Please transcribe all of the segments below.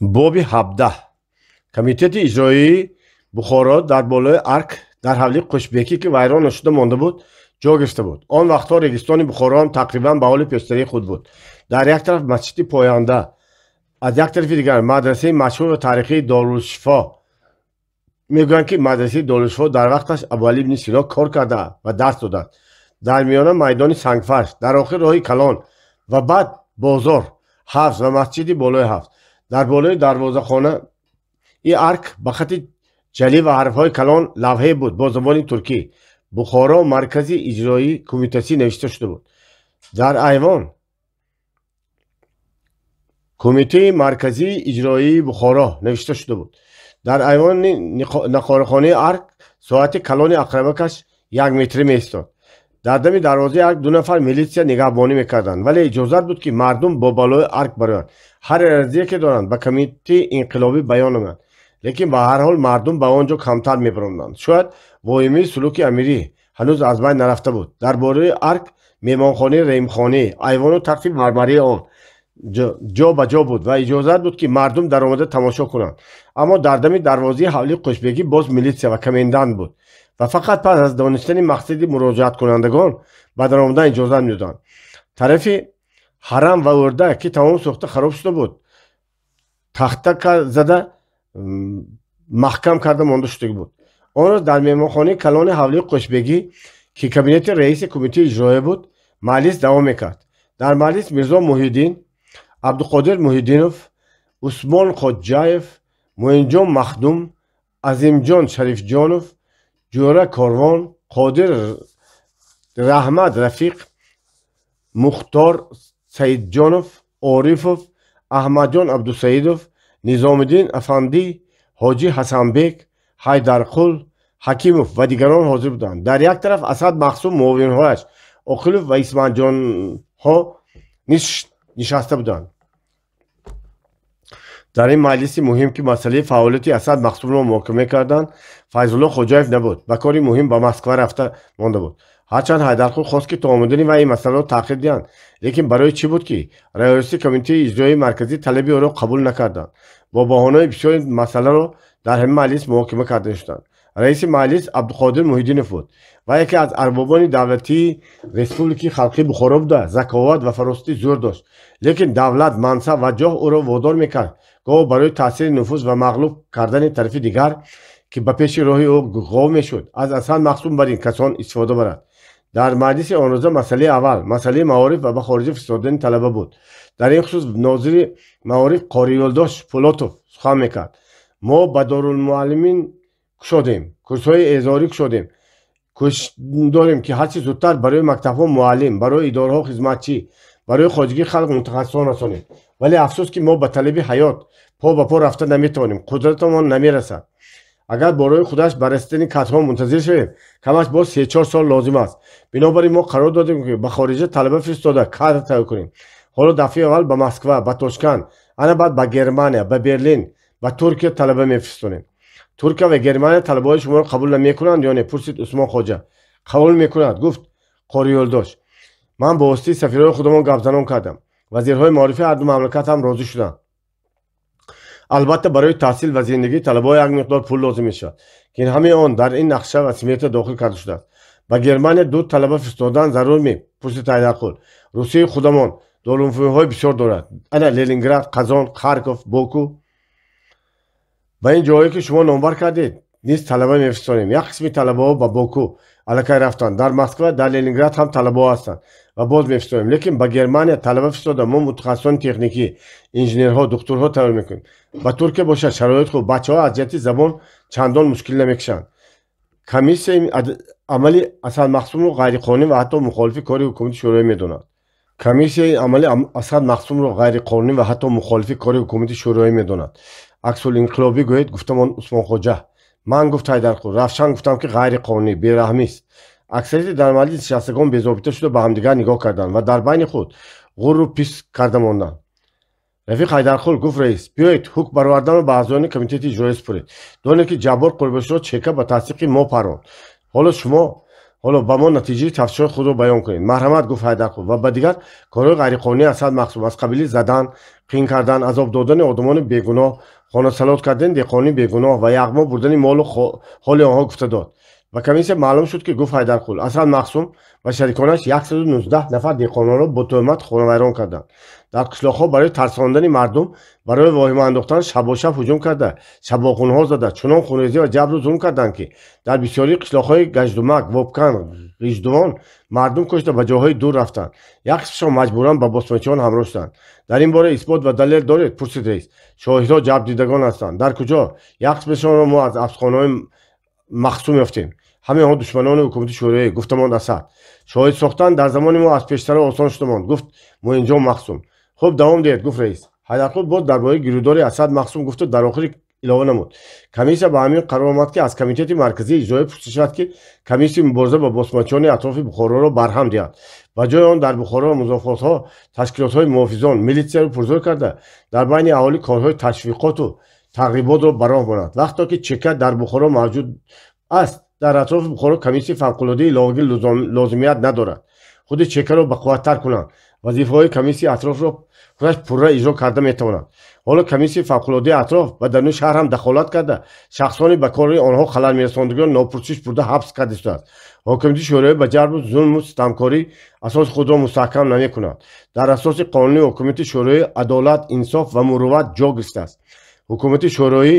боби 17 комитети иҷроии Бухоро дар болои арк дар ҳавли қушбекӣ ки вайрон шуда монда буд ҷо гирифта буд. Он вақтҳо регистони Бухоро ҳам тақрибан ба ҳоли пешдарии худ буд. Дар як тараф масҷиди поянда, аз як тарафи дигар мадрасаи машҳур ва таърихии Дорулшифо. мегӯянд ки мадрасаи Дорулшифо дар вақташ Абуалӣ ибн Сино кор карда ва дарс додааст. дар миёна майдони сангфарш, дар охир роҳи калон ва баъд бозор, ҳафз ва масҷиди болои ҳафз. дар болои дарвозахона и арк ба хати ҷалӣ ва ҳарфҳои калон лавҳе буд бо забони туркӣ. Бухоро маркази иҷроии кумитасӣ навишта шуда буд. дар айвон кумитаи марказии иҷроии Бухоро навишта шуда буд. дар айвони нақорахонаи арк соати калони ақрабакаш 1 метре меистод. дар дами дарвозаи арк 2 нафар милитсия нигаҳбонӣ мекарданд, вале иҷозат буд ки мардум бо балои арк бароянд. ҳар арзие ки доранд ба комитаи инқилобӣ баён намоянд. лекин ба ҳар ҳол мардум ба он ҷо камтар мебаронданд. шояд воимии сулуки амирӣ ҳанӯз аз байн нарафта буд. дар бораи арк меҳмонхонаи раҳимхонӣ, айвону тахти мармарии он ҷо ба ҷо буд ва иҷозат буд ки мардум даромада тамошо кунанд. аммо дар дами дарвозаи ҳавлии қушбегӣ боз милитсия ва комендант буд ва фақат пас аз донистани мақсади муроҷиаткунандагон ба даромадан иҷозат медоданд. тарафи ҳарам ва урда ки тамом сӯхта хароб шуда буд, тахта зада маҳкам карда монда шудагӣ буд. он рӯз дар меҳмонхонаи калони ҳавлии қушбегӣ ки кабинети раиси кумитаи иҷроия буд, маҷлис давом мекард. дар маҷлис Мирзо Муҳиддин, Абдуқодир Муҳиддинов, Усмон Хоҷаев, Муинҷон Махдум, Азимҷон Шарифҷонов, Ҷӯра Корвон, Қодир Раҳмат Рафиқ, Мухтор Саидҷонов, Орифов, Аҳмадҷон Абдусаидов, Низомиддин Афандӣ, Ҳоҷӣ Ҳасанбек, Ҳайдарқул, Ҳакимов ва дигарон ҳозир буданд. дар як тараф Асад Махсум, муовинҳояш Оқилов ва Исматҷонҳо нишаста буданд. дар ин маҷлиси муҳим ки масъалаи фаъолияти Асад Махсумро муҳокима мекарданд, Файзулло Хоҷаев набуд. ба кори муҳим ба Москва рафта монда буд. ҳарчанд Ҳайдарқул хост ки то омадани вай ин масъаларо таъхир диҳанд, лекин барои чӣ буд ки раёси комитаи иҷроии марказӣ талаби ӯро қабул накарданд. бо баҳонаҳои бисёре масъаларо дар ҳамин маҷлис муҳокима карда шуданд. раиси маҷлис Абдуқодир Муҳиддинов буд. вай яке аз арбобони давлатии Республикаи Халқии Бухоро буда, заковат ва фаросати зӯр дошт. лекин давлат, мансаб ва ҷоҳ ӯро водор мекард гоҳ барои таъсири нуфуз ва мағлуб кардани тарафи дигар ки ба пеши роҳи ӯ ғов мешуд, аз Асад Махсум бар ин касон истифода барад. дар маҷлиси он рӯза масъалаи аввал масъалаи маориф ва ба хориҷа фирстодани талаба буд. дар ин хусус нозири маориф Қори Юлдош Пӯлотов сухан мекард. мо ба Дорулмуаллимин кушодем, курсҳои эъзорӣ кушодем. кӯшиш дорем ки ҳарчи зудтар барои мактабҳо муаллим, барои идораҳо хизматчӣ, барои хоҷагии халқ мутахассисон расонем. вале афсӯс ки мо ба талаби ҳаёт по ба по рафта наметавонем, қудратамон намерасад. агар борои худаш ба расидани кадрҳо мунтазир шавем, камаш боз 3-4 сол лозим аст. бинобар ин мо қарор додем ки ба хориҷа талаба фиристода кадр тайёр кунем. ҳоло дафъаи аввал ба Москва, ба Тошканд, ана баъд ба Германия, ба Берлин, ба Туркия талаба мефиристонем. туркия ва Германия талабаҳои шуморо қабул намекунанд ё не? пурсид Усмон Хоҷа. қабул мекунад, гуфт Қори Юлдош. ман бо воситаи сафирҳои худамон гапзанон кардам. вазирҳои маорифи ҳарду мамлакат ҳам розӣ шуданд. албатта барои таҳсил ва зиндагии талабаҳо як миқдор пул лозим мешавад ки ҳамаи он дар ин нақша ва смета дохил карда шудааст. ба Германия 2 талаба фиристодан зарур ме? пурсид Ҳайдарқул. русияи худамон дорулмуфтиҳои бисёр дорад. ана Ленинград, Қазон, Харков, Боку. ба ин ҷоҳое ки шумо номбар кардед низ талаба мефиристонем. як қисми талабаҳо ба Боку аллакай рафтанд. дар Москва, дар Ленинград ҳам талабаҳо ҳастанд ва боз мефиристонем. лекин ба Германия талаба фиристода мо мутахассисони техникӣ, инженерҳо, духтурҳо тайёр мекунем. ба Туркия бошад шароит хуб, бачаҳо аз ҷиҳати забон чандон мушкил намекушанд. комиссияи амали Асад Махсумро ғайриқонунӣ ва ҳатто мухолифи кори ҳукумати шӯроӣ медонад. комиссияи амали Асад Махсумро ғайриқонунӣ ва ҳатто мухолифи кори ҳукумати шӯроӣ медонад. аксулинқилобӣ гӯед, гуфтамон Усмон Хоҷа. ман гуфт Ҳайдарқул, равшан гуфтам ки ғайриқонунӣ, бераҳмист. аксарияти дар маҷлис нишастагон безобита шуда ба ҳамдигар нигоҳ карданд ва дар байни худ ғурру пис карда монданд. рафиқ Ҳайдарқул гуфт раис, биёед ҳукм бароварданро ба аъзоёни комитети иҷроия супуред. донед ки Ҷаббор Қурбоширо чека ба тасдиқи мо паронд. ҳоло ба мо натиҷаи тафтишҳои худро баён кунед. марҳамат, гуфт Ҳайдарқул. ва ба дигар корҳои ғайриқонунии Асад Махсум аз қабили задан, қин кардан азоб додани одамони бегуноҳ хонасалот кардани деҳқони бегуноҳ ва яғмо бурдани молу ҳоли онҳо гуфта дод. Ба комиссия маълум шуд ки гуфт Ҳайдарқул Асад Мақсум ва шариконаш 119 нафар деҳқононро бо тӯҳмат хонавайрон карданд. Дар қишлоқҳо барои тарсондани мардум барои воҳима андохтан шабошаб ҳуҷум карда, шабохунҳо зада, чунон хунрезӣ ва ҷабру зулм карданд ки дар бисёрии қишлоқҳои Гаҷдумак, Вобкан, Ғиҷдувон мардум кушта ба ҷойҳои дур рафтанд. Як қисмшон маҷбуран ба босмачиён ҳамроҳ шуданд. Дар ин бора исбот ва далел доред? Пурсид раис. Шоҳидҳо ҷабдидагон ҳастанд. Дар куҷо? Як қисмшонро мо аз ҳабсхонаҳои Мақсум ёфтем. ҳамаи онҳо душманони ҳукумати шӯроӣ, гуфтамонд Асад. Шоҳид сохтан дар замони мо аз пештара осон шудамонд, гуфт Муинҷон Мақсум. Хуб давом диҳед, гуфт раис. Ҳайдарқул боз дар бораи гирӯдори Асад Мақсум гуфту дар охир илова намуд. Комиссия ба ҳамин қарор омад ки аз комитети марказии иҷроӣ пурсида шавад ки комиссияи мубориза ба босмачиёни атрофи Бухороро барҳам диҳад. Ба ҷои он дар Бухоро музофотҳо, ташкилотҳои муҳофизон, милитсияро пурзӯр карда, дар байни аҳолӣ корҳои ташвиқоту тағриботро ба роҳ монад. Вақто ки чека дар Бухоро мавҷуд аст, дар атрофи Бухоро комиссияи фавқулоддаи иловагӣ лозимият надорад. худи чекаро ба қувваттар кунанд. вазифаҳои комиссияи атрофро худаш пурра иҷро карда метавонад. ҳоло комиссияи фавқулоддаи атроф ба даруни шаҳр ҳам дахолат карда, шахсони ба кори онҳо халал мерасондагиро нопурсиш бурда ҳабс карда шудааст. ҳокимияти шӯроӣ ба ҷарбу зулму ситамкорӣ асоси худро мустаҳкам намекунад. дар асоси қонуни ҳокимияти шӯроӣ адолат, инсоф ва мурувват ҷо гирифтааст. ҳукумати шӯроӣ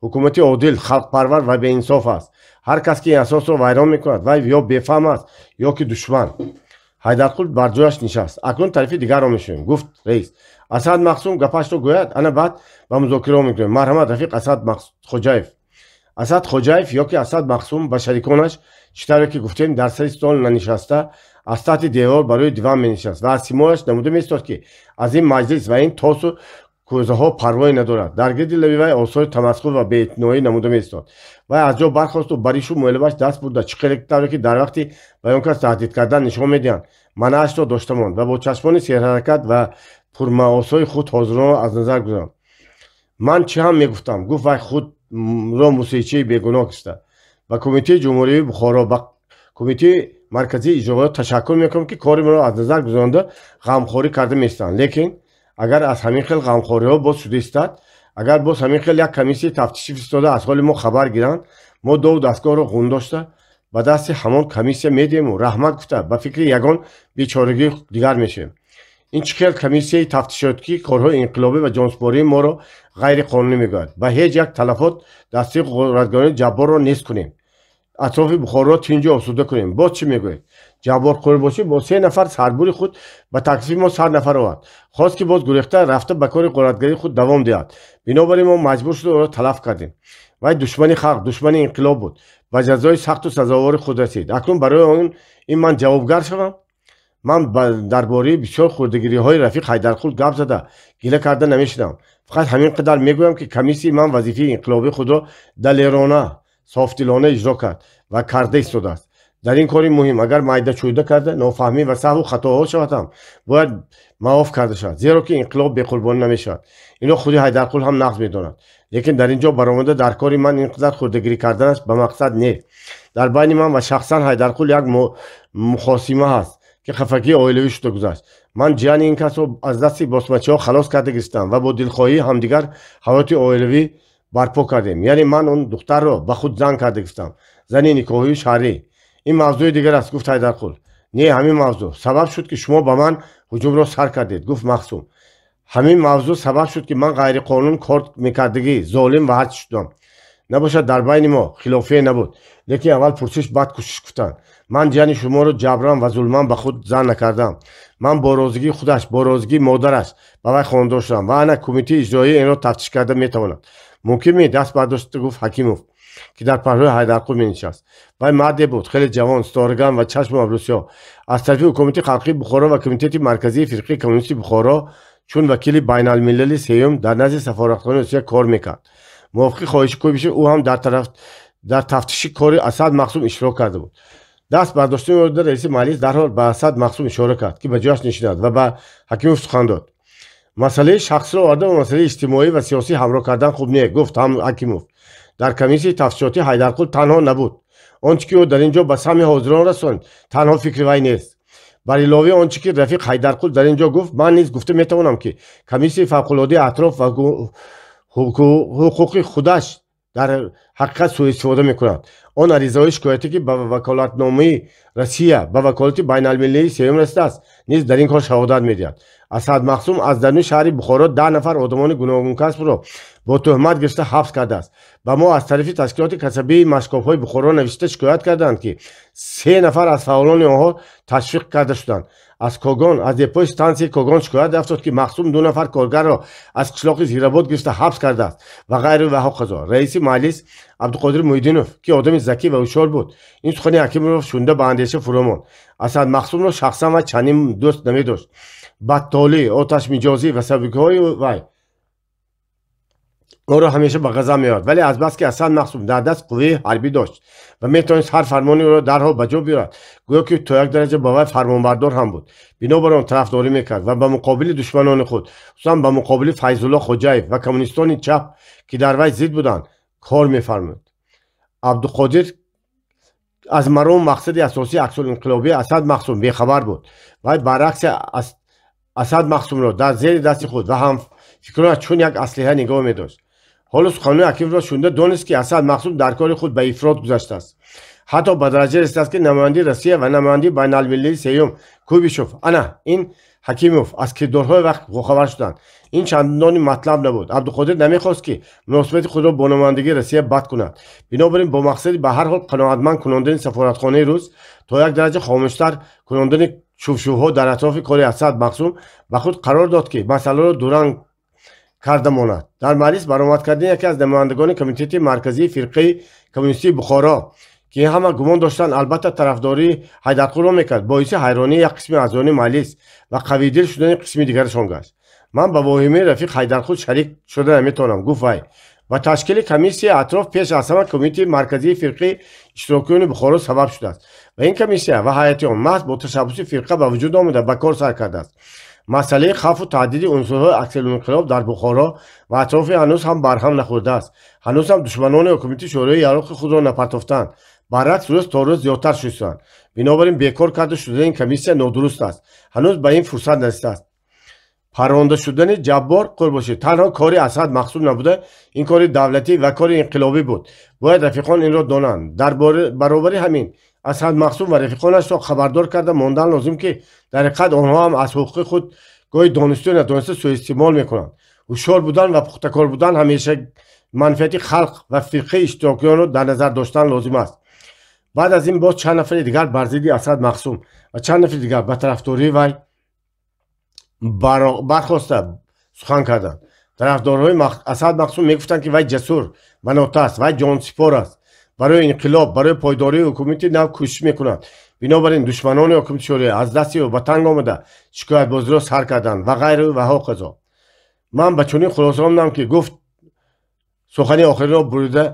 ҳукумати одил, халқпарвар ва беинсоф аст. ҳар кас ки ин асосро вайрон мекунад, вай ё бефаҳм аст ё ки душман. Ҳайдарқул бар ҷояш нишаст. акнун тарафи дигарро мешунем. гуфт раис. Асад Мақсум гапашро гӯяд, ана баъд ба музокира мекунем. марҳамат рафиқ Асад Хоҷаев. Асад Хоҷаев ё ки Асад Мақсум ба шариконаш читаре ки гуфтем дар сари стол нанишаста, аз таҳти девор барои диван менишаст ва аз симояш намуда меистод ки аз ин маҷлис ва ин тосу кӯзаҳо парвое надорад. дар гирди лаби вай осори тамассуқ ва беэътиноӣ намуда меистод. вай аз ҷо бархосту ба ришу муъалибаш даст бурда чиқелек тавре ки дар вақти ба ён кас таҳдид кардан нишон медиҳанд, манаашро дошта монд ва бо чашмони серҳаракат ва пурмаосои худ ҳозиронро аз назар гузаранд. ман чӣ ҳам мегуфтам? гуфт вай худро мусеичии бегуноҳ киста. ба Кумитаи ҷумҳурии Бухоро, ба Кумитаи марказии иҷроиё ташаккур мекунам ки кори моро аз назар гузаронда ғамхорӣ карда меистанд. лекин агар аз ҳамин хел ғамхориҳо боз шуда истад, агар боз ҳамин хел як комиссияи тафтишӣ фиристода аз ҳоли мо хабар гиранд, мо дову дастгоҳро ғун дошта ба дасти ҳамон комиссия медиҳему раҳмат гуфта ба фикри ягон бечорагии дигар мешавем. ин чӣ хел комиссияи тафтишотӣ корҳои инқилобӣ ва ҷонсупории моро ғайриқонунӣ мегӯяд. ба ҳеҷ як талафот дасти ғоратгарони ҷабборро нест кунем. атрофи Бухоро тинҷу осуда кунем. боз чӣ мегӯед? ҷаббор қӯрбошӣ бо 3 нафар сарбури худ ба таклифи мо 100 нафар овард. хост ки боз гурехта рафта ба кори ғоратгарии худ давом диҳад. бинобар ин мо маҷбур шуда ӯро талаф кардем. вай душмани халқ, душмани инқилоб буд. ба ҷазои сахту сазовори худ расид. акнун барои он ин ман ҷавобгар шавам? ман дар бораи бисёр хурдагириҳои рафиқ Ҳайдарқул гап зада гила карда намешидам. фақат ҳамин қадар мегӯям ки комиссияи ман вазифаи инқилобии худро далерона, софтдилона иҷро кард ва карда истодааст. дар ин кори муҳим агар майдачӯйда карда нофаҳмӣ ва саҳву хатоҳо шавад ҳам бояд маъоф карда шавад, зеро ки инқилоб беқурбонӣ намешавад. инро худи Ҳайдарқул ҳам нағз медонад. лекин дар ин ҷо баромада дар кори ман ин қадар хурдагирӣ карданаш ба мақсад не. дар байни ман ва шахсан Ҳайдарқул як мухосима ҳаст ки хафагии оилавӣ шуда гузашт. ман ҷияни ин касро аз дасти босмачиҳо халос карда гирифтам ва бо дилхоҳии ҳамдигар ҳаёти оилавӣ барпо кардем. яъне ман он духтарро ба худ зан карда гирифтам, зани никоҳии шаҳрӣ. ин мавзӯи дигар аст, гуфт Ҳайдарқул. не ҳамин мавзӯъ сабаб шуд ки шумо ба ман ҳуҷумро сар кардед, гуфт Мақсум. ҳамин мавзӯъ сабаб шуд ки ман ғайриқонун кор мекардагӣ, золим ва ҳарчӣ шудам. набошад дар байни мо хилофие набуд, лекин аввал пурсиш баъд кӯшиш гуфтан. ман ҷияни шуморо ҷабран ва зулман ба худ зан накардам. ман бо розигии худаш, бо розигии модараш ба вай хонадор шудам ва ана Кумитаи иҷроӣ инро тафтиш карда метавонад. мумкин ми? даст бардошта гуфт Ҳакимов, ки дар паҳлӯи Ҳайдарқул менишаст. вай марде буд, хеле ҷавон, сторган ва чашму абрусиё. аз тарафи ҳукумати халқии Бухоро ва Комитети марказии фирқаи коммунисти Бухоро чун вакили байналмилали сеюм дар назди сафоратхонаи Русия кор мекард. мувофиқи хоҳиши Кӯйбишев ӯ ҳам дар тафтиши кори Асад Мақсум иштирок карда буд. даст бардоштани ӯ дода раиси маҷлис дарҳол ба Асад Мақсум ишора кард ки ба ҷояш нишинад ва ба Ҳакимов сухан дод. масъалаи шахсиро оварда ба масъалаи иҷтимоӣ ва сиёсӣ ҳамроҳ кардан хуб не, гуфт Ҳакимов. дар комиссияи тафтишотӣ Ҳайдарқул танҳо набуд. он чӣ ки ӯ дар ин ҷо ба самъи ҳозирон расонд, танҳо фикри вай нест. бар иловаи он чӣ ки рафиқ ҳайдарқул дар ин ҷо гуфт, ман низ гуфта метавонам ки комиссияи фавқулоддаи атроф ва ҳуқуқи худаш дар ҳақиқат сӯистифода мекунад. Он аризаҳои шикояте ки ба ваколатномаи Россия ба ваколати байналмиллии сеюм расидааст низ дар ин кор шаҳодат медиҳад. Асад Махсум аз даруни шаҳри Бухоро 10 нафар одамони гуногункасбро бо туҳмат гирифта ҳабс кардааст. Ба мо аз тарафи ташкилоти касабии машкобҳои Бухоро навишта шикоят карданд ки 3 нафар аз фаъолони онҳо ташвиқ карда шуданд. аз Когон, аз депои стансияи Когон шикоят афтод ки Махсум 2 нафар коргарро аз қишлоқи Зирабод гирифта ҳабс кардааст ва ғайру ва ҳоқазо. Раиси маҷлис Абдуқодир Муҳиддинов ки одами закӣ ва ҳушёр буд, ин сухани ҳакимро шунда ба андеша фуромонд. Асад Махсумро шахсан ва чанин дӯст намедошт. баттолӣ, оташмиҷозӣ ва сабукиҳои вай оро ҳамеша ба ғазаб меорад, вале азбаски Асад Махсум дар даст қувваи ҳарбӣ дошт ва метавонист ҳар фармони ӯро дарҳол ба ҷо биёрад, гӯё ки то як дараҷа ба вай фармонбардор ҳам буд. Бинобар он тарафдорӣ мекард ва ба муқобили душманони худ, хусусан ба муқобили Файзулло Хоҷаев ва коммунистони чап ки дар вай зид буданд, кор мефармуд. Абдуқодир аз маром мақсади асосии аксулинқилобии Асад Махсум бехабар буд. Вай баръакси Асад Махсумро дар зери дасти худ ва ҳамфикронаш чун як аслиҳа нигоҳ медошт. ҳоло суханҳои ҳакимро шунда донист ки Асад Махсум дар кори худ ба ифрот гузаштааст. ҳатто ба дараҷа расидааст ки намоянди Россия ва намоянди байналмиллии сеюм Куйбишев, ана ин Ҳакимов аз кирдорҳои вақт бохабар шуданд. ин чандони матлаб набуд. Абдуқодир намехост ки муносибати худро бо намояндагии Россия бад кунад. Бинобар ин бо мақсади ба ҳар ҳол қаноатманд кунондани сафоратхонаи Рус то як дараҷа хомӯштар кунондани шувшувҳо дар атрофи кори Асад Махсум ба худ қарор дод ки масъаларо дуранг карда монад. дар маҷлис баромад кардани яке аз намояндагони комитети марказии фирқаи коммунистии Бухоро ки ҳама гумон доштанд албатта тарафдории Ҳайдарқулро мекард, боиси ҳайронии як қисми аъзоёни маҷлис ва қавидил шудани қисми дигарашон гашт. ман ба воҳимаи Рафиқ Ҳайдарқул шарик шуда наметавонам, гуфт вай. ва ташкили комиссияи атроф пеш аз ҳама комитети марказии фирқаи иштирокиёни Бухоро сабаб шудааст ва ин комиссия ва ҳайати он маҳз бо ташаббуси фирқа ба вуҷуд омада ба кор сар кардааст. масъалаи хавфу таҳдиди унсурҳои аксилинқилоб дар Бухоро ва атрофи ҳанӯз ҳам барҳам нахӯрдааст. ҳанӯз ҳам душманони ҳукумати шӯрои яроқи худро напартофтанд, баръакс рӯз то рӯз зиёдтар шуданд. бинобар ин бекор карда шудани ин комиссия нодуруст аст. ҳанӯз ба ин фурсат нарасидааст. парронда шудани Ҷаббор Қурбошӣ танҳо кори Асад Махсум набуда, ин кори давлатӣ ва кори инқилобӣ буд. бояд рафиқон инро донанд. дар баробари ҳамин Асад Махсум ва рафиқонашро хабардор карда мондан лозим ки дар ҳақиқат онҳо ҳам аз ҳуқуқи худ гоҳи донисту надониста сӯистеъмол мекунанд. ҳушёр будан ва пухтакор будан ҳамеша манфиати халқ ва фирқаи иштирокиёнро дар назар доштан лозим аст. баъд аз ин боз чанд нафари дигар бар зидди Асад Махсум ва чанд нафари дигар ба тарафдории вай бархоста сухан карданд. тарафдорҳои Асад Махсум мегуфтанд ки вай ҷасур ва нотаст, вай ҷонсипор аст. барои инқилоб, барои пойдории ҳукумати нав кӯшиш мекунад. бинобар ин душманони ҳукумати шӯроӣ аз дасти ӯ ба танг омада шикоятбозиро сар карданд ва ғайру ва ҳоқазо. ман ба чунин хулоса монам ки гуфт сухани охириро бурида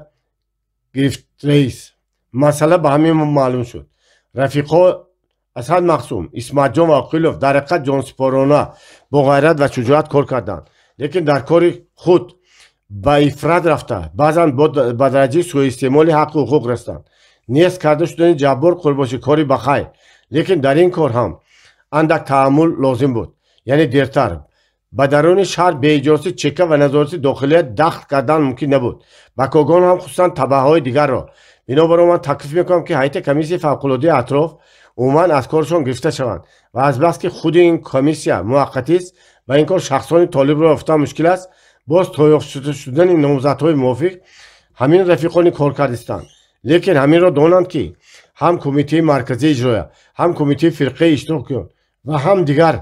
гирифт раис. масъала ба ҳамин маълум шуд. рафиқо Асад Махсум, Исматҷон ва Оқилов дар ҳақиқат ҷонсипорона бо ғайрат ва шуҷоат кор карданд, лекин дар кори худ ба ифрат рафта, баъзан ба дараҷаи сӯистеъмоли ҳаққу ҳуқуқ расиданд. нест карда шудани Ҷаббор Қурбошӣ кори ба хайр, лекин дар ин кор ҳам андак таҳаммул лозим буд. яъне дертар ба даруни шаҳр беиҷозати чека ва назорати дохилия дахл кардан мумкин набуд. ба Когон ҳам хусусан табаҳаҳои дигарро. бинобар он ман таклиф мекунам ки ҳайати комиссияи фавқулоддаи атроф умуман аз коршон гирифта шаванд ва азбаски худи ин комиссия муваққатист ва ин кор шахсони толибро ёфтан мушкил аст, боз то ёфта шудани номзадҳои мувофиқ ҳамин рафиқони коркардистанд. лекин ҳаминро донанд ки ҳам кумитаи марказии иҷроия, ҳам кумитаи фирқаи иштирокиён ва ҳам дигар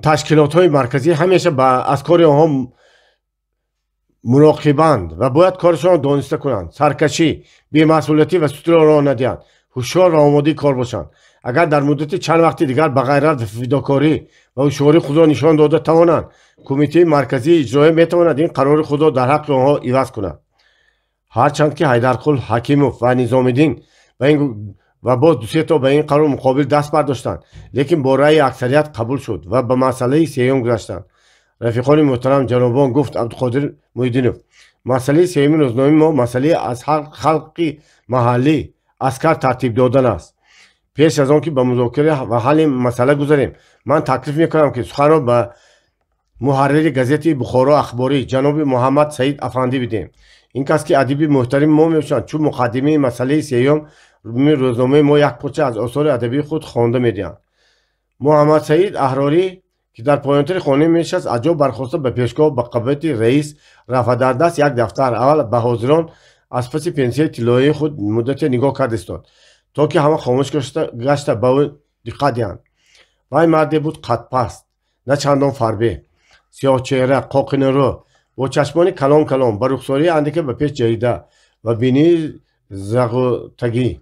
ташкилотҳои марказӣ ҳамеша аз кори онҳо муроқибанд ва бояд корашонро дониста кунанд. саркашӣ, бемасъулиятӣ ва сутиро роҳ надиҳанд. ҳушёр ва омодаи кор бошанд. агар дар муддати чанд вақти дигар ба ғайрат ва фидокорӣ ва ҳушёрии худро нишон дода тавонанд, кумитаи марказии иҷроия метавонад ин қарори худро дар ҳаққи онҳо иваз кунад. ҳарчанд ки Ҳайдарқул, Ҳакимов ва Низомиддин ва боз дусето ба ин қарор муқобил даст бардоштанд, лекин бо раъи аксарият қабул шуд ва ба масъалаи сеюм гузаштанд. рафиқони муҳтарам ҷанобон, гуфт Абдуқодир Муҳиддинов, масъалаи сеюми рӯзномаи мо масъалаи аз халқи маҳаллӣ аскар тартиб додан аст. پیش از آن که به مذاکره و حل این مسئله گذاریم، من تکلیف میکنم که سخن را به محرر گزیت بخارا اخباری جناب محمد سعید افندی بدیم. این کس که ادیب محترم ما میشن، چون مقدمه مسئله سیام روزنامه ما یک پارچه از آثار ادبی خود خوانده میدهند. محمد سعید احراری که در پایانتر خانه میشست، از جا برخاسته به پیشگاه به قبضت رئیس رفت، در دست یک دفتر. اول به حاضران از پس پنسیل طلایی خود مدت نگاه کرد استاد تا که همه خاموش گشته به او دقت دهند. وای مردی بود قد پست، نه چندان فربه، سیاه چهره، قاقنه رو، با چشمان کلام کلام، با رخساری اندکی به پیش جریده و بینی زغوتگی.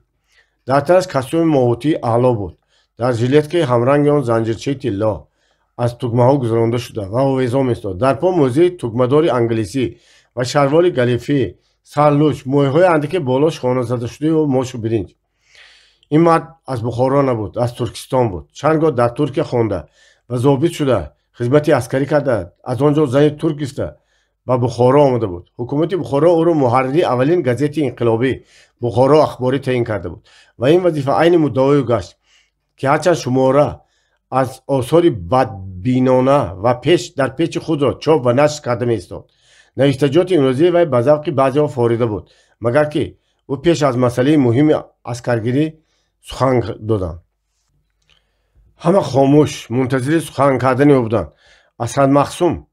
در تنش کاستوم ماهوتی اعلا بود، در ژیلت که همرنگ آن زنجیرچه طلا از تگمه ها گذرانده شده و آویزان ایستاد. در پا موزه تگمه‌دار انگلیسی و شلوار گلیفی سرلوچ، مویهای اندکی بالاش خانه زده شده و ماش و برنج. این مرد از بخارا نبود، از ترکستان بود. چند گاه در ترک خوانده و ضابط شده، خدمت عسکری کرده. از آنجا زن ترک گرفته و بخارا آمده بود. حکومت بخارا او را محرری اولین گزیت انقلابی بخارا اخباری تعیین کرده بود و این وظیفه عین مدعای گشت که هرچند شماره از آثار بدبینانه و در پیچ خود را چاپ و نشر کرده می‌ایستاد. نوشتجات امروزی وی به ذوق بعضی‌ها فاریده بود، مگر که او پیش از مسئله مهم عسکرگیری سخن دادند. همه خاموش منتظر سخن کردن او بودند. اسد مخصوم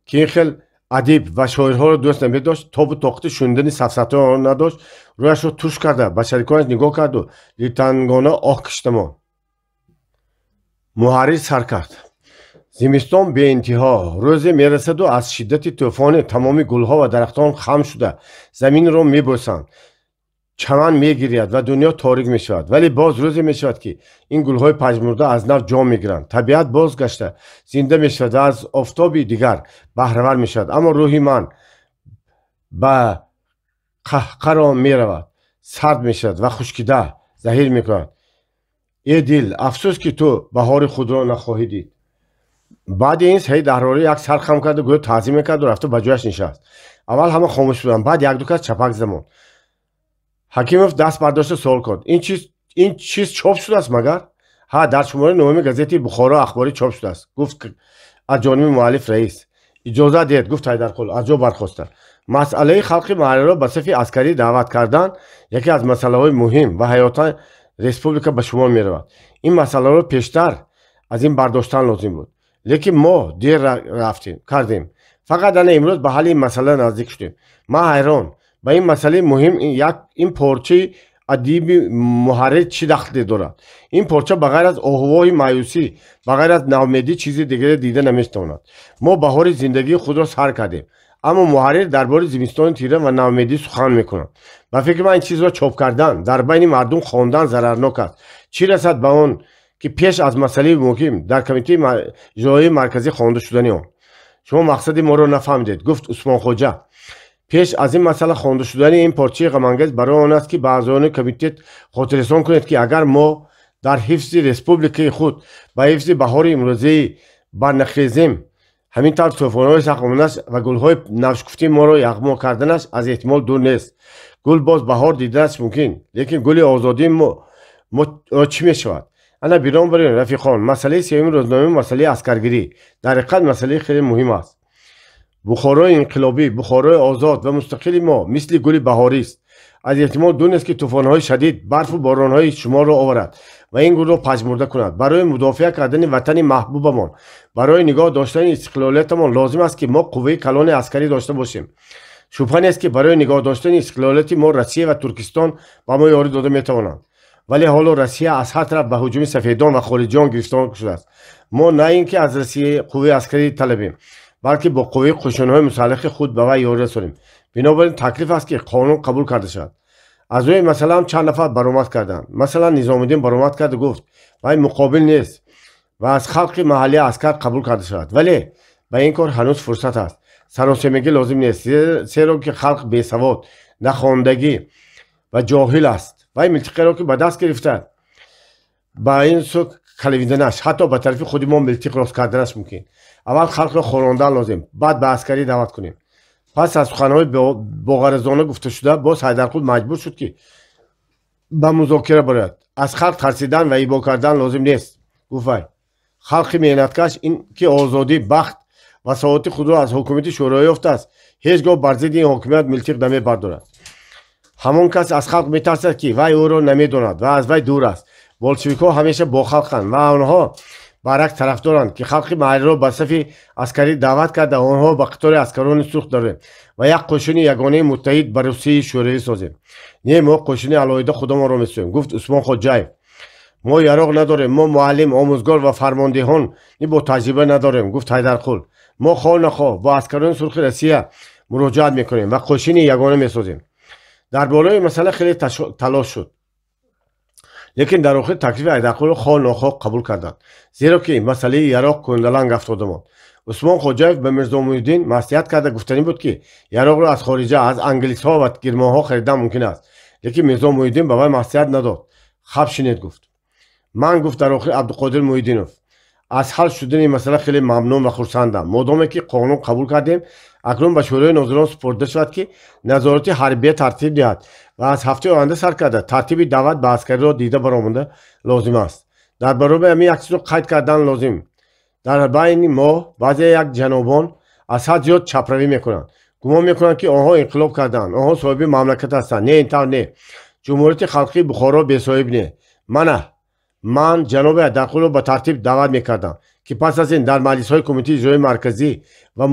که این خیل ادیب و شاعرها را دوست نمی‌داشت، تاب و طاقت شنیدن سفسطه آنها نداشت، رویش را توش کرده به شریکانش نگاه کرد و دلتنگانه آه کشید. محرر سر کرد. زمستان به انتها، روز میرسد و از شدت طوفان تمام گلها و درختان خم شده زمین را میبوسند، چمن میگیرد و دنیا تاریک میشود. ولی باز روزی میشود که این گلهای پژمرده از نو جان میگیرند، طبیعت باز گشته زنده میشود و از آفتابی دیگر بهره‌ور میشود. اما روحی من به قهقرا میرود، سرد میشود و خشکیده زهیر میکند. ای دل، افسوس که تو بهار خود را نخواهی دید. بعد این سعید احراری یک سر خم کرد و گویا تعظیم کرد و رفت به جایش نشست. اول همه خاموش بودند، بعد یک دو کس چپک زدند. حکیموف دست برداشت و سوال کرد: این چیز چاپ شده است مگر؟ ها، در شماره نهم گزیت بخارا اخباری چاپ شده است. گفت از جانب مؤلف رئیس. اجازه دید، گفت حیدرقل از جا برخاسته. مسئله خلق محله را به صف عسکری دعوت کردن یکی از مسائل مهم و حیاتی ریسپوبلیکا به شما می رود. این مسئله را پیشتر از این برداشتن لازم بود، لیکن ما دیر رفتیم کردیم. فقط امروز به حل این مسئله نزدیک شدیم. ما حیران به این مسئله مهم این پارچه ادیب محرر چی دخلی دارد؟ این پارچه بغیر از آهوای مایوسی، بغیر از ناامیدی چیزی دیگر دیده نمی‌تواند. ما بهار زندگی خود را سر کردیم، اما محرر درباره زمستان تیره و ناامیدی سخن می‌کند. به فکر من این چیز را چاپ کردن، در بین مردم خواندن ضررناک است. چی رسد به آن که پیش از مسئله مهم در کمیته اجرایی مرکزی خوانده شدن آن. شما مقصد ما را نفهمیدید، گفت عثمان خوجه. پیش از این مسئله خوانده شدن این پارچه غم‌انگیز برای آن است که به اعضایان کمیته خاطررسان کنید که اگر ما در حفظ ریسپوبلیکای خود به حفظ بهار امروزی برنخیزیم، همین طور طوفان‌های سخمانش و گل‌های نوشکفته ما را یغما کردنش از احتمال دور نیست. گل باز بهار دیدنش ممکن، لیکن گل آزادی ما چی میشود؟ انا بنابراین رفیقان، مسئله سیامی روزنامه مسئله عسکرگیری در حقیقت مسئله خیلی مهم است. بخارای انقلابی، بخارای آزاد و مستقل ما مثل گل بهاری است. از احتمال دور نیست که طوفان‌های شدید، برف و باران‌های شما را آورد و این گل را پژمرده کند. برای مدافع کردن وطن محبوبمان، برای نگاه داشتن استقلالیتمان لازم است که ما قوه کلان عسکری داشته باشیم. شبهه نیست که برای نگاه داشتن استقلالیت ما روسیه و ترکستان با ما یاری داده میتوانند. ولی حالا روسیه از هر طرف به هجوم سفیدان و خارجیان گرفتار شده است. ما نه اینکه از روسیه قوه عسکری طلبیم، بلکه با قوه قشون‌های مسلح خود به وی یاری رسانیم. بنابراین تکلیف است که قانون قبول کرده شود. از روی مثلا هم چند نفر برآمد کردند. مثلا نظام الدین برآمد کرد و گفت وی مقابل نیست و از خلق محلی عسکر قبول کرده شود، ولی به این کار هنوز فرصت است. سراسیمگی لازم نیست، زیرا که خلق بیسواد، نخواندگی و جاهل است. وی ملتقی را که به دست گرفته با این سو کلویدنش، حتی به طرف خود ما ملتق راست کردنش ممکن. اول خلق را خواندن لازم، بعد به عسکری دعوت کنیم. پس از سخنهای باغرضانه گفته شده، باز حیدرقل مجبور شد که به مذاکره برود. از خلق ترسیدن و ایبا کردن لازم نیست. گفت وی خلق مهنتکش این که آزادی، بخت و سعادت خود را از حکومت شورایی یافته است، هیچگاه بر ضد این حکومت ملتیق نمیبردارد. همون کس از خلق میترسد که وی او را نمیداند و از وی دور است. بولشویک‌ها همیشه با خلقند و آنها برعکس طرفدارند که خلق محلی را به صف عسکری دعوت کرده آنها به قطار عسکران سوخت داریم و یک قشون یگانه متحد به روسیه شوروی سازیم. نه ما قشون علاهیده خودمان را میسازیم. گفت عثمان خوجایف. ما یراق نداریم، ما معلم، آموزگار و فرماندهان با تجربه نداریم. گفت حیدرقل. ما خواه نخواه با عسکران سرخ روسیه مراجعت میکنیم و قشون یگانه میسازیم. در بالای مسئله خیلی تلاش شد، لیکن در آخر تکلیف حیدرقل را خواه ناخواه قبول کردند، زیرا که مسئله یراق کندلنگ افتاده بود. عثمان خوجایف به میرزا محی‌الدین نصیحت کرده گفتنی بود که یراق را از خارجه از انگلیس ها و گرمان ها خریدن ممکن است، لیکن میرزا محی‌الدین به وی نصیحت نداد. خب شنید. گفت من گفت در آخر عبدالقادر محی‌الدینوف از حل شدن این مسئله خیلی ممنون و خرسندم. مادامی که قانون قبول کردیم اکنون به شورای ناظران سپرده شود که نظارت حربیه ترتیب دهد و از هفته آینده سر کرده ترتیب دعوت به عسکری را دیده برآمده لازم است. در برابر همین یک چیز را قید کردن لازم. در بین ما بعضی یک جنابان از حد زیاد چپروی میکنند، گمان میکنند که آنها انقلاب کردند، آنها صاحب مملکت هستند. نه اینطور نه. جمهوریت خلقی بخارا بی صاحب نه. من جناب حیدرقل را به ترتیب دعوت میکردم که پس از این در مجلس های کمیته اجرایی مرکزی و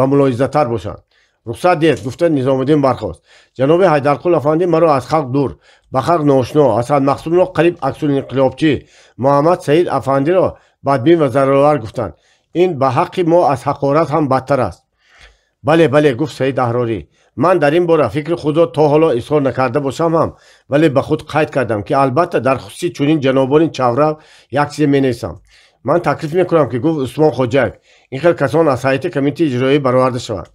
ملاحظه‌تر باشند. رخصت دید. گفته نظام الدین برخاست. جناب حیدرقل افندی مرا از خلق دور، به خلق ناشنا، اسد مقصود را قریب عکس الانقلابچی محمد سعید افندی را بدبین و ضررآور گفتند. این به حق ما از حقارت هم بدتر است. بله گفت سعید احراری. من در این باره فکر خود را تا حالا اظهار نکرده باشم هم، ولی به خود قید کردم که البته در خصوص چنین جنابان چورو یک چیز می نویسم. من تکلیف میکنم که گفت عثمان خوجایف این خیلی کسان از هیئت کمیته اجرایی برآورده شوند.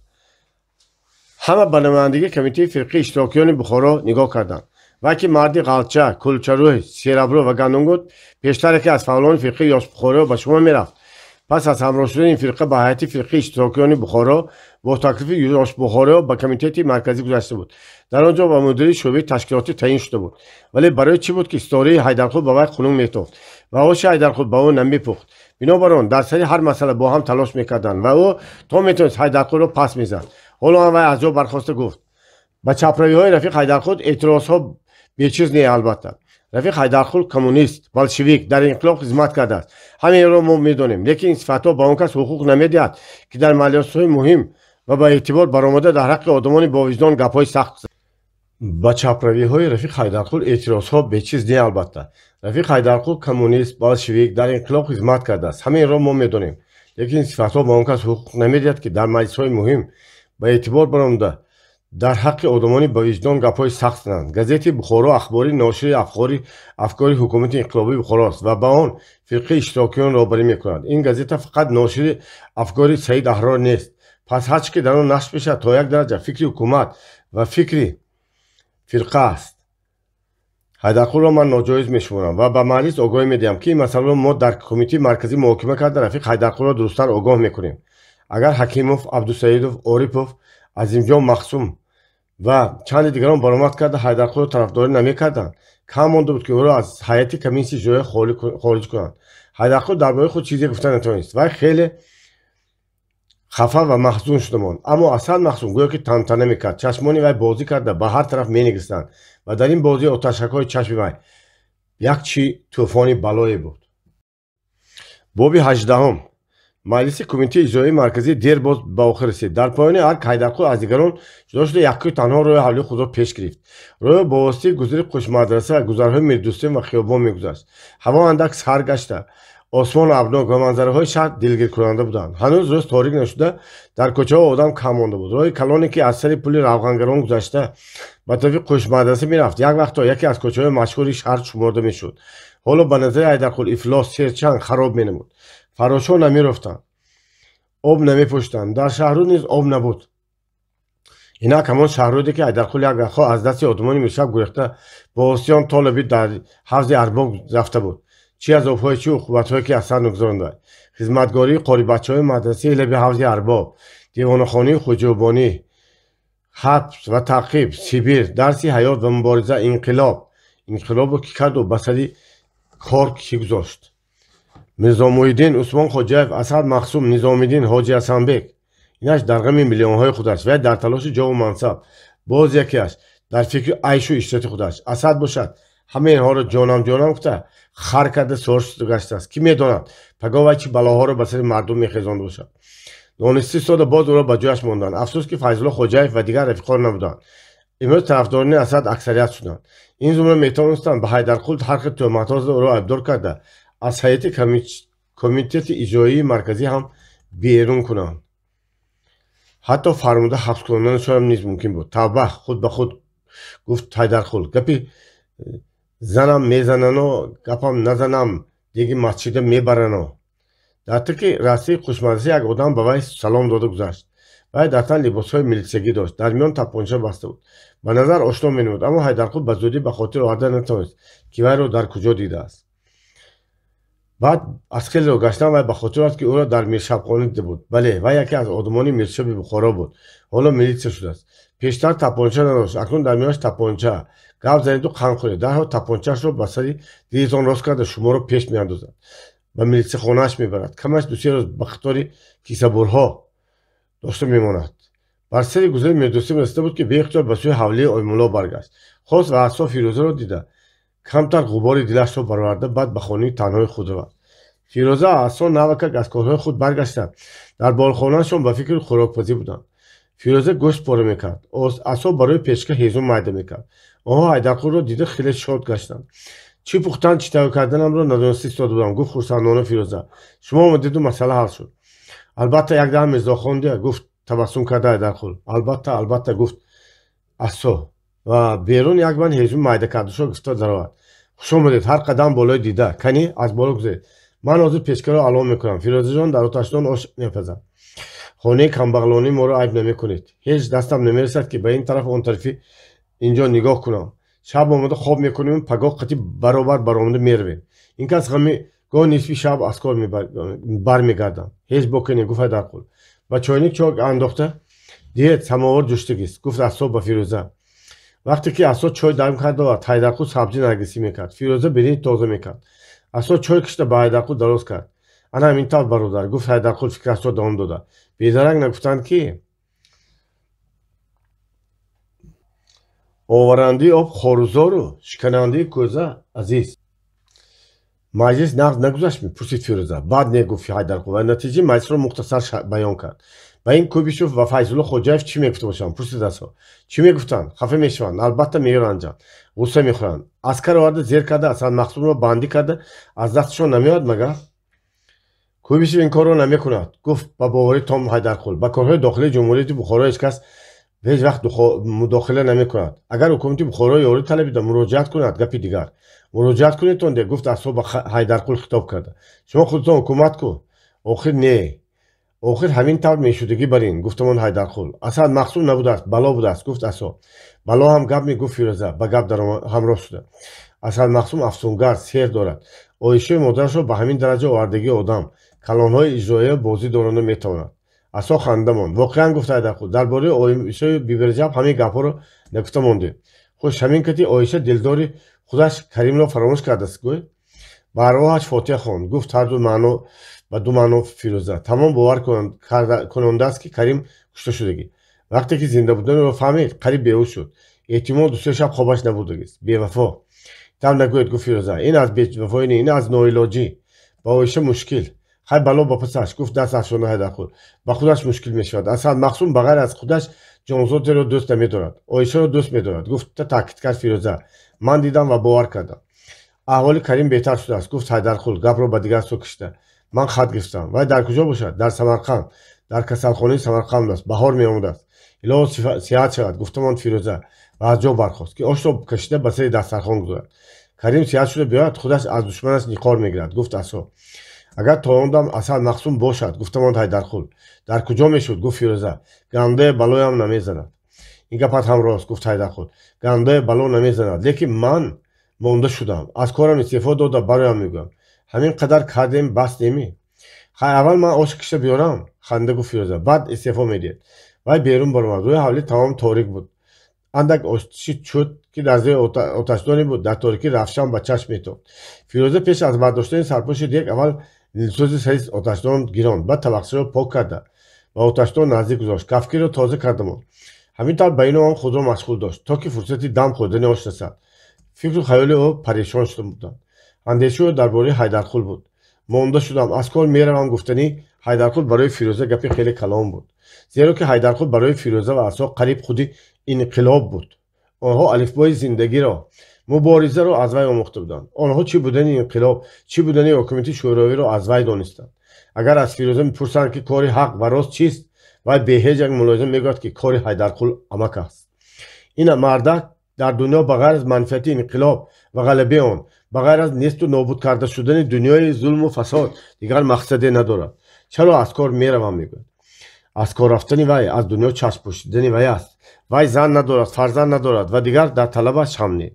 همه به نمایندگی کمیته فرقه اشتراکیان بخارا نگاه کردند. وقتی مردی غلچه، کلچروی، سیرابرو و گندمگود پیشتر که از فعالان فرقه یاس بخارا به شما میرفت. پس از همراه شدن این فرقه به هیئت فرقه اشتراکیان بخارا با تکلیف یاس بخارا به کمیته مرکزی گذاشته بود. در آنجا به مدیر شعبه تشکیلاتی تعیین شده بود. ولی برای چی بود که استاره حیدرقل به وی خنوم میتافت و آش حیدرقل به او نمیپخت؟ بنابراین در سر هر مسئله با هم تلاش میکردند و او تا میتونست حیدرقل را پس میزد. حالا هم وی از جا برخاسته گفت با چپروی های رفیق حیدرقل اعتراض ها بیچیز نه. البته رفیق حیدرقل کمونیست بلشویک در انقلاب خدمت کرده است، همین را ما میدونیم، لیکن این صفت ها به اون کس حقوق نمیدهد که در مجلس های مهم و با اعتبار برآمده در حق آدمان با وجدان گپ‌های سخت با چپروی های رفیق حیدرقل اعتراض ها بیچیز نه. البته رفیق حیدرقل کمونیست بلشویک در انقلاب خدمت کرده است، همین را ما میدونیم، لیکن این صفت ها به اون کس حقوق نمیدهد که در مجلس های مهم با اعتبار برآمده در حق آدمانی با وجدان گپ‌های سخت زنند. گازت بخارا اخباری ناشر افکار حکومت انقلابی بخارا است و با آن فرقه اشتراکیان رهبری می‌کند. این گازت فقط ناشر افکار سعید احرار نیست. پس هرچی که در آن نشر بشود تا یک درجه فکر حکومت و فکر فرقه است. حیدرقل را من ناجایز می‌شمارم و به مجلس آگاهی می‌دهم که این مسئله را ما در کمیته مرکزی محاکمه کرده رفیق حیدرقل را درست‌تر آگاه می‌کنیم. اگر حکیموف، عبدالسعیدوف، عارفوف، عظیمجان مخصوم و چند دیگران برآمد کرده حیدرقل را طرفداری نمی‌کردند، کم مانده بود که او را از هیئت کمیته اجرایی خارج کنند. حیدرقل درباره خود چیزی گفتن نتوانست و خیلی خفه و محزون شده ماند. اما اسد مخصوم گویا که تنتنه میکرد. چشمانی وی بازی کرده به هر طرف مینگریستند و در این بازی آتشک‌های چشم وی یک چی طوفانی بلایی بود. باب 18 مجلس کمیته اجرایی مرکزی دیر باز به آخر رسید. در پایان ارگ حیدرقل از دیگران جدا شده یکی تنها راه حمله خود را پیش گرفت. راه با واسطه گذر قوش مدرسه و گذرهای میردوستین و خیابان میگذشت. هوا اندک سرد گشته، آسمان ابرناک و منظره‌های شهر دلگیر کننده بودند. هنوز روز تاریک نشده، در کوچه‌ها آدم کم مانده بود. راه کلانی که از سر پل روغنگران گذشته به طرف قوش مدرسه میرفت، یک وقتا یکی از کوچه‌های مشهور شهر شمرده میشد. حالا به نظر حیدرقل افلاس سرچنگ خراب مینمود. فراش‌ها نمیرفتند، آب نمی‌پشتند، در شهرها نیز آب نبود. اینک همان شهرهایی که حیدرقل یک وقتها از دست آدمان میرشب گریخته با آسیان طالبی در حوض ارباب رفته بود. چی از آب‌های چی عقوبت‌هایی که اثر نگذارنده، خدمتگاری قاری بچه‌های مدرسه لب حوض ارباب، دیوانه‌خانه خوجوبانی، حبس و تعقیب، سیبیر، درسی حیات و مبارزه، انقلاب، инқилобро ки карду ба сари кор ки гузошт. Мирзомуҳиддин Усмон Хоҷаев, Асад Махсум, Низомиддин Ҳоҷи Ҳасанбек, инаш дар ғами миллионҳои худаш вай дар талоши ҷову мансаб, боз якеаш дар фикри айшу ишроти худаш. Асад бошад ҳама инҳоро ҷонам гуфта хар карда суор шуда гаштааст. Ки медонад пагоҳ вай чӣ балоҳоро ба сари мардум мехезонда бошад. донисти сода боз ӯро ба ҷояш монданд. Афсӯс ки Файзулло Хоҷаев ва дигар рафиқон набуданд. имрӯз тарафдорони Асад аксарият шуданд. ин зумра метавонистанд ба Ҳайдарқул ҳар хел тӯҳматҳо зада ӯро айбдор карда аз ҳайати комитети иҷроии марказӣ ҳам берун кунанд. ҳатто фармуда ҳабс кунданашонам низ мумкин буд. Тавба, худ ба худ гуфт Ҳайдарқул. гапи занам мезанано, гапам назанам, деги масҷида мебарано. дар тики расти хушмазза як одам ба вай салом дода гузашт. вай дар тан либосҳои милитсиягӣ дошт. дар миён тапонча баста буд. ба назар ошно менамуд, аммо Ҳайдарқул ба зудӣ ба хотир оварда натавонист ки вайро дар куҷо дидааст. баъд аз хеле гашдан вай ба хотир овард ки ӯро дар миршабхона дида буд. бале, вай яке аз одамони миршаби Бухоро буд. ҳоло милитсия шудааст. пештар тапонча надошт, акнун дар миёнаш тапонча. гап занеду қан хӯред. дарҳол тапончаашро ба сари дилитон рост карда шуморо пеш меандозад. ба милитсияхонааш мебарад. камаш ду-се рӯз ба қатори кисабурҳо дошта мемонад. бар сари гузари Мирдӯстӣ расида буд ки беихтиёр ба сӯи ҳавлии Оймулло баргашт. хост ва асо Фирӯзаро дида камтар ғубори дилашро бароварда баъд ба хонаи танҳои худ равад. Фирӯза асо навакак аз корҳои худ баргашта дар болхонаашон ба фикри хӯрокпазӣ буданд. Фирӯза гӯшт пора мекард. асо барои пешка ҳезум майда мекард. онҳо Ҳайдарқулро дида хеле шод гаштанд. чӣ пухтан чӣ тайёр карданамро надонистӣ истода будам, гуфт хурсандона Фирӯза. шумо омадеду масъала ҳал шуд. албатта як даҳ Мирзохон дия, гуфт табассум карда Ҳайдарқул. албатта гуфт асо ва берун як банд ҳезум майда кардашро гирифта даровард. хуш омадед, ҳар қадам болои дида. канӣ аз боло гузаред. ман ҳозир пешкаро алом мекунам. Фирӯзаҷон дар оташдон ош мепазад. хонаи камбағалони моро айб намекунед. ҳеҷ дастам намерасад ки ба ин тараф он тарафи инҷо нигоҳ кунам. шаб омада хоб мекунем, пагоҳ қатӣ баробар баромада меравем. ин кас ғами гоҳ нисфи шаб аз кор бармегардам. ҳеҷ боке не, гуфт Ҳайдарқул. ба чойник чой андохта диҳед самовар ҷуштагист, гуфт асо ба Фирӯза. вақте ки асо чой дарм карда овард, Ҳайдарқул сабзи наргисӣ мекард. Фирӯза биринҷ тоза мекард. асо чой кишида ба Ҳайдарқул дароз кард. ана ҳамин тавр бародар, гуфт Ҳайдарқул фикрашро давом дода. безарак нагуфтанд ки оварандии об хорузору шиканандии кӯза азиз. маҷлис нағз нагузашт, мепурсид Фирӯза. баъд не, гуфт Ҳайдарқул ва натиҷаи маҷлисро мухтасар баён кард. ба ин Кӯбишев ва Файзулло Хоҷаев чӣ мегуфта бошанд? пурсид асо. чӣ мегуфтанд? хафа мешаванд, албатта меранҷанд, ғусса мехӯранд. аскар оварда зер карда Асад Махсумро бандӣ карда аз дасташон намеояд магар? Кӯбишев ин корро намекунад, гуфт ба боварӣ том Ҳайдарқул. ба корҳои дохилии ҷумҳурияти Бухоро ҳеҷ кас ҳеҷ вақт мудохила намекунад. агар ҳукумати Бухоро ёрӣ талабида муроҷиат кунад, гапи дигар. муроҷиат кунедтон де, гуфт асо ба Ҳайдарқул хитоб карда. шумо худтон ҳукумат ку. охир не. охир ҳамин тавр мешудагӣ бар ин, гуфтамон Ҳайдарқул. Асад Махсум набудааст, бало будааст, гуфт асо. бало ҳам гап мегуфт Фирӯза, ба гап ҳамроҳ шуда. Асад Махсум афсунгар, сер дорад. оишаи модарашро ба ҳамин дараҷа овардагии одам, калонҳои иҷроия бозӣ доранда метавонад. асо ханда монд. воқеан, гуфт Ҳайдарқул, дар бораи оишаи Бибирҷаб ҳамин гапҳоро нагуфта мондем. хуш, ҳамин кати оиша дилдори худаш Каримро фаромӯш кардааст гӯй? ба арвоҳаш фотиҳа хонд, гуфт ҳар ду маъно ба ду маъно Фирӯза. тамом бовар кунандааст ки Карим кушта шудагӣ. вақте ки зинда буданро фаҳмид, қариб беҳуш шуд. эҳтимол ду-се шаб хобаш набурдагист. бевафо. там нагӯед, гуфт Фирӯза. ин аз бевафоӣ не, ин аз ноилоҷӣ. ба оиша мушкил. хай бало ба пасаш, гуфт даст афшонда Ҳайдарқул. ба худаш мушкил мешавад. Асад Махсум ба ғайр аз худаш ҷонзодеро дӯст намедорад. оишаро дӯст медорад, гуфт таъкид кард Фирӯза. ман дидам ва бовар кардам. аҳволи Карим беҳтар шудааст, гуфт Ҳайдарқул гапро ба дигар сӯ кашида. ман хат гирифтам. вай дар куҷо бошад? дар Самарқанд, дар касалхонаи Самарқанд аст. баҳор меомадааст. илоҳо сиҳат шавад, гуфтамон Фирӯза ва аз ҷо бархост ки ошро кашида ба сари дастархон гузорад. Карим сиҳат шуда биёяд, худаш аз душманаш ниқор мегирад, гуфт асо. агар то он дам Асад Махсум бошад, гуфтамон Ҳайдарқул. дар куҷо мешуд, гуфт Фирӯза. гандае балоям намезанад. ин гапат ҳам рост, гуфт Ҳайдарқул. гандае бало намезанад, лекин ман монда шудам. аз корам истеъфо дода бароям мегӯям. ҳамин қадар кардем, бас неми? хай аввал ман ош кишта биёрам, ханда гуфт Фирӯза. баъд истеъфо медиҳед. вай берун баромад. рӯи ҳавлӣ тамом торик буд. андак отиши чӯд ки дар зери оташдоне буд дар торикӣ равшан ба чашм метофт. фирӯза пеш аз бардоштани сарпоши дег аввал нилсӯзи сари оташдон гиронд, баъд табақчаро пок карда ба оташдон наздик гузошт. кафкиро тоза карда монд. ҳамин тавр ба ину он худро машғул дошт, то ки фурсати дам хӯрдани ош расад. фикру хаёли ӯ парешон шуда буданд. андешаи ӯ дар бораи ҳайдарқул буд. монда шудам, аз кор меравам гуфтани ҳайдарқул барои фирӯза гапи хеле калон буд, зеро ки ҳайдарқул барои фирӯза ва асо қариб худи инқилоб буд. онҳо алифбои зиндагиро, муборизаро аз вай омӯхта буданд. онҳо чӣ будани инқилоб, чӣ будани ҳокимияти шӯравиро аз вай донистанд. агар аз фирӯза мепурсанд ки кори ҳақ ва рост чист, вай беҳеҷ як мулозим мегӯяд ки кори ҳайдарқул амак аст. ин мардак дар дунё ба ғайр аз манфиати инқилоб ва ғалабаи он, ба ғайр аз несту нобуд карда шудани дунёи зулму фасод дигар мақсаде надорад. чаро аз кор меравам мегӯяд. аз кор рафтани вай аз дунё чашм пӯшидани вай аст. вай зан надорад, фарзанд надорад ва дигар дар талабаш ҳам не.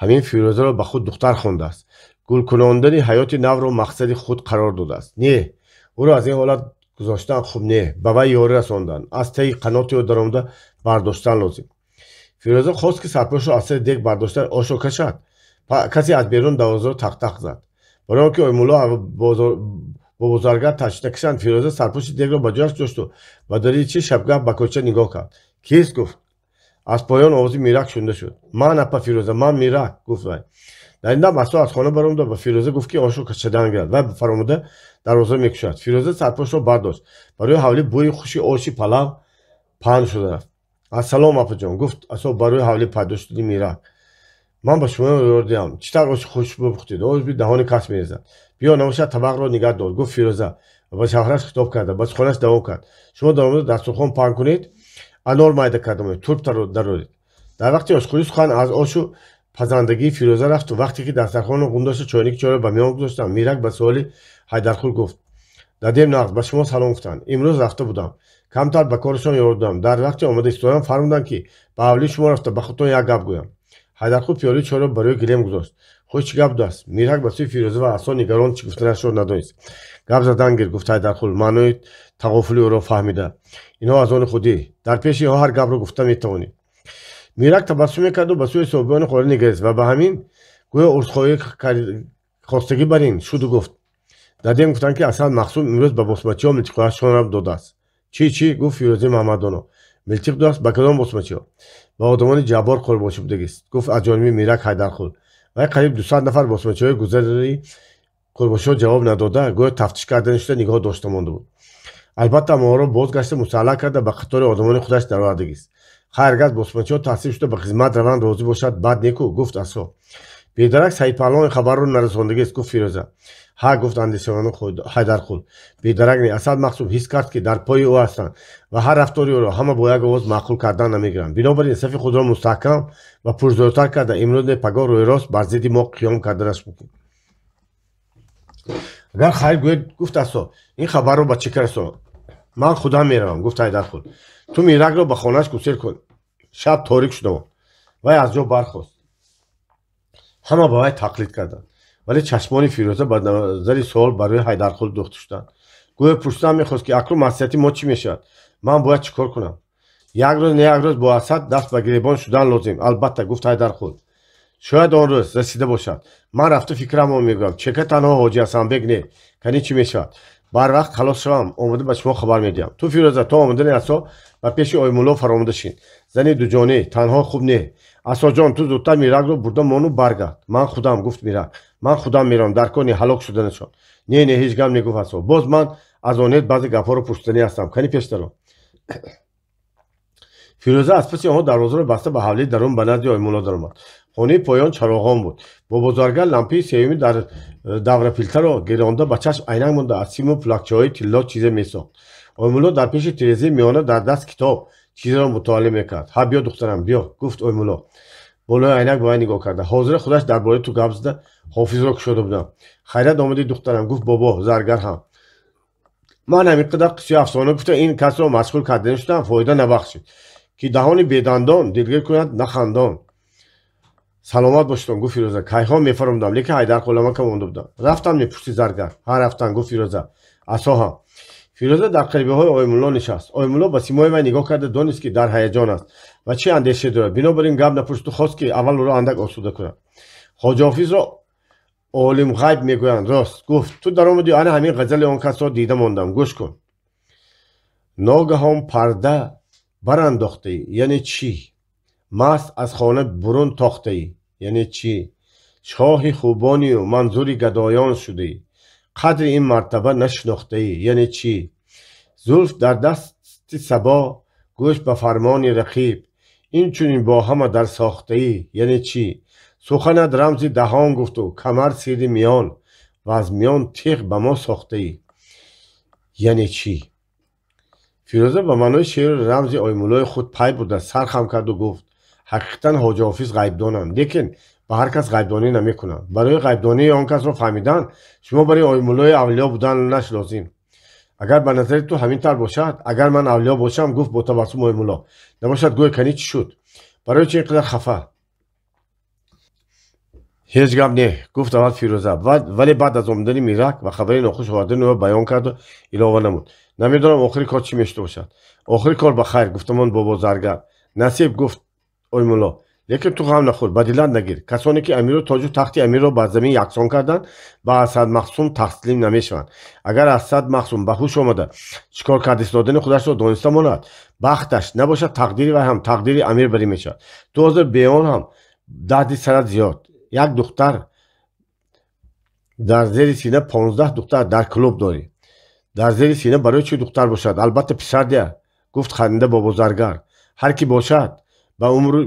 ҳамин фирӯзаро ба худ духтар хондааст. гулкунондани ҳаёти навро мақсади худ қарор додааст. не, ӯро аз ин ҳолат гузоштан хуб не, ба вай ёрӣ расондан, аз таи қаноти ӯ даромада бардоштан лозим. фирӯза хост ки сарпошро аз сари дег бардошта ошо кашад. касе аз берун дарвозаро тақ-тақ зад. барои он ки оймулло бо бузаргар ташвиш кашанд, фирӯза сарпоши дегро ба ҷояш дошту ба даричи шабгаҳ ба кӯча нигоҳ кард. кист? гуфт. аз поён овози мирак шунда шуд. ман апа фирӯза, ман мирак, гуфт вай. дар ин дам асо аз хона баромада ба фирӯза гуфт ки ошо кашадан гирад. вай фаромада дарвоза мекушад. фирӯза сарпошро бардошт. барои ҳавлӣ бӯи хуши оши палав паҳн шуда рафт. ассалом апаҷон, гуфт асо барои ҳавлӣ пайдо шудани мирак. ман ба шумо ёрдиам. чӣ тавр оши хушбӯ пухтед? оби даҳони кас мерезад. биё набошад табақро нигоҳ дор, гуфт фирӯза ва ба шавҳараш хитоб карда ба хонаш давом кард. шумо даромада дастурхон паҳн кунед, анор майда карда моед, турб дароред. дар вақти ошхӯрӣ сухан аз ошу пазандагии фирӯза рафту вақте ки дастархонро гундошта чойники чойро ба миён гузоштанд, мирак ба суоли ҳайдарқул гуфт. дадем нағз ба шумо салом гуфтанд. имрӯз рафта будам, камтар ба корашон ёрдам. дар вақти омада истоям фармуданд ки ба ҳавлии шумо рафта ба худтон як гап гӯям. ҳайдарқул пиёлаи чойро барои гилем гузошт. худ чӣ гап будааст? мирак ба сӯи фирӯза ва асо нигарон чӣ гуфтанашро надонист. гап задан гир, гуфт ҳайдарқул маънои тағофули ӯро фаҳмида. инҳо аз они худӣ, дар пеши инҳо ҳар гапро гуфта метавонӣ. мирак табассуме карду ба сӯи соҳибони хона нигарист ва ба ҳамин гӯё урсхоҳӣ хостагӣ бар ин шуду гуфт. дадем гуфтанд ки асад мақсум имрӯз ба босмачиҳо милтиқҳояшонро додааст. чӣ? гуфт фирӯзаи маҳмадоно. милтиқ додааст? ба кадом босмачиҳо? ба одамони ҷаббор қурбоши будагист, гуфт аз ҷониби мирак ҳайдарқул. вай қариб 200 нафар босмачиҳои гузари қурбошиҳо ҷавоб надода, гӯё тафтиш кардани шуда нигоҳ дошта монда буд. албатта моҳоро бозгашта мусаллаҳ карда ба қатори одамони худаш даровардагист. хайр газ босмачиҳо таҳсил шуда ба хизмат раванд розӣ бошад, бад неку, гуфт асо. бедарак саидпаҳлони хабарро нарасондагист, гуфт фирӯза. ҳа, гуфт андешаванон ҳайдарқул. бедарак не, асад мақсум ҳис кард ки дар пои ӯ ҳастанд ва ҳар рафтори ӯро ҳама бо як овоз маъқул кардан намегиранд. бинобар ин сафи худро мустаҳкам ва пурзортар карда имрӯз непагоҳ рӯйрост бар зидди мо қиём карданаш мумкин. агар хайр гӯед, гуфт асо, ин хабарро ба чека расонам. ман худам меравам, гуфт ҳайдарқул. ту миракро ба хонааш гусел кун. шаб торик шуда монд. вай аз ҷо бархост. ҳама ба вай тақлид карданд, вале чашмони фирӯза ба назари суол барои ҳайдарқул духта шуданд. гӯё пурсидан мехост ки акнун маслиҳати мо чӣ мешавад? ман бояд чӣ кор кунам? як рӯз не як рӯз бо асад даст ба гиребон шудан лозим. албатта, гуфт ҳайдарқул. шояд он рӯз расида бошад. ман рафту фикрамро мегӯям. чека танҳо ҳоҷи ҳасанбек не. канӣ чӣ мешавад? барвақт халос шавам, омада ба шумо хабар медиҳам. ту фирӯза то омадани асо ба пеши оймулло фаромада шин. зани дуҷонӣ, танҳо хуб не. асоҷон, ту зудтар миракро бурда мону баргард. ман худам, гуфт мирак. ман худам меравам дар кони ҳалок шуданашон. не, ҳеҷ гап не, гуфт асо. боз ман аз онет баъзе гапҳоро пурсиданӣ ҳастам. канӣ пештаро. фирӯза аз паси онҳо дарвозаро баста ба ҳавлии дарун ба назди оймулло даромад. хонаи поён чароғон буд. бо бозаргар лампаи сеюмӣ дар даврапилтаро гиронда ба чашм айнак монда аз симу пулакчаҳои тилло чизе месохт. оймулло дар пеши тирезаи миёна дар даст китоб чизеро мутоалиа мекард. ҳа, биё духтарам, биё, гуфт оймулло. болои айнак ба вай нигоҳ карда. ҳозира худаш дар бораи ту гап зада ҳофизро кушода будам. хайрат омадӣ духтарам, гуфт бобо заргар ҳам. ман ҳамин қадар қиссаи афсона гуфта ин касро машғул кардани шудам, фоида набахшид. ки даҳони бедандон дилгир кунад на хандон. саломат бошедон, гуфт фирӯза. кайҳо мефаромдам, лекин ҳайдарқул амака монда будам. рафтам мепурсид заргар. ҳа, рафтам, гуфт фирӯза. асо ҳам. фирӯза дар қилбиҳои оймулло нишаст. Оймулло ба симои вай нигоҳ карда донист ки дар ҳаяҷон аст ва чӣ андеше дорад. Бинобар ин гап напурсиду хост ки аввал ӯро андак осуда кунад. хоҷа ҳофизро олимғайб мегӯянд. рост гуфт. ту даромади ана ҳамин ғазали он касро дида мондам. гӯш кун. ногаҳон парда барандохтаӣ, яъне чӣ? маст аз хона бурун тохтаӣ, яъне чӣ? шоҳи хубонию манзури гадоён шудаӣ, қадри ин мартаба нашинохтаӣ, яъне чӣ? зулф дар дасти сабо, гӯш ба фармони рақиб, инчунин бо ҳама дар сохтаӣ, яъне чӣ? суханат рамзи даҳон гуфту камар сири миён ва аз миён тиғ ба мо сохтаӣ, яъне чӣ? фирӯза ба маънои шеъру рамзи оймуллои худ пай бурда сар хам карду гуфт: ҳақиқатан хоҷа ҳофиз ғайбдонанд, лекин ба ҳар кас ғайбдонӣ намекунанд. барои ғайбдонии он касро фаҳмидан шумо барои оймуллои авлиё буданаш лозим. агар ба назари ту ҳамин тавр бошад, агар ман авлиё бошам, гуфт бо табассум оймулло, набошад гӯя канӣ чӣ шуд? барои чӣ ин қадар хафа? ҳеҷ гап не, гуфт аввал фирӯза, вале баъд аз омадани мирак ва хабари нохуш овардани ӯ баён карду илова намуд: намедонам охири кор чӣ мешуда бошад. охири кор ба хайр, гуфтамон бобо заргар. насиб, гуфт оймулло, лекин ту ғам нахӯр, ба дилат нагир. касоне ки амиру тоҷу тахти амирро ба замин яксон карданд, ба асадмахсум таслим намешаванд. агар асадмахсум ба ҳуш омада чикор кард истодани худашро дониста монад, бахташ набошад, тақдири вай ҳам тақдири амир барӣ мешавад. ту ҳозир бе он ҳам дарди сарат зиёд. як духтар дар зери сина 15 духтар дар клуб дорӣ. дар зери сина барои чӣ духтар бошад? албатта писар дия, гуфт ханда бобо заргар. ҳар ки бошад ба умру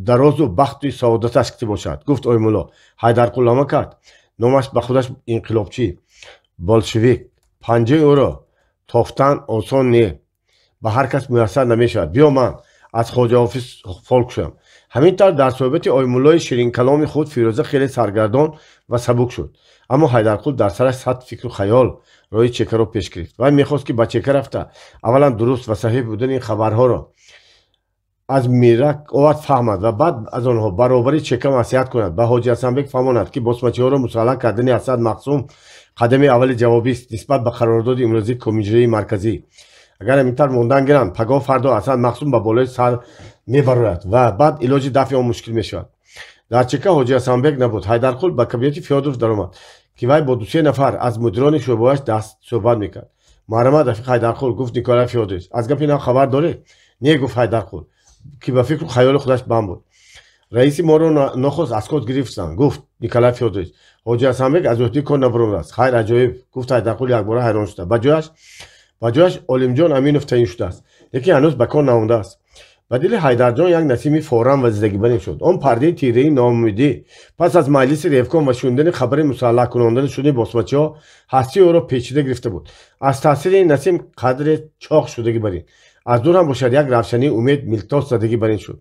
дарозу бахти саодаташ кӣ бошад, гуфт оймулло. ҳайдарқул нама кард. номаш ба худаш инқилобчӣ, болшевик. панҷаи ӯро тофтан осон не, ба ҳар кас муяссар намешавад. биё ман аз хоҷа ҳофиз фол кушам. ҳамин тавр дар суҳбати оймуллои ширинкаломи худ фирӯза хеле саргардон ва сабук шуд. аммо ҳайдарқул дар сараш сад фикру хаёл роҳи чекаро пеш гирифт. вай мехост ки ба чека рафта аввалан дуруст ва саҳиҳ будани хабарҳоро аз мирак овард фаҳмад ва баъд аз онҳо баробари чека насиҳат кунад. ба ҳоҷи ҳасанбек фаҳмонад ки босмачиҳоро мусаллаҳ кардани асад махсум қадами аввали ҷавобист нисбат ба қарордоди имрӯзии комиҷраи марказӣ. агар ҳамин тавр мондан гиранд, пагоҳ фардо асад махсум ба болои сар мебарояд ва баъд илоҷи дафъи он мушкил мешавад. дар чека ҳоҷи ҳасанбек набуд. ҳайдарқул ба кабинети феодоров даромад ки вай бо ду-се нафар аз мудирони шӯъбааш даст суҳбат мекард. маҳрамат рафиқ ҳайдарқул, гуфт Николай Феодорович, аз гапи нав хабар дорӣ? не, гуфт ҳайдарқул, ки ба фикру хаёли худаш банд буд. раиси моро нохост аз код гирифтанд, гуфт Николай Феодорович. ҳоҷи ҳасанбек аз уҳдаи кор набаромадааст. хайр, аҷоиб, гуфт ҳайдарқул якбора ҳайрон шуда. ба ҷояш Олимҷон Аминов таъин шудааст, лекин ҳанӯз ба кор наомадааст. ба дили ҳайдарҷон як насими форам ва зиздагибарӣ шуд. он пардаи тираи ноумедӣ пас аз маҷлиси ревком ва шунидани хабари мусаллаҳкунонда шудани босмачиҳо ҳастии ӯро печида гирифта буд. аз таъсири ин насим қадре чоқ шудагӣ бар ин, аз дур ҳам бошад, як равшании умед милтос задагӣ бар ин шуд.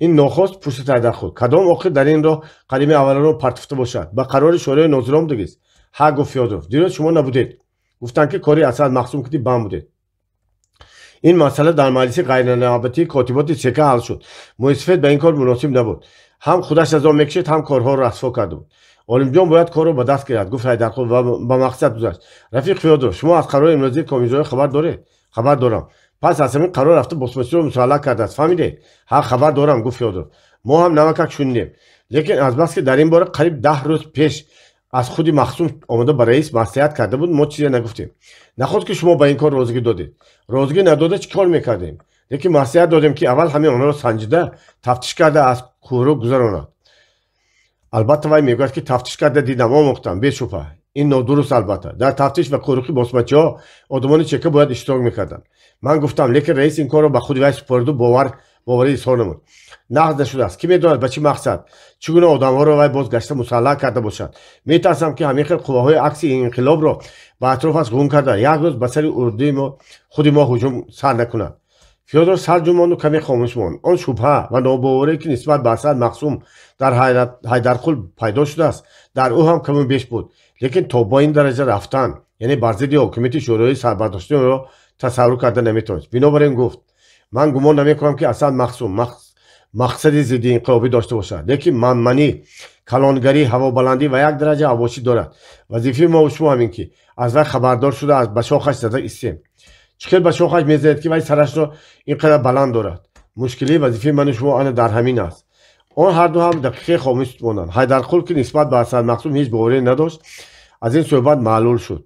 ин нохост пурсид ҳайдарқул. кадом оқиб дар ин роҳ қадами аввалро партофта бошад? ба қарори шӯрои нозирон будагист? ҳа, гуфт Феодоров. дирӯз шумо набудед. гуфтанд ки кори асад махсум кити банд будед. ин масъала дар маҷлиси ғайриниёбатии котиботи сека ҳал шуд. муисфед ба ин кор муносиб набуд. ҳам худаш азо мекушид, ҳам корҳоро расво карда буд. олимҷон бояд корро ба даст гирад, гуфт ҳайдарқул ва ба мақсад гузашт. рафиқ Феодоров, шумо аз қарори имрӯзии комиҷраҳо хабар доред? хабар дорам. пас аз ҳамин қарор рафта босмачиро мусаллаҳ кардааст, фаҳмидед? ҳа, хабар дорам, гуфт Феодоров. мо ҳам навакак шунидем, лекин азбаски дар ин бора қариб 10 рӯз пеш аз худи махсум омада ба раис маслиҳат карда буд, мо чизе нагуфтем. наход ки шумо ба ин кор розигӣ додед. розигӣ надода чӣ кор мекардем? лекин маслиҳат додем ки аввал ҳамин онҳоро санҷида тафтиш карда аз кӯҳрӯ гузаронад. албатта вай мегӯяд ки тафтиш карда дидам, омӯхтам, бешубҳа. ин нодуруст. албатта дар тафтиш ва қӯрухи босмачиҳо одамони чека бояд иштирок мекарданд. ман гуфтам, лекин раис ин корро ба худи вай супориду боварӣ изҳор намуд. нағз нашудааст. кӣ медонад ба чӣ мақсад чӣ гуна одамҳоро вай бозгашта мусаллаҳ карда бошад. метарсам ки ҳамин хел қувваҳои акси инқилобро ба атрофаш ғун карда як рӯз ба сари урдуи худи мо ҳуҷум сар накунад. феодор сар ҷумонду каме хомӯш монд. он шубҳа ва нобоварие ки нисбат ба асад махсум дар ҳайдарқул пайдо шудааст, дар ӯ ҳам каму беш буд. лекин то ба ин дараҷа рафтан, яъне бар зидди ҳокимияти шӯрои сарбардоштиро тасаввур карда наметавонист. бинобар ин гуфт, ман гумон намекунам ки асад махсум мақсади зидди инқилобӣ дошта бошад, лекин манманӣ کلانگری، هوابلندی و یک درجه آواشی دارد. وظیفه ما و شما همین که از وی خبردار شده از به شاخش زده ایستیم. چکل به شاخش میزد که وی سرش را اینقدر بلند دارد. مشکلی وظیفه من و شما آن در همین است. آن هر دو هم دقیقه خاموش ماندند. حیدرقل که نسبت به اسد مقسوم هیچ باوری نداشت از این صحبت معلول شد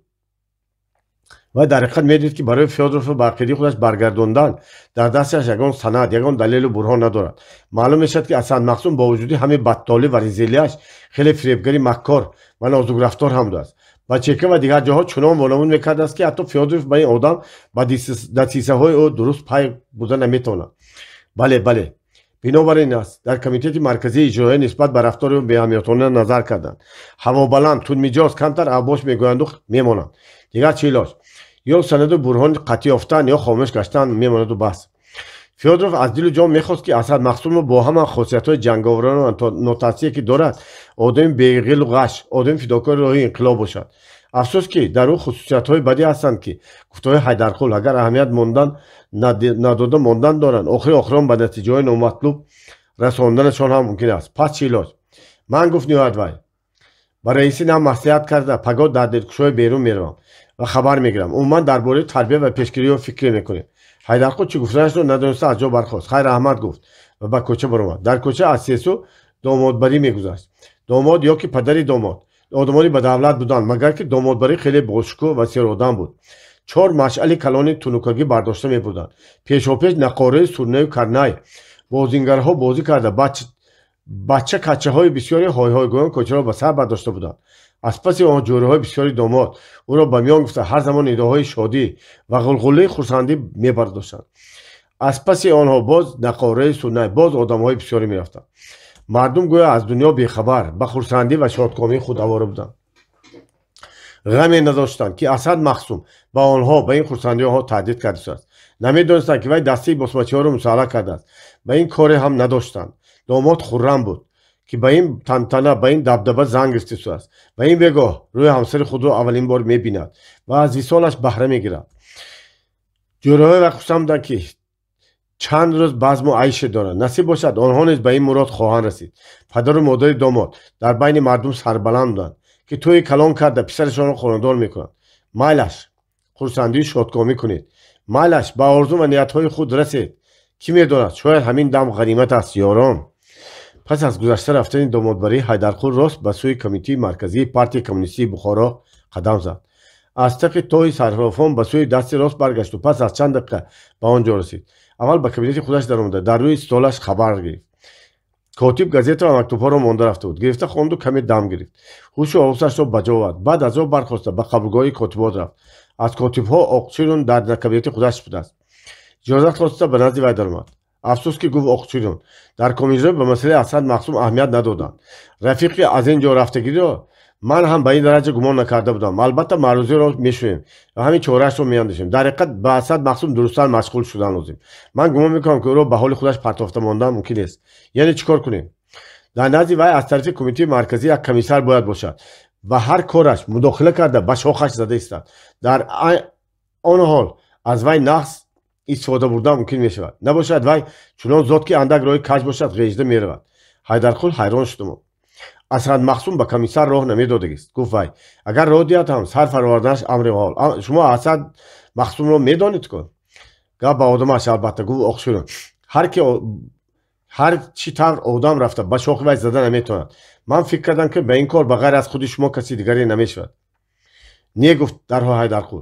و در حقیقت میدید که برای فیودروف به عقیده خودش برگرداندن در دستش یگان سند یگان دلیل و برهان ندارد. معلوم میشد که اسد مقسوم با وجود همه بدتالی و رزیلیش خیلی فریبگری مکار و نازک رفتار هم داشت. با چکه و دیگر جاها چنان وانمود میکرد است که حتی فیودروف به این آدم با دسیسه های او درست پای بردن نمیتواند. بله بنابراین است در کمیته مرکزی اجرایی نسبت به رفتار او بی‌اهمیتانه نظر کردند. هوابلند تون میجاز کمتر اوباش میگویند و میمانند. دیگر چه علاج؟ یا سند و برهان قطعی یافتن یا خاموش گشتن میماند و بس. فیودروف از دل و جان میخواست که اسد مقسوم رو با همه خاصیت‌های جنگاورانه و نوتاسی که دارد آدم بی‌غل و غش، آدم فداکار راه انقلاب باشد. افسوس که در او خصوصیت‌های بدی هستند که گفته‌های حیدرقل اگر اهمیت نداده ماندن دارند آخران به نتیجه‌های نامطلوب رساندنشان هم ممکن است. پس چه علاج؟ من گفت نیاید وی با رئیسی نام مصلحت کرده پگاه در دلکشای بیرون میروم و خبر میگیرم عموما درباره تربیت و پیشگیری و فکری میکنیم. حیدرقل چه گفتنش رو ندونسته از جا برخاست. خیر احمد گفت و به کوچه برآمد. در کوچه از سیسو دامادبری میگذشت. داماد یا که پدری دامادی به دولت بودند مگر که دامادبری خیلی باشکو و سیرودان بود. 4 مشعل کلان تونوکاگی برداشته میبودند. پیشاپیش نقاره سورنه و کرنای بازیگرها بازی کرده بچه کچه های بسیاری های گویان کوچه را به سر برداشته بودند. از پس آن جوره های بسیاری داماد او را به میان گفته هر زمان نداهای شادی و غلغله خرسندی میبرداشتند. از پس آنها باز نقاره سورنه باز آدم های بسیاری میرفتند. مردم گویا از دنیا بیخبر به خرسندی و شادکامی خود آواره بودند. غمی نداشتند که اسد مقسوم با آنها به این خرسندی ها تهدید کرده است. نمیدانستند که وی دسته بسمتی ها را مسلح کرده است. به این کار هم نداشتند. داماد خرم بود که به این تنتنه به این دبدبه زنگ استیسو است. به این بگاه روی همسر خود را اولین بار میبیند و از وصالش بهره میگیرد. جوره های وقت خصم که چند روز بزم و عیش دارند. نصیب باشد آنها نیز به این مراد خواهند رسید. پدر و مادر داماد در بین مردم سربلندند که توی کلان کرده پسرشان را خانه‌دار میکنند. مایلش خرسندی شادکامی کنید. مایلش به آرزو و نیت‌های خود رسید. کی میداند شاید همین دم غنیمت است یاران. پس از گذشته رفتن دامادبری حیدرقل راست به سوی کمیته مرکزی پارتی کمونیستی بخارا قدم زد. از طریق توی صرافان به سوی دست راست برگشت و پس از چند دقیقه به آنجا رسید. اول به کابینت خودش درآمد. در روی استولش خبر گرفت. کاتب گازیتا و مکتوب‌ها را مانده رفته بود. گرفته خواند و کمی دم گرفت. هوش و حواسش را به جا آورد. بعد از آن برخاسته به قبرگاه کاتبات رفت. از کاتب‌ها آقچیرون در کابینت خودش بود است. اجازت خواسته به نزد وی درآمد. افسوس که گفت آقچیرون در کمیته به مسئله اسد مقسوم اهمیت ندادند. رفیقی از اینجا رفتگی را من هم به این درجه گمان نکرده بودم. البته معروضی را میشویم و همین چارهش رو میاندیشیم. در حقیقت به اسد مقسوم درستاً مشغول شدن لازم. من گمان میکنم که او را به حال خودش پرتافته ماندن ممکن است. یعنی چیکار کنیم؟ در نزد وی از طرف کمیته مرکزی یک کمیسر باید باشد و هر کارش مداخله کرده به شاخش زده است. در آن حال از وی نقص استفاده بردن ممکن می شود. نباشد وی چنان ذات که اندک راه کج باشد غیجده می رود. حیدرقل حیران شدم. اسد مقسوم به کمیسر راه نمیداده است. گفت وی اگر راه دهد هم سر فروردنش امر حال. شما اسد مقسوم را میدانید که گفت به آدمش البته. گفت آقشون هر چی طور آدم رفته به شاخ وی زده نمیتواند. من فکر کردم که به این کار بغیر از خود شما کسی دیگری نمیشود. نه گفت درها حیدرقل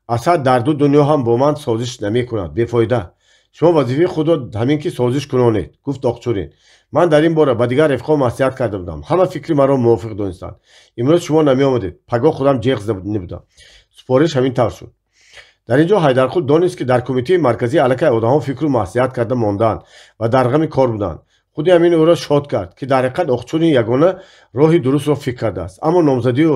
اسد در دو دنیا هم با من سازش نمی کند. بیفایده. شما وظیفه خود همین که سازش کنید. گفت آقچورین من در این باره با دیگر رفقا نصیحت کرده بودم. همه فکری مرا موافق دانستند. امروز شما نمی آمدید. پگاه خودم جیغ نبودم. سپارش همین طور شد. در اینجا حیدرقل دانست که در کمیته مرکزی علیه آدم‌ها فکر و نصیحت کرده ماندند و در غم کار بودند. خود همین او را شاد کرد که در حقیقت آقچورین یگانه راهی درست را فکر کرده است. اما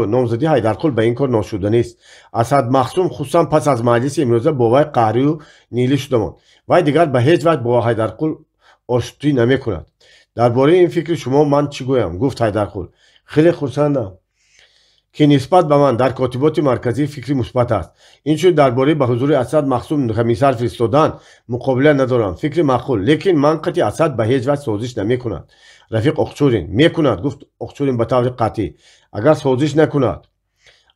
نامزدی حیدرقل به این کار ناشدنی است. اسد مقسوم خصوصا پس از مجلس امروزه با وی قهری و نیلی شده ماند. وی دیگر به هیچ وجه با حیدرقل آشتی نمی کند. درباره این فکر شما من چی گویم؟ گفت حیدرقل خیلی خرسندم که نسبت به من در کاتبات مرکزی فکری مثبت است. این شد درباره به حضور اسد مخصوم کمیسر فرستادن مقابله ندارم. فکر معقول، لیکن منطقه اسد به هیچ وجه سازش نمیکند. رفیق اقچورین میکند، گفت اقچورین به طور قطعی. اگر سازش نکند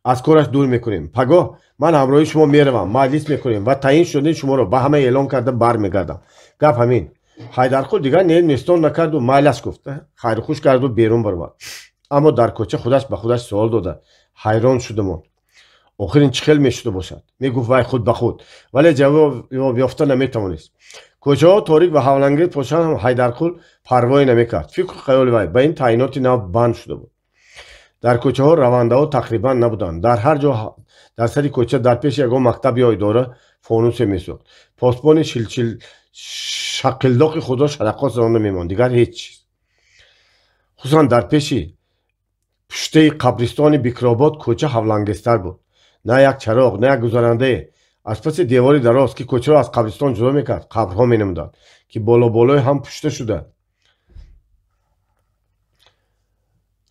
از کارش دور میکنیم. پگاه من همراه شما میروم، مجلس میکنیم و تعیین شده شما رو به همه اعلام کرده برمیگردم. گپ همین. حیدرخان دیگر نیستان نکرد و مایلش گفت خیر خوش کرد و بیرون برود. اما در کوچه خودش به خودش سوال داده. حیران شده ماند. آخر این چه خیل میشده باشد؟ میگفت وای خود به خود، ولی جواب یافته نمیتوانست. کوچه ها تاریک و هولانگیز باشند هم حیدرخان پروایی نمیکرد. فکر خیال وای به این تعیینات نو بند شده بود. در کوچه ها رونده ها تقریبا نبودند. در هر جا در سری کوچه در پیش یگان مکتب یا اداره فانوس میسوخت. پاسبان شقلداق خدا شرقات زنده میماند. دیگر هیچ چیز. خصوصا در پیش پشته قبرستان بیکرآباد کوچه هولانگیزتر بود. نه یک چراغ، نه یک گذرنده. از پس دیواری دراز که کوچه را از قبرستان جدا میکرد قبرها مینمودند که بالا بالای هم پوشیده شده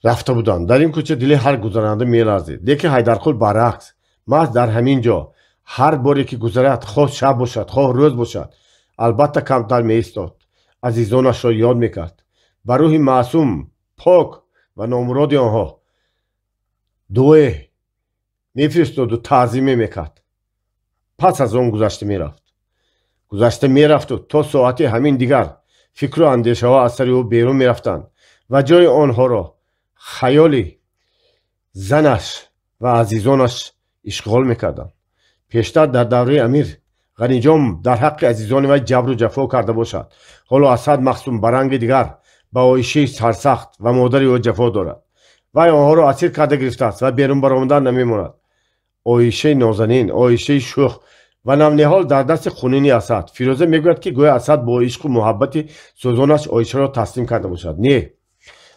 رفته بودند. در این کوچه دل هر گذرنده میلرزید. لیکن حیدرخان برعکس، محض در همین جا هر باری که گذرد، خواه شب باشد خواه روز باشد، البته کمتر میایستاد. عزیزانش را یاد میکرد. بر روح معصوم، پاک و نامراد آنها دعا میفرستاد و تعظیم میکرد. پس از آن گذشته میرفت و تا ساعت همین دیگر فکر و اندیشه ها از سر او بیرون میرفتند و جای آنها را خیالی زنش و عزیزانش اشغال میکردند. پیشتر در دوره امیر غنیجان در حق عزیزان وی جبر و جفا کرده باشد، حالا اسد مخصوم برنگ دیگر به عایشه سرسخت و مادر او جفا دارد. وی آنها را اسیر کرده گرفته است و بیرون برآمدن نمیماند. عایشه نازنین، عایشه شوخ و نمنهال در دست خونینی اسد. فیروزه میگوید که گویا اسد با عشق و محبت سوزانش عایشه را تسلیم کرده باشد. نه،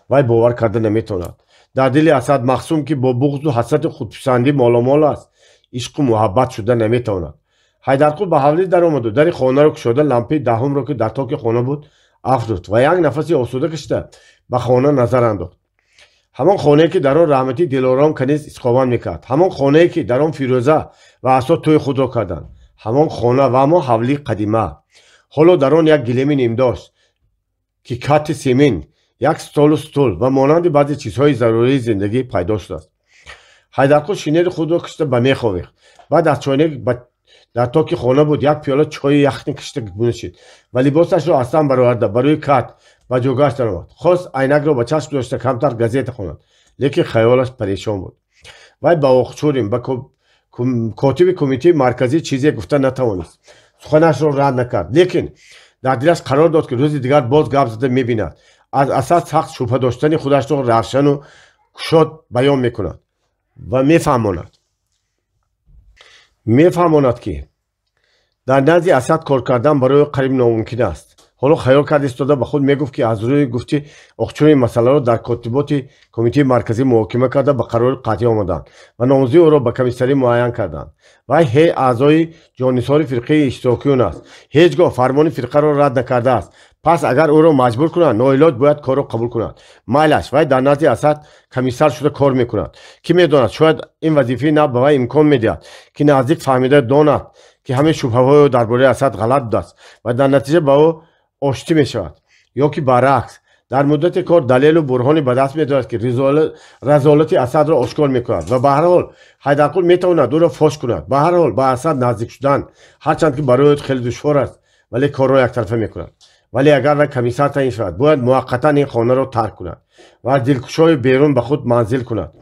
وی باور کرده نمیتواند. در دل اسد مخصوم که با بغض و حسرت خودپسندی مالامال است، عشق و محبت شده نمیتواند. حیدرخان به حولی در آمد و در خانه را گشوده لامپه دهم را که در تاک خانه بود افروخت و یک نفسی آسوده کشیده به خانه نظر انداخت. همان خانه که در آن رحمتی دلارام کنیز اسقامت میکرد، همان خانه که در آن فیروزه و اسد توی خود را کردند، همان خانه و اما حولی قدیمه. حالا در آن یک گلیم نیم داشت که کت سیمین، یک ستول و مانند بعضی چیزهای ضروری زندگی پیدا شده است. حیدرخان شینل خود را کشیده به میخ آویخت. بعد از چایینک در تاک خانه بود یک پیاله چای یخنی کشیده بنوشید و لباسش را از تن برآورده بروی کت و جوگهش درآمد. خواست عینک را به چشم داشته کمتر گزیده خواند، لیکن خیالش پریشان بود. وی به اقچورین به کاتب کمیته مرکزی چیزی گفته نتوانست. سخنش را رد نکرد، لیکن در دلش قرار داد که روز دیگر باز گپ زده میبیند. از اسد سخت شبهه داشتن خودش را روشن و گشاد بیان میکند و میفهماند که در نزد اسد کار کردن برای قریب ناممکن است. حالا خیال کرد ایستاده به خود میگفت که از روی گفتی اقچور این مسئله را در کاتبات کمیته مرکزی محاکمه کرده به قرار قطعی آمدند و نامزد او را به کمیسری معین کردند. وی هی اعضای جانثار فرقه اشتراکیون است، هیچگاه فرمان فرقه را رد نکرده است. پس اگر او را مجبور کنند ناعلاج باید کار را قبول کند. مایلش وی در نزد اسد کمیسر شده کار میکند. کی میداند شاید این وظیفه نه به وی امکان میدهد که نزدیک فهمیده داند که همه شبهه های درباره اسد غلط است و در نتیجه به او آشتی می شود، یا که برعکس در مدت کار دلیل و برهانی به دست می دارد که رذالت اسد را آشکار می کند و به هر حال حیدرخان می تواند او را فاش کند. به هر حال به اسد نزدیک شدن هرچند که برای خیلی دشوار است ولی کار را یک طرفه می کند. ولی اگر وی کمیسر تعیین شود باید موقتا این خانه را ترک کند و از دلکشای بیرون به خود منزل کند.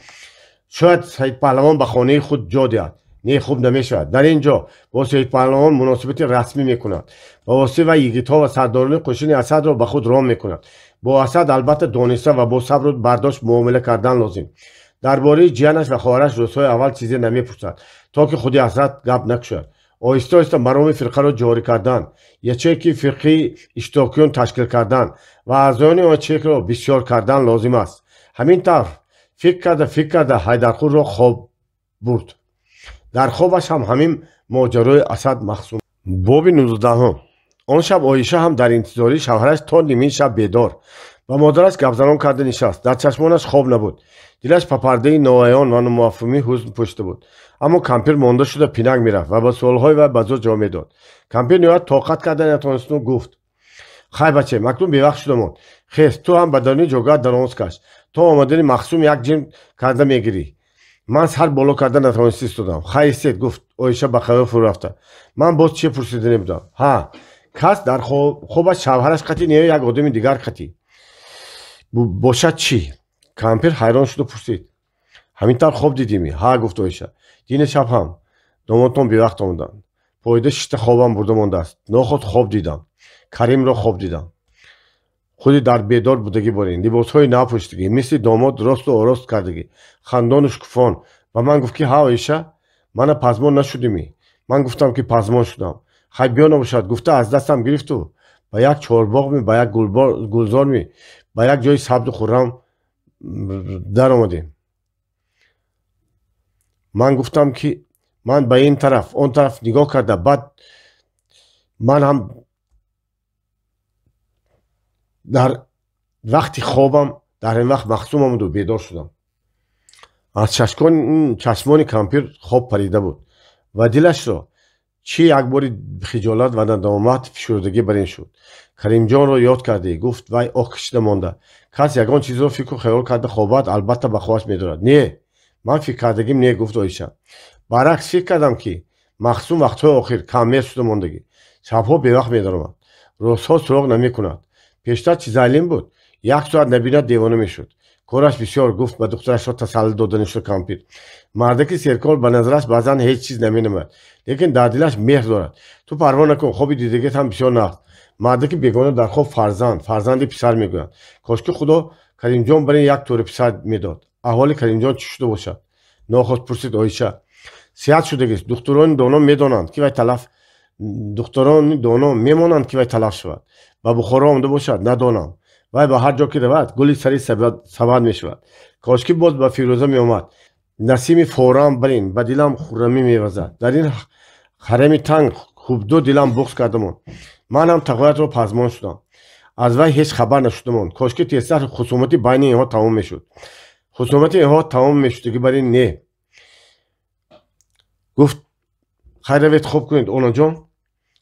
شاید سید پهلوان به خانه خود جا دهد. نه، خوب نمیشود. در اینجا با سید پهلوان مناسبت رسمی میکند. با واسطه و یگیتا و سرداران قشون اسد را به خود رام میکند. با اسد البته دانسته و با صبر و برداشت معامله کردن لازم. درباره جانش و خواهرش روزهای اول چیزی نمیپرسد تا که خود اسد گپ نکشد. آهسته آهسته مرام فرقه را جاری کردن، یچکی فرقی اشتراکیون تشکیل کردن و اعضایان آن چک را بسیار کردن لازم است. همین طور فکر کرده حیدرخان را خواب برد. در خوابش هم همین ماجرای اسد مخصوم. باب 19. آن شب عایشه هم در انتظار شوهرش تا نیمه شب بیدار با مادرش گپزنان کرده نشست. در چشمانش خواب نبود. دلش پپرده نوعیان و نامفهومی حزن پشته بود. اما کمپیر مانده شده پینک میرفت و با سوالهای و بزرگ جواب میداد. کمپیر نهایت طاقت کرده نتوانست و گفت: خیر بچه، مکتوب ببخش شدمان. خیز تو هم بدانی جوگت در آموز کش. تو آمدنی مخصوم یک جیم کرده میگیری. من سر بالا کرده نتوانستی استودم. خیر استید، گفت آیشه به خیال فرو رفته. من باز چه پرسیدنی بودم؟ ها، کس در خوابش شوهرش قطعی یا یک آدم دیگر قطعی باشد چی؟ کمپیر حیران شد و پرسید: همینطور خواب دیدیمی؟ ها، گفت آیشه. دین شب هم دامادتان بی وقت آمدن. پایده شیشت خوابم برده مانده است. ناخود خواب دیدم. کریم را خواب دیدم. خودی در بیدار بودگی بارین، لباسهای نو پوشیدگی، مثل داماد راست و آراست کردگی، خندان و شکوفان. و من گفت که ها آیشه، من پزمان نشدیمی. من گفتم که پزمان شدم. خیلی بیا نباشد. گفته از دستم گرفت و با یک چهارباغ می، با یک گلزار می، با یک جای سبز و خرم در آمدیم. من گفتم که من به این طرف اون طرف نگاه کرده، بعد من هم در وقتی خوابم در این وقت مخصوم آمد و بیدار شدم. از چشمان کمپیر خواب پریده بود و دلش را چی یک باری خجالت و ندامت فشردگی بر این شد. کریم جان را یاد کرده، گفت وای آه کشیده مانده. کس یگان چیز را فکر و خیال کرده خوابت البته به خواهش می‌دارد. نه، من فکر کردگیم نه، گفت آیشه. برعکس فکر کردم که مخصوم وقت‌های آخر کم شده ماندگی. شب‌ها به وقت می‌دارم. روزها سراغ نمی‌کند. پیشتر چیز علیم بود. یک ساعت نبیند دیوانه میشد. کارش بسیار، گفت به دخترش را تسلی دادن شد کمپیر. مردکی سرکار به نظرش بعضا هیچ چیز نمینمد، لیکن در دلش مهر دارد. تو پروا نکن، خوابی دیدگیت هم بسیار نقد. مردکی بیگانه در خواب فرزند پسر میگویند. کاش که خدا کریم جان برای یک طور پسر میداد. احوال کریم جان چی شده باشد؟ ناخوش پرسید آیشه. صحت شدگی است. دختران دانا میدانند که وی تلف دختران دانا میمانند که وی تلف شود. و بخارا آمده باشد، ندانم. وای به هر جا که رود گلی سری سبد می شود. کاش که باز به فیروزه می آمد. نسیم فورم برین به دلم خرمی می وزد. در این حرم تنگ خوب دو دلم بغض کردم. من هم تقویت را پزمان شدم. از وی هیچ خبر نشدم. کاش که تیسر خصومتی بین اینها تمام می شد. خصومتی اینها تمام می شد که برای نه. گفت خیر روید خوب کنید اونا جان.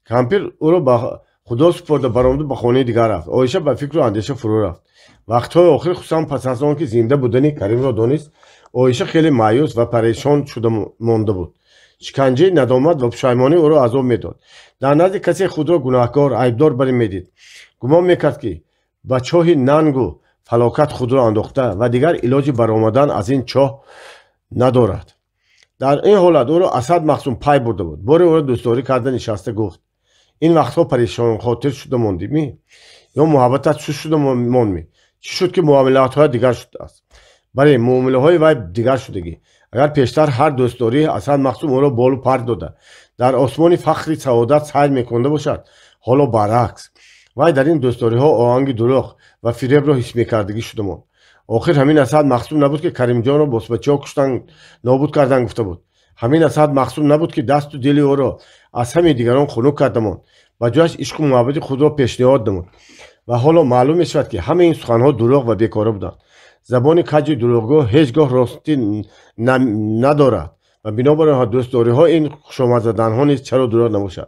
کمپیر او را با خدا سپرده برآمد به خانه دیگر رفت. آیشه به فکر و اندیشه فرو رفت. وقت‌های آخر خصوصا پس از آن که زنده بودن کریم را دانست، آیشه خیلی مایوس و پریشان شده مانده بود. شکنجه ندامت و پشیمانی او را عذاب میداد. در نزد کسی خود را گناهکار عیبدار بر میدید. گمان میکرد که به چاه ننگ و فلاکت خود را انداخته و دیگر علاج برآمدن از این چاه ندارد. در این حالت او را اسد مخصوم پای برده بود. باری او را دوستداری کرده نشسته گفت: این وقتها پریشان خاطر شده ماندیمی یا محبتت چی شده ماندمی؟ چی شد که معاملات های دیگر شده است؟ برای معامله های وی دیگر شدگی. اگر پیشتر هر دوستداری اصلا مخصوم او را بالو پر داده در آسمان فخری سعادت سیر میکنده باشد، حالا برعکس وی در این دوستداری ها آهنگ دروغ و فریب را حس میکردگی شده ماند. آخر همین اسد مخصوم نبود که کریم جان را بسمتی ها کشتن نابود کردن گفته بود. همین اسد مخصوم نبود که دست و دل او را از همه دیگران خنک کرده ماند و جایش عشق و محبت خود را پیشنهاد نمود. و حالا معلوم می شود که همه این سخنها دروغ و بیکاره بودند. زبان کج دروغگو هیچگاه راستی ندارد و بنابراین دوستداری ها این خوشامد زدن ها نیز چرا دروغ نباشد.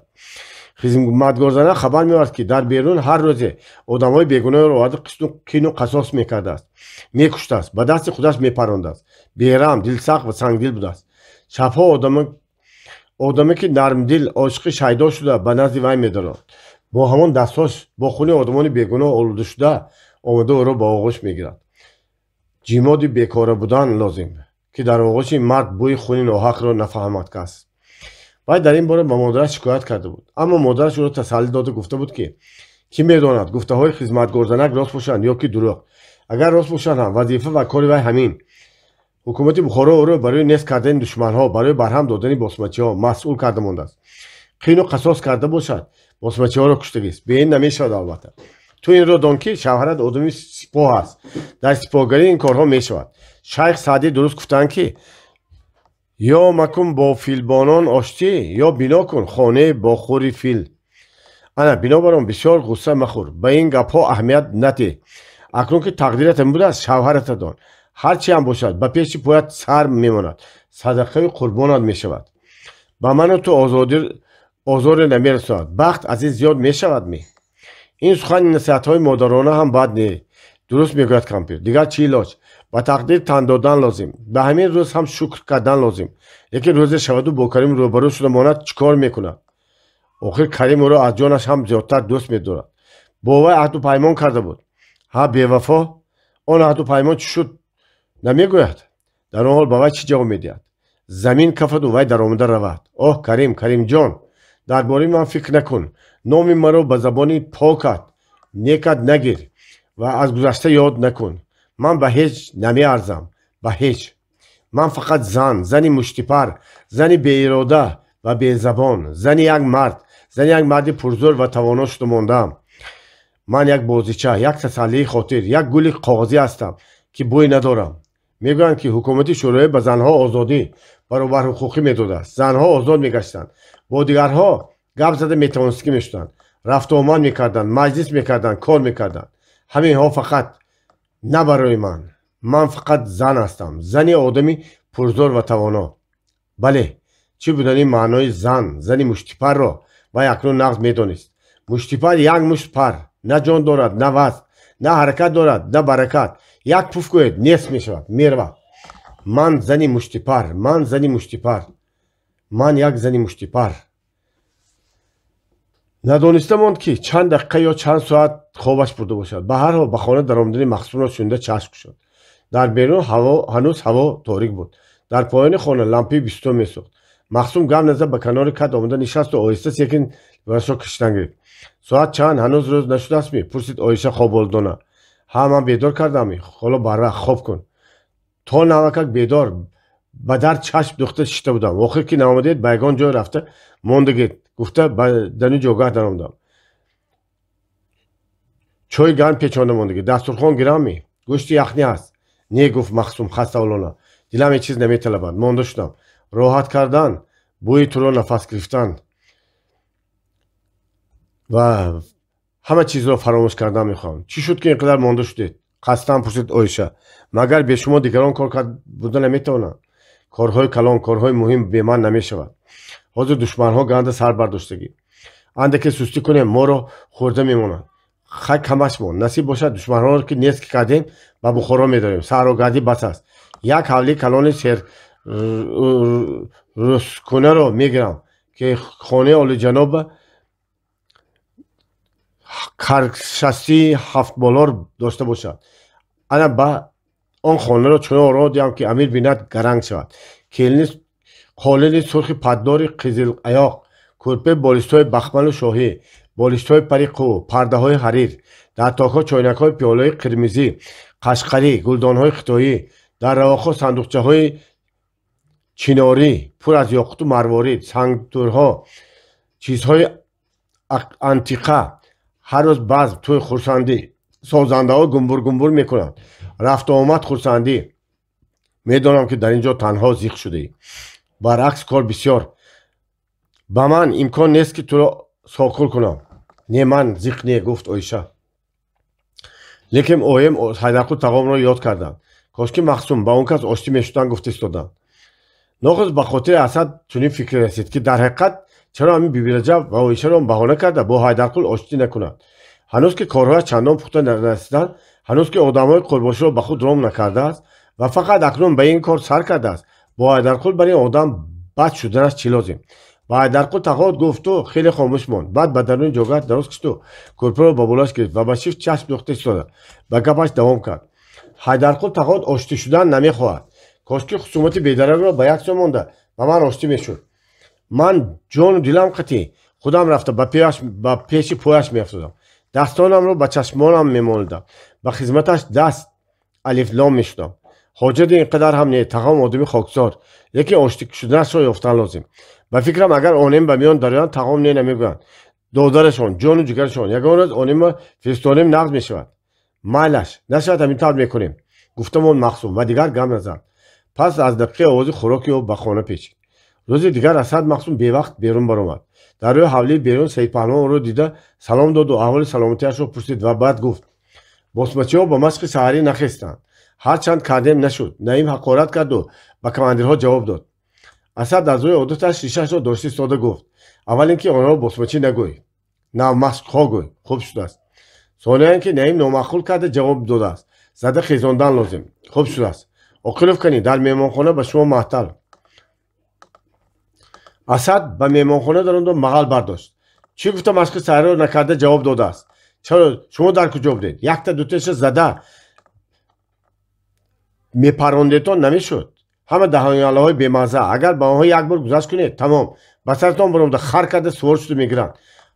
خدمتگار خبر می‌آورد که در بیرون هر روز آدم‌های بیگناه را وارد کین و قصاص می‌کرده است، می‌کشته است، به دست خودش می‌پرانده است. بیرحم، دلسخت و سنگدل بوده است. شب‌ها آدمی که نرم دل عاشق شیدا شده به نزد وی می‌دارد. با همان دستاش با خون آدمان بیگناه آلوده شده آمده او را با آغوش می‌گیرد. جماد بیکاره بودن لازم که در آغوش مرد بوی خون ناحق را نفهمد کس. وی در این باره به مادرش شکایت کرده بود، اما مادرش او را تسلی داده گفته بود که کی می‌داند گفته‌های خدمتگار زنک راست باشند یا که دروغ. اگر راست باشند هم وظیفه و کار وی همین. حکومت بخارا او را برای نیست کردن دشمن‌ها، برای برهم دادن باسمچی‌ها مسئول کرده مانده است. قین و قصاص کرده باشد باسمچی‌ها را کشته است. به این نمی‌شود البته. تو این را دان که شوهرت آدمی سپاه است. در سپاهگری این کارها می‌شود. شیخ سعدی درست گفتند که یا مکن با فیلبانان آشتی یا بنا کن خانه با خوری فیل. انا بنابراین بسیار غصه مخور، به این گپ‌ها اهمیت نده. акнун ки тақдират будааст шавҳарата дон. ҳарчи ҳам бошад ба пеши поят сар мемонад, садақаи қурбонат мешавад. ба ману ту озоре намерасонад, бахт аз ин зиёд мешавад ми. ин сухани насиҳатҳои модарона ҳам бад не. дуруст мегӯяд кампир. дигар чӣ илоҷ? ба тақдир тан додан лозим. ба ҳамин рӯз ҳам шукр кардан лозим. лекин рӯзе шаваду бо Карим рӯбарӯ шуда монад чӣ кор мекунад? охир Карим ӯро аз ҷонаш ҳам зиёдтар дӯст медорад. бо вай аҳду паймон карда буд. ҳа бевафо? он аҳду паймон чӣ шуд намегӯяд? дар он ҳол ба вай чӣ ҷавоб медиҳад? замин кафаду вай даромада равад. оҳ Карим, Каримҷон, дар бораи ман фикр накун. номи маро ба забони покат некад нагир ва аз гузашта ёд накун. ман ба ҳеҷ намеарзам, ба ҳеҷ. ман фақат зани муштипар, зани беирода ва безабон, зани як мард, зани як марди пурзӯр ва тавоно шуда мондаам. ман як бозича, як тасаллии хотир, як гули коғазӣ ҳастам ки бӯй надорам. мегӯянд ки ҳукумати шӯроӣ ба занҳо озодӣ, баробарҳуқуқӣ медодааст. занҳо озод мегаштанд, бо дигарҳо гап зада метавонистӣ мешуданд, рафту омад мекарданд, маҷлис мекарданд, кор мекарданд. ҳаминҳо фақат на барои ман. ман фақат зан ҳастам, зани одами пурзор ва тавоно. бале, чӣ будани маънои зани муштипарро вай акнун нағз медонист. муштипар як мушт пар, на ҷон дорад, на вазн, на ҳаракат дорад, на баракат. як пуф гӯед, нест мешавад, меравад. ман зани муштипар, ман зани муштипар, ман як зани муштипар. надониста монд ки чанд дақиқа ё чанд соат хобаш бурда бошад. ба ҳар ҳол ба хона даромадани Махсумро шунида чашм кушод. дар берун ҳанӯз ҳаво торик буд. дар поёни хона лампаи бистум месӯхт. Махсум гам назад ба канори кат омада нишасту оҳиста секин либасро кашидан гирифт. соат чанд ҳанӯз рӯз нашудаастми? пурсид Оиша хоболдона. ҳа ман бедор кардамми? холо барвақт хоб кун. то навакак бедор ба дар чашм духта шишта будам. охир ки наомадед ба ягон ҷой рафта мондагед гуфта дар ин ҷойгоҳ даромадам. чойи гарм печонда мондагед. дастурхон гирамми? гӯшти яхнӣ ҳаст. не, гуфт Махсум хастаолона. дилам ҳеҷ чиз наметалабад. монда шудам. роҳат кардан, бӯи туро нафас гирифтан ва ҳама чизро фаромӯш кардан мехоҳам. чӣ шуд ки ин қадар монда шудед? қасдан пурсид Оиша. магар бешумо дигарон кор буда наметавонанд? корҳои калон, корҳои муҳим бе ман намешавад. ҳозир душманҳо ганда сар бардоштагӣ. андаке сустӣ кунем моро хӯрда мемонанд. хай камашмон. насиб бошад душманҳоро ки нест ки кардем ба Бухоро медорем. саҳрогардӣ бас аст. як ҳавли калони серрӯскунаро мегирам ки хонаи олиҷаноб каршастии ҳафтболор дошта бошад. ана ба он хонаро чунон оро диҳам ки амир бинад гаранг шавад. қолини сурхи паддори қизилаяқ, кӯрпаи болистҳои бахману шоҳӣ, болиштҳои пари қӯ, пардаҳои ҳарир, дар токҳо чойнакҳои пиёлаи қирмизӣ, қашқарӣ, гулдонҳои хитоӣ, дар равоқҳо сандуқчаҳои чинорӣ пур аз ёқуту марворид, сангтурҳо, чизҳои антиқа. ҳар рӯз базм, тӯй, хурсандӣ. созандаҳо гумбур мекунанд. рафту омад, хурсандӣ. медонам ки дар ин ҷо танҳо зиқ шудаӣ. баръакс кор бисёр. ба ман имкон нест ки туро сокул кунам. не, ман зиқ не, гуфт Оиша. лекин оем Ҳайдарқул тағомро ёд карданд. кошки Махсум ба он кас оштӣ мешуданд гуфта истоданд. нохуз ба хотири Асад чунин фикр расид ки дар ҳақиқат чаро ҳамин Биби Раҷаб ва Оишаро баҳона карда бо Ҳайдарқул оштӣ накунад. ҳанӯз ки корҳояш чандон пухта нарасиданд, ҳанӯз ки одамҳои қурбоширо ба худ ром накардааст ва фақат акнун ба ин кор сар кардааст. бо Ҳайдарқул бар ин одам бад шуданаш чӣ лозим? ба Ҳайдарқул тақоот гуфту хеле хомӯш монд. баъд ба даруни ҷойгоҳ дароз кишту кӯрпаро ба болош гирифт ва ба шифт чашм духта истода ба гапаш давом кард. Ҳайдарқул тақоот оштӣ шудан намехоҳад. кошки хусумати бедарагро ба як сом монда ба ман оштӣ мешуд. ман ҷону дилам қатӣ худам рафта ба пеши пояш меафтодам. дастонамро ба чашмонам мемонидам. ба хизматаш даст алифлом мешудам. ҳоҷати ин қадар ҳам не. тағом одами хоксор, лекин оштӣ шуданашро ёфтан лозим. ба фикрам агар онем ба миён дароянд тағом не намегӯянд. додарашон, ҷону ҷигарашон ягон рӯз онема фиристонем нағз мешавад. майлаш, нашавад ҳамин тавр мекунем, гуфтамон Махсум ва дигар гам назад. пас аз дақиқаи овози хӯроки ӯ ба хона печид. рӯзи дигар Асад Махсум бевақт берун баромад. дар рӯи ҳавлии берун Саидпаҳлвон ӯро дида салом доду аҳволи саломатиашро пурсид ва баъд гуфт: босмачиҳо ба машқи саҳарӣ нахестанд. ҳарчанд кардем нашуд. Наим ҳақорат карду ба командирҳо ҷавоб дод. Асад аз рӯи одаташ шишашро дошта истода гуфт: аввал ин ки онҳоро босмачӣ нагӯй, навмашқҳо гӯй. хуб шудааст. сониян ки Наим номаъқул карда ҷавоб додааст: зада хезондан лозим. хуб шудааст. оқилов канӣ дар меҳмонхона ба шумо маътал. асад ба меҳмонхона даромад мағал бардошт. чӣ гуфта машқи саҳариро накарда ҷавоб додааст? чаро шумо дар куҷо будед? якта дуташа зада мепарондетон намешуд. ҳама даҳониалаҳои бемазза. агар ба онҳо як бор гузашт кунед, тамом, ба сартон баромада хар карда сувор шуда мегиранд.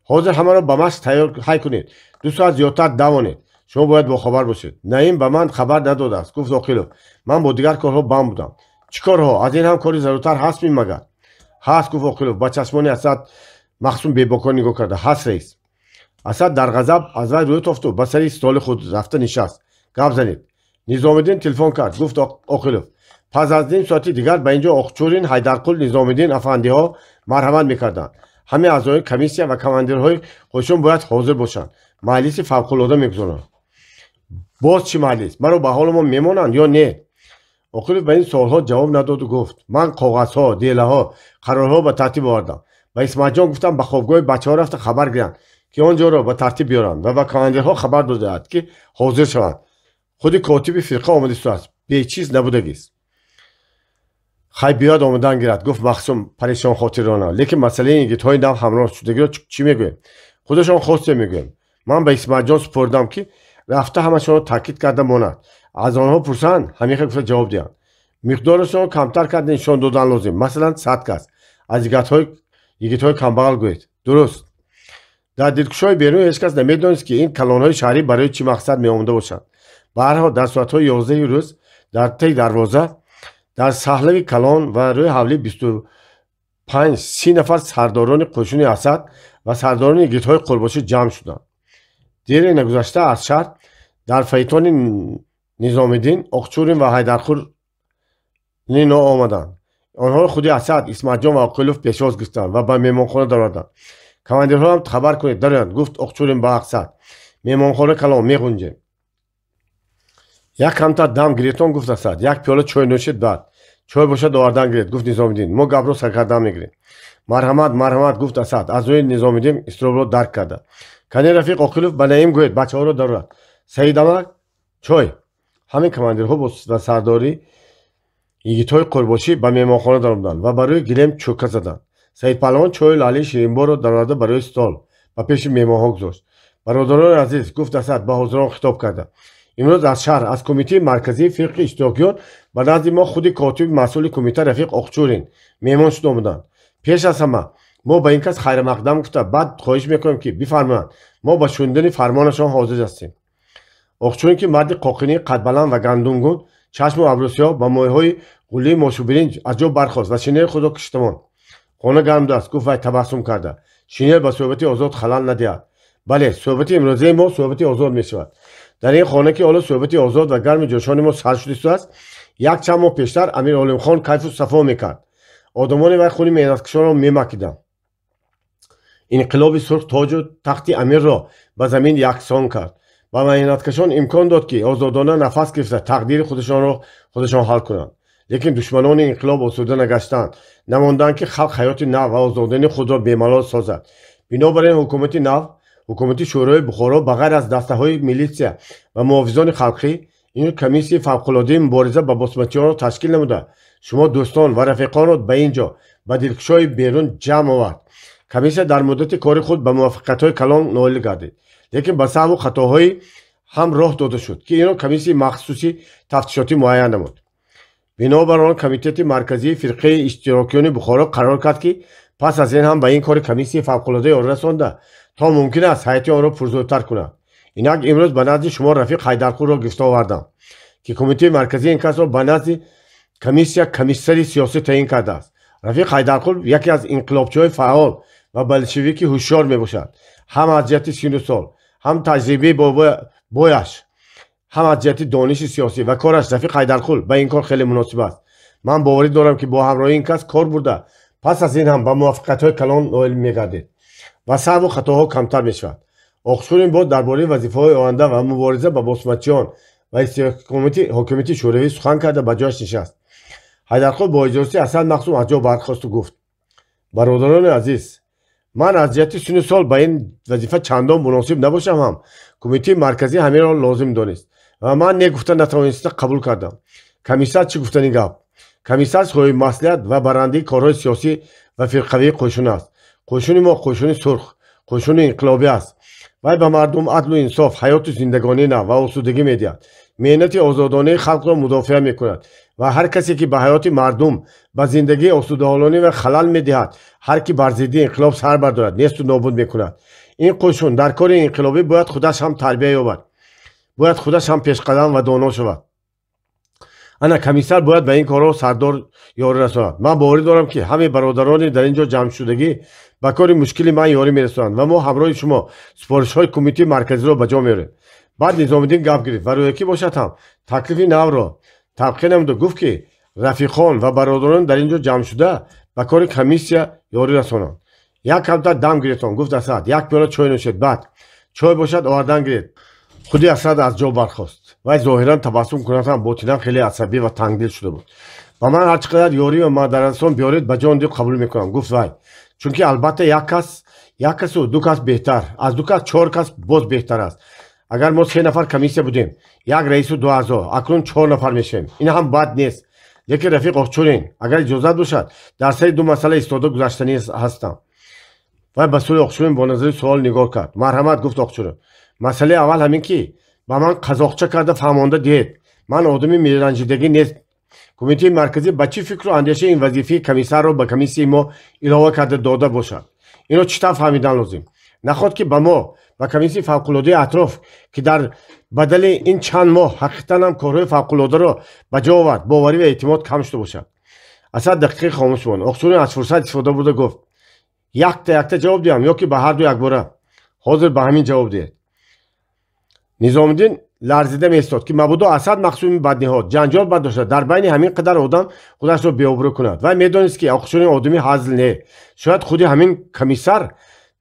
ҳозир ҳамаро ба машқ тайёр ҳай кунед. 2 соат зиёдтар давонед. шумо бояд бохабар бошед. Наим ба ман хабар надодааст, гуфт Оқилов. ман бо дигар корҳо банд будам. чӣ корҳо? аз ин ҳам кори заруртар ҳастми магар? ҳаст, гуфт Оқилов ба чашмони Асад махсум бебокон нигоҳ карда. ҳаст раис. асад дар ғазаб аз вай рӯй тофту ба сари столи худ рафта нишаст. гап занед. низомиддин телефон кард, гуфт Оқилов. пас аз ним соати дигар ба инҷо Оқчурин, Ҳайдарқул, Низомиддин афандиҳо марҳамат мекарданд. ҳамаи аъзои комиссия ва командирҳои худшон бояд ҳозир бошанд. маҷлиси фавқулода мегузоранд. боз чӣ маҷлис? маро ба ҳоли мо мемонанд ё не? Оқилов ба ин суолҳо ҷавоб надоду гуфт: ман коғазҳо, делаҳо, қарорҳо ба тартиб овардам. ба Исмаилҷон гуфтам ба хобгоҳи бачаҳо рафта хабар гиранд ки он ҷоро ба тартиб биёранд ва ба командирҳо хабар додаанд ки ҳозир шаванд. худи котиби фирқа омада истааст. бечиз набудагист. хай биёяд омадан гирад, гуфт Махсум парешонхотирона. лекин масъалаи йигитҳои нав ҳамроҳшудагиро чӣ мегӯем? худашон хосте мегӯем. ман ба Исмаилҷон супурдам ки рафта ҳамашонро таъкид карда монад. аз онҳо пурсанд, ҳамеха гуфта ҷавоб диҳанд. миқдорашонро камтар карда нишон додан лозим. масалан 100 кас. аз йигитҳои камбағал гӯед. дуруст. дар дилкушои берун ҳеҷ кас намедонист ки ин калонҳои шаҳрӣ барои чӣ мақсад меомада бошанд. ба ҳар ҳол дар соатҳои 11 рӯз дар таи дарвоза дар саҳлави калон ва рӯи ҳавлӣ 25-30 нафар сардорони қӯшуни Асад ва сардорони йигитҳои қурбошӣ ҷамъ шуданд. дери нагузашта аз шаҳр дар фаитони Низомиддин, Оқчурин ва Ҳайдарқул нино омаданд. онҳоро худи Асад, Исмаилҷон ва Оқилов пешвоз гирифтанд ва ба меҳмонхона дароварданд. командирҳо ҳам хабар кунед дароянд, гуфт Оқчурин ба Асад. меҳмонхона калон меғунҷем. як камтар дам гиретон, гуфт Асад. як пиёла чой нӯшед баъд. чой бошад овардан гиред, гуфт Низомиддин. мо гапро саркардан мегирем. марҳамат, марҳамат, гуфт Асад. аз рӯи Низомиддин изтиробро дарк карда. кани рафиқ Оқилов ба Наим гӯед бачаҳоро дарорад. Саидамак чой. ҳамин командирҳо ба сардори йигитҳои қурбошӣ ба меҳмонхона даромаданд ва ба рӯи гилем чӯка заданд. Саидпаҳлавон чойу лали ширинборро дарорада ба рӯи стол ба пеши меҳмонҳо гузошт. бародарони азиз, гуфт Асад ба ҳозирон хитоб карда. имрӯз аз шаҳр аз кумитаи марказии фирқи иштирокиён ба назди мо худи котиби масъули кумита рафиқ Оқчурин меҳмон шуда омаданд. пеш аз ҳама мо ба ин кас хайрамақдам гуфта баъд хоҳиш мекунем ки бифармоянд. мо ба шунидани фармонашон ҳозир ҳастем. Оқчурин ки марди қоқинӣ қадбаланд ва гандумгун, чашму абрусиёҳ ба моҳиҳои ғуллии мошубиринҷ аз ҷо бархост ва шинели худро киштамон. хона гарм аст, гуфт вай табассум карда. шинел ба суҳбати озод халал надиҳад. бале, суҳбати имрӯзаи мо суҳбати озод мешавад. дар ин хона ки ҳоло суҳбати озод ва гарми ҷӯшони мо сар шуда истааст, як чанд моҳ пештар Амир Олимхон кайфу сафо мекард. одамони вай хуни меҳнаткашонро мемакиданд. инқилоби сурх тоҷу тахти амирро ба замин яксон кард. ба меҳнаткашон имкон дод ки озодона нафас гирифта тақдири худашонро худашон ҳал кунанд. лекин душманони инқилоб осуда нагаштанд. намонданд ки халқ ҳаёти нав ва озодани худро бемалол созад. бинобар ин ҳукумати нав, ҳукумати шӯрои Бухоро ба ғайр аз дастаҳои милитсия ва муҳофизони халқӣ ин комиссияи фавқулоддаи мубориза ба босмачиёнро ташкил намуда шумо дӯстон ва рафиқонро ба ин ҷо ба дилкушои берун ҷамъ овард. комиссия дар муддати кори худ ба муваффақиятҳои калон ноил гардид. лекин ба саҳву хатоҳои ҳам роҳ дода шуд ки инро комиссияи махсуси тафтишотӣ муайян намуд. бинобар он комитети марказии фирқаи иштирокиёни Бухоро қарор кард ки пас аз ин ҳам ба ин кори комиссияи фавқулоддаи ор расонда то мумкин аст ҳайати онро пурзӯртар кунад. инак имрӯз ба назди шумо рафиқ Ҳайдарқулро гирифта овардам ки комитаи марказӣ ин касро ба назди комиссия комиссари сиёсӣ таъин кардааст. рафиқ Ҳайдарқул яке аз инқилобчиҳои фаъол ва болшевики ҳушёр мебошад. ҳам аз ҷиҳати сину сол, ҳам таҷрибаи бояш, ҳам аз ҷиҳати дониши сиёсӣ ва кораш рафиқ Ҳайдарқул ба ин кор хеле муносиб аст. ман боварӣ дорам ки бо ҳамроҳии ин кас кор бурда пас аз ин ҳам ба муваффақиятҳои калон ноил мегардед ва саҳву хатоҳо камтар мешавад. оқшурин бод дар бораи вазифаҳои оянда ва мубориза ба босмачиён ва истиҳкоми ҳокимияти шӯравӣ сухан карда ба ҷояш нишаст. ҳайдарқул бо иҷозати Асад Мақсум аз ҷо бархосту гуфт: бародарони азиз, ман аз ҷиҳати синну сол ба ин вазифа чандон муносиб набошам ҳам кумитаи марказӣ ҳаминро лозим донист ва ман не гуфта натавониста қабул кардам. комиссар чӣ гуфтани гап? комиссар соҳиби маслиҳат ва баррандаи корҳои сиёсӣ ва фирқавии қӯйшун аст. қӯйшуни мо қӯйшуни сурх, қӯйшуни инқилобӣ аст. вай ба мардум адлу инсоф, ҳаёту зиндагонӣ ва осудагӣ медиҳад. меҳнати озодонаи халқро мудофиа мекунад ва ҳар касе ки ба ҳаёти мардум, ба зиндагии осудаҳолонӣ ва халал медиҳад, ҳар ки бар зидди инқилоб сар бардорад, несту нобуд мекунад. ин қӯйшун дар кори инқилобӣ бояд худаш ҳам тарбия ёбад, бояд худаш ҳам пешқадам ва доно шавад. ана комиссар бояд ба ин корҳо сардор ёрӣ расонад. ман боварӣ дорам ки ҳамаи бародарони дар ин ҷо ҷамъшудагӣ ба кори мушкили ман ёрӣ мерасонанд ва мо ҳамроҳи шумо супоришҳои кумитаи марказиро ба ҷо меорем. баъд Низомиддин гап гирифт ва рӯякӣ бошад ҳам таклифи навро табқия намуда гуфт ки рафиқхон ва бародарони дар ин ҷо ҷамъшуда ба кори комиссия ёрӣ расонанд. як камтар дам гирифтон, гуфт Асад, як пиёла чой нӯшед, баъд чой бошад овардан гиред. худи Асад аз ҷо бархост. вай зоҳиран табассум кунад ҳам ботинан хеле асабӣ ва тангдил шуда буд. ба ман ҳар чӣ қадар ёрӣ ва мадарасон биёред ба ҷони дил қабул мекунам, гуфт вай. чунки албатта як касу ду кас беҳтар, аз ду кас чор кас боз беҳтар аст. агар мо 3 нафар комиссия будем, як раису 2 аъзо, акнун 4 нафар мешавем. ин ҳам бад нест. лекин рафиқ Оқчурин, агар иҷозат бошад, дар сари ду масъала истода гузаштанӣ ҳастам. вай ба сӯи Оқчурин бо назари суол нигоҳ кард. марҳамат, гуфт Оқчурин. масъалаи аввал ҳамин ки ба ман қазоқча карда фаҳмонда диҳед. ман одами меранҷидагӣ нест. кумитаи марказӣ ба чӣ фикру андеша ин вазифаи комиссарро ба комиссияи мо илова карда дода бошад? инро чӣ тавр фаҳмидан лозим? наход ки ба мо ба комиссияи фавқулодаи атроф ки дар бадали ин чанд моҳ ҳақиқатан ҳам корҳои фавқулодаро ба ҷо овард, боварӣ ва эътимод кам шуда бошад. Асад дақиқа хомӯш монд. Оқчурин аз фурсат истифода бурда гуфт: якта ҷавоб диҳам ё ки ба ҳарду якбора? ҳозир ба ҳамин ҷавоб диҳед. Низомиддин ларзида меистод ки мабудо Асад Мақсуми бадниҳод ҷанҷол бардошта дар байни ҳамин қадар одам худашро беобрӯ кунад. вай медонист ки Оқчурин одами ҳазл не. шояд худи ҳамин комиссар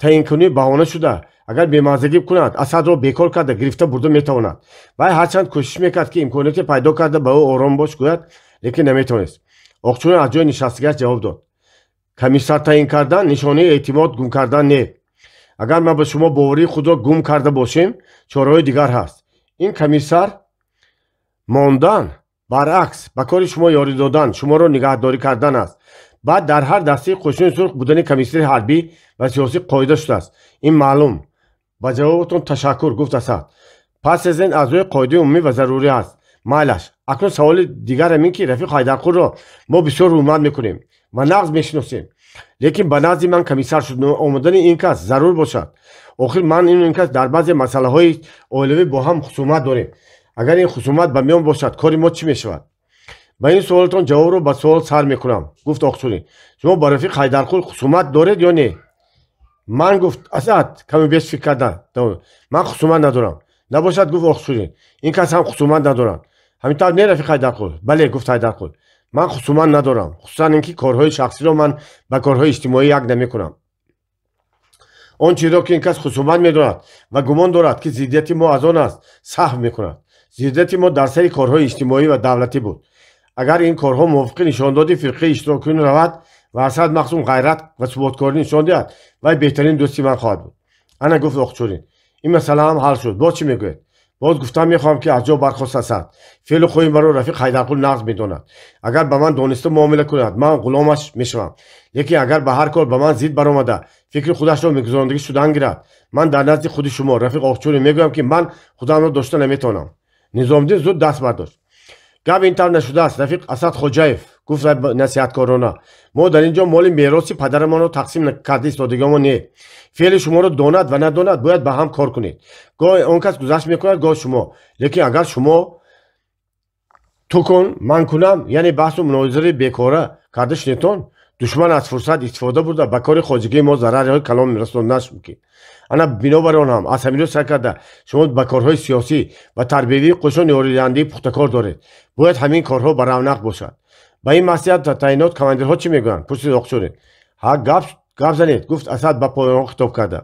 таъинкунӣ баҳона шуда агар бемазагӣ кунад, Асадро бекор карда гирифта бурда метавонад. вай ҳарчанд кӯшиш мекард ки имконияте пайдо карда ба ӯ ором бош гӯяд, лекин наметавонист. Оқчурин аз ҷои нишастагиаш ҷавоб дод: комиссар таъин кардан нишонаи эътимод гум кардан не. агар ман ба шумо боварии худро гум карда бошем, чораҳои дигар ҳаст. ин комиссар мондан баръакс ба кори шумо ёрӣ додан, шуморо нигаҳдорӣ кардан аст. баъд дар ҳар дастаи қӯшуни сурх будани комиссари ҳарбӣ ва сиёсӣ қоида шудааст. ин маълум. ба ҷавоботон ташаккур, гуфт Асад. пас аз ин аъзои қоидаи умумӣ ва зарурӣ аст. майлаш. акнун саволи дигар ҳамин ки рафиқ Ҳайдарқулро мо бисёр ҳурмат мекунем ва нағз мешиносем. лекин ба назди ман комиссар шуд омадани ин кас зарур бошад. охир ман ин кас дар баъзе масъалаҳои оилавӣ бо ҳам хусумат дорем. агар ин хусумат ба миён бошад, кори мо чӣ мешавад? ба ин суолатон ҷавобро ба суол сар мекунам, гуфт Оқчурин. шумо ба рафиқ Ҳайдарқул хусумат доред ё не? ман, гуфт Асад, каме беш фикр карда. ман хусумат надорам. набошад, гуфт Оқчурин. ин кас ҳам хусумат надорад. ҳамин тавр не рафиқ Ҳайдарқул? бале, гуфт Ҳайдарқул. ман хусумат надорам. хусусан ин ки корҳои шахсиро ман ба корҳои иҷтимоӣ як намекунам. он чизро ки ин кас хусумат медонад ва гумон дорад ки зиддияти мо аз он аст, саҳв мекунад. зиддияти мо дар сари корҳои иҷтимоӣ ва давлатӣ буд. агар ин корҳо мувофиқи нишондоди фирқаи иштирокиён равад ва Асад Мақсум ғайрат ва суботкорӣ нишон диҳад, вай беҳтарин дӯсти ман хоҳад буд. ана, гуфт Оқчурин. ин масъала ҳам ҳал шуд. боз чӣ мегӯед? боз гуфтан мехоҳам ки аз ҷо бархост Асад. феълу хоҳи маро рафиқ Ҳайдарқул нағз медонад. агар ба ман дониста муомила кунад, ман ғуломаш мешавам. лекин агар ба ҳар кор ба ман зид баромада фикри худашро мегузарондагӣ шудан гирад, ман дар назди худи шумо рафиқ Оқчурин мегӯям ки ман худамро дошта наметавонам. Низомиддин зуд даст бардошт. гап ин тавр нашудааст, рафиқ Асад Хоҷаев, гуфт насиҳаткорона. мо дар ин ҷо моли мероси падарамонро тақсим карда истодагиамон не. феъли шуморо донад ва надонад бояд ба ҳам кор кунед. гоҳ он кас гузашт мекунад, гоҳ шумо. лекин агар шумо ту кун ман кунам, яъне баҳсу мунозираи бекора карда шунетон, душман аз фурсат истифода бурда ба кори хоҷагии мо зарарҳои калон расонданаш мумкин. ана бинобар он ҳам аз ҳамин рӯ сар карда шумо ба корҳои сиёсӣ ва тарбиявии қӯшон ёридиҳандии пухтакор доред. бояд ҳамин корҳо ба равнақ бошад. ба ин маслиҳат таъинот командирҳо чӣ мегӯянд? пурсид Оқчурин. ҳа гап занед, гуфт Асад ба поёнҳо хитоб карда.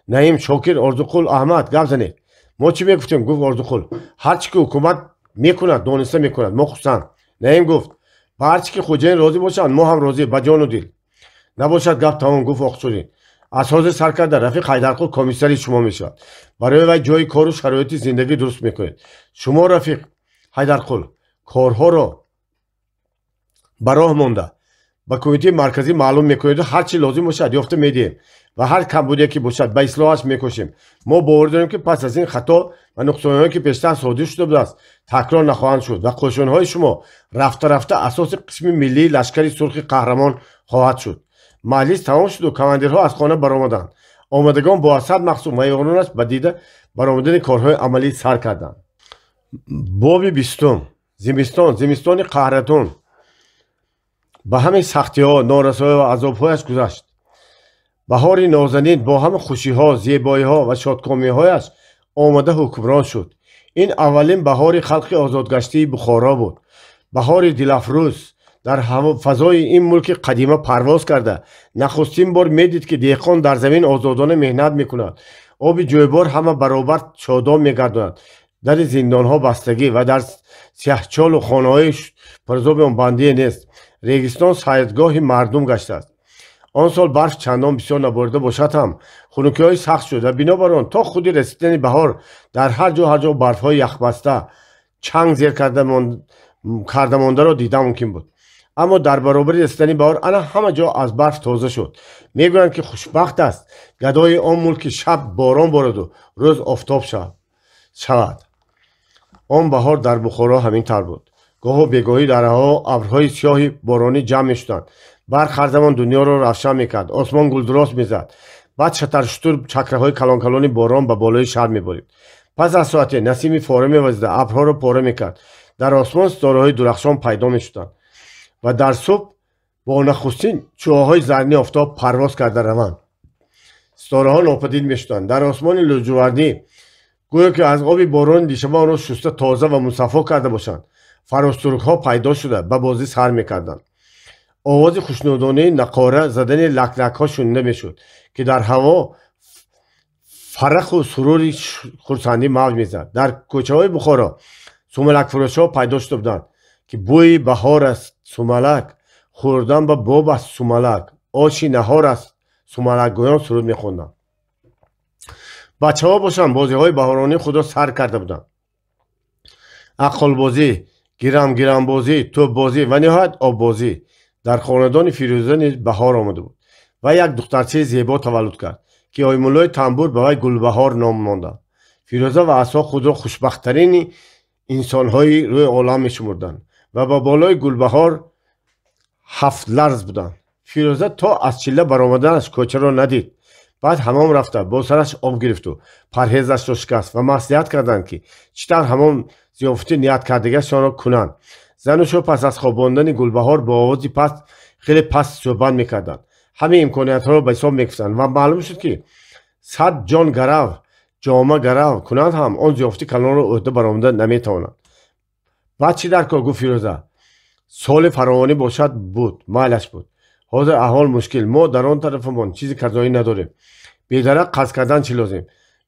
наим шокир орзуқул аҳмад гап занед мо чӣ мегуфтем гуфт орзуқул ҳарчи ки ҳукумат мекунад дониста мекунад мо хусанд наим гуфт ба ҳарчи ки хоҷаин розӣ бошанд мо ҳам розӣ ба ҷону дил набошад гап тамом гуфт оқшудин аз ҳозир сар карда рафиқ ҳайдарқул комиссари шумо мешавад барои вай ҷойи кору шароити зиндагӣ дуруст мекунед шумо рафиқ ҳайдарқул корҳоро ба роҳ монда ба кумитаи марказӣ маълум мекунед ҳар чӣ лозим бошад ёфта медиҳем ва ҳар камбудие ки бошад ба ислоҳаш мекӯшем мо бовар дорем ки пас аз ин хато ва нуқсонҳое ки пештар содир шуда будааст такрор нахоҳанд шуд ва қошонҳои шумо рафта рафта асоси қисми миллии лашкари сурхи қаҳрамон хоҳад шуд маҷлис тамом шуду командирҳо аз хона баромаданд омадагон бо Асад Мақсум ва ёронаш ба дида баромадани корҳои амалӣ сар карданд боби 20 зимистони қаҳратон ба ҳамаи сахтиҳо норасоиҳо ва азобҳояш гузашт баҳори нозанин бо ҳама хушиҳо зебоиҳо ва шодкомиҳояш омада ҳукмрон шуд ин аввалин баҳори халқи озодгаштии Бухоро буд баҳори дилафрӯз дар фазои ин мулки қадима парвоз карда нахустин бор медид ки деҳқон дар замин озодона меҳнат мекунад оби ҷойбор ҳама баробар шодон мегардонад дари зиндонҳо бастагӣ ва дар сиҳчолу хонаҳои парзоби он бандие нест регистон сайдгоҳи мардум гаштааст он сол барф чандон бисёр наборида бошад ҳам хунукиҳои сахт шуд ва бинобар он то худи расидани баҳор дар ҳар ҷо барфҳои яхбаста чанг зер карда мондаро дидан мумкин буд аммо дар баробари расидани баҳор ана ҳама ҷо аз барф тоза шуд мегӯянд ки хушбахт аст гадои он мулк ки шаб борон бораду рӯз офтоб шавад он баҳор дар Бухоро ҳамин тавр буд гоҳу бегоҳӣ дар ҳаво абрҳои сиёҳи боронӣ ҷамъ мешуданд барқ ҳар замон дунёро равшан мекард осмон гулдурос мезад баъд шатаршутур чакраҳои калонкалони борон ба болои шаҳр меборид пас аз соате насими фора мевазида абрҳоро пора мекард дар осмон ситораҳои дурахшон пайдо мешуданд ва дар субҳ бо нахустин чӯҳаҳои зарнии офтоб парвоз карда раванд ситораҳо нопадид мешуданд дар осмони лӯҷувардӣ гӯё ки аз оби борони дишаба онро шуста тоза ва мусаффо карда бошанд фаростурукҳо пайдо шуда ба бозӣ сар мекарданд овози хушнудонаи нақора задани лаклакҳо шунида мешуд ки дар ҳаво фараху сурури хурсандӣ мавҷ мезад дар кӯчаҳои Бухоро сумалакфурӯшҳо пайдо шуда буданд ки бӯи баҳор аст сумалак хӯрдан ба боб аст сумалак оши наҳор аст сумалакгӯён суруд мехонданд бачаҳо бошанд бозиҳои баҳоронии худро сар карда буданд аққолбозӣ гирамбозӣ тӯпбозӣ ва ниҳоят оббозӣ дар хонадони Фирӯза низ баҳор омада буд ва як духтарчаи зебо таваллуд кард ки оймуллои тамбур ба вай Гулбаҳор ном монда Фирӯза ва Асо худро хушбахттарини инсонҳои рӯи олам мешумурданд ва ба болои Гулбаҳор ҳафтларз буданд Фирӯза то аз чилла баромаданаш кӯчаро надид баъд ҳамом рафта бо сараш об гирифту парҳезашро шикаст ва маслиҳат карданд ки чӣ тавр ҳамон зиёфати ният кардагашонро кунанд занушо пас аз хобондани Гулбаҳор бо овози паст хеле паст суҳбат мекарданд ҳамаи имкониятҳоро ба ҳисоб мекуфтанд ва маълум шуд ки 100 ҷон гарав ҷома гарав кунанд ҳам он зиёфати калонро ӯҳда баромада наметавонанд баъд чӣ дар кор гуфт Фирӯза соли фаровонӣ бошад буд майлаш буд ҳозир аҳвол мушкил мо дар он тарафамон чизи казоӣ надорем бедарак қаз кардан чӣ лозим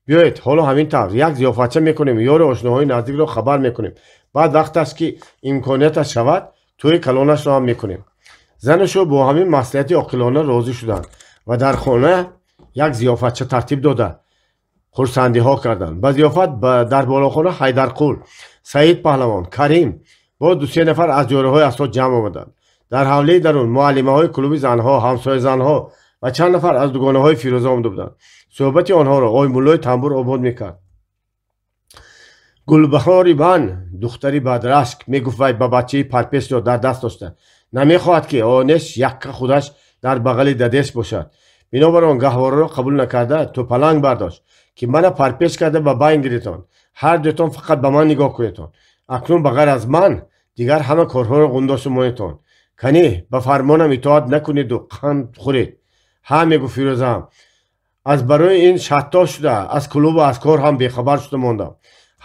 биёед ҳоло ҳамин тавр як зиёфатча мекунем ёри ошноҳои наздикро хабар мекунем баъд вақташ ки имконияташ шавад тӯи калонашро ҳам мекунем занушу бо ҳамин маслиҳати оқилона розӣ шуданд ва дар хона як зиёфатча тартиб дода хурсандиҳо карданд ба зиёфат дар болохона Ҳайдарқул Саид Паҳлавон Карим бо 2-3 нафар аз ҷораҳои асод ҷамъ омаданд дар ҳавлаи дарун муаллимаҳои клуби занҳо ҳамсоязанҳо ва чанд нафар аз дугонаҳои Фирӯза омада буданд суҳбати онҳоро оймуллои тамбур обод мекард Гулбаҳори ман духтари бадрашк мегуфт вай ба бачаи парпешро дар даст дошта намехоҳад ки онеш якка худаш дар бағали дадеш бошад бинобар он гаҳвораро қабул накарда тӯпаланг бардошт ки мана парпеш карда ба байн гиритон ҳар дутон фақат ба ман нигоҳ кунетон акнун ба ғайр аз ман дигар ҳама корҳоро гундошту монетон канӣ ба фармонам итоат накунеду қанд хӯред ҳа мегуфт Фирӯза аз барои ин шатто шуда аз клубу аз кор ҳам бехабар шуда мондам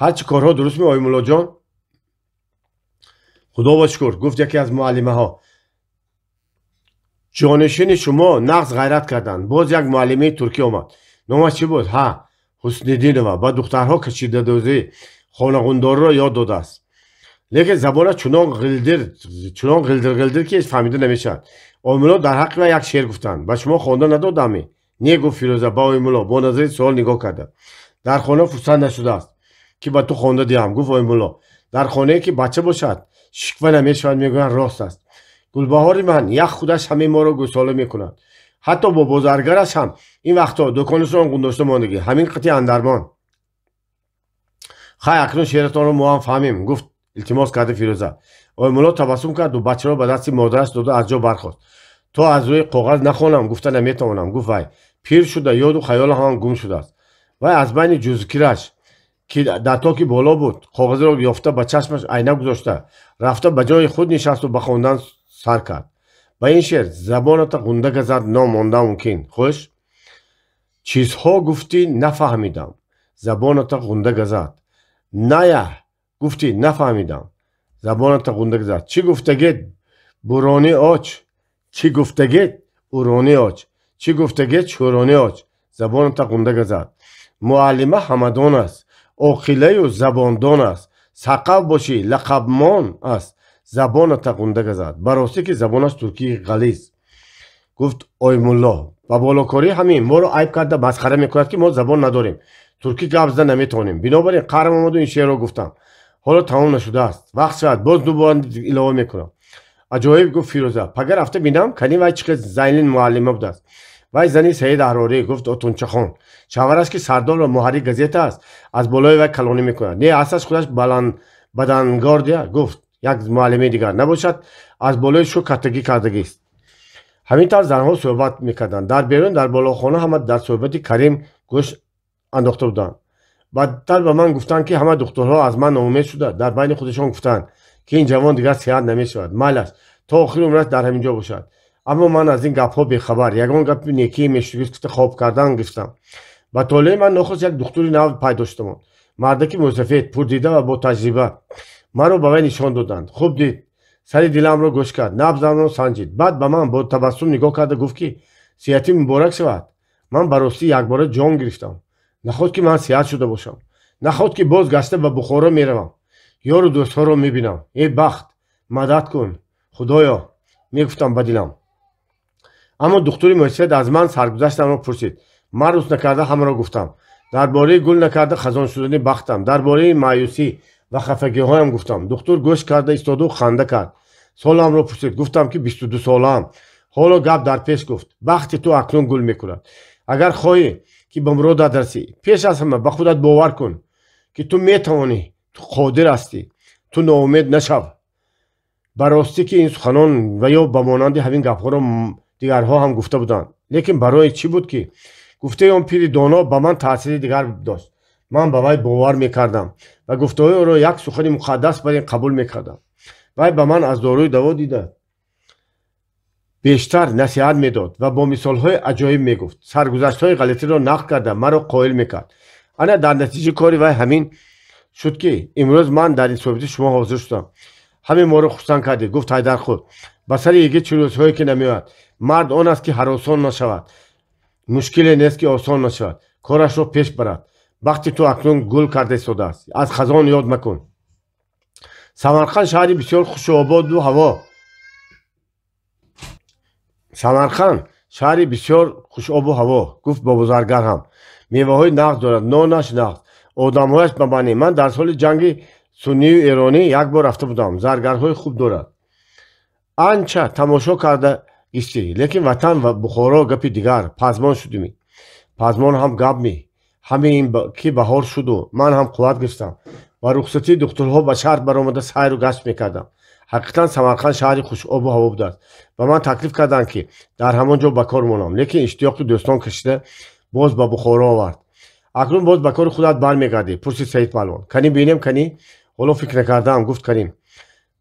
ҳарчи корҳо дуруст меои муллоҷон худо ба шукр гуфт яке аз муаллимаҳо ҷонишини шумо нағз ғайрат карданд боз як муаллимаи туркӣ омад номаш чӣ буд? Ҳа, Ҳусниддинова. ба духтарҳо кашидадӯзӣ хонагундорро ёд додааст. лекин забонаш чунон ғилдир ки ҳеҷ фаҳмида намешавад. Оимулло дар ҳаққи вай як шеър гуфтанд. ба шумо хонда надодамӣ? Не, гуфт Фирӯза ба Оимулло бо назари суол нигоҳ карда. дар хона фурсат нашудааст ки ба ту хонда диҳам, гуфт Оимулло. дар хонае ки бача бошад шиква намешавад, мегӯянд рост аст. гулбаҳори ман як худаш ҳамаи моро гӯсола мекунад. ҳатто бо бозаргараш ҳам ин вақтҳо дӯконашонро гундошта мондагӣ. ҳамин қити андармон. хай акнун шеъратонро мо ҳам фаҳмем, гуфт илтимос карда Фирӯза. Оимулло табассум карду бачаро ба дасти модараш дода аз ҷо бархост. то аз рӯи коғаз нахонам, гуфта наметавонам, гуфт вай. пир шуда ёду хаёла ҳаман гум шудааст. вай аз байни ҷузкираш ки дар токи боло буд, коғазро ёфта ба чашмаш айнак гузошта, рафта ба ҷои худ нишасту ба хондан сар кард. ба ин шеър забоната гунда газад ном монда мумкин. хуш чизҳо гуфтӣ нафаҳмидам. забоната гунда газад. ная гуфтӣ нафаҳмидам. забоната гунда газад. чӣ гуфтагед бурони оч? чӣ гуфтагед урони оч? чӣ гуфтагед шӯрони оч? забоната гунда газад. муаллима ҳамадон аст. оқилаю забондон аст. сақав бошӣ лақабмон аст. забоната гунда газад. ба ростӣ ки забонаш туркии ғализ. гуфт Оимулло. ба болокорӣ ҳамин моро айб карда масхара мекунад ки мо забон надорем, туркӣ гап зада наметавонем. бинобар ин қарам омаду ин шеърро гуфтам. ҳоло тамом нашудааст. вақт шавад боз дубора илова мекунам. аҷоиб, гуфт Фирӯза. пага рафта бинам канӣ вай чӣ қадр Зайнин муаллима будааст. вай зани Саид Аҳрорӣ, гуфт Отунчахон. шавараш ки сардор ва муҳаррик газета аст, аз болои вай калонӣ мекунад. не ҳасташ худаш бадангордия? гуфт як муаллимаи дигар. набошад аз болои шу каттагӣ кардагист. ҳамин тавр занҳо суҳбат мекарданд. дар берун дар болохона ҳама дар суҳбати Карим гӯш андохта буданд. баъдтар ба ман гуфтанд ки ҳама духтурҳо аз ман ноумед шуда дар байни худашон гуфтанд ки ин ҷавон дигар сиҳат намешавад. майл аст то охири умраш дар ҳамин ҷо бошад. аммо ман аз ин гапҳо бехабар. ягон гапи некии мешугифта хоб кардан гирифтам. ба толеи ман нохост як духтури нав пайдо шудамон. мардаки мусафед, пурдида ва бо таҷриба. маро ба вай нишон доданд. хуб дид. сари диламро гӯш кард. набзамро санҷид. баъд ба ман бо табассум нигоҳ карда гуфт ки сиҳатӣ муборак шавад. ман ба ростӣ якбора ҷон гирифтам. наход ки ман сиҳат шуда бошам. наход ки боз гашта ба Бухоро меравам. ёру дӯстҳоро мебинам. эй бахт, мадад кун худоё, мегуфтам ба дилам. аммо духтури мусафед аз ман саргузаштамро пурсид. ман рӯз накарда ҳамаро гуфтам. дар бораи гул накарда хазон шудани бахтам, дар бораи маъюсӣ ва хафагиҳоям гуфтам. духтур гӯш карда истоду ханда кард. соламро пурсид. гуфтам ки 22 солаам. ҳоло гап дар пеш гуфт. бахти ту акнун гул мекунад. агар хоҳӣ ки ба муродат расӣ, пеш аз ҳама ба худат бовар кун ки ту метавонӣ, ту қодир ҳастӣ, ту ноумед нашав. ба ростӣ ки ин суханон ва ё ба монанди ҳамин гапҳоро дигарҳо ҳам гуфта буданд. лекин барои чӣ буд ки гуфтаи он пири доно ба ман таъсири дигар дошт. ман ба вай бовар мекардам ва гуфтаҳои ӯро як сухани муқаддас барин қабул мекардам. вай ба ман аз дорӯи даво дида бештар насиҳат медод ва бо мисолҳои аҷоиб мегуфт. саргузаштҳои ғалатиро нақл карда маро қоил мекард. ана дар натиҷаи кори вай ҳамин шуд ки имрӯз ман дар ин суҳбати шумо ҳозир шудам. ҳамин моро хурсанд кардед. гуфт Ҳайдарқут. ба сари ягид чӣ рӯзҳое ки намеояд. мард он аст ки ҳаросон нашавад. мушкиле нест ки осон нашавад. корашро пеш барад. вақти ту акнун гул карда истодааст. аз хазон ёд макун. самарқанд шаҳри бисёр хушободу ҳаво. самарқанд шаҳри бисёр хушобу ҳаво, гуфт бо бузаргар ҳам. меваҳои нағз дорад, нонаш нағз, одамҳояш ба маънӣ. ман дар соли ҷанги суннию эронӣ як бор рафта будам. заргарҳои хуб дорад. анча тамошо карда истӣ. лекин ватан ва Бухоро гапи дигар. пазмон шудимӣ. пазмон ҳам гап ми. ҳамин ки баҳор шуду ман ҳам қувват гирифтам. ба рухсатии духтурҳо ба шаҳр баромада сайру гашт мекардам. ҳақиқатан самарқанд шаҳри хушобу ҳаво будааст. ба ман таклиф карданд ки дар ҳамон ҷо ба кор монам. лекин иштиёқи дӯстон кашида боз ба Бухоро овард. акнун боз ба кори худат бармегардӣ? пурсид Саид паҳлвон. канӣ бинем, канӣ? ҳоло фикр накардам, гуфт Карим.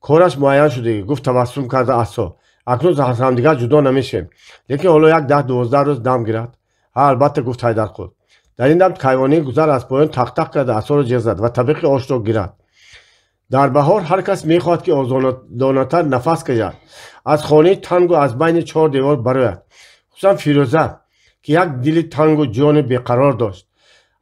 кораш муайян шудагӣ, гуфт табассум карда Асо. акнун аз ҳамдигар ҷудо намешавем. лекин ҳоло як 10-12 рӯз дам гирад. ҳа албатта, гуфт Ҳайдарқут. дар ин дам кайвони гузар аз поён тақ-тақ карда Асоро ҷиғ зад ва табиқи ошро гирад. дар баҳор ҳар кас мехоҳад ки озодонатар нафас кашад. аз хонаи тангу аз байни чор девор барояд. хусусан Фирӯза که یک دل تنگ و جان بیقرار داشت.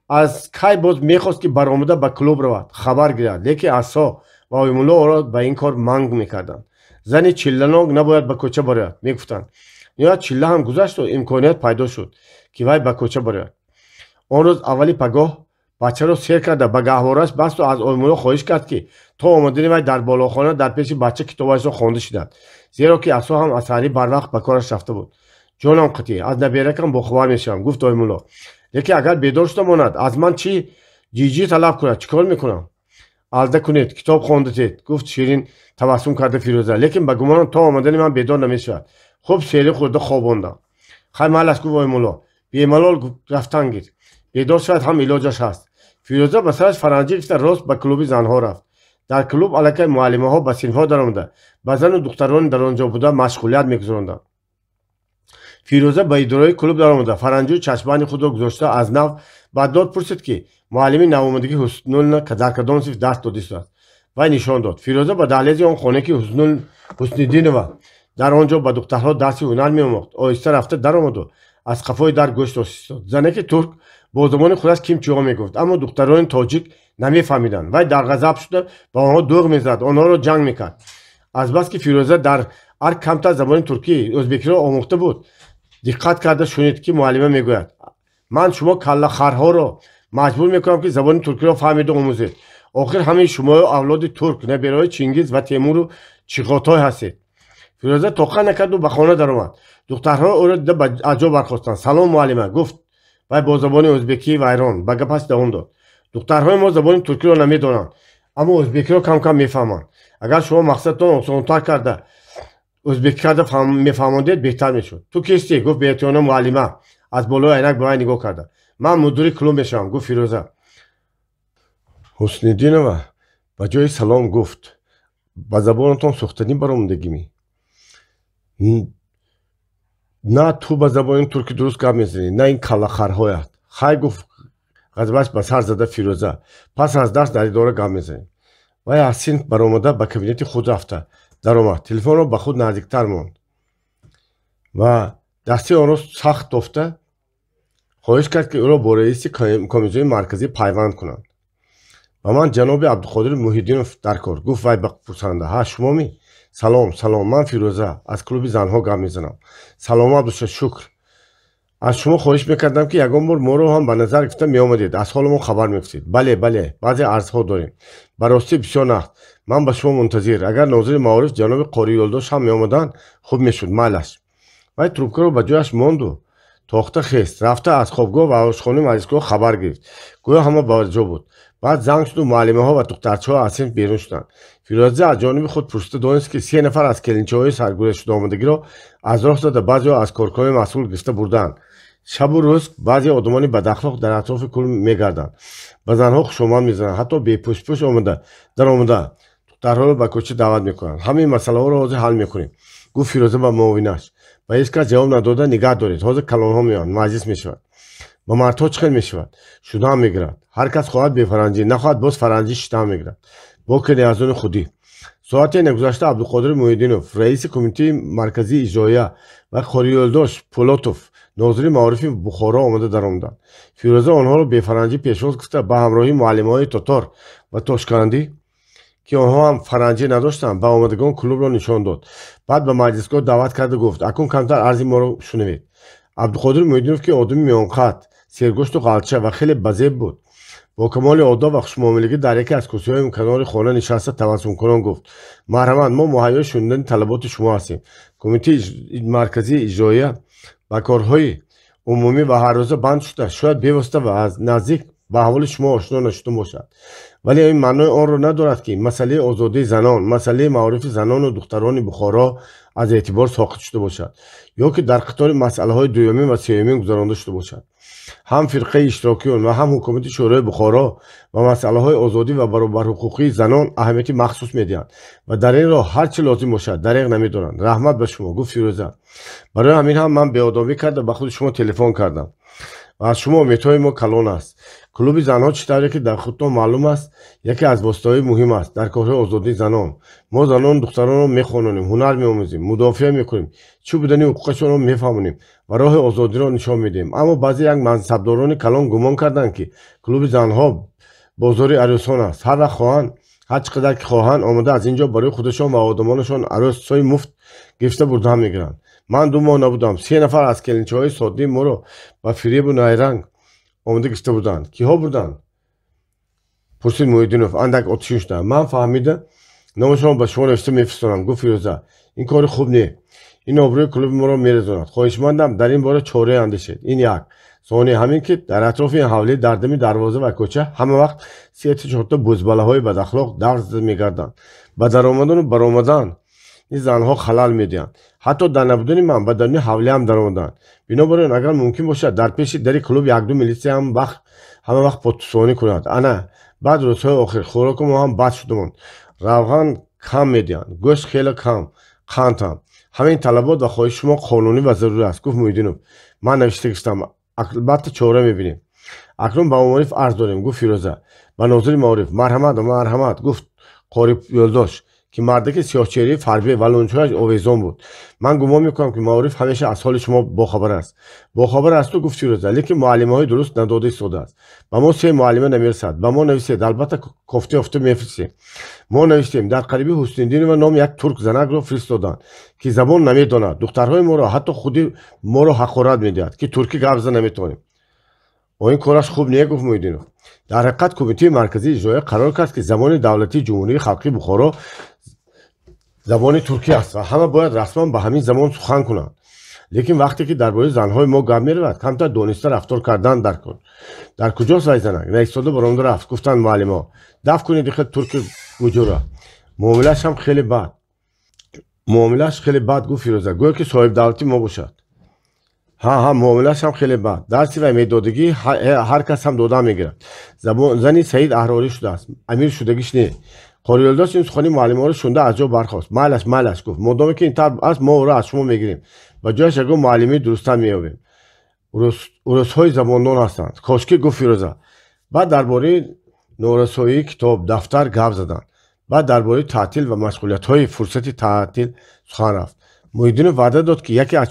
از کی باز میخواست که برآمده به کلوب رود خبر گیرد، لیکن عصا و آیمولا او را به این کار منع میکردند. زنی چله‌ناک نباید به کوچه براید میگفتند. یا چله هم گذشت و امکانیت پیدا شد که وی به کوچه براید. آن روز اولی پگاه بچه را سیر کرده به گهوارش بست و از آیمولا خواهش کرد که تا آمدن وی در بالاخانه در پیش بچه کتابش را خوانده شدند، زیرا که عصا هم اثری بر وقت به کارش رفته بود. جانم قطعی از نبیرکم باخبر میشم، گفت آیمولا. لیکن اگر بیدار شده ماند از من چی جیجی طلب کند چیکار میکنم؟ алда кунед китоб хондатед, гуфт Ширин табассум карда Фирӯза. Лекин ба гумонам то омадани ман бедор намешавад. Хуб сери хӯрда хобондам. Хай маҳл гуфт Ваймулло, бемалол рафтан гир. Бедор шавад ҳам илоҷаш ҳаст. Фирӯза ба сараш фаранҷӣ гирифта рост ба клуби занҳо рафт. дар клуб аллакай муаллимаҳо ба синфҳо даромада ба зану духтарони дар он ҷо буда машғулият мегузаронданд. Фирӯза ба идораи клуб даромада фаранҷию чашмбанди худро гузошта аз нав ба дод пурсид ки муаллими навомадагӣ Ҳуснул дар кадом синф даст додист аст. Вай нишон дод. Фирӯза ба daҳлези он хоне ки Ҳусниддинова дар он ҷо ба духтарҳо дарси ҳунар меомӯхт оҳиста рафта даромаду аз қафои дар гӯшт осистод. Занаки турк бо зубони худаш кимчиҳо мегуфт, аммо духтарони тоҷик намефаҳмиданд. Вай дар ғазаб шуда ба онҳо дуғ мезад, онҳоро ҷанг мекард. Азбаски Фирӯза дар ҳар камтар забони туркӣ ӯзбекиро омӯхта буд, диққат карда шунид ки муаллима мегӯяд: ман шумо каллахарҳоро маҷбур мекунам ки забони туркиро фаҳмиду омӯзед. охир ҳамаи шумоё авлоди турк, набираҳои Чингиз ва Темуру Чиғотой ҳастед. Фирӯза тоқат накарду ба хона даромад. духтарҳо ӯро дида ба аҷо бархостанд. Салом муаллима, гуфт вай бо забони ӯзбекии вайрон. Ба гапаш давом дод. духтарҳои мо забони туркиро намедонанд, аммо ӯзбекиро кам кам мефаҳманд. агар шумо мақсадтон осонтар карда ӯзбекӣ карда мефаҳмондед беҳтар мешуд. ту кисти? гуфт беэҳтиёна муаллима аз болои айнак ба вай нигоҳ карда. ман мудири клуб мешавам, гуфт Фирӯза. Ҳусниддинова ба ҷои салом гуфт: ба забонатон сӯхтанӣ баромадагимӣ? на ту ба забони туркӣ дуруст гап мезанӣ, на ин каллахарҳоят. хай, гуфт ғазабаш ба сар зада Фирӯза. пас аз дарс дар идора гап мезанем. вай аз синф баромада ба кабинети худ рафта даромад. телефонро ба худ наздиктар монд ва дасти онро сахт дофта хоҳиш кард ки ӯро бо раиси комитаи марказӣ пайванд кунанд. ба ман ҷаноби Абдуқодир Муҳиддинов дар кор, гуфт вай ба пурсанда. ҳа, шумоми? салом, салом, ман Фирӯза аз клуби занҳо гап мезанам. саломат боша, шукр. аз шумо хоҳиш мекардам ки ягон бор моро ҳам ба назар гирифта меомадед, аз ҳоламон хабар мепурсед. бале, бале, баъзе арзҳо дорем. ба ростӣ бисёр нақд. ман ба шумо мунтазир. агар нозири маориф ҷаноби Қори Ёлдош ҳам меомаданд, хуб мешуд, майлаш. вай трубкаро ба ҷояш монду тохта хест, рафта аз хобгоҳ ва ошхонаи маҷлисгоҳ хабар гирифт. гӯё ҳама ба ҷо буд. баъд занг шуду муаллимаҳо ва духтарчаҳо аз синф берун шуданд. Фирӯза аз ҷониби худ пурсида донист ки 3 нафар аз келинчаҳои саргузаштшуда омадагиро аз роҳ зада баъзеҳо аз корконаи масъул гирифта бурдаанд. шабу рӯз баъзе одамони бадахлоқ дар атрофи клуб мегарданд, ба занҳо хушомад мезананд, ҳатто бепӯшпӯш даромада духтарҳоро ба кӯча даъват мекунанд. ҳамаи масъалаҳоро ҳозир ҳал мекунем, гуфт Фирӯза ба муовинаш. ба ҳеҷ кас ҷавоб надода нигоҳ доред, ҳозир калонҳо меоянд, маҷлис мешавад. ба мардҳо чӣ хел мешавад? шуда мегирад. ҳар кас хоҳад бефаранҷӣ, нахоҳад боз фаранҷӣ шита мегирад. бо ки ниязони худӣ. соате нагузашта Абдуқодир Муҳиддинов, раиси кумитаи марказии иҷроия ва Қори Ёлдош Пӯлотов, нозири маорифи Бухоро омада даромаданд. Фирӯза онҳоро бефаранҷӣ пешвоз гирифта ба ҳамроҳии муаллимаҳои татор ва тошкандӣ, ки онҳо ҳам фаранҷӣ надоштанд, ба омадагон клубро нишон дод. баъд ба маҷлисгоҳ даъват карда гуфт: акун камтар арзи моро шунавед. Абдуқодир Муҳиддинов ки одами меонқад, сергӯшту ғалча ва хеле базеб буд, бо камоли одоб ва хушмуомилагӣ дар яке аз курсиҳои канори хона нишаста табассумкунон гуфт: марҳамат, мо муҳайёи шунидани талаботи шумо ҳастем. кумитаи марказии иҷроия ба корҳои умумӣ ва ҳаррӯза банд шуда, шояд бевосита ва аз наздик ба аҳволи шумо ошно нашуда бошад, вале ин маънои онро надорад ки масъалаи озодии занон, масъалаи маорифи занону духтарони Бухоро аз эътибор соқит шуда бошад, ё ки дар қатори масъалаҳои дуюмин ва сеюмин гузаронда шуда бошад. ҳам фирқаи иштирокиён ва ҳам ҳукумати шӯрои Бухоро ба масъалаҳои озодӣ ва баробарҳуқуқии занон аҳамияти махсус медиҳанд ва дар ин роҳ ҳар чӣ лозим бошад дареғ намедоранд. раҳмат ба шумо, гуфт Фирӯза. барои ҳамин ҳам ман беодобӣ карда ба худи шумо телефон кардам. و از شما امیدهای ما کلان است. کلوب زنها چه طوری که در خودتان معلوم است یکی از واسطه‌های مهم است در کارهای آزادی زنان. ما زنان دختران را میخوانیم، هنر میآموزیم، مدافع میکنیم، چه بودنی حقوقشان را میفهمونیم و راه آزادی را نشان میدیم. اما بعضی یک منصبداران کلان گمان کردند که کلوب زنها بازار عروسان است. هر وقت خواهند هر چقدر که خواهند آمده از اینجا برای خودشان و آدمانشان عروسای مفت گرفته برده میگیرند. من 2 ماه نبودم 3 نفر از کلینچه‌های ساده ما رو با فریب و نایرنگ آمده گرفته بودند. کیها بودند؟ پرسید محیدینوف اندک آتشین شده. من فهمیده نامشان با شما نوشته میفرستم. گفت فیروزه این کار خوب نیست. این آبروی کلوب ما را میرزاند. خواهشمندم در این باره چاره اندیشید. این یک. ثانی همین که در اطراف این حوله در دم دروازه و کوچه همه وقت 3-4 تا بزبله‌های بد اخلاق درز میگردند. با در آمدن و برآمدن این زنها خلل میدهند. حتی در نبودن من به درون حوله هم در آمدند. بنابراین اگر ممکن باشد در پیش در کلوب 1-2 میلیسی همه وقت پاتوسانی کنند. انا بعد روزهای آخر خوراک ما هم بد شدمان. روغن کم میدهند، گوشت خیلی کم، قند هم. همین طلبات و خواهش شما قانونی و ضروری است. گفت محیدینوف من نوشته گشتم البته چاره میبینیم. اکنون با معارف عرض داریم. گفت فیروزه با ناظر معارف مرحمت. گفت قاری یولداش که مردک سیاه‌چهره فربه و لنچه‌اش آویزان بود. من گمان میکنم که معارف همیشه از حال شما باخبر است. باخبر است تو گفت فیروزه لیکن معلم‌های درست نداده ایستاده است. با ما 3 معلمه نمیرسد. با ما نویسید البته کفته افته میفرستیم. ما نوشتیم در قریبی حسین‌الدین و نام یک ترک زنک را فرستادند که زبان نمیداند. دخترهای ما را حتی خودی ما را حقارت میدهد که ترکی گپ زدن نمیتونیم. این کارش خوب نیست. گفت محیدینوف در حقیقت کمیته مرکزی اجرایی قرار کرد که زبان دولتی جمهوری خلقی بخارا زبان ترکی است و همه باید رسما به همین زبان سخن کنند. لیکن وقتی که درباره زنهای ما گپ میرود کمتر دانسته رفتار کردن در کجاست وای زنک نایستاده برآمده رفت. گفتند معلم‌ها دفع کنید دیگه ترک گوجورا. معامله‌اش خیلی بد. گفت فیروزه گویا که صاحب دولتی ما باشد. ها معامله‌اش هم خیلی بد. درسی و میدادگی هر کس هم داده میگیرد. زنی سعید احراری شده است. امیر شدگیش نه. قاری یولداش این سخنی معلم‌ها رو شونده از جا برخاست. مالش گفت مادامی که این طرح است ما او را از شما میگیریم و جایش اگه معلمی درسته مییابیم. ورس‌های زباندان هستند. کاشکی. گفت فیروزه بعد درباره نورسایی کتاب دفتر گپ زدند. بعد درباره تعطیل و مشغولیت‌های فرصتی تعطیل سخن رفت. محیدینوف وعده داد که یکی از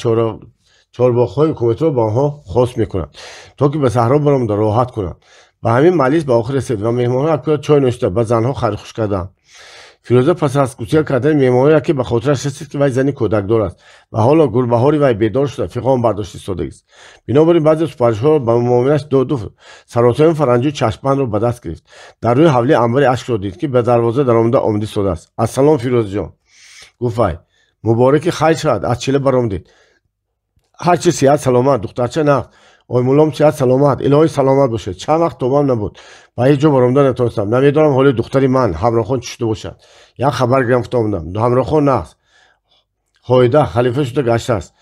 چهارباغ‌های حکومت را با آنها خواست میکنند تا که به صحرا برآمده راحت کنند. به همین مجلس به آخر رسید و مهمان‌ها اکبر چای نوشته و زنها خرخوش کردند. فیروزه پس از گسیل کردن مهمان‌ها که به خاطرش رسید که وی زنی کودکدار است و حالا گلبهاری وی بیدار شده فیقان برداشت ایستاده است. بنابراین بعضی سپاهی‌ها به معامله‌اش دو سراتای فرنجی چشم‌بند را به دست گرفت. در روی حوله انبر اشک را دید که به دروازه درآمده ایستاده است. السلام فیروزه جان. گفت وی مبارک خیر شد از چله برآمدید. هرچی صحت سلامت دخترچه نه آی مولام صحت سلامت الهی سلامت باشه. چند وقت توام نبود با هیچ جا برآمده نتونستم. نمیدونم حال دختری من همراهان چی شده باشد. یک خبر گرفتم آمدم. همراهان نه هایده خلیفه شده گشته است.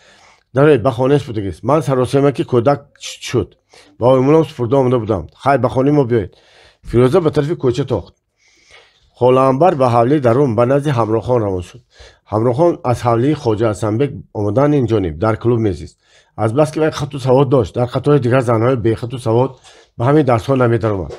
در به خانه‌اش بوده است. من سراسیمه که کودک شد با آی مولام سپرده آمده بودم. خیر به خانه ما بیایید. فیروزه به طرف کوچه تاخت. خاله عنبر به حوله درون به نزد همراهان روان شد. همراهان از حوله خواجه حسنبک آمدن این جانب در کلوب میزیست. از بس که یک خط و سواد داشت در قطار دیگر زنهای بی خط و سواد به همین درس‌ها نمی‌درآمد.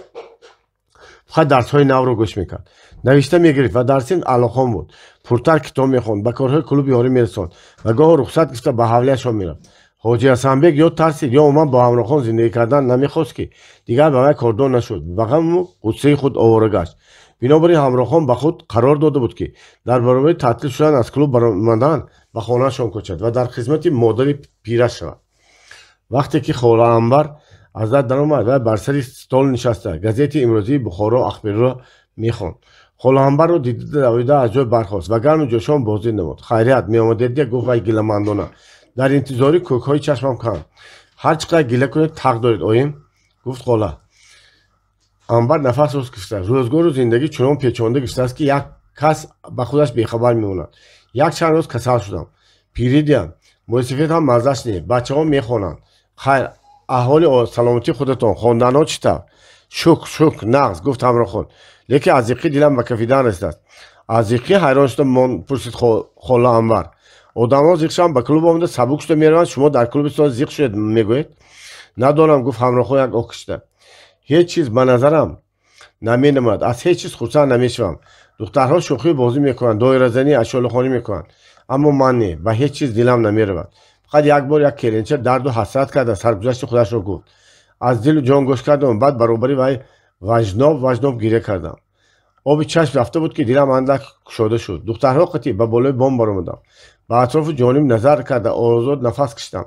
فقط درس‌های نو رو گوش میکرد. نوشته میگرفت و در سن علاقه‌ام بود. پرتر کتاب میخوند، به کارهای کلوب یاری میرساند و گاه رخصت گرفته به حوله‌شان میرفت. خواجه حسنبک یا ترسید یا اومد با همراهان زندگی کردن نمیخواست که دیگر به وی کاردان نشد و غم و غصه خود آواره گشت. بنابراین همراهان به خود قرار داده بود که در برابر تعطیل شدن از کلوب برآمدن به خانه‌شان کوچد و در خدمت مادر پیرش شود. وقتی که خاله عنبر از در آمد و بر سر استال نشسته گزیت امروزی بخارا اخبار را میخواند. خاله عنبر را دیده دویده از جای برخاست و گرم جوشان بازی نمود. خیریت میآمدید گفت وی گیله‌مندانه در انتظاری کوک‌های چشمم کند. هر چقدر گیله کنید تق دارید آیم. گفت خاله عنبر نفس روز کشیده. روزگار و زندگی چنان پیچانده گشته است که یک کس به خودش بیخبر میماند. یک چند روز کسل شدم. پیریدم. موسیقیت هم مزهش نیست. بچه‌ها میخوانند. خیر احوال سلامتی خودتان خواندن‌ها چطور؟ شک نقص. گفت همراهان لیکن از یقی دلم به کفیدن رسید. از یقی حیران شدم. من پرسید خاله عنبر آدم‌ها زیقشان به کلوب آمده سبک شده میروند شما در کلوب استاد زیق شد میگویید؟ надонам гуфт ҳамроҳҳо як ок кашида. ҳеҷ чиз ба назарам наменамад, аз ҳеҷ чиз хурсанд намешавам. духтарҳо шӯхию бозӣ мекунанд, доиразанӣ, ашёлухонӣ мекунанд, аммо ман не, ба ҳеҷ чиз дилам намеравад. фақат як бор як келинча дарду ҳасрат карда саргузашти худашро гуфт. аз дилу ҷон гӯш кардам, баъд баробари вай важноб гирья кардам. оби чашм рафта буд ки дилам андак кушода шуд. духтарҳо қати ба болои бом баромадам. ба атрофу ҷониб назар карда озод нафас кашидам.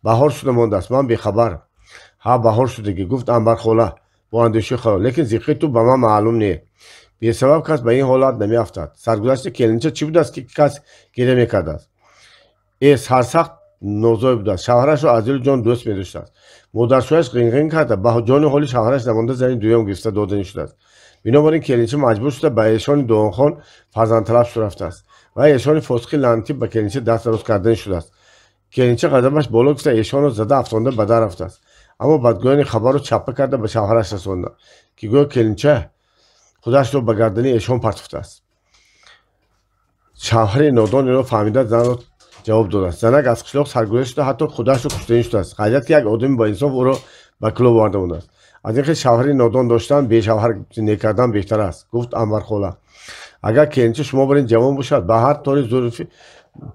баҳор шуда мондааст, ман бехабар. ҳа баҳор шудагӣ, гуфт Анбархола бо андешаи хаёл, лекин зиққи ту ба ман маълум не. бесабаб кас ба ин ҳолат намеафтад. саргузашти келинча чӣ будааст ки кас гирья мекардааст? сарсахт нозой будааст. шавҳарашро аз дилу ҷон дӯст медоштааст. модаршояш ғин карда ба ҷони ҳоли шавҳараш намонда зани дуюм гирифта доданӣ шудааст. бинобар ин келинча маҷбур шуда ба эшони дуонхон фарзандталаб шуд рафтааст ва эшони фосиқи лаънатӣ ба келинча даст дароз карданӣ шудааст. келинча ғазабаш боло гирифта эшонро зада афтонда ба дар рафтааст. аммо бадгӯёни хабарро чаппа карда ба шавҳараш расонданд ки гӯё келинча худашро ба гардани эшон партофтааст. шавҳари нодон инро фаҳмида занро ҷавоб додааст. занак аз қишлоқ саргузашт шуда ҳатто худашро куштанӣ шудааст. ғайрат ки як одами боинсоф ӯро ба кӯлоб оварда будааст. аз ин хел шавҳари нодон доштан бешавҳар некардан беҳтар аст, гуфт Анбархола. агар келинча шумо барин ҷавон бошад, ба ҳар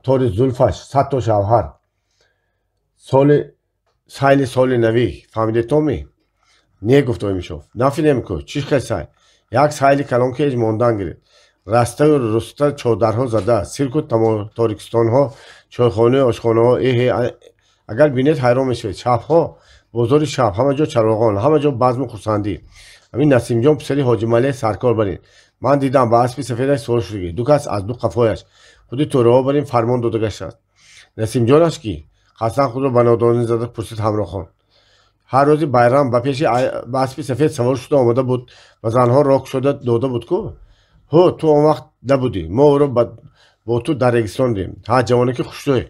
тори зулфаш 100 то шавҳар. сайли соли навӣ фаҳмидетоми? не, гуфт Оймишов. нафӣ намекунед. чӣ хел сай? як сайли калон ки ҳеҷ мондан гиред. растаю руста чодарҳо зада, сирку торикистонҳо, чойхонаҳо, ошхонаҳо, агар бинед ҳайрон мешавед. шабҳо, бозори шаб, ҳама ҷо чароғон, ҳама ҷо базму хурсандӣ. ҳамин Насимҷон писари ҳоҷималӣ саркор барин. ман дидам ба аспи сафедаш суор шудагӣ. ду кас аз ду қафояш худи тӯраҳо барин фармон дода гаштааст. Насимҷонаш ки қасдан худро ба нодонӣ зада пурсид ҳамрохон. ҳар рӯзи байрам ба пеши ба аспи сафед савор шуда омада буд ва занҳо роҳ кушода дода буд ку? ҳо ту он вақт набудӣ. мо ӯро бо ту дар регистон дидем. ҳа ҷавонаки хушрӯй.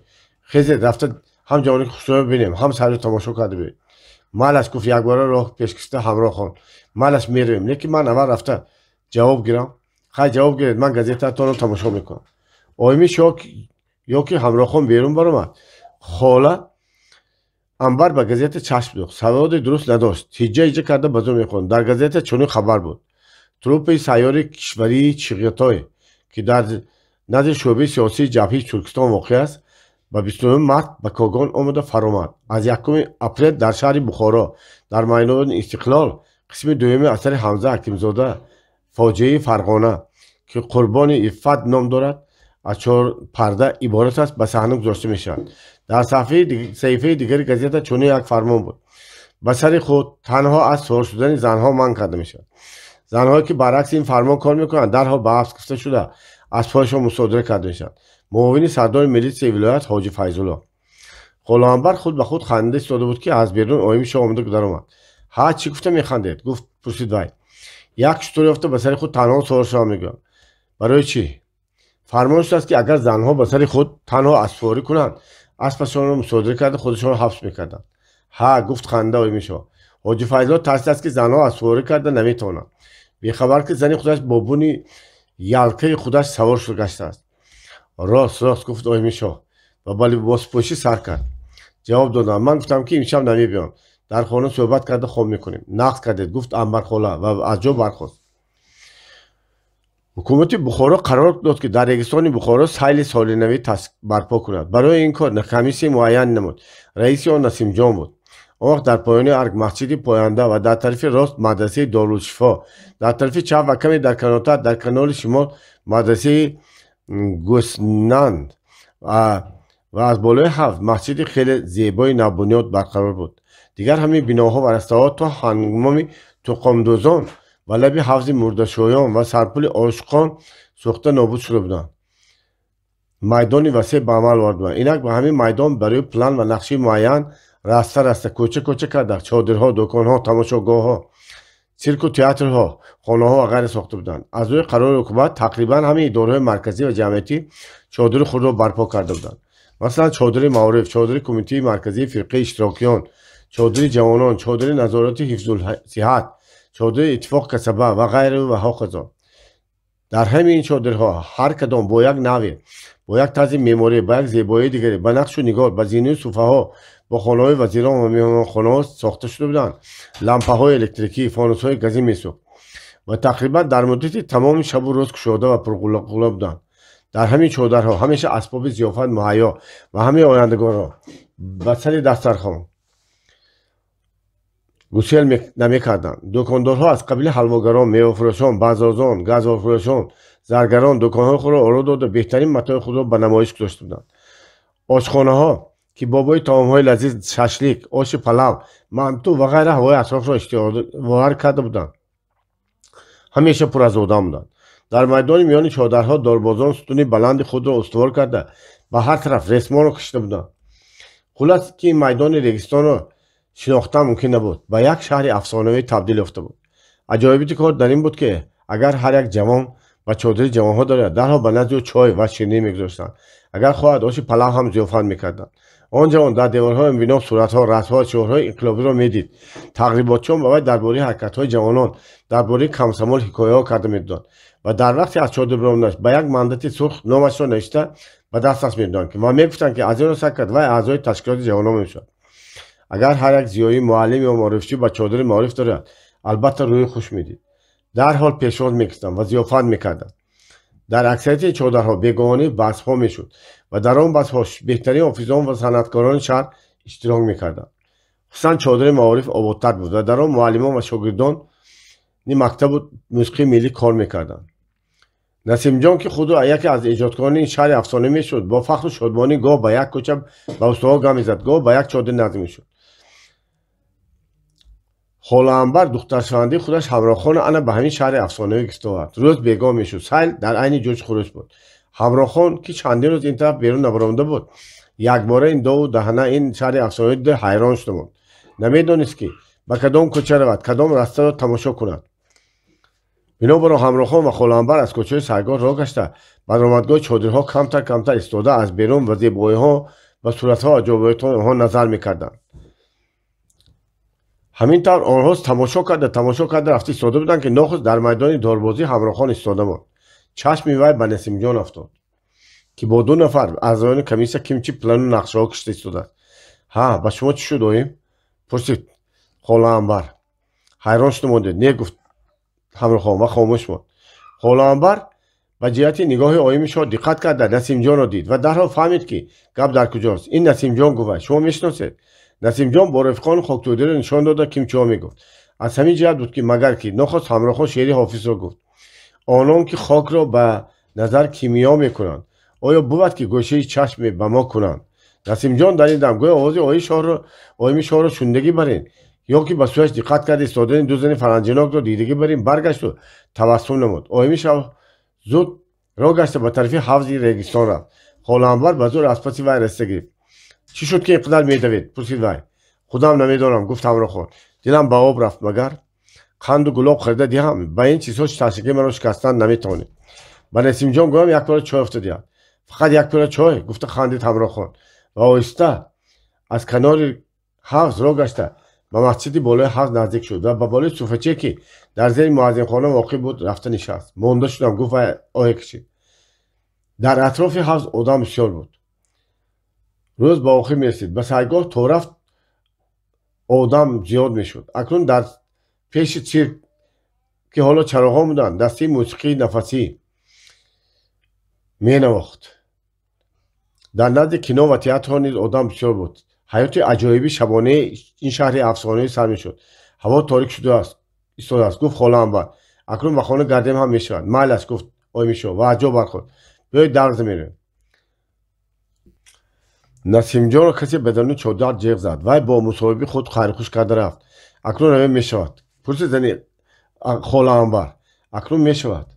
хезед рафта ҳам ҷавонаки хушрӯйро бинем, ҳам сайру тамошо карда биёед. малаш гуфт якбора роҳ пешкашида ҳамрохон. малаш меравем, лекин ман аввал рафта ҷавоб гирам. хай ҷавоб гиред, ман газетаатонро тамошо мекунам. Оймиш ё ки ҳамрохон берун баромад. хола Анбар ба газета чашм дӯхт. саводи дуруст надошт. ҳиҷа карда ба зур мехонд. дар газета чунин хабар буд. труппаи сайёри кишварии Чиғитой ки дар назди шӯъбаи сиёсии ҷабҳаи Туркистон воқеъ аст, ба 29 март ба Когон омада фаромад. аз 1 апрел дар шаҳри Бухоро дар майдони Истиқлол қисми дуюми асари Ҳамза Ҳакимзода фоҷиаи Фарғона ки Қурбони Иффат ном дорад, аз 4 парда иборат аст, ба саҳна гузошта мешавад. дар саҳифаи дигари газета чунин як фармон буд. ба сари худ танҳо аз суор шудани занҳо манъ карда мешавад. занҳое ки баръакси ин фармон кор мекунанд дарҳол ба ҳабс гирифта шуда аз пойашон мусодира карда мешаванд. муовини сардори милитсияи вилоят ҳоҷи Файзулло. Ғуломбар худ ба худ ханда истода буд ки аз берун Оймишов омада даромад. ҳа чӣ гуфта механдед? гуфт пурсид вай. як штури ёфта ба сари худ танҳо суор шава мегӯям. барои чӣ? фармон шудааст ки агар занҳо ба сари худ танҳо аспворӣ кунанд, аспашонро мусодира карда худашонро ҳабс мекарданд. ҳа гуфт ханда Оймишов. ҳоҷи Файзулло тарсидааст ки занҳо аспворӣ карда наметавонанд. бехабар ки зани худаш бо буни ялкаи худаш савор шуда гаштааст. рост гуфт Оймишов ва ба либоспӯшӣ сар кард. ҷавоб додам. ман гуфтам ки имшаб намебиём. дар хона суҳбат карда хоб мекунем. нақд кардед, гуфт Анбархола ва аз ҷо бархост. ҳукумати Бухоро қарор дод ки дар регистони Бухоро сайли солинавӣ барпо кунад. барои ин кор комиссияи муайян намуд. раиси он Насимҷон буд. он вақт дар поёни арг масҷиди поянда ва дар тарафи рост мадрасаи Дорулшифо, дар тарафи чап ва каме дар канотар дар каноли шимол мадрасаи Гуснанд ва аз болои ҳафт масҷиди хеле зебои навбунёд барқарор буд. дигар ҳамаи биноҳо ва растаҳо то ҳангоми туқомдӯзон ва лаби ҳавзи мурдашоён ва сарпули ошуқон сӯхта нобуд шуда буданд. майдони васеъ ба амал оварданд. инак ба ҳамин майдон барои план ва нақши муайян раста кӯча карда чодирҳо, дӯконҳо, тамошогоҳҳо, сирку театрҳо, хонаҳо ва ғайра сохта буданд. аз рӯи қарори ҳукумат тақрибан ҳамаи идораҳои марказӣ ва ҷамъиятӣ чодири худро барпо карда буданд. маслан чодири маориф, чодири кумитаи марказии фирқаи иштирокиён, чодири ҷавонон, чодири назорати ҳифзулсиҳат, чодири иттифоқ касаба ва ғайру ва ҳоказо. дар ҳамаи ин чодирҳо ҳар кадом бо як навъе, бо як тарзи меъморӣ, ба як зебоии дигаре, ба нақшу нигор, ба зинуи суфаҳо, با خانه‌های وزیران و مهمانخانه‌ها ساخته شده بودند. لامپ‌های الکتریکی، فانوس‌های گازی میسوخت و تقریبا در مدت تمام شب و روز گشوده و پرقوقله بودند. در همین چادرها همیشه اسباب ضیافت مهیا و همه آیندگان را به سر دسترخوان گسیل نمی‌کردند. دکاندارها از قبیل حلواگران، میوه‌فروشان، بازارزان، گازوالفروشان، زرگران دکان‌های خود را آرا داده بهترین متاع خود را به نمایش گذاشته بودند. آشخانه‌ها که بابای طعام‌های لذیذ ششلیک، آش پلو، مانتو و غیره هوای اطراف را اشتهاور کرده بودند. همیشه پر از آدم بودند. در میدان میان چادرها داربازان ستون بلند خود را استوار کرده به هر طرف رسما را کشیده بودند. خلاص که این میدان ریگستان را شناختن ممکن نبود. به یک شهر افسانه‌ای تبدیل یافته بود. عجایبیت کار در این بود که اگر هر یک جوان و چادری جوانها دارد درها به نزد او چای و شیرینی می‌گذاشتند. اگر خواهد آش پلو هم ضیافت می‌کردند. آن جوان در دیوارهای انبینا صورت‌ها، رسم‌ها، شعارهای انقلابی را می‌دید. تقریباتشان به وی درباره حرکت‌های جوانان، درباره کمسمال حکایه‌ها کرده می‌داد و در وقتی از چادر برآمدند به یک مندت سرخ نامش را نوشته به دستش می‌دادند که و می‌گفتند که از این سکت و اعضای تشکیلات جوانان می‌شود. اگر هر یک زیایی معلم یا معرفچی با چادر معرف دارد البته روی خوش می‌دید. در حال پیشواز می‌کردند و ضیافت می‌کردند. در اکثریت چادرها بیگانه بحث‌ها می‌شد و در آن بحث‌ها بهترین حافظان و صنعتکاران شهر اشتراک می‌کردند. خصوصا چادر معارف آبادتر بود و در آن معلمان و شاگردان مکتب موسیقی ملی کار می‌کردند. نسیم جان که خود یکی از ایجادکاران این شهر افسانه می‌شد با فخر و شادمانی گاه به یک کوچه به استوها گام می‌زد، گاه به یک چادر نزد می‌شد. خاله عنبر دختر شوهنده خودش همراهخوان آن به همین شهر افسانه‌ای گرفته بود. روز بیگاه میشد. سیل در عین جوش خروش بود. همراهخوان که چندین روز این طرف بیرون نبرانده بود یک باره این دو دهنه این شهر افسانه‌ای دید حیران شده بود. نمیدانست که به کدام کوچه رود، کدام راسته را تماشا کند. بنابراین همراهخوان و خاله عنبر از کوچه سرگاه راه گشته به درآمدگاه چادرها کمتر ایستاده از بیرون و زیبایی‌ها و صورت‌ها عجایبات آنها نظر می‌کردند. همینطور آنها تماشا کرده رفته ایستاده بودند که ناخست در میدان داربازی همراهخوان ایستاده بود. چشم وی به نسیم جان افتاد که با دو نفر اعضایان کمیسیون کیمچی پلان و نقشه‌ها کشیده ایستاده است. ها با شما چی شد اویم؟ پرسید خاله عنبر. حیران شده ماند. نه گفت همراهخوان و خاموش ماند. خاله عنبر به جهت نگاه اویمش دقت کرد، نسیم جان را دید و درحال فهمید که گپ در کجاست. این نسیم جان گفت شما میشناسید؟ نسیم جان با رفقان خاکتودی را نشان داد که چی میگفت. از همین جهت بود که مگر که نخواست همراهان شعری حافظ را گفت. آنان که خاک را به نظر کیمیا میکنند آیا بود که گوشه چشم به ما کنند؟ نسیم جان در این دم گویا آواز آیمی شاه را شوندگی برین یا که به سویش دقت کرد ایستادن دو زن فرنجناک را دیدگی برین برگشت و تبسم نمود. آیمی شاه زود راه گشته به طرف حوض ریگستان رفت. خاله عنبر به زور از پس وی رسته گرفت. چی شد که اینقدر میدوید؟ پرسید وی. خودم نمیدانم گفت همراهخوان. دلم به آب رفت مگر قند و گلاب خریده دیم. به این چیزها تشکیل مرا شکستن نمیتوانید. به نسیم جان گفتم یک پیاله چای افتادید. فقط یک پیاله چای؟ گفت خندید همراهخوان و آهسته از کنار حوض راه گشته به مسجد بالای حوض نزدیک شد و به بالای صوفچه‌ای که در زیر مؤذنخانه واقع بود رفته نشست. مانده شدم گفت و آه کشید. در اطراف حوض آدم بسیار بود. روز به آخر میرسید. به سرگاه تا رفت آدم زیاد میشد. اکنون در پیش چیرک که حالا چراغان بودند دسته موسیقی نفسی می نواخت. در نزد کینا و تئاتر نیز آدم بسیار بود. حیات عجایبی شبانه این شهر افسانه‌ای سر میشد. هوا تاریک شده است. ایستاده است. گفت خاله عنبر اکنون به خانه گردیم هم میشود. میل است گفت آیمی شاه و عجب برخورد. بیایید درز میریم. نسیم جان را کسی بدن چادر جیغ زد. وی با مصاحبه خود خیرخوش کرده رفت. اکنون همه میشود. پرسید زنی خاله عنبر اکنون میشود؟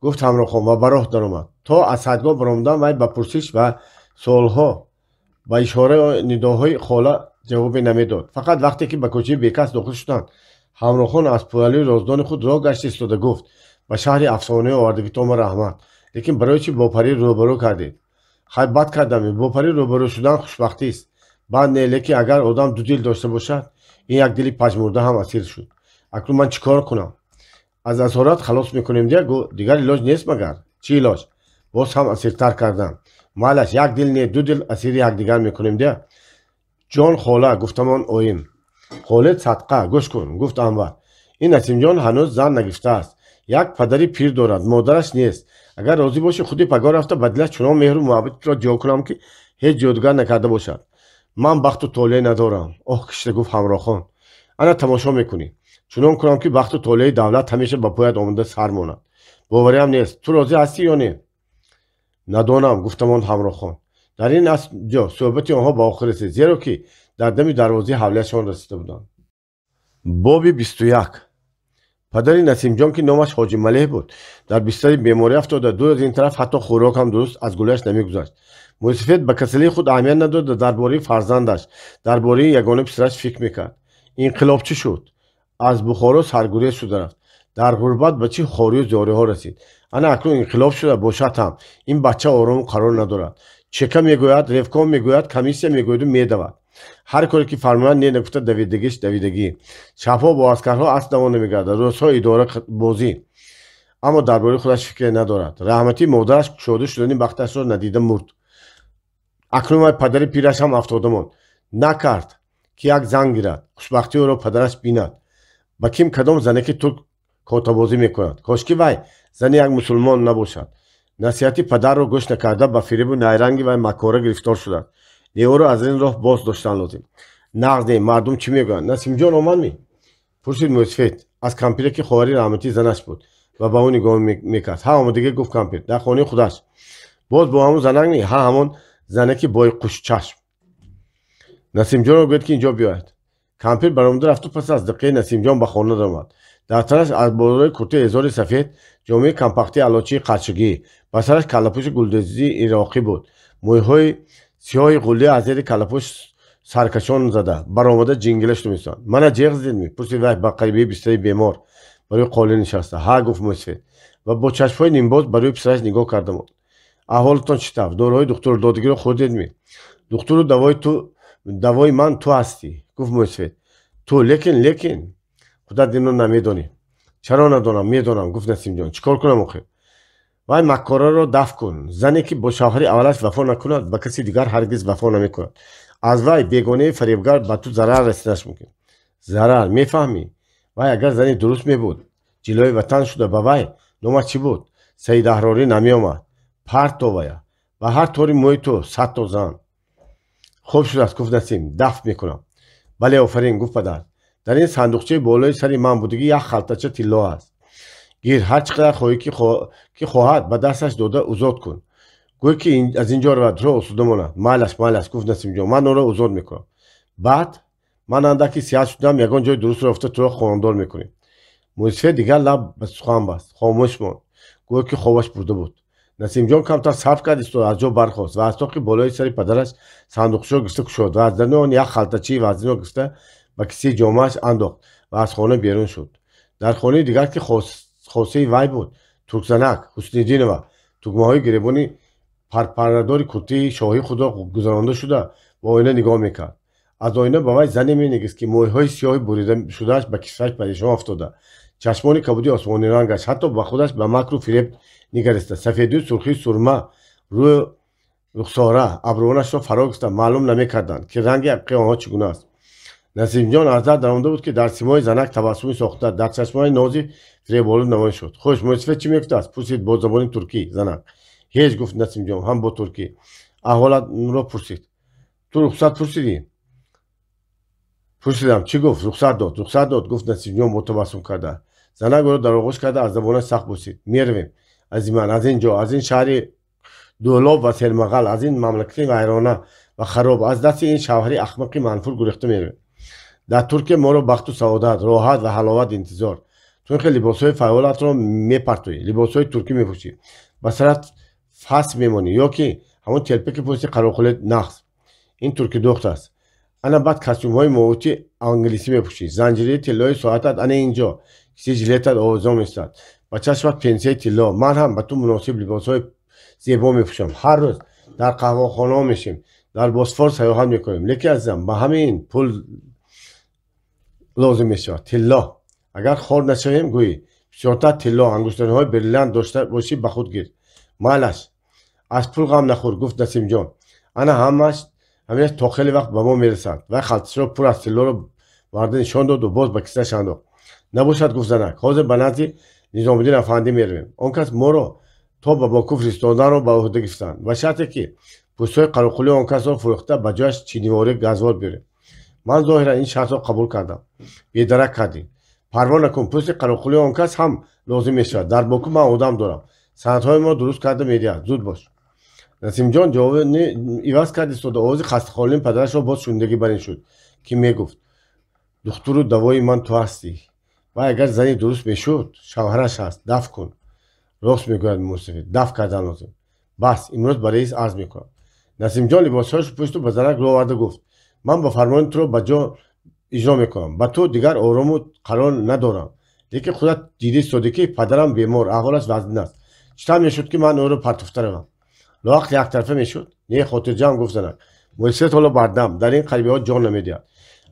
گفت همراهخوان و به راه درآمد. تا از حدگاه برآمدند وی به پرسش و سوالها با اشاره و نداهای خاله جوابی نمیداد. فقط وقتی که به کوچه بیکس داخل شدند همراهخوان از پولی رازدان خود راه گشت ایستاده گفت به شهر افسانه آوردگی تام رحمت، لیکن برای چی با پری روبرو کردید؟ خیلی بد کردم. با پری روبرو شدن خوشبختی است. بعد نه، لیکن اگر آدم دو دل داشته باشد این یک دلی پژمرده هم اسیر شد. اکنون من چیکار کنم؟ از اسارت خلاص میکنیم دیگر علاج نیست مگر؟ چی علاج؟ باز هم اسیرتر کردم. مالش یک دل نه دو دل اسیر یکدیگر میکنیم ده. جان خاله گفتم آن اویم. خاله صدقه گوش کن گفت انور. این نسیم جان هنوز زن نگرفته است. یک پدری پیر دارد مادرش نیست. اگر راضی باشی خودی پگاه رفته بدلش چنان مهر و محبت را جا کنم که هیچ جادوگر نکرده باشد. من بخت و طالع ندارم. اوه کشته گفت همراه خان. انا تماشا میکنی چنان کنم که بخت و طالع دولت همیشه با پایت آمده سر ماند. باوری هم نیست. تو راضی هستی یا نه؟ ندانم گفتم آن همراه خان. در این جا صحبت آنها با آخر رسید زیرا که در دم دروازه حولهشان رسیده بودند. باب 21. پدر نسیم جان که نامش حاجی ملیح بود در بستر بیماری افتاده. دور از این طرف حتی خوراک هم درست از گلهش نمیگذشت. موسیفید به کسلی خود اهمیت نداد و درباره فرزندش درباره یگانه پسرش فکر میکرد. انقلاب چی شد؟ از بخارا سرگریز شده رفت. در غربت به چه خواری و زاری ها رسید. انا اکنون انقلاب شده باشد هم این بچه آرام قرار ندارد. چکه میگوید، رفکا میگوید، کمیسیا میگوید و میدود. هر کاری که فرمایند نه نگفته دویدگیش دویدگی. شبها با عسکرها اسب دوان نمیگردد. روزها اداره بازی. اما درباره خودش فکر ندارد. رحمتی مادرش شاده شدن بختش را ندیده مرد. اکنون پدر پیرش هم افتاده ماند. نکرد که یک زن گیرد. خوشبختی او را پدرش بیند. با کیم کدام زنه که ترک کاته‌بازی میکند. کاش که وی زن یک مسلمان نباشد. نصیحتی پدر را گوش نکرده به فریب و نیرنگی و مکاره گرفتار شده. او را از این راه باز داشتن لازم. نقد مردم چی میگویند؟ نسیم جان آمد می پرسید موسفید از کمپیره که خواهر رحمتی زنش بود و به او نگاه میکرد. ها آمدگی گفت کمپیر در خانه خودش. باز با همون زنک نی؟ ها همون زنه که با قوش چشم. نسیم جان را گفت که اینجا بیاید. کمپیر برآمده رفت و پس از دقیقه نسیم جان به خانه درآمد. در تنش از بالای کرته ازار سفید جامعه کمپختی علاچی قرچگی و سرش کله‌پوش گلدوزی عراقی بود. موهای سیاه قله از زیر کله‌پوش سرکشان زده برآمده جنگلش می‌سان. من جیغ زدم می‌پرسید وای با قریبی بستر بیمار برای قاله نشسته. ها گفت موسفید و با چشم‌های نیمباز برای پسرش نگاه کردم. احوالتان چطور؟ داروهای دکتر دادگی رو خوردید می؟ دکتر دوای من تو هستی. گفت موسفید تو لیکن خدا دینو نمیدونی. چرا ندانم؟ میدونم. گفت نسیم جان چیکار کنم آخه؟ وای مکاره رو دفع کن. زنی که با شوهر اولش وفا نکند با کسی دیگر هرگز وفا نمیکند. از وای بیگانه فریبگر به تو ضرر رسیدش ممکن. ضرر میفهمی؟ وای اگر زنی درست میبود جلوی وطن شده با وای نامش چی بود؟ سید احراری نمی آمد. پرت تو وای و هر طوری موی تو 100 تا زن. خوب شد است گفت نسیم دفع میکنم. بله آفرین گفت پدر. در این صندوقچه بالای سری من بودگی یک خلطچه طلا است. گیر هر چقدر خواهی که خواهد به دستش داده ازاد کن. گوی که از اینجا رو اسوده ماند. مالش گفت نسیم جان من او را ازاد میکنم. بعد من اندکی سیاست شدم یگان جای درست رفته تو را خواندار میکنیم. موسفه دیگر لب به سخن بست. خاموش ماند. گوی که خوابش برده بود. نسیم جان کمتر صبر کرد و از جا برخاست و از طاقی بالای سری پدرش صندوقچه گرفته شد و از درون آن یک خلطچه وزن را گرفته به کیسه جامه‌اش انداخت و از خانه بیرون شد. در خانه دیگر که خاصه وی بود ترکزنک حسن‌الدین و توگمه‌های گریبانی پردار کرته شاهی خود را گذرانده شده با آینه نگاه میکرد. از آینه به وی زنی مینگریست که موهای سیاه بریده شدهش به کشفش پریشان افتاده. چشمان کبودی آسمانی رنگش حتی به خودش به مکر و فریب نگریسته. سفیدی و سرخی سرمه روی رخساره ابروانش را فرا گرفته معلوم نمیکردند که رنگ ابروی آنها چگونه است. نسیم جان از در درآمده بود که در سیمای زنک تبسمی ساخته در چشمای نازی فریب‌آلود نمایان شد. خوش موسفید چی میگفته است؟ پرسید با زبان ترکی زنک. هیچ گفت نسیم جان هم با ترکی. احوالت را پرسید. تو رخصت پرسیدی؟ پرسیدم چی گفت؟ رخصت داد گفت نسیم جان با تبسم کرده. زنک را در آغوش کرده از زبانش سخت بوسید. میرویم از من از اینجا از این شهر دولاب و سرمغل از این مملکت ویرانه و خراب از دست این شوهر احمق منفور گریخته میرویم. در ترکیه ما رو بخت و سعادت راحت و حلاوت انتظار. تو خیلی لباسای فعالت رو میپرتوی لباسای ترکی میپوشی با سرت فس میمونی یا که همون تلپه که پوشی قراقل نقص. این ترکی دخت است. انا بعد کاستوم های موتی انگلیسی میپوشی زنجیره طلای ساعتت انا اینجا کسی جلتت آوازان میستد با چشمت پنسه طلا. من هم به تو مناسب لباسای زیبا میپوشم. هر روز در قهوه خانه میشیم در بوسفور سیاحت میکنیم. لیکن عزیزم با همین پول لازم میشه طلا. اگر خور نشویم گویی بسیارتر طلا انگشتان های بریلند داشته باشی به خود گیر. مالش از پول غم نخور گفت نسیم جان. انا همش ҳаминаш то хеле вақт ба мо мерасад. Вай халташро пур аз тиллоро варда нишон доду боз ба киса шандохт. Набошад гуфт Занак, ҳозир ба назди Низомиддин афандӣ меравем. Он кас моро то ба Боку фиристоданро ба уҳда гирифтанд ва шарте ки пӯстои қароқулии он касро фурӯхта ба ҷояш чинивори газвор биёрем. Ман зоҳиран ин шартро қабул кардам. Бедарак кардӣ. Парво накун, пӯсти қароқулии он кас ҳам лозим мешавад. Дар Боку ман одам дорам. Санадҳои мо дуруст карда медиҳад. Зуд бош. Насимҷон ҷавоби иваз кард истода. овози хастахолии падарашро боз шундагӣ бар ин шуд ки мегуфт: духтуру давои ман ту ҳастӣ. Вай агар зани дуруст мешуд, шавҳараш ҳаст, даф кун. Рост мегӯяд Мусафид, даф кардан лозим. Бас, имрӯз ба раис арз мекунам. Насимҷон либосҳояшро пӯшту ба Занак ло оварда гуфт: ман ба фармони туро ба ҷо иҷро мекунам. Ба ту дигар орому қарор надорам. Лекин худат диди истоди ки падарам бемор, аҳволаш вазнин аст. читам мешуд ки ман ӯро партофта равам. Ловақт яктарафа мешуд. Не хотирҷам гуфт Занак. Муисфет ҳоло бардам, дар ин қарибиҳо ҷон намедиҳад.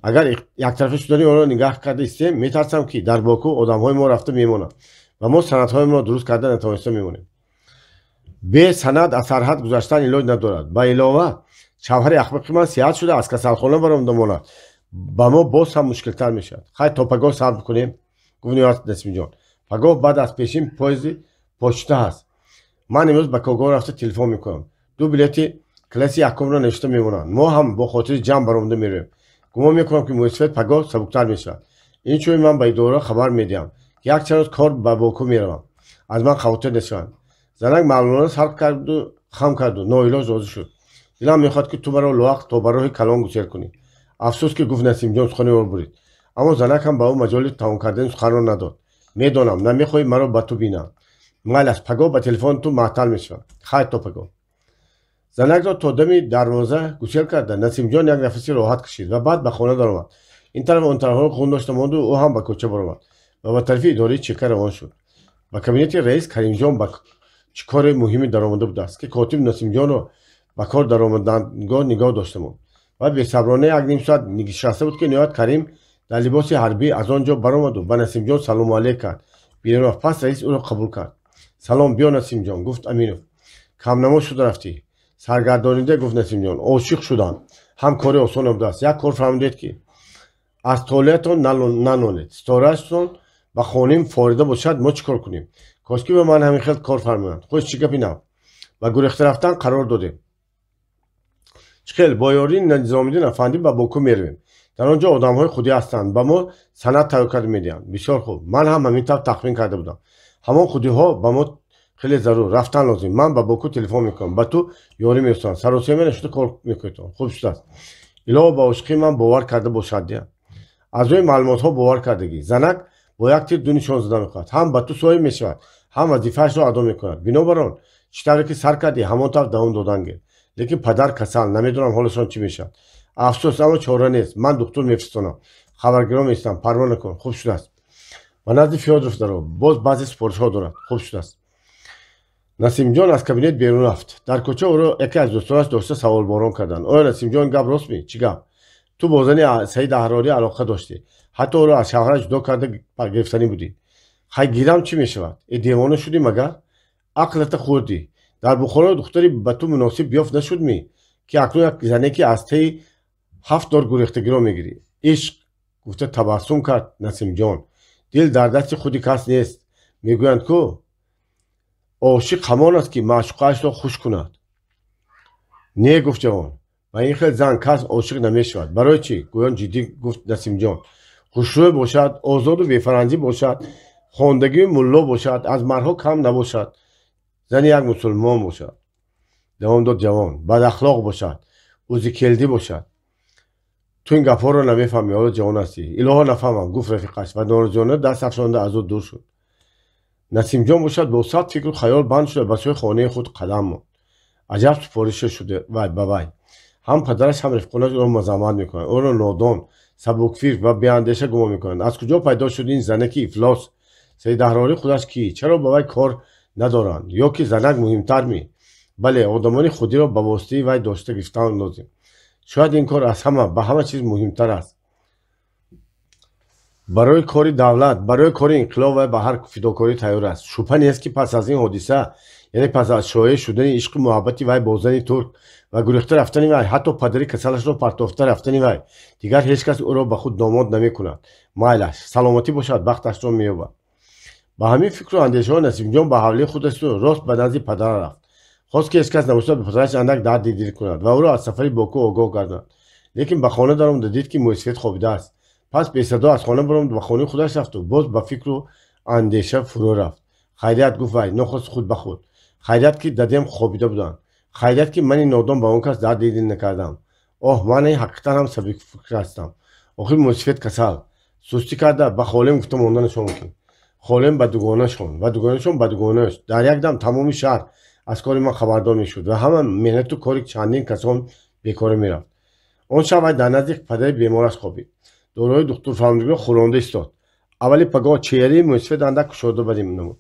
агар яктарафа шудани онро нигаҳ карда истем, метарсам ки дар Боку одамҳои мо рафта мемонанд ва мо санадҳоямонро дуруст карда натавониста мемонем. бе санад аз сарҳад гузаштан илоҷ надорад. ба илова шавҳари ахмақи ман сиҳат шуда аз касалхона баромада монад, ба мо боз ҳам мушкилтар мешавад. Хай то пагоҳ сабр кунем, гуфт ниҳоят Насимҷон. Пагоҳ баъд аз пешин поезди почта ҳаст. ман имрӯз ба когоҳ рафта телефон мекунам. ду билети класси якумро навишта мемонанд. мо ҳам бо хотири ҷамъ баромада меравем. гумон мекунам ки Муисфет пагоҳ сабуктар мешавад. инчунин ман ба идора хабар медиҳам ки якчанд рӯз кор ба Боку меравам. аз ман хавотир нешаванд. Занак маъмулона сар карду хам карду ноилоҷ розӣ шуд. дилам мехоҳад ки ту маро ловақт то ба роҳи калон гусел кунӣ. афсӯс ки гуфт Насимҷон сухани ор бурид. аммо Занак ҳам ба ӯ маҷоли тамом кардани суханро надод. медонам намехоҳӣ маро ба ту бинам. майл аст, пагоҳ ба телефони ту маътал мешавам. хайр то пагоҳ. Занакро то дами дарвоза гусел карда Насимҷон як нафаси роҳат кашид ва баъд ба хона даромад. ин тараф он тарафҳоро хун дошта монду ӯ ҳам ба кӯча баромад ва ба тарафи идораи чека равон шуд. ба кабинети раис Каримҷон ба чӣ кори муҳиме даромада будааст ки котиб Насимҷонро ба кор даромадангоҳ нигоҳ дошта монд. ва бесаброна як ним соат нишаста буд ки ниҳоят Карим дар либоси ҳарбӣ аз он ҷо баромаду ба Насимҷон салому алейк кард. бирофт пас раис ӯро қабул кард. салом, биё Насимҷон, гуфт Аминов. камнамо шуда рафтӣ? саргардонида, гуфт Насимҷон. ошиқ шудам. ҳам кори осон набудааст. як кор фаҳмидед ки аз толиятон нанолед, ситораатон ба хонем форида бошад, мо чӣ кор кунем? кошки ба ман ҳамин хел кор фармоянд. худш чӣ гапи нав? ба гурехта рафтан қарор додем. чӣ хел бо ёрии Низомиддин афандӣ ба Боку меравем. дар он ҷо одамҳои худӣ ҳастанд, ба мо санад тайёр карда медиҳанд. бисёр хуб. ман ҳам ҳамин тавр тахмин карда будам. ҳамон худиҳо ба мо хеле зарур, рафтан лозим. ман ба Боку телефон мекунам, ба ту ёрӣ меостам. саросема нашуда кор мекунед. хуб шудааст. илова ба ошиқи ман бовар карда бошад диям. аз рӯи маълумотҳо бовар кардагӣ. Занак бо як тир ду нишон зада мекунад. ҳам ба ту соҳиб мешавад, ҳам вазифаашро адо мекунад. бинобар он чӣ тавре ки сар кардӣ, ҳамон тавр давом додан гир. лекин падар касал, намедонам ҳолашон чӣ мешавад. афсӯс, аммо чора нест. ман духтур мефиристонам. хабаргиро меистам. парво накун. хуб шудааст. ба назди Фёдоров даров. боз баъзе супоришҳо дорад. хуб шудааст. Насимҷон аз кабинет берун рафт. дар кӯча ӯро яке аз дӯстонаш дошта саволборон карданд. оё Насимҷон, гап рост ми? чӣ гап? ту бо зани Саид Аҳрорӣ алоқа доштӣ. ҳатто ӯро аз шавҳараш ҷудо карда гирифтанӣ будӣ. хай гирам чӣ мешавад? девона шудӣ магар? ақлата хӯрдӣ. дар Бухоро духтари ба ту муносиб ёфт нашудми, ки акнун як зане ки аз таи 7 дор гурехтагиро мегирӣ. ишқ, гуфта табассум кард Насимҷон. дил дар дасти худи кас нест. мегӯянд ку ошиқ ҳамон аст ки маъшуқаашро хуш кунад. не, гуфт ҷавон. ба ин хел зан кас ошиқ намешавад. барои чӣ? гӯён ҷиддӣ гуфт Насимҷон. хушрӯй бошад, озоду бефаранҷӣ бошад, хондагии мулло бошад, аз мардҳо кам набошад, зани як мусулмон бошад. давом дод ҷавон. бадахлоқ бошад, ӯзикелдӣ бошад. ту ин гапҳоро намефаҳмӣ, ҳоло ҷавон ҳастӣ. илоҳо нафаҳмам, гуфт рафиқаш ва норизона даст афшонда аз ӯ дур шуд. Насимҷон бошад бо сад фикру хаёл банд шуда ба сӯи хонаи худ қадам монд. аҷаб супорише шуде вай ба вай. ҳам падараш ҳам рифқонаш ӯро мазаммат мекунанд. ӯро нодон, сабукфикр ва беандеша гумон мекунанд. аз куҷо пайдо шуд ин занаки ифлос? Саид Аҳрорӣ худаш кӣ? чаро ба вай кор надоранд? ё ки Занак муҳимтар ми? бале, одамони худиро ба воситаи вай дошта гирифтан лозим. шояд ин кор аз ҳама ба ҳама чиз муҳимтар аст. барои кори давлат, барои кори инқилоб ва ба ҳар фидокорӣ тайёр аст. Шубҳа нест, ки пас аз ин ҳодиса, яъне пас аз шояъ шудани ишқу муҳаббати вай бо зани турк ва гурехта рафтани вай, ҳатто падари касалашро партофта рафтани вай, дигар ҳеҷ кас ӯро ба худ домод намекунад. Майлаш, саломатӣ бошад, бахташро меёбад. ба ҳамин фикру андешаҳо Насимҷон ба ҳавлии худашро рост ба назди падара рафт. хост, ки ҳеҷ кас набошад ба падараш андак дарди дил кунад ва ӯро аз сафари Боку огоҳ гардонад. Лекин ба хона даромад, дид, ки Муисфед хобидааст. Пас бесадо аз хона баромад, ба хонаи худаш рафту боз ба фикру андеша фурӯ рафт. Хайрият, гуфт вай, нохост худ ба худ. Хайрият, ки дадем хобида буданд. Хайрият, ки мани нодон ба он кас дарди дил накардам. Оҳ, ман ҳақиқатан ҳам сабукфикр ҳастам. охир Муисфед касал. Сустӣ карда ба холем гуфта монданашон кун. холем ба дугонашон ва дугонашон ба дугонааш. Дар як дам тамоми шаҳр аз кори ман хабардор мешуд ва ҳама меҳнату кори чандин касон бекора мерафт. он шаб вай дар назди падари бемораш хобид. дорои духтурфаҳмидиро хӯронда истод. аввали пагоҳ чеҳраи Муисфед андак кушодабарӣ намуд.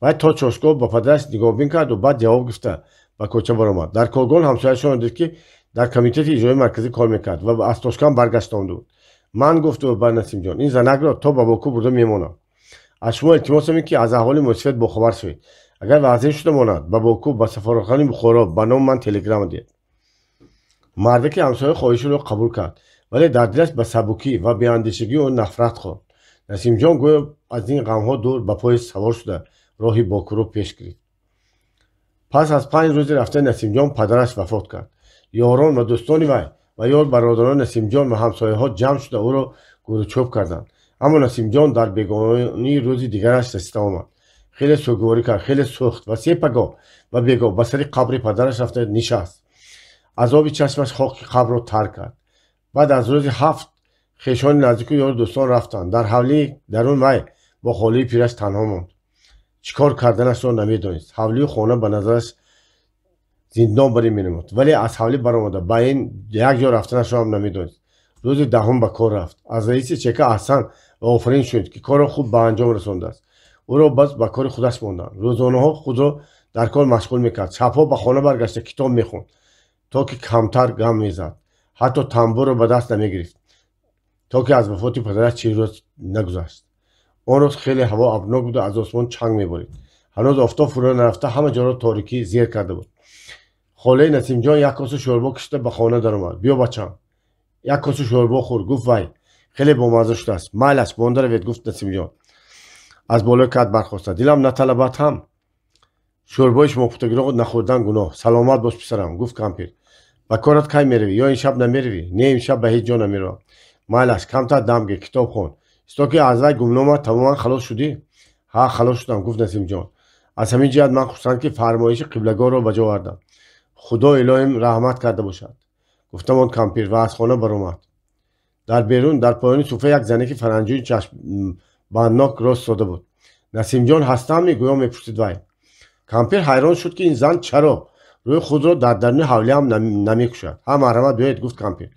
вай то чошгоҳ ба падараш нигоҳбин карду баъд ҷавоб гирифта ба кӯча баромад. дар коргон ҳамсояшонро дид, ки дар комитети иҷроии марказӣ кор мекард ва аз Тошканд баргашта омада буд. ман гуфт ӯ ба Насимҷон, ин занакро то ба Боку бурда мемонам. аз шумо илтимосем, ки аз аҳволи Муисфед бохабар шавед. агар вазъ шуда монад, ба Боку ба сафоратхонаи Бухоро ба номи ман телеграмма диҳед. мардаки ҳамсоя хоҳишро қабул кард, вале дар дилаш ба сабукӣ ва беандешагии он нафрат хонд. Насимҷон гӯё аз ин ғамҳо дур ба поезд савор шуда роҳи Бокуро пеш гирифт. пас аз 5 рӯзи рафтани Насимҷон падараш вафот кард. ёрон ва дӯстони вай ва ёр бародарони Насимҷон ва ҳамсояҳо ҷамъ шуда ӯро гӯручӯб карданд. аммо Насимҷон дар бегонии рӯзи дигараш расида омад. хеле сӯгворӣ кард, хеле сӯхт ва се пагоҳ ва бегоҳ ба сари қабри падараш рафта нишаст. азоби чашмаш хоки қабрро тар кард. баъд аз рӯзи 7 хешони наздику ёру дӯстон рафтанд. дар ҳавлии дарун вай бо холии пираш танҳо монд. чӣ кор карданашро намедонист. ҳавлию хона ба назараш зиндон барӣ менамуд, вале аз ҳавлӣ баромада ба ин як ҷо рафтанашро ҳам намедонист. рӯзи даҳум ба кор рафт. аз раиси чека аҳсан ва офарин шуд, ки корро хуб ба анҷом расондааст. ӯро баъд ба кори худаш монданд. рӯзонаҳо худро дар кор машғул мекард. шабҳо ба хона баргашта китоб мехонд, то ки камтар гам мезад. ҳатто тамбурро ба даст намегирифт, то ки аз вафоти падараш 40 рӯз нагузашт. он рӯз хеле ҳаво абрнок буду, аз осмон чанг меборид. ҳанӯз офтоб фурӯ нарафта ҳама ҷоро торикӣ зер карда буд. холаи Насимҷон як коса шӯрбо кишида ба хона даромад. биё бачам, як коса шӯрбо хӯр, гуфт вай. хеле бомазза шудааст. майлаш, монда равед, гуфт Насимҷон. аз болои кат бархоста. дилам наталабад ҳам. шӯрбои шумопухтагиро нахӯрдан гуноҳ. саломат бош писарам, гуфт кампир. ба корат кай меравӣ? ё ин шаб намеравӣ? не, имшаб ба ҳеҷ ҷо намеравам. майлаш, камтар дам гир, китоб хон. исто ки аз вай гумномат тамоман халос шудӣ? ҳа, халос шудам, гуфт Насимҷон. аз ҳамин ҷиҳат ман хурсанд, ки фармоиши қиблагоҳро ба ҷо овардам. худо илоҳим раҳмат карда бошад, гуфтам он кампир ва аз хона баромад. дар берун дар поёни суфра як занаки фаранҷӯи чашмбанднок рост истода буд. Насимҷон ҳастам мегӯё, мепурсид вай. кампир ҳайрон шуд, ки ин зан чаро рӯи худро дар даруни ҳавлиам намекушад. ҳа, марҳамат, биёед, гуфт кампир.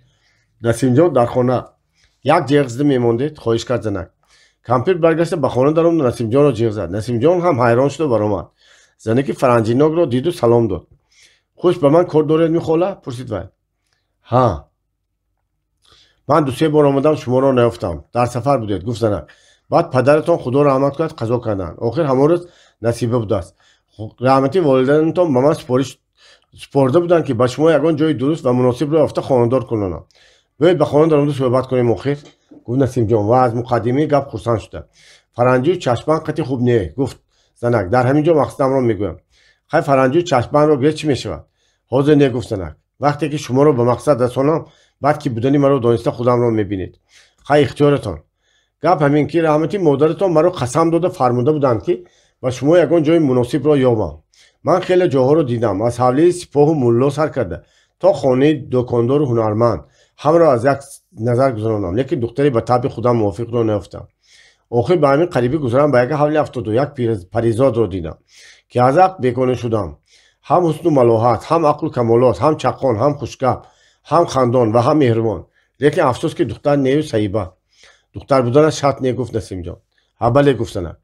Насимҷон дар хона як ҷиғ зида мемондед? хоҳиш кард занак. кампир баргашта ба хона даромад, Насимҷонро ҷиғ зад. Насимҷон ҳам ҳайрон шуда баромад. занаки фаранҷинокро диду салом дод. хуш, ба ман кор доред михола? пурсид вай. ҳа, ман ду се бор омадам, шуморо наёфтам. дар сафар будед, гуфт занак. баъд падаратон худо раҳмат кунад қазо карданд. охир ҳамон рӯз насиба будааст. раҳмати волидайнатон ба ман супорда буданд, ки ба шумо ягон ҷои дуруст ва муносибро ёфта хонадор кунонам. биёед ба хона даромада суҳбат кунем охир, гуфт Насимҷон ва аз муқаддимаи гап хурсанд шуда. фаранҷӯи чашмбанд қати хуб не, гуфт занак. дар ҳамин ҷо мақсадамро мегӯям. хай фаранҷӯи чашмбандро гиред чӣ мешавад? ҳозир не, гуфт занак. вақте ки шуморо ба мақсад расонам, баъд ки будани маро дониста худамро мебинед. хай ихтиёратон. гап ҳамин, ки раҳмати модаратон маро қасам дода фармуда буданд, ки ба шумо ягон ҷои муносибро ёбам. ман хеле ҷоҳоро дидам, аз ҳавлии сипоҳу мулло сар карда то хонаи дӯкондору ҳунарманд ҳамаро аз як назар гузаронам, лекин духтари ба табъи худам мувофиқро наёфтам. охир ба ҳамин қарибӣ гузарам ба як ҳавли 71 паризодро дидам, ки аз ақ бекона шудам. ҳам ҳусну малоҳат, ҳам ақлу камолот, ҳам чаққон, ҳам хушгап, ҳам хандон ва ҳам меҳрубон. лекин афсӯс, ки духтар нею саҳиба. духтар буданаш шарт не, гуфт Насимҷон. ҳа бале, гуфт занак.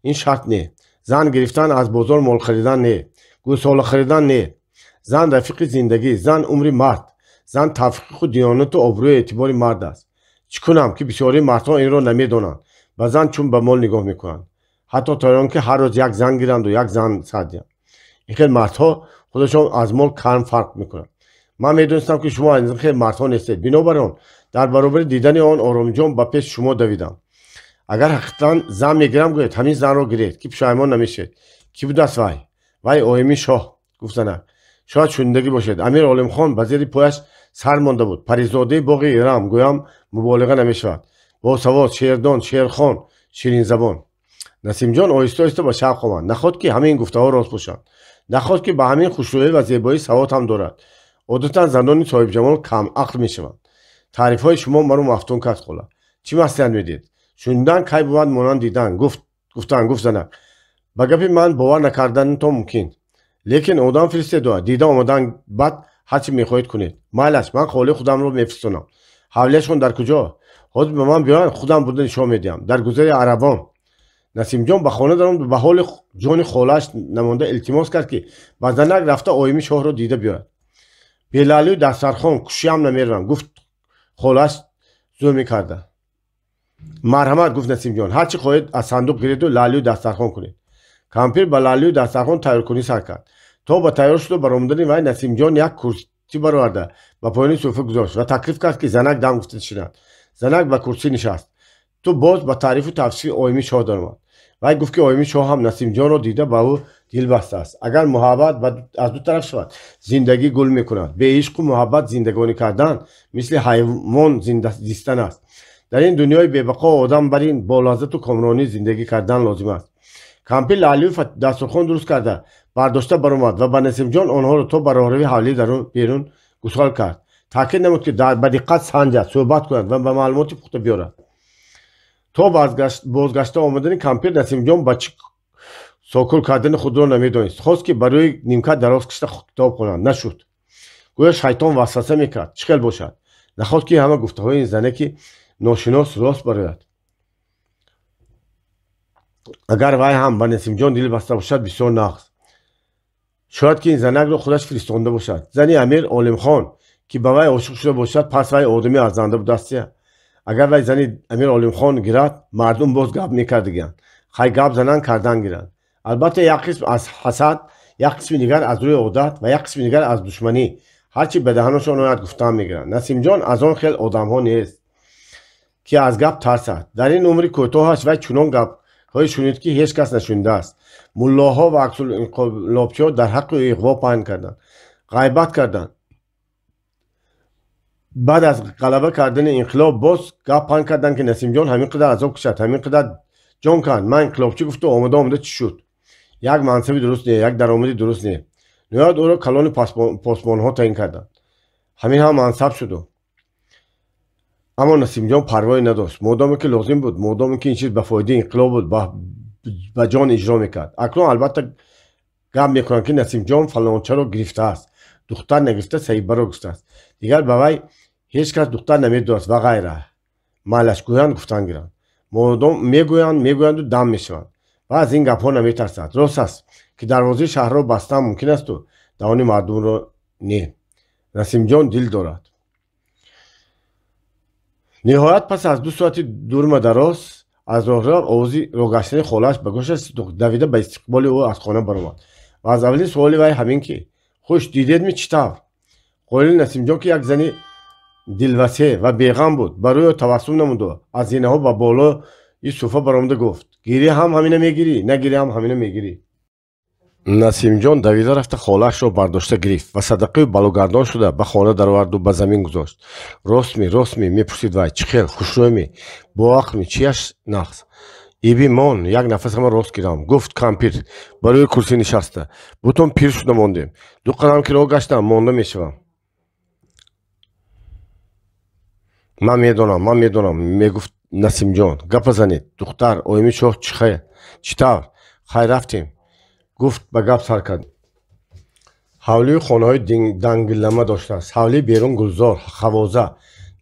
ин шарт не. зан гирифтан аз бозор мол харидан не. гӯсола харидан не. зан рафиқи зиндагӣ, зан умри мард, зан тавфиқу диёнату обрӯи эътибори мард аст. چی کنم که بسیاری مردها این رو نمیدونن و زن چون به مال نگاه میکنن حتی تا اون که هر روز یک زن گیرند و یک زن سادیان این خیلی مردها خودشون از مال کم فرق میکنن من میدونستم که شما این خیلی مردها نیستید بنابراین در برابر دیدن آن آرامی جان به پیش شما دویدم اگر حقیقتا زن میگیرم گوید همین زن رو گیرید که پشیمان نمیشید کی بود است وای آیمی شاه گفتن شاید شوندگی باشد امیر عالم خان به زیر پایش سر مانده بود پریزاده باغ ایران گویم مبالغه نمیشود با سواد شیردان شیرخان شیرین زبان نسیم جان آهسته آهسته به شق آمد نخواست که همین گفته ها راست باشند نخواست که به همین خوشرویی و زیبایی سواد هم دارد عادتا زنان صاحب جمال کم عقل میشوند تعریف های شما مرا مفتون کرد خلا چی مصلحت میدید شوندن کی بود مانند دیدن گفت زنک به گپ من باور نکردن تو ممکن لیکن آدم فرستاده دیده آمدن بعد هرچی میخواهید کنید مالش من خالی خودم رو میفرستونم حوالهشون در کجا خود به من بیان خودم بوده نشان میدم در گذر عربان نسیم جان به خانه دارم به حال جان خالش نمانده التماس کرد که بعدنک رفته آیمی شاه رو دیده بیاید به لالی دسترخوان کشی هم نمیرم گفت خالش زور میکرده مرحمت گفت نسیم جان هرچی خواهید از صندوق گیرید و لالی دسترخوان کنید کامپیر به لالی دسترخوان تیار کنی سر کرد تا با تیار شد و برآمدن وی نسیم جان یک کرسی برآورده و پایین سوفه گذاشت و تکلیف کرد که زنک دم گفته شدند زنک به کرسی نشست تو باز با تعریف و تفسیر آیمی شاه درآمد وی گفت که آیمی شاه هم نسیم جان را دیده به او دل بسته است اگر محبت از دو طرف شود زندگی گل میکند به عشق و محبت زندگانی کردن مثل حیوان زیستن است در این دنیای بی‌بقا آدم بر این با لذت و کامرانی زندگی کردن لازم است کامپیر لالی دسترخوان درست کرده برداشته برآمد و به نسیم جان آنها را تا به راهروی حولی درون بیرون گسل کرد تاکید نمود که به دقت سنجد صحبت کند و به معلومات پخته بیارد تا بازگشته آمدن کامپیر نسیم جان با ساکل کردن خود را نمیدانست خواست که برای نیمکت دراز کشیده کتاب خوانند نشد گویا شیطان وسوسه میکرد چه خیل باشد نخواست که همه گفته های این زنه که ناشناس راست برآید اگر وی هم به نسیم جان دل بسته باشد بسیار نقص شاید که این زنک را خودش فرستانده باشد زنی امیر عالم خان که به وی عاشق شده باشد پس وی آدمی ارزنده بوده است اگر وی زنی امیر عالم خان گیرد مردم باز گپ میکردند خی گپ زنن کردن گیرند البته یک قسم از حسد یک قسم دیگر از روی عادت و یک قسم دیگر از دشمنی هرچی به دهانشان آید گفتن میگیرند نسیم جان از آن خیلی آدم ها نیست که از گپ ترسد در این عمر کوتاهش وی چنان گپ های شنید که هیچ کس نشنیده است ملاها و عکس الانقلابچی‌ها در حق اغوا پهن کردند غیبت کردند بعد از غلبه کردن انقلاب باز گپ پهن کردند که نسیم جان همین قدر عذاب کشید همین قدر جان کند من انقلابچی گفت و آمده چی شد یک منصبی درست نه یک درآمدی درست نه نهایت او را کلان پاسبان ها تعیین کردند همین هم منصب شد اما نسیم جان پروایی نداشت مادامی که لازم بود مادامی که این چیز به فایده انقلاب بود به جان اجرا میکرد اکنون البته گپ میکنند که نسیم جان فلانچه را گرفته است دختر نگرفته صیبه را گرفته است دیگر به وی هیچ کس دختر نمیدونست و غیره مالش گویند گفتن گیرند مادام میگویند و دم میشوند و از این گپ ها نمیترسد راست است که دروازه شهر را بستن ممکن است و دهان مردم را نه نسیم جان دل دارد نهایت پس از 2 ساعت دور مدراز از راه آوازی گشتن خالش به گوشش دویده به استقبال او از خانه برآمد و از اولین سوال وی همین که خوش دیدید می چطور قول نسیم جان که یک زنی دلوسه و بیغم بود برای توسم نمود و از زینه ها به بالا این صوفه برآمده گفت گیری هم همینه میگیری نگیری هم همینه میگیری نسیم جان دویده رفته خالش را برداشته گرفت و صدقه بلوگردان شده به خانه درآورد و به زمین گذاشت راست می میپرسید وای چه خیر خوشروی می با عقل می چیش نقص ایبی مان یک نفس هم راست گیرم گفت کامپیر برای کرسی نشسته بوتون پیر شده ماندیم 2 قدم که راه گشتم مانده میشوم من میدونم میگفت نسیم جان گپ زنید دختر آیمی شاه چطور خیر رفتیم گفت به گپ سر کرد حولی خانه های دنگلمه داشته است حولی بیرون گلزار خوازه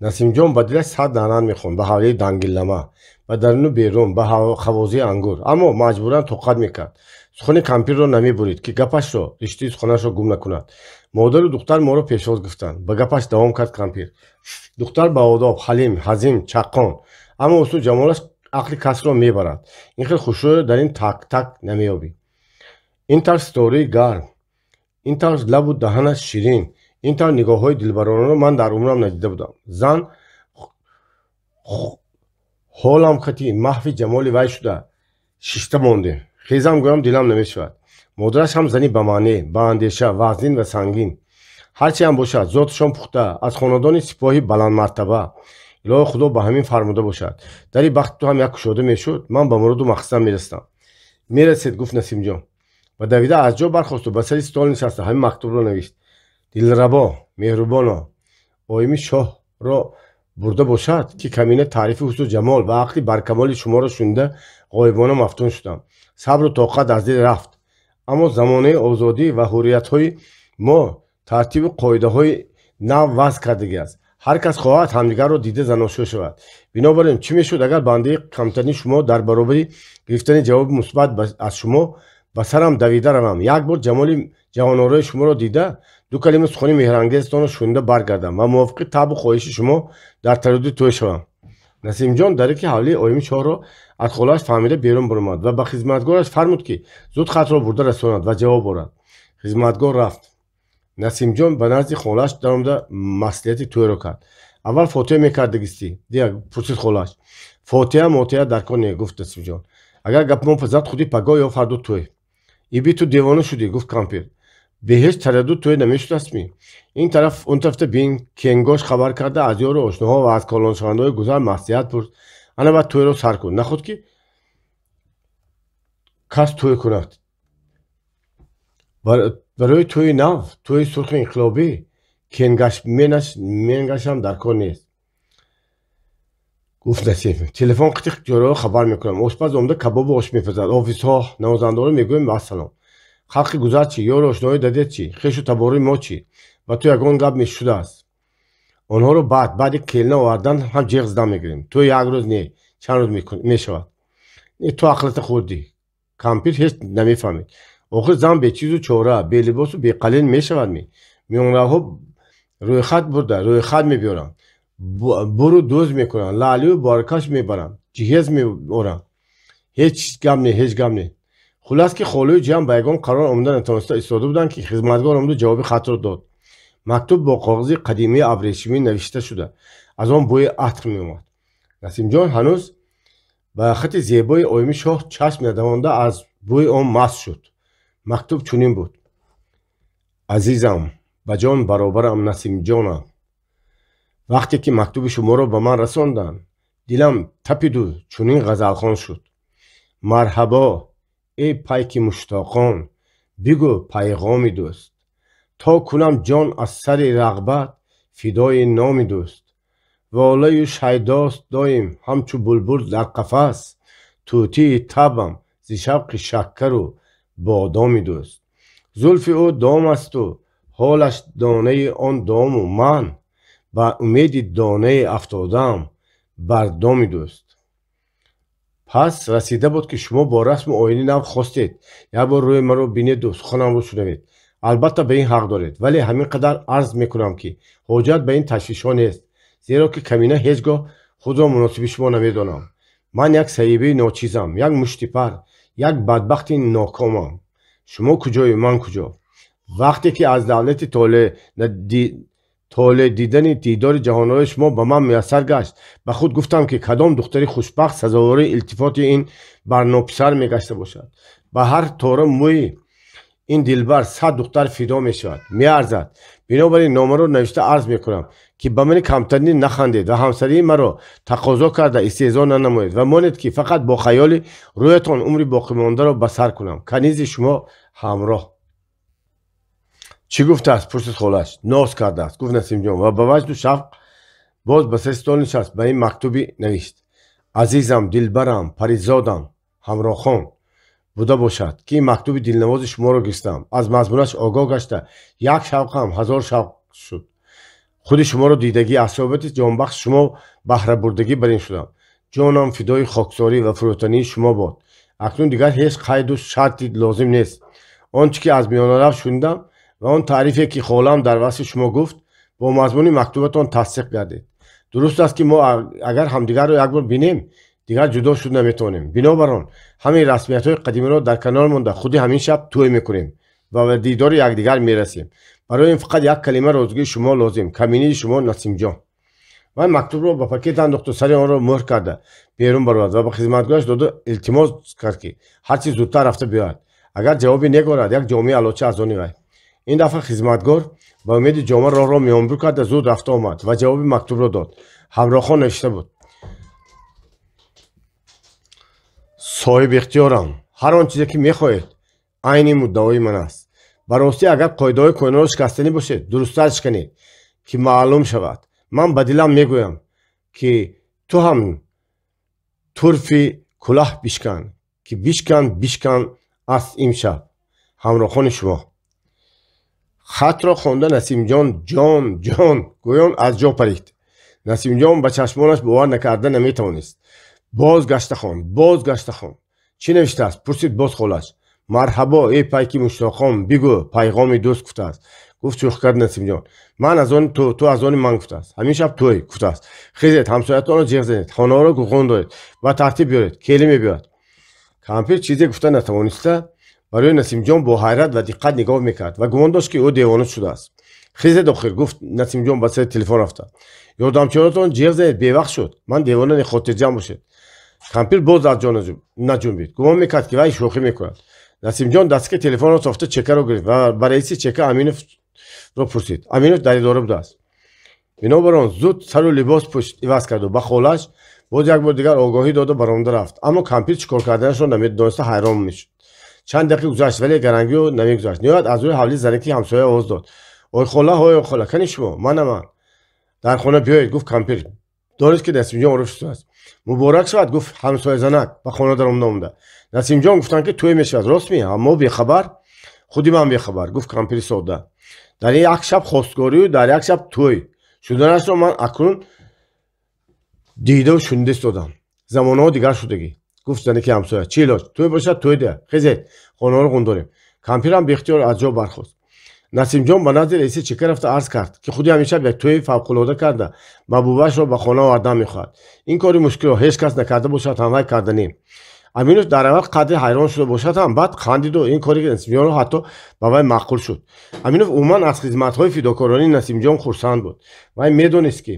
نسیم جان به دلش 100 دانه میخوند به حولی دنگلمه و درون بیرون به خوازه انگور اما مجبورا توقت میکرد сухани кампирро намебурид ки гапашро риштаи суханашро гум накунад. модару духтар моро пешвоз гуфтанд. Ба гапаш давом кард кампир. духтар баодоб, ҳалим, ҳазим, чаққон, аммо усу ҷамолаш ақли касро мебарад. ин хел хушрӯйро дар ин так намеёбӣ. ин тавр ситораи гарм, ин тавр лабу даҳанаш ширин, ин тавр нигоҳҳои дилбаронро ман дар умрам надида будам. зан ҳолам хати маҳви ҷамоли вай шуда шишта мондем. хезам гӯям дилам намешавад. модараш ҳам зани ба маъне, ба андеша, вазнин ва сангин. ҳарчи ҳам бошад, зоташон пухта, аз хонадони сипоҳи баландмартаба. илоҳи худо ба ҳамин фармуда бошад. дари бахти ту ҳам як кушода мешуд, ман ба муроду мақсадам мерасидам. мерасед, гуфт Насимҷон. ва давида аз ҷо бархосту ба сари стол нишаста ҳамин мактубро навишт. дилрабо, меҳрубоно, оими шоҳро бурда бошад ки камина таърифи ҳусну ҷамол ва ақли баркамоли шуморо шунида ғоибона мафтун шудам. сабру тоқат аз дил рафт. аммо замонаи озодӣ ва ҳурриятҳои мо тартибу қоидаҳои нав вазъ кардагӣ аст. ҳар кас хоҳад ҳамдигарро дида заношуя шавад. бинобар ин чӣ мешуд агар бандаи камтарини шумо дар баробари гирифтани ҷавоби мусбат аз шумо ба сарам давида равам, як бор ҷамоли ҷавонораи шуморо дида ду калима сухани меҳрангезтонро шунида баргардам ва мувофиқи табу хоҳиши шумо дар таруддуд тӯй шавам. Насимҷон дараки ҳавлии оими чоҳро аз холааш фаҳмида берун буромад ва ба хизматгораш фармуд ки зуд хатро бурда расонад ва ҷавоб орад. хизматгор рафт. Насимҷон ба назди холааш даромада маслиҳати тӯйро кард. аввал фотиҳа мекардагистӣ? Дия пурсид холааш. фотиҳа мотиҳа дар кор не, гуфт Насимҷон. агар гапмон пазад худи пагоҳ ё фарду тӯй. иби ту девона шудӣ, гуфт кампир. бе ҳеҷ тараддуд тӯй намешудастми. ин тараф он тарафта бин кенгош хабар карда аз ёру ошноҳо ва аз колоншавандаҳои гузар маслиҳат пурс. ана баъд тӯйро сар кун. нахуд ки кас тӯй кунад. барои тӯйи нав, тӯйи сурхи инқилобӣ менгашам дар кор нест. гуфт Насим. телефон қити ҷойроҳо хабар мекунам. ошпаз омда кабобу ош мепазад. офисҳо, навозандаро мегӯем вассалом. халқи гузар чӣ? ёру ошноҳои дадет чӣ? хешу табории мо чӣ? ва ту ягон гап мешудааст. онҳоро баъди келна овардан ҳам ҷиғ зда мегирем. ту як рӯз не, чанд рӯз мешавад. ту ақлата хурдӣ. кампир ҳеҷ намефаҳмид. охир зан бечизу чора, белибосу беқалин мешавадми? миёнаравҳо рӯйхат бурда, рӯйхат мебиёранд. буру дӯз мекунанд, лаълию боркаш мебаранд, ҷиҳез меоранд. ҳеҷ гап не, ҳеҷ гап не. хулас ки холию ҷамъ ба ягон қарор омада натавониста истода буданд ки хизматгор омаду ҷавоби хатро дод. мактуб бо коғази қадимии абрешимӣ навишта шуда аз он бӯи атр меомад. Насимҷон ҳанӯз ба хати зебои оими шоҳ чашм надамонда аз бӯи он маст шуд. мактуб чунин буд. азизам, ба ҷон баробарам Насимҷонам. вақте ки мактуби шуморо ба ман расонданд, дилам тапиду чунин ғазалхон шуд. марҳабо, эй пайки муштоқон, бигӯ пайғоми дӯст. то кунам ҷон аз сари рағбат фидои номи дӯст. волаю шайдост доим ҳамчу булбул дар қафас, тӯтии табам зи шавқи шаккару бодоми дӯст. зулфи ӯ дом асту ҳолаш донаи он дому ман ба умеди донаи афтодаам бар доми дӯст. пас расида буд ки шумо бо расму оини нав хостед як бор рӯи маро бинеду суханамро шунавед. албатта ба ин ҳақ доред, вале ҳамин қадар арз мекунам ки ҳоҷат ба ин ташвишҳо нест, зеро ки камина ҳеҷ гоҳ худро муносиби шумо намедонам. ман як саҳибаи ночизам, як муштипар, як бадбахти нокомам. шумо куҷои ман куҷо? вақте ки аз давлати толе дидани дидори ҷаҳонҳои шумо ба ман муяссар гашт, ба худ гуфтам ки кадом духтари хушбахт сазовори илтифоти ин барнописар мегашта бошад. ба ҳар тора мӯи ин дилбар 100 духтар фидо мешавад, меарзад. бинобар ин номаро навишта арз мекунам ки ба мани камтаринӣ нахандед ва ҳамсарии маро тақозо карда истеҳзо нанамоед ва монед ки фақат бо хаёли рӯятон умри боқимондаро ба сар кунам. канизи шумо ҳамроҳ. чӣ гуфтааст? пурсид холааш. ноз кардааст, гуфт Насимҷон ва ба ваҷду шавқ боз ба сари стол нишаст. ба ин мактуби навишт. азизам, дилбарам, паризодам, ҳамроҳхон буда бошад ки ин мактуби дилнавози шуморо гирифтам. аз мазмунаш огоҳ гашта як шавқам ҳазор шавқ шуд. худи шуморо дидагӣ, аз соҳибати ҷонбахш шумо баҳрабурдагӣ бар ин шудам. ҷонам фидои хоксорӣ ва фурӯтании шумо бод. акнун дигар ҳеҷ қайду шарти лозим нест. Он чӣ ки аз миёна рафт шундам ва он таърифе ки холам дар васфи шумо гуфт бо мазмуни мактубатон тасдиқ гардид. дуруст аст ки мо агар ҳамдигарро як бор бинем дигар ҷудо шуд наметавонем. бинобар он ҳамин расмиятҳои қадимиро дар канор монда худи ҳамин шаб тӯй мекунем ва ба дидори якдигар мерасем. барои ин фақат як калима розугии шумо лозим. каминии шумо Насимҷон. ман мактубро ба пакет андохту сари онро муҳр карда берун баровад ва ба хизматгояш дода илтимос кард ки ҳарчи зудтар рафта биёяд. агар ҷавобе негорад як ҷомаи алоча аз они вай. ин дафъа хизматгор ба умеди ҷома роҳро меомбур карда зуд рафта омад ва ҷавоби мактубро дод. ҳамроҳон навишта буд: соҳиби ихтиёрам, ҳар он чизе ки мехоҳед айни муддаои ман аст. ба ростӣ агар қоидаҳои коинотро шикастанӣ бошед дурусттар шиканед ки маълум шавад. ман ба дилам мегӯям ки ту ҳам турфи кӯлаҳ бишкан ки бишкан аст имшаб. ҳамроҳони шумо. хатро хонда Насимҷон ҷон гӯён аз ҷо парид. Насимҷон ба чашмонаш бовар накарда наметавонист. боз гашта хон. чӣ навиштааст? пурсид боз холаш. марҳабо эй пайки муштоқом, бигӯ пайғоми дӯст гуфтааст. гуфт чӯх кард Насимҷон. ман аз они ту аз они ман гуфтааст. ҳамин шаб тӯй гуфтааст. хизед ҳамсоятонро ҷиғ занед, хонаҳоро гӯғон доред ва тартиб биёред. келӣ мебиёяд. кампир чизе гуфта натавониста барои Насимҷон бо ҳайрат ва диққат нигоҳ мекард ва гумон дошт ки ӯ девона шудааст. хизед охир, гуфт Насимҷон ба сари телефон рафта. ёрдамчиёнатон ҷиғ занед, бевақт шуд. ман девона не хотирҷам бошед. кампир боз аз ҷо наҷунбид. гумон мекард ки вай шӯхӣ мекунад. Насимҷон дастгири телефонро софта чекаро гирифт ва ба раиси чека Аминовро пурсид. Аминов дар идора будааст. бинобар он зуд сару либос пӯшид иваз карду ба холаш боз як бор дигар огоҳӣ дода баромада рафт. аммо кампир чӣ кор карданашро намедониста ҳайрон мешуд. чанд дақиқа гузашт вале гарангиё намегузашт. ниҳоят аз рӯи ҳавли зараки ҳамсоя овоз дод: ой хола, кани шумо? манаман. дар хона биёед, гуфт кампир. донист ки Насимҷон оруф шудааст. муборак шавад, гуфт ҳамсоязанак ба хона даромада омада. Насимҷон гуфтанд ки тӯй мешавад. рост меҳам, мо бехабар? худи ман бехабар, гуфт кампири содда. дар як шаб хостгорию дар як шаб тӯй шуданашро ман акнун дидау шунида истодам. замонаҳо дигар шудагӣ. гуфт занаки ҳамсоя. чӣ илоҷ? тӯй бошад тӯй деҳ. хизед хонаҳоро ғундорем. кампирам беихтиёр аз ҷо бархост. Насимҷон ба назди раиси чека рафта арз кард ки худи ҳамин шаб як тӯи фавқулода карда маҳбубаашро ба хона овардан мехоҳад. ин кори мушкилро ҳеҷ кас накарда бошад ҳам вай карданем. Аминов дар аввал қадри ҳайрон шуда бошад ҳам баъд хандиду ин кори Насимҷонро ҳатто ба вай маъқул шуд. Аминов умуман аз хизматҳои фидокоронии Насимҷон хурсанд буд. вай медонист ки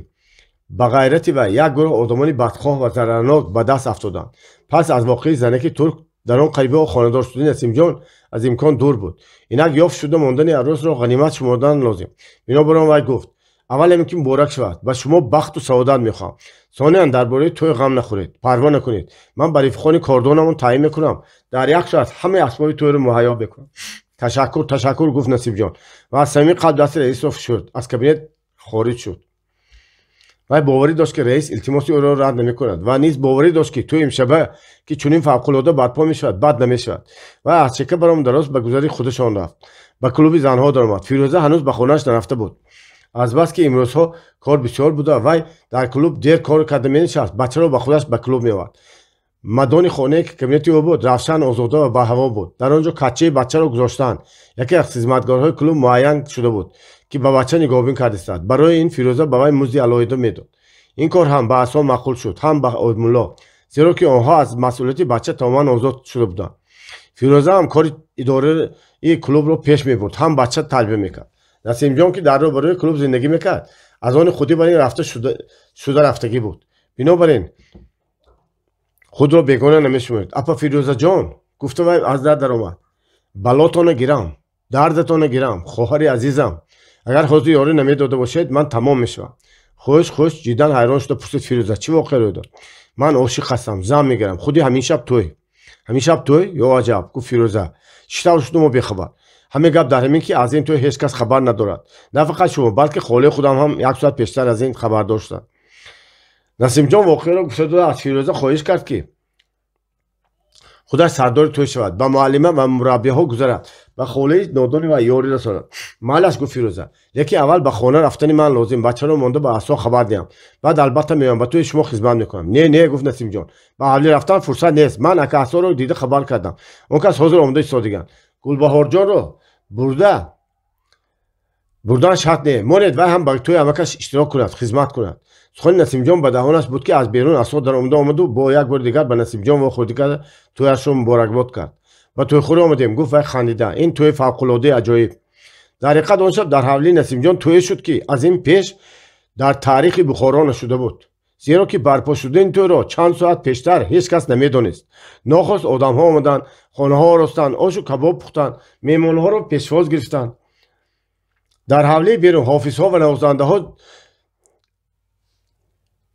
ба ғайрати вай як гурӯҳ одамони бадхоҳ ва зарарнок ба даст афтоданд. пас аз воқеаи занаки турк дар он қарибаҳо хонадор шудани Насимҷон аз имкон дур буд. инак ёфт шуда мондани арӯзро ғанимат шумордан лозим. бинобар он вай гуфт: аввалем ки муборак шавад. ба шумо бахту саодат мехоҳам. сониян дар бораи тӯй ғам нахӯред, парво накунед. ман ба рифқони кордонамон таъин мекунам дар як соат ҳамаи асбоби тӯйро муҳайё мекунам. ташаккур, гуфт Насимҷон ва аз самими қалб дасти раисро фушурд. аз кабинет хориҷ шуд. вай боварӣ дошт ки раис илтимоси ӯро рад намекунад ва низ боварӣ дошт ки тӯи имшаба ки чунин фавқулода барпо мешавад бад намешавад. вай аз чека баромада рост ба гузари худашон рафт. ба клуби занҳо даромад. фирӯза ҳанӯз ба хонааш нарафта буд. азбас ки имрӯзҳо кор бисёр буда вай дар клуб дер кор карда менишаст. бачаро ба худаш ба клуб меовард. мадони хонае ки кабинети ӯ буд равшан, озода ва баҳаво буд. дар он ҷо качаи бачаро гузоштаанд. яке аз хизматгорҳои клуб муайян шуда буд ки ба бача нигоҳбин карда истад. барои ин фирӯза ба вай музди алоҳида медод. ин кор ҳам ба асон маъқул шуд, ҳам ба Ойдмулло, зеро ки онҳо аз масъулияти бача тамоман озод шуда буданд. фирӯза ҳам кори идораи клубро пеш мебурд, ҳам бача тарбия мекард. Насимҷон ки дар рӯбарӯи клуб зиндагӣ мекард, аз они худӣ бар ин шуда рафтагӣ буд. бинобар ин худро бегона намешумурд. апа Фирӯзаҷон, гуфта вай аз дар даромад, балотона гирам, дардатона гирам, хоҳари азизам. агар ҳозир ёрӣ намедода бошед ман тамом мешавам. хуш ҷиддан ҳайрон шуда пурсид Фирӯза: чӣ воқеъ рӯй дод? ман ошиқ ҳастам, зан мегирам. худи ҳамин шаб тӯй? ё аҷаб, гуфт Фирӯза. чӣ тавр шуд мо бехабар? ҳамин гап дар ҳамин ки аз ин тӯй ҳеҷ кас хабар надорад. на фақат шумо, балки холаи худам ҳам як соат пештар аз ин хабардор шуданд. Насимҷон воқеъро гуфта дода аз Фирӯза хоҳиш кард, ки خودش سردار توی شود با معلمه و مربیه ها گذرد و خاله نادانی و یاری رساند. مالش گفت فیروزه یکی اول به خانه رفتن من لازم بچه رو مونده به اسا خبر دهم بعد البته میام با توی شما خدمت میکنم. نه گفت نسیم جان به حوالی رفتن فرصت نیست. من اکا اسا رو دیده خبر کردم اون کس حاضر آمده ایستادگان. گلبهار جان رو بردن شرط نه ماند و هم با توی امکش اشتراک کند خدمت کند. سخن نسیم جان به دهانش بود که از بیرون اسا در آمد و با یک بار دیگر به نسیم جان و خودی کرد تویش رو مبارکباد کرد. با توی خوری آمدیم گفت و خندیده این توی فوق العاده عجایب. در حقیقت اون شب در حوالی نسیم جان توی شد که از این پیش در تاریخ بخارا نشده بود، زیرا که برپا شده این توی را چند ساعت پیشتر هیچ کس نمیدانست. ناخواست آدم ها آمدن، خانه ها راستن، آش و کباب پختن، میمون ها را پیشواز گرفتن. در حوالی بیرون حافظ ها و نوازنده ها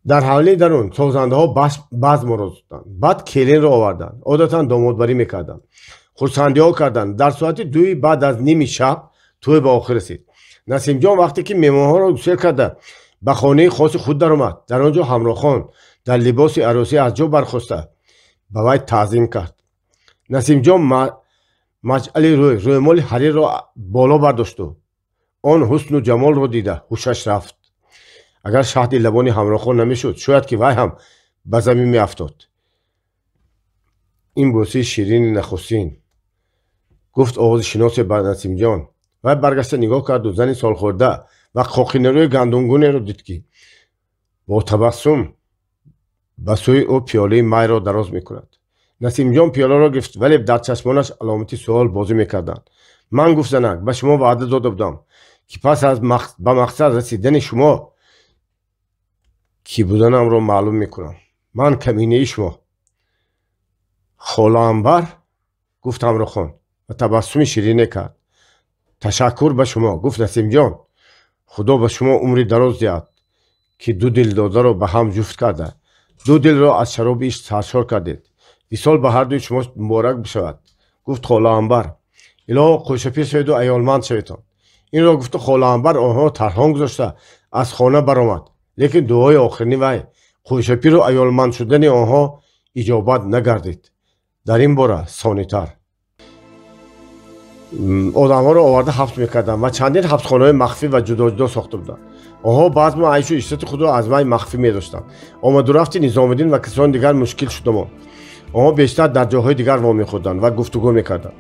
در حوالی درون سازنده ها باز مرزدن. بعد کلین را آوردن، عادتا دامادبری میکردن، خرسندی ها کردن. در ساعت 2 بعد از نیم شب توی به آخر رسید. نسیم جان وقتی که میمون ها را گسیل کرده به خانه خاص خود در آمد. در آنجا همراهان در لباس عروسی از جا برخاسته به وی تعظیم کرد. نسیم جان مشعل رویمال حریر را بالا برداشت و آن حسن و جمال را دیده هوشش رفت. اگر شهد لبانی همراهان نمیشد شاید که وی هم به زمین می افتاد. این بوسه شیرین نخستین گفت آواز شناس بر نسیم جان. وی برگشته نگاه کرد و زنی سال خورده و خاکینه‌روی گندمگونه را دید که با تبسم به سوی او پیاله می را دراز میکند. نسیم جان پیاله را گرفت ولی در چشمانش علامتی سوال بازی میکردند. من گفت زنک به شما وعده داده بودم که پس از به مقصد رسیدن شما کی بودنم را معلوم میکنم. من کمینه شما. خاله عنبر گفت همراهان و تبسم شیرینه کرد. تشکر به شما گفت نسیم جان. خدا به شما عمری دراز دهد که دو دل داده را به هم جفت کرده. دو دل را از شراب عشق سرشار کردید. وصال به هر دوی شما مبارک بشود. گفت خاله عنبر. الهی خوشپیر شوید و عیالمند شویدتان. این را گفت خاله عنبر آنها ترحم گذاشته از خانه برآمد. لیکن دعای آخرین وی خوشپیر و عیالمند شدن آنها اجابت نگردید. در این باره ثانی‌تر آدم ها را آورده حبس میکردن و چندین حبسخانه های مخفی و جدا جدا ساخته بودند. آنها بزم و عیش و عشرت خود را از وی مخفی می‌داشتند. آمد و رفت نظام‌الدین و کسان دیگر مشکل شد. آنها بیشتر در جاهای دیگر وامی خودند و گفتگو میکردند.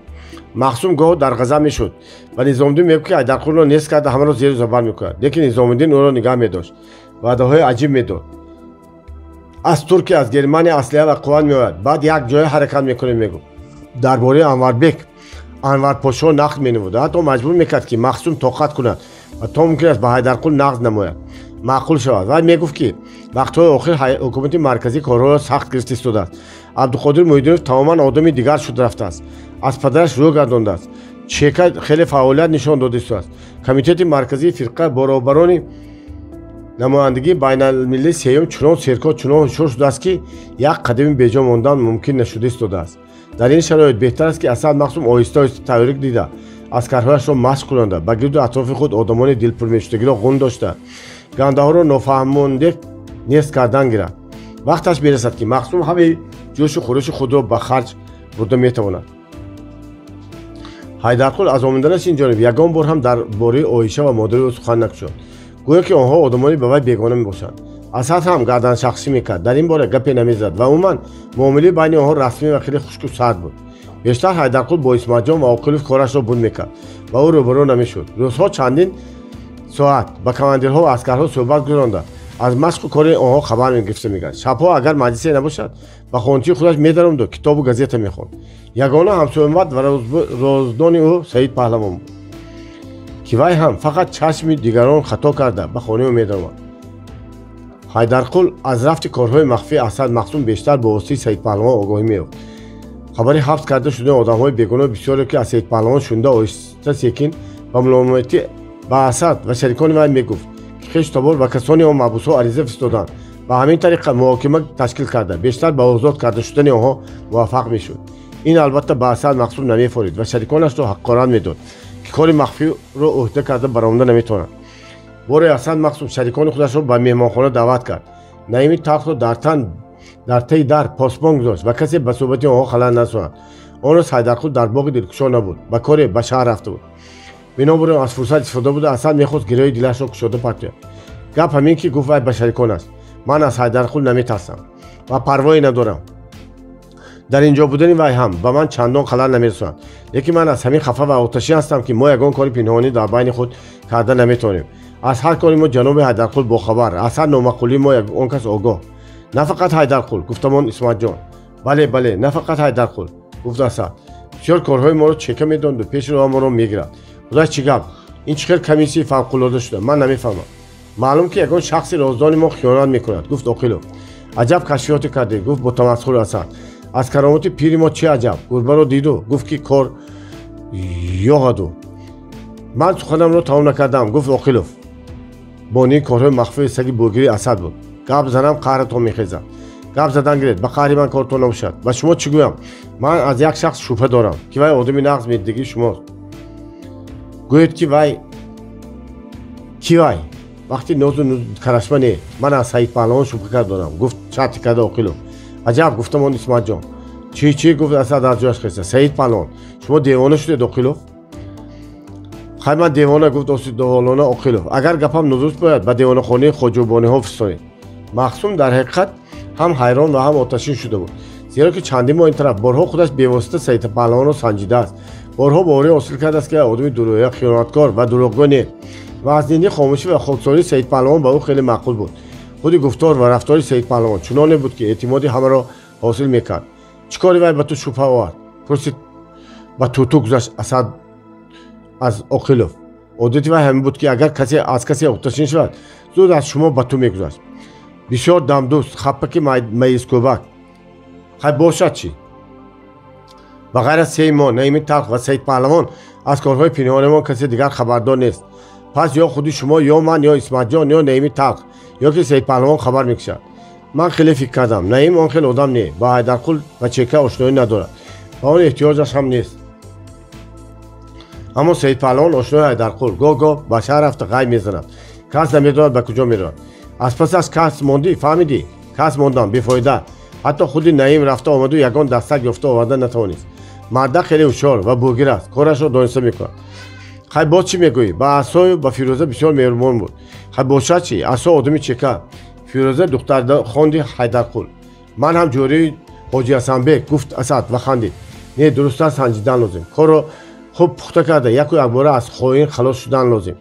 مخصوم گاه در غضب میشد و نظام‌الدین میگفت که حیدرخان را نیست کرده همه را زیر زبر میکرد. لیکن نظام‌الدین او را نگاه می‌داشت. وعده‌های عجیب میداد. از ترکیه از گرمانی اسلحه و قوت میآورد. بعد یک جای حرکت میکنه میگفت. درباره انور پاشا نقد مینمود. حتی مجبور میکرد که مخصوم طاقت کند و تا ممکن است به حیدرقل نقد نماید معقول شود. و میگفت که وقت‌های آخر حکومت مرکزی کارها را سخت گرفته ایستاده است. عبدالقادر محیدینوف تماما آدمی دیگر شده رفته است. از پدرش رو گردانده است. چیکه خیلی فعالیت نشان داده است. کمیته مرکزی فرقه برابران نمایندگی بین المللی سیوم چنان سرکا چنان هوشیار شده است که یک قدم بیجا ماندن ممکن نشده ایستاده است. در این شرایط بهتر است که اسد مخصوم آهسته آهسته تحریک دیده عسکرهایش را مشق کننده به گرد و اطراف خود آدمان دلپرمیشتگی را غون داشته گنده ها را نافهمانده نیست کردن گیرد. وقتش میرسد که مخصوم همه جوش و خورش خود را به خرج برده میتواند. حیدرقل از آمدنش این جانب یگان بار هم درباره عایشه و مادر او سخن نگشود. گویا که آنها آدمانی به وی بیگانه میباشند. اسد هم گردن شخصی میکرد. در این باره گپی نمیزد و عموما معامله بین آنها رسمی و خیلی خشک و سرد بود. بیشتر حیدرقل با اسمت جان و عاقلوف کارش را بند میکرد و او روبرو نمیشد. روزها چندین ساعت با کماندیرها و عسکرها صحبت گذرانده از مشق و کار آنها خبر میگرفته میگشت. شبها اگر مجلسی نباشد به خانه خودش میدراند و کتاب و گازیت میخواند. یگانه همسایه‌مت و رازدان او سعید پهلوان بود که وی هم فقط چشم دیگران خطا کرده به خانه او میدراند. حیدرقل از رفت کارهای مخفی اسد مخصوم بیشتر به واسطه سعید پهلوان آگاهی می‌یافت. خبری حبس کرده شده آدم‌های بیگناه بسیاری که از سعید پهلوان شونده آهسته سیکین و ملامتی به اسد و شریکان وی میگفت که خویش تبار و کسانی آن محبوس‌ها عریضه فرستادند و همین طریق محاکمه تشکیل کرده بیشتر به آزاد کرده شدن آنها موفق میشد. این البته به اسد مخصوم نمی‌فارید و شریکانش را حقارت میداد که کار مخفی را عهده کرده برآورده نمی‌توانند. بار اسد مخصوم شریکان خودش را به مهمانخانه دعوت کرد. نعیم تخت را در تن дар таи дар посбон гузошт ва касе ба суҳбати онҳо халал насонад. он рӯз ҳайдарқул дар боғи дилкушо набуд, ба коре ба шаҳр рафта буд. бинобар он аз фурсат истифода бурда Асад мехост гирёи дилашро кушода партояд. гап ҳамин ки гуфт вай ба шариконаш: ман аз ҳайдарқул наметарсам ва парвое надорам. дар ин ҷо будани вай ҳам ба ман чандон халал намерасонад, лекин ман аз ҳамин хафа ва оташӣ ҳастам ки мо ягон кори пинҳонӣ дар байни худ карда наметавонем. аз ҳар кори мо ҷаноби ҳайдарқул бохабар, аз ҳар номаъқулии мо он кас огоҳ. на фақат ҳайдарқул, гуфтамон Исматҷон. бале бале, на фақат ҳайдарқул, гуфт Асад. бисёр корҳои моро чека медонаду пеши роҳ моро мегирад. худаш чӣ гап? ин чӣ хел комиссияи фавқулода шуда? ман намефаҳмам. маълум ки ягон шахси роздони мо хиёнат мекунад, гуфт Оқилов. аҷаб кашфиёте кардед, гуфт бо тамасхур Асад. аз каромоти пири мо чӣ аҷаб? гурбаро диду, гуфт ки кор ёғаду. ман суханамро тамом накардам, гуфт Оқилов. бонии корҳои махфии саги бургири Асад буд. гап занам қаҳратон мехезад. гап задан гиред, ба қаҳри ман кортон набошад. ба шумо чӣ гӯям? ман аз як шахс шубҳа дорам ки вай одами нағз медидагии шумост. гӯед ки вай вақти нозу карашма не. ман аз Саид Паҳлавон шубҳа карда дорам, гуфт шарти карда Оқилов. аҷаб, гуфтамон Исматҷон. чӣ гуфт Асад аз ҷояш хеста. Саид Паҳлавон, шумо девона шудед Оқилов? хай ман девона, гуфт осидоволона Оқилов. агар гапам нодуруст бояд ба девонахонаи хоҷобониҳо фиристонед. Махсум дар ҳақиқат ҳам ҳайрон ва ҳам оташин шуда буд, зеро ки чандин моҳ ин тараф борҳо худаш бевосита Саид Паҳлавонро санҷидааст. борҳо боварӣ ҳосил кардааст ки одами дурӯя, хиёнаткор ва дурӯғгӯ не. ва аз дини хомӯшӣ ва хоксории Саид Паҳлавон ба ӯ хеле маъқул буд. худи гуфтор ва рафтори Саид Паҳлавон чуноне буд ки эътимоди ҳамаро ҳосил мекард. чӣ кори вай ба ту шубҳа овард? пурсид ба туту гузашт Асад аз Оқилов. одати вай ҳамин буд ки агар аз касе оташин шавад, зуд аз шумо ба ту мегузашт. бисёр дамдӯст, хаппаки маизкӯбак. хай бошад чӣ? ба ғайр аз 3 моҳ Наими Талх ва Саид Паҳлавон аз корҳои пинҳонимон касе дигар хабардор нест. пас ё худи шумо, ё ман, ё Исматҷон, ё Наими Талх, ё ки Саид Паҳлавон хабар мекушад. ман хеле фикр кардам. Наим он хел одам не, ба ҳайдарқул ва чека ошноӣ надорад ва он эҳтиёҷаш ҳам нест. аммо Саид Паҳлавон ошнои ҳайдарқул гоҳ-гоҳ ба шаҳр рафта ғайб мезанад. кас намедонад ба куҷо меравад. аз пасаш кас мондӣ, фаҳмидӣ? кас мондам, бефоида. ҳатто худи Наим рафта омаду ягон дастак ёфта оварда натавонист. мардак хеле ҳушёр ва бургир аст, корашро дониста мекунад. хай боз чӣ мегӯӣ? ба Асою ба Фирӯза бисёр меҳрубон буд. хай бошад чӣ? Асо одами чека, Фирӯза духтархонди ҳайдарқул. ман ҳам ҷории ҳоҷи Ҳасанбек, гуфт Асад ва хандид. не, дуруст аст, санҷидан лозим. корро хуб пухта карда яку якбора аз хоин халос шудан лозим.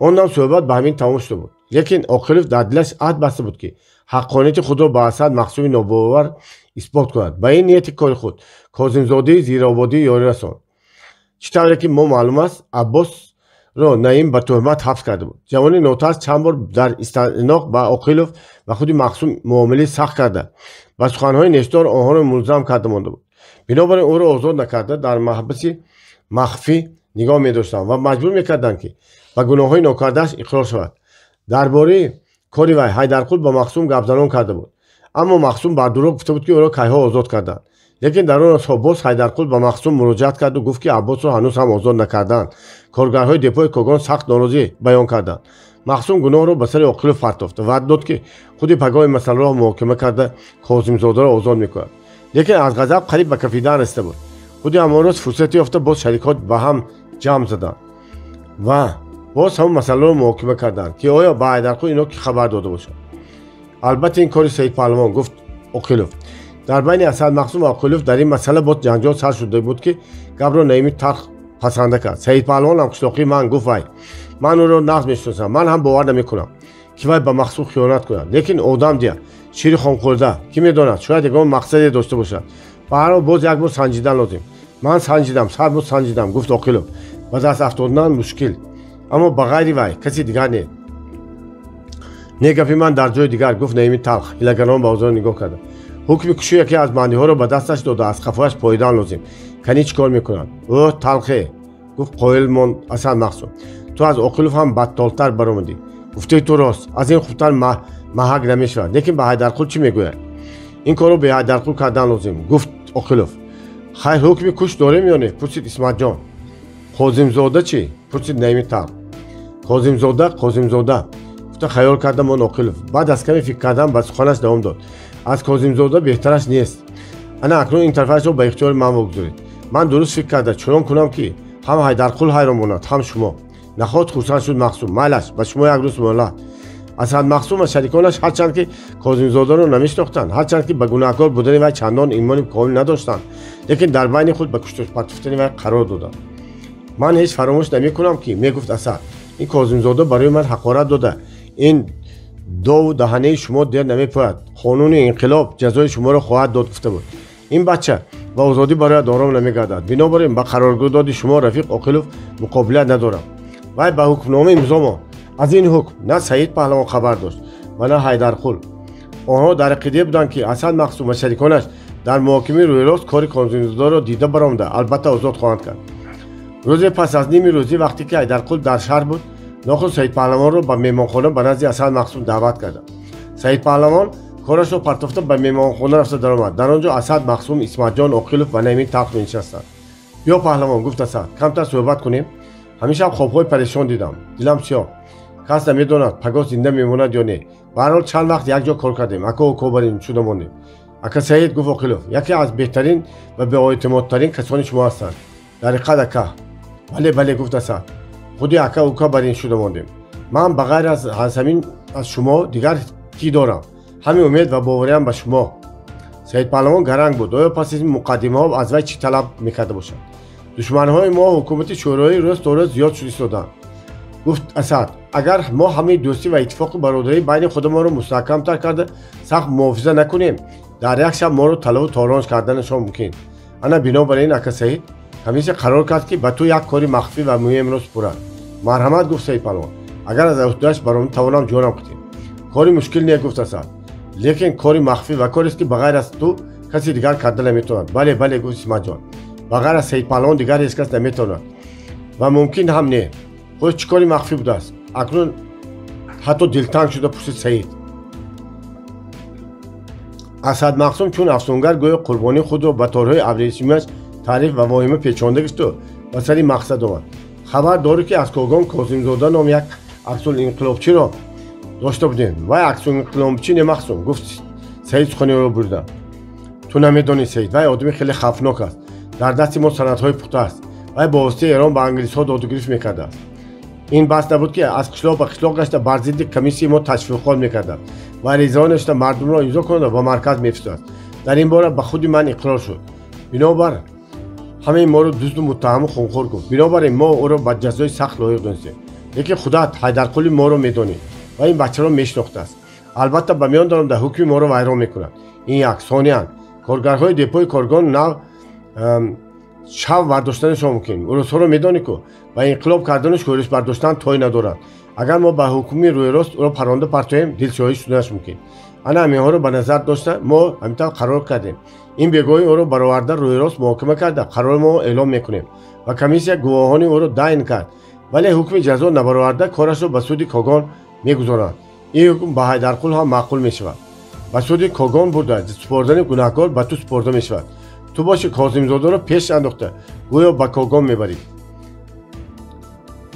он дам суҳбат ба ҳамин тамом шуда буд. лекин Оқилов дар дилаш аҳд баста буд ки ҳаққонияти худро ба Асад махсуми нобовар исбот кунад. ба ин нияти кори худ Козимзодаи Зирободӣ ёрӣ расонд. чӣ тавре ки мо маълум аст, Аббосро Наим ба туҳмат ҳабс карда буд. ҷавони нотарс чанд бор дар истаноқ ба Оқилов ва худи Махсум муомилаи сахт карда ба суханҳои нештор онҳоро мулзам карда монда буд. бинобар ин ӯро озод накарда дар маҳбаси махфӣ нигоҳ медоштанд ва маҷбур мекарданд ки ба гуноҳҳои нокардааш иқрор шавад. дар бораи кори вай ҳайдарқул ба Махсум гапзанон карда буд. аммо Махсум бар дурӯғ гуфта буд ки ӯро кайҳо озод карданд. лекин дар он рӯзҳо боз ҳайдарқул ба Махсум муроҷиат карду гуфт ки Аббосро ҳанӯз ҳам озод накардаанд. коргарҳои депои Когон сахт норозӣ баён карданд. Махсум гуноҳро ба сари Оқилов партофт ва ваъда дод ки худи пагоҳи масъаларо муҳокима карда Козимзодаро озод мекунад. лекин аз ғазаб қариб ба кафидан расида буд. худи ҳамон рӯз фурсати ёфта боз шарикот ба ҳам ҷамъ заданд ва боз ҳамон масъаларо муҳокима карданд ки оё ба ҳайдарқул ино ки хабар дода бошад. албатта ин кори Саид Паҳлавон, гуфт Оқилов. дар байни Асад Махсум ва Оқилов дар ин масъала боз ҷанҷол сар шуда буд ки гапро Наими Талх пасанда кард. Саид Паҳлавон ҳамқишлоқии ман, гуфт вай. ман ӯро нағз мешиносам. ман ҳам бовар намекунам ки вай ба Махсум хиёнат кунад. лекин одам дия, шири хонхӯрда, ки медонад, шояд ягон мақсаде дошта бошад. ба ҳар ҳол боз як бор санҷидан лозим. ман санҷидам, сад бор санҷидам, гуфт Оқилов. ба даст афтодан мушкил, аммо ба ғайри вай каси дигар не. не гапи ман дар ҷои дигар, гуфт Наими Талх. ҳилагарон ба озор нигоҳ карда. ҳукми кушӣ яке аз бандиҳоро ба дасташ дода аз қафояш поидан лозим. кани чӣ кор мекунад? ӯ талхе, гуфт қоил монд Асад Махсум. ту аз Оқилов ҳам бадтолтар баромадӣ. гуфтаи ту рост, аз ин хубтар маҳак намешавад. лекин ба ҳайдарқул чӣ мегӯяд? ин корро бе ҳайдарқул кардан лозим, гуфт Оқилов. хайр ҳукми куш дорем ё не? пурсид Исматҷон. Козимзода чӣ? пурсид Наими Талх. Козимзода гуфта хаёл кардам он Оқилов. баъд аз каме фикр кардан ба суханаш давом дод. از کاظم‌زاده بهترش نیست. انا اکنون این طرفش رو به اختیار من بگذارید. من درست فکر کرده چنان کنم که هم حیدرقل حیران ماند هم شما. نخواهد خرسند شد مقصود. مالش به شما یک روز مهلت. اسد مقصود و شریکانش هرچند که کاظم‌زاده را نمیشناختند، هرچند که به گناهکار بودن وی چندان ایمان کامل نداشتند، لیکن در بین خود به کشته پرتفتن وی قرار دادند. من هیچ فراموش نمیکنم که میگفت اسد این کاظم‌زاده برای من حقارت داده، این دو دهنه شما در نمیپاید، قانون انقلاب جزای شما را خواهد داد گفته بود. این بچه با آزادی برای آرام نمیگردد، بنابراین با قرارگاه شما رفیق عاقلوف مقابله ندارم. وی به حکمنامه امضا از این حکم نه سید پهلوان خبر داشت و نه حیدرقل. آنها در عقیده بودند که اسد مقصود و شریکانش در محاکمه روی راست کار کاظم‌زاده را دیده برآمده، البته آزاد خواهند کرد. روز پس از نیم روزی وقتی که حیدرقل در شهر بود، ناخود سید پهلوان را به مهمانخانه به نزد اسد مقصود دعوت کرد. سید پهلوان کارش را پرتافته به مهمانخانه رفته درآمد. در آنجا اسد مقصود، اسمت جان عاقلوف و نعیمی تخت می‌نشستند. بیا پهلوان، گفت اسد، کمتر صحبت کنیم. همیشه خواب‌های پریشان دیدم، دلم سیاه. کس نمی‌داند پگاه زنده میماند یا نه. به هر حال چند وقت یک جا کار کردیم، اکا و کوبرین شده ماندیم. اکا سید گفت عاقلوف، یکی از بهترین و به اعتمادترین کسان شما هستند. در حقیقت اکا. بله گفت اسد، خودی اکا و کوبرین شده ماندیم. من بغیر از همین از شما دیگر کی دارم؟ همین امید و باوریم به شما. سید پهلوان گرنگ بود. آیا پس این مقدمه ها از وی چی طلب میکرده باشند؟ دشمنهای ما حکومت شورایی روز تا روز زیاد شدند. گفت اسد، اگر ما همه دوستی و اتفاق برادری بین خودمان را مستحکم تر کرده سخت محافظه نکنیم، در یک شب ما را طلب و تارانج کردنشان ممکن. انا بنابراین اکا سید همیشه قرار کرد که به تو یک کاری مخفی و مهم را سپارد. مرحمت، گفت سید پهلوان، اگر از عهده‌اش برام توانم جانم بدهم. کاری مشکل نیست، گفت اسد، لیکن کاری مخفی و کاری است که بغیر از تو کسی دیگر کرده نمیتواند. بله گفت اسمت جان، بغیر از سید پهلوان دیگر هیچ کس نمیتواند و ممکن هم نه. خود چه کاری مخفی بوده است؟ اکنون حتی دلتنگ شده پرسید سید. اسد مقصود چون افسونگر گویا قربانی خود را به طورهای ابریشمی‌اش تعریف و واهمه پیچانده گشت و به سر مقصد آمد. خبر داری که از کاغان کاظم‌زاده نام یک عکس‌ال انقلابچی را داشته بودیم و عکس‌ال انقلابچی نمقصود، گفت سید سخنی را برده. تو نمیدانی سید، وی آدمی خیلی خفناک است، در دست ما سندهای پخته است و با واسطه ایران به انگلیس‌ها داد و گریفت می‌کرده است. این بحث نبود که از قشلاق به قشلاق گشته بر ضد کمیسی ما تشویقات می‌کرد و عریضه‌ها نوشته مردم را امضا کنند و به مرکز می‌فرستاد. در این باره به خود من اقرار شد. بنابر همه ما رو دزد و متهم و خونخوار گفت. بنابراین ما او را به جزای سخت لایق دانستیم. لیکن خودت حیدرقل ما رو می‌دانی و این بچه را می‌شناخته است. البته به میان دارم در حکم ما رو ویران می‌کند. این یک ثانیاً کارگرهای دپوی کارگان نه شب برداشتنشان ممکن. روزها رو میدانی که با انقلاب کردنش شورش برداشتن توی ندارد. اگر ما به حکومت روی راست او را پرونده پرتویم دلشویی شدنش ممکن. انا همینها رو به نظر داشته ما همینطور قرار کردیم. این بیگاهی او را برآورده روی راست محاکمه کرده قرار ما اعلام میکنیم و کمیسیون گواهانی او را تعیین کرد، ولی حکم جزا نبرآورده کارش را به سود کاغان میگذارند. این حکم به حیدرقل هم معقول میشود. به سود کاغان برده سپردن گناهکار به تو سپرده میشود. تو باشی کاظم‌زاده را پیش انداخته گویا به کاغان میبری،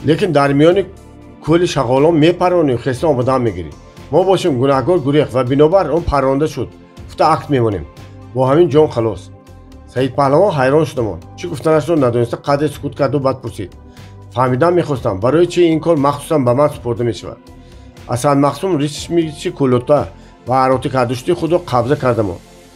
لیکن در میان کل شغالان میپرانی و خسته آمدن میگیری. ما باشیم گناهکار گریخت و بنابر اون پرونده شد، گفته عقد میمونیم با همین جان خلاص. سید پهلوان حیران شدم، چی گفتنش رو ندانسته قدر سکوت کرد و بعد پرسید. فهمیدم میخواستم برای چی این کار مخصوصا به من سپرده میشود. اسد مقصود ریشش میگیچی کلوتا و عراتی کردشتی خود رو قبضه کردم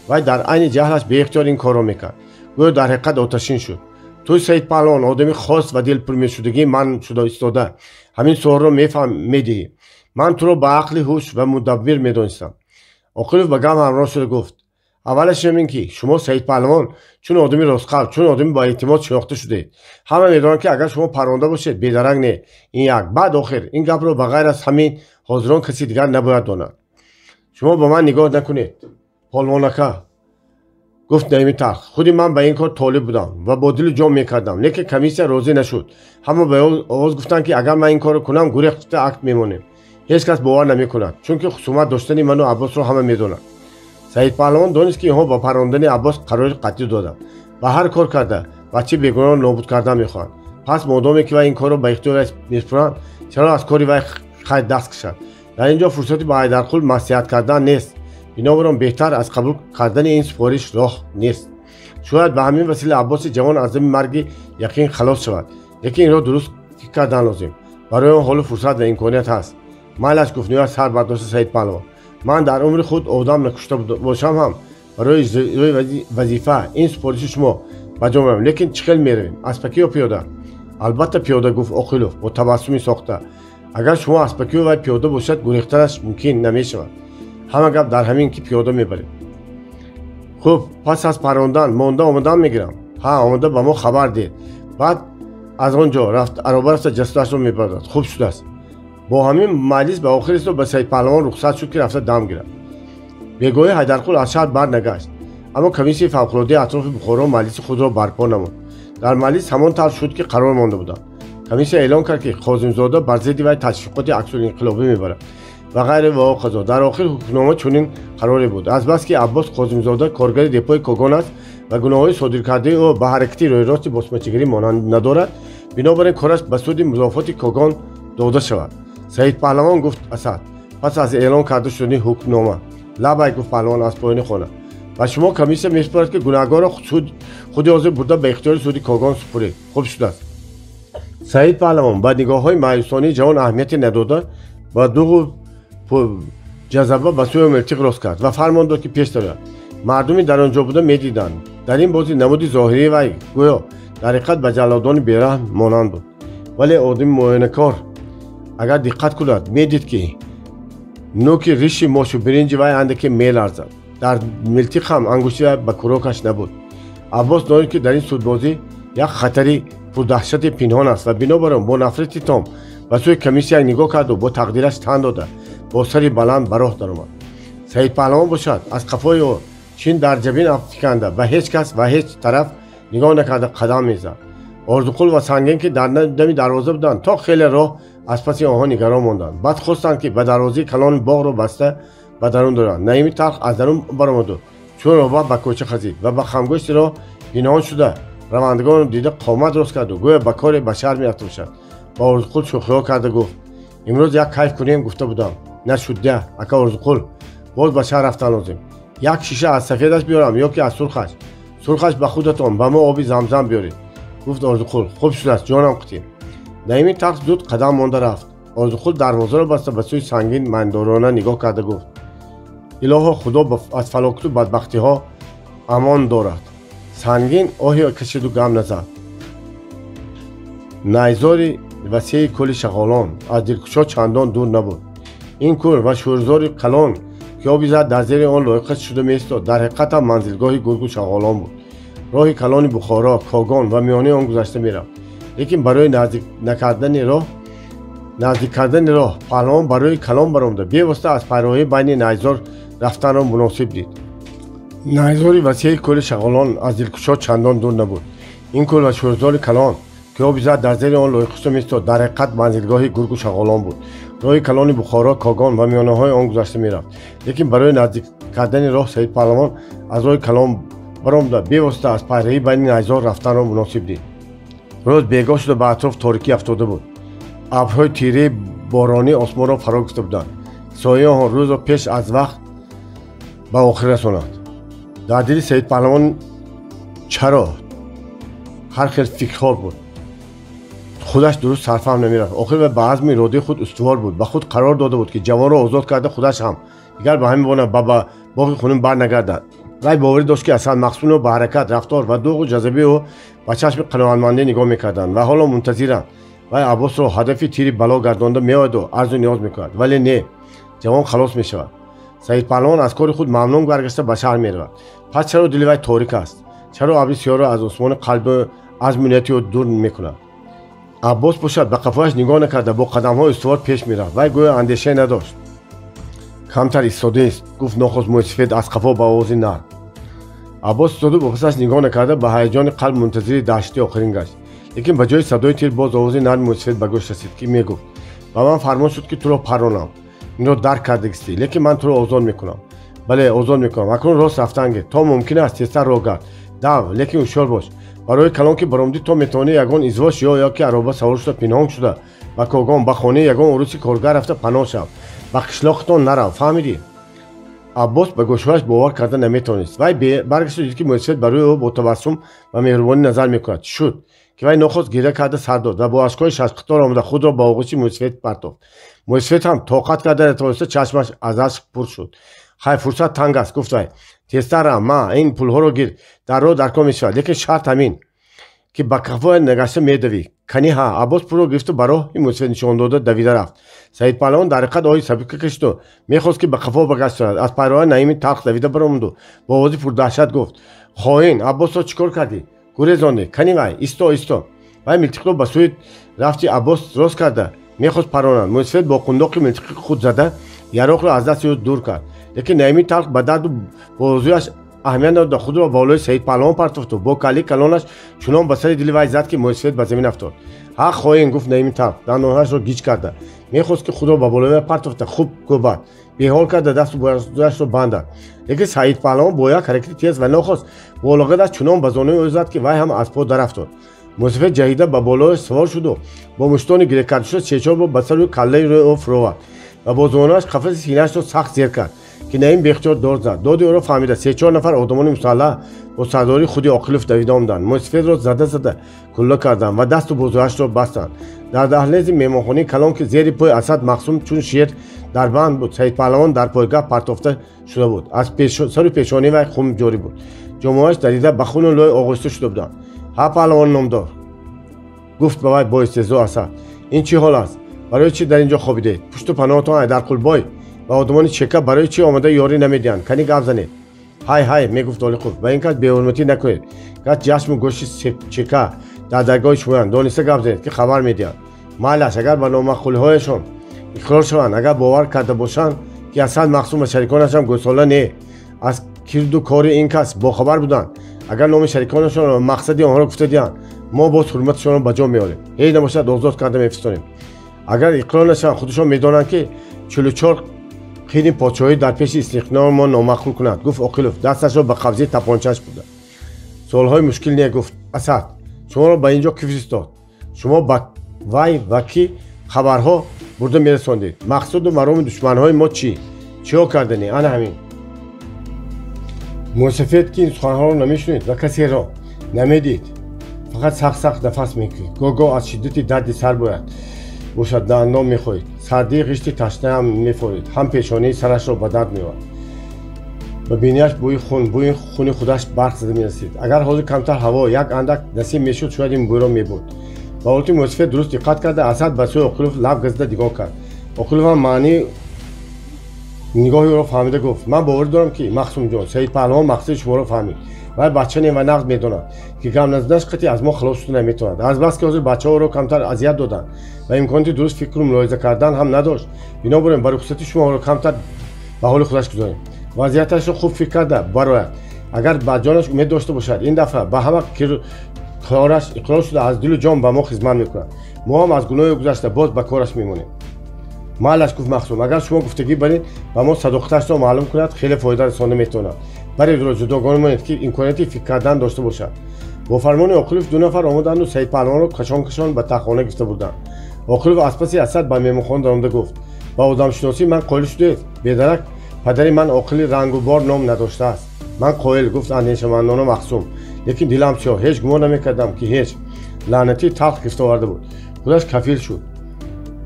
و در عین جهلش به اختیار این کار رو میکرد. گویا در حقیقت آتشین شد. توی سید پهلوان آدمی خاص و دل پر شدگی من شده ایستاده همین سوال رو میدهی. من تو رو به عقل هوش و مدبر میدانستم. عاقلوف به غم همراه شده گفت اولش این که شما سید پهلوان چون آدمی راستقلب، چون آدمی با اعتماد شناخته شده، همه میدونن که اگر شما پرونده باشید بیدرنگ نه. این یک بعد آخر این گپ رو بغیر از همین حاضران کسی دیگر نباید داند. شما با من نگاه نکنید پهلوانکا، گفت نعیمی تخت. خودی من به این کار طالب بودم و با دل جام میکردم، لیکن کمیسیون راضی نشد. همه به آواز گفتن که اگر من این کارو کنم گریخته عقد میمونیم. هیچ کس باور نمیکند چون که خصومت داشتن من و عباس رو همه میدونن. سید پهلوان دانست که اینها با پروندن عباس قرار قطعی دادن و هر کار کرده بچه بیگناه نابود کردن میخوان. پس مادامی که این کارو به اختیارش میسپرند چرا از کاری وی خیر دست کشد؟ در اینجا فرصتی به حیدرقل نصیحت کردن نیست. бинобар он беҳтар аз қабул кардани ин супориш роҳ нест. шояд ба ҳамин васила Аббоси ҷавон аз дами марги яқин халос шавад, лекин инро дуруст кардан лозим. барои он ҳолу фурсат ва имконият ҳаст. майлаш гуфт ниҳоят сар бардошта Саид Паҳлавон. ман дар умри худ одам накушта бошам ҳам барои иҷрои вазифа ин супориши шумо ба ҷо меравам, лекин чӣ хел меравем, аспакӣ ё пиёда? албатта пиёда, гуфт Оқилов бо табассуми сохта. агар шумо аспакию вай пиёда бошад гурехтанаш мумкин намешавад. ҳама гап дар ҳамин ки пиёда мебарем. хуб, пас аз паррондан монда омадан мегирам. ҳа, омада ба мо хабар диҳед. баъд аз он ҷо ароба рафта ҷасадашро мебардад. хуб шудааст. бо ҳамин маҷлис ба охир истод ба Саид Паҳлавон рухсат шуд ки рафта дам гирад. бегоҳӣ Ҳайдарқул аз шаҳр барнагашт, аммо комиссияи фавқулоддаи атрофи Бухоро маҷлиси худро барпо намуд. дар маҷлис ҳамон тавр шуд ки қарор монда буданд. комиссия эълон кард ки Қозимзода бар зидди вай ташвиқоти аксулинқилобӣ мебарад ва ғайре ва ҳоқазо. дар охир ҳукмнома чунин қароре буд. азбаски Аббос Қозимзода коргари депои Когон аст ва гуноҳҳои содиркардаи ӯ ба ҳаракати рӯйрости босмачигирӣ монанд надорад, бинобар ин кораш ба суди музофоти Когон дода шавад. Саид Паҳлавон гуфт Асад пас аз эълон карда шудани ҳукмнома. лабай, гуфт Паҳлавон аз поёни хона. ва шумо комиссия месупорад ки гунаҳгорро худи ҳозир бурда ба ихтиёри суди Когон супуред. хуб шудааст. Саид Паҳлавон ба нигоҳҳои маъюсонии ҷавон аҳамияте надода ба дуғу ҷазаба ба сӯи милтиқ рост кард ва фармон дод ки пеш дорад. мардуми дар он ҷо буда медиданд. дар ин бозӣ намуди зоҳирии вай гӯё дар ҳақиқат ба ҷаллодони бераҳм монанд буд. вале одами муоянакор агар диққат кунад медид ки нӯки риши мошу биринҷи вай андаке меларзад. дар милтиқ ҳам ангушти вай ба кӯрокаш набуд. Аббос донид ки дар ин судбозӣ як хатари пурдаҳшати пинҳон аст ва бинобар он бо нафрати том ба сӯи комиссия нигоҳ карду бо тақдираш тан дода бо сари баланд ба роҳ даромад. Саид Паҳлавон бошад аз қафои ӯ чин дар ҷабин афканда ба ҳеҷ кас ва ҳеҷ тараф нигоҳ накарда қадам мезад. Орзуқул ва Сангин ки дар дами дарвоза буданд то хеле роҳ аз паси онҳо нигарон монданд. баъд хостанд ки ба дарвозаи калони боғро баста ба дарун доранд. Наими Талх аз дарун баромаду чун роҳбар ба кӯча хазид ва ба хамгӯшти роҳ пинҳон шуда равандагонро дида қомат рост карду гӯё ба коре ба шаҳр меафт бошад. ба Орзуқул шӯхиҳо карда гуфт имрӯз як кайф кунем гуфта будам. нашудда ака Орзуқул боз ба шаҳр рафтан лозим. як шиша аз сафедаш биёрам ё ки аз сурхаш? сурхаш ба худатон ба мо оби замзам биёред. гуфт Орзуқул хуб шудааст ҷонам қутӣ. Наими Талх зуд қадам монда рафт. Орзуқул дарвозаро баста ба сӯи Сангин майндорона нигоҳ карда гуфт илоҳо худо аз фалокату бадбахтиҳо амон дорад. Сангин оҳи кашиду гам назад. найзори васеи кӯли шағолон аз дилкушо чандон дур набуд. ин кӯл ва шӯрзори калон ки оби зад дар зери он лоиқа шуда меистод дар ҳақиқат ҳам манзилгоҳи гургу шағолон буд. роҳи калони Бухоро, Когон ва миёнаи он гузашта мерафт. лекин барои наздик кардани роҳ Паҳлавон барои калон баромада бевосита аз пайроҳии байни найзор рафтанро муносиб дид. найзори васеи кӯли шағолон аз дилкушо чандон дур набуд. ин кӯл ва шӯрзори калон ки оби зад дар зери он лоиқа шуда меистод дар ҳақиқат манзилгоҳи гургу шағолон буд. роҳи калони Бухоро, Когон ва миёнаҳои он гузашта мерафт. лекин барои наздик кардани роҳ Саид Паҳлавон аз роҳи калон баромада бевосита аз пайроҳии байни найзор рафтанро муносиб дид. рӯз бегоҳ шуда ба атроф торикӣ афтода буд. абрҳои тираи боронӣ осмонро фаро гирифта буданд. сояи он рӯзро пеш аз вақт ба охир расонад. дар дили Саид Паҳлавон чаро ҳар хел фикрҳо буд. худаш дуруст сарфаҳм намерафт. охир вай ба азми иродаи худ устувор буд. ба худ қарор дода буд ки ҷавонро озод карда худаш ҳам дигар ба ҳамин бона ба боғи хунин барнагардад. вай боварӣ дошт ки Асад Мақсумиро ба ҳаракат, рафтор ва дӯғу ҷазабаи ӯ ба чашми қаноатмандӣ нигоҳ мекарданд ва ҳоло мунтазиранд вай Аббосро ҳадафи тири бало гардонда меояду арзу ниёз мекунад. вале не, ҷавон халос мешавад. Саид Паҳлавон аз кори худ мамнун баргашта ба шаҳр меравад. пас чаро дили вай торик аст? чаро абри сиёҳро аз осмони қалби азму нияти ӯ дур мекунад? Аббос бошад ба қафояш нигоҳ накарда бо қадамҳои устувор пеш мерафт. вай гӯё андешае надошт. камтар истодааст, гуфт нохост Мӯйсафед аз қафо ба овози нарм. Аббос истоду ба пасаш нигоҳ накарда ба ҳаяҷони қалб мунтазири даҳшати охирин гашт. лекин ба ҷои садои тир боз овози нарми Мӯйсафед ба гӯш расид ки мегуфт ба ман фармон шуд ки туро парронам. инро дарк кардагисти, лекин ман туро озод мекунам. бале, озод мекунам. акнун рост рафтан гир. то мумкин аст тезтар роҳ гард. дав, лекин ҳушёр бош. барои калон ки баромдӣ то метавонӣ ягон извош ё ки ароба савор шуда пинҳон шуда ба Когон ба хонаи ягон уруси коргар рафта паноҳ шав. ба қишлоқатон нарав, фаҳмидӣ? аббос ба гӯшҳояш бовар карда наметавонист. Вай баргашта дид ки муосифет барои ӯ бо табассум ва меҳрубонӣ назар мекунад. Чӣ шуд ки вай нохост гиря карда сар дод ва бо ашкҳои шашқитор омада худро ба оғӯши муосифет партофт. муосифет ҳам тоқат карда натавониста чашмаш аз ашк пур шуд. хай фурсат танг аст, гуфт вай. тезтар рав, ма ин пулҳоро гир, дар роҳ дар кор мешавад, лекин шарт ҳамин ки ба қафоя нагашта медавӣ. Кани ҳа, аббос пулро гирифту ба роҳи муосифет нишон дода давида рафт. Саид Паҳлавон дар ҳақиқат ои сабука кашиду мехост ки ба қафо баргаштад. аз пайроҳаи Наими талх давида баромаду бо овози пурдаҳшат гуфт: хоин, Аббосро чӣ кор кардӣ? гурезондӣ? Кани вай, исто, исто. вай милтиқро ба сӯи рафти Аббос рост карда мехост паронад. муосифет бо қундоқи милтиқи худ зада яроқро аз дасти ӯ дур кард. лекин Наими талх ба дарду бозуяш аҳамият надода худро ба болои Саид Паҳлавон партофту бо кали калонаш чунон ба сари дили вай зад ки муосифет ба замин афтод. ҳақ хоин, гуфт Наими талх дандонҳояшро гич карда. мехост ки худро ба болои вай партофта хуб гӯбад, беҳол карда дасту бозуяшро бандад. лекин Саид Паҳлавон бо як ҳаракати тез ва нохост болоғидаш чунон ба зонуи ӯ зад ки вай ҳам аз по дарафтод. муосифет ҷаҳида ба болояш свор шуду бо муштони гирекардашуда се-чор бор ба сари каллаи рӯи ӯ фуровард ва бо зонуаш қафаси синаашро сахт зер кард ки Наим бехтиёр дод зад. доди ӯро фаҳмида се-чор нафар одамони мусаллаҳ бо сардори худи Оқилов давида омаданд. муосифетро зада кулла карданд ва дасту бозуяшро бастанд. дар даҳлези меҳмонхонаи калон ки зери пои Асад Мақсум чун шер дар банд буд, Саид Паҳлавон дар пойгоҳ партофта шуда буд. аз сари пешони вай хун ҷорӣ буд. ҷомоааш дарида ба хуну лой оғӯшта шуда буданд. ҳа Паҳлавони номдор, гуфт ба вай бо истеҳзо Асад, ин чӣ ҳол аст? барои чӣ дар ин ҷо хобидед? пушту паноҳтон Айдарқулбой ва одамони чека барои чӣ омада ёрӣ намедиҳанд? кани гап занед. ҳай мегуфт Олиқов, ба ин кас беҳурматӣ накунед. кас ҷашму гӯшти чека дар даргоҳи шумоянд, дониста гап занед ки хабар медиҳанд. майлаш, агар ба номақулиҳояшон иқрор шаванд, агар бовар карда бошанд ки Асад Мақсум ва шариконашам гӯсола не аз кирду кори ин кас бохабар буданд, агар номи шариконашонро ва мақсади онҳоро гуфта диҳанд, мо боз ҳурматашонро ба ҷо меорем, ҳеҷ набошад озод карда мефиристонем. агар иқрор нашаванд, худашон медонанд ки 44 қини подшоҳӣ дар пеши истиқлол мо номақбул кунад, гуфт Оқилов дасташро ба қабзи тапончааш бурда. солҳои мушкил не, гуфт Асад. шуморо ба ин ҷо ки фиристод? шумо ба вай ва ки хабарҳо бурда мерасондед? мақсуду мароми душманҳои мо чиҳо кардани? ана ҳамин. муосифет ки ин суханҳоро намешунид ва касеро намедид, фақат сахт нафас мекушид. гоҳ-гоҳ аз шиддати дарди сар бошад дандон мехоҳед, сардии ғишти ташнаам мефорид, ҳам пешонаи сарашро ба дард меовард. ба бинияш бӯи хуни худаш барқ зада мерасид. агар ҳозир камтар ҳаво як андак насиб мешуд, шояд ин бӯйро мебурд. ба ҳолати муосифет дуруст диққат карда Асад ба сӯи Оқилов лаб газида нигоҳ кард. Оқилов ҳам маънии нигоҳи ӯро фаҳмида гуфт: ман боварӣ дорам ки Мақсумҷон, Саид Паҳлавон мақсади шуморо фаҳмид. вай бача не ва нағд медонад ки гамназидаш қати аз мо халос шуда наметавонад. азбас ки ҳозир бачаҳо ӯро камтар азият доданд ва имконоти дуруст фикру мулоҳиза кардан ҳам надошт, бинобар ба рухсати шумо ӯро камтар ба ҳоли худаш гузорем. вазъияташро хуб фикр карда барояд. агар ба ҷонаш умед дошта бошад, ин дафъа ба ҳама кораш иқрор шуда аз дилу ҷон ба мо хизмат мекунад. мо ҳам аз гуноҳи гузашта боз ба кораш мемонем. майлаш, гуфт Мақсум, агар шумо гуфтагӣ баред ба мо садоқаташро маълум кунад, хеле фоида расонда метавонад. баред ӯро ҷудогона монед ки имконияти фикр кардан дошта бошад. бо фармони Оқилов ду нафар омаданду Саид Паҳлавонро кашон ба таххона гирифта бурданд. Оқилов аз паси Асад ба меҳмонхона даромада гуфт: ба одамшиносӣ ман қоил шудед? бедарак падари ман оқили рангу бор ном надоштааст. ман қоил, гуфт андешамандона Мақсум, лекин дилам чиё, ҳеҷ гумон намекардам ки ҳеҷ. лаънати талх гирифта оварда буд. худаш кафил шуд.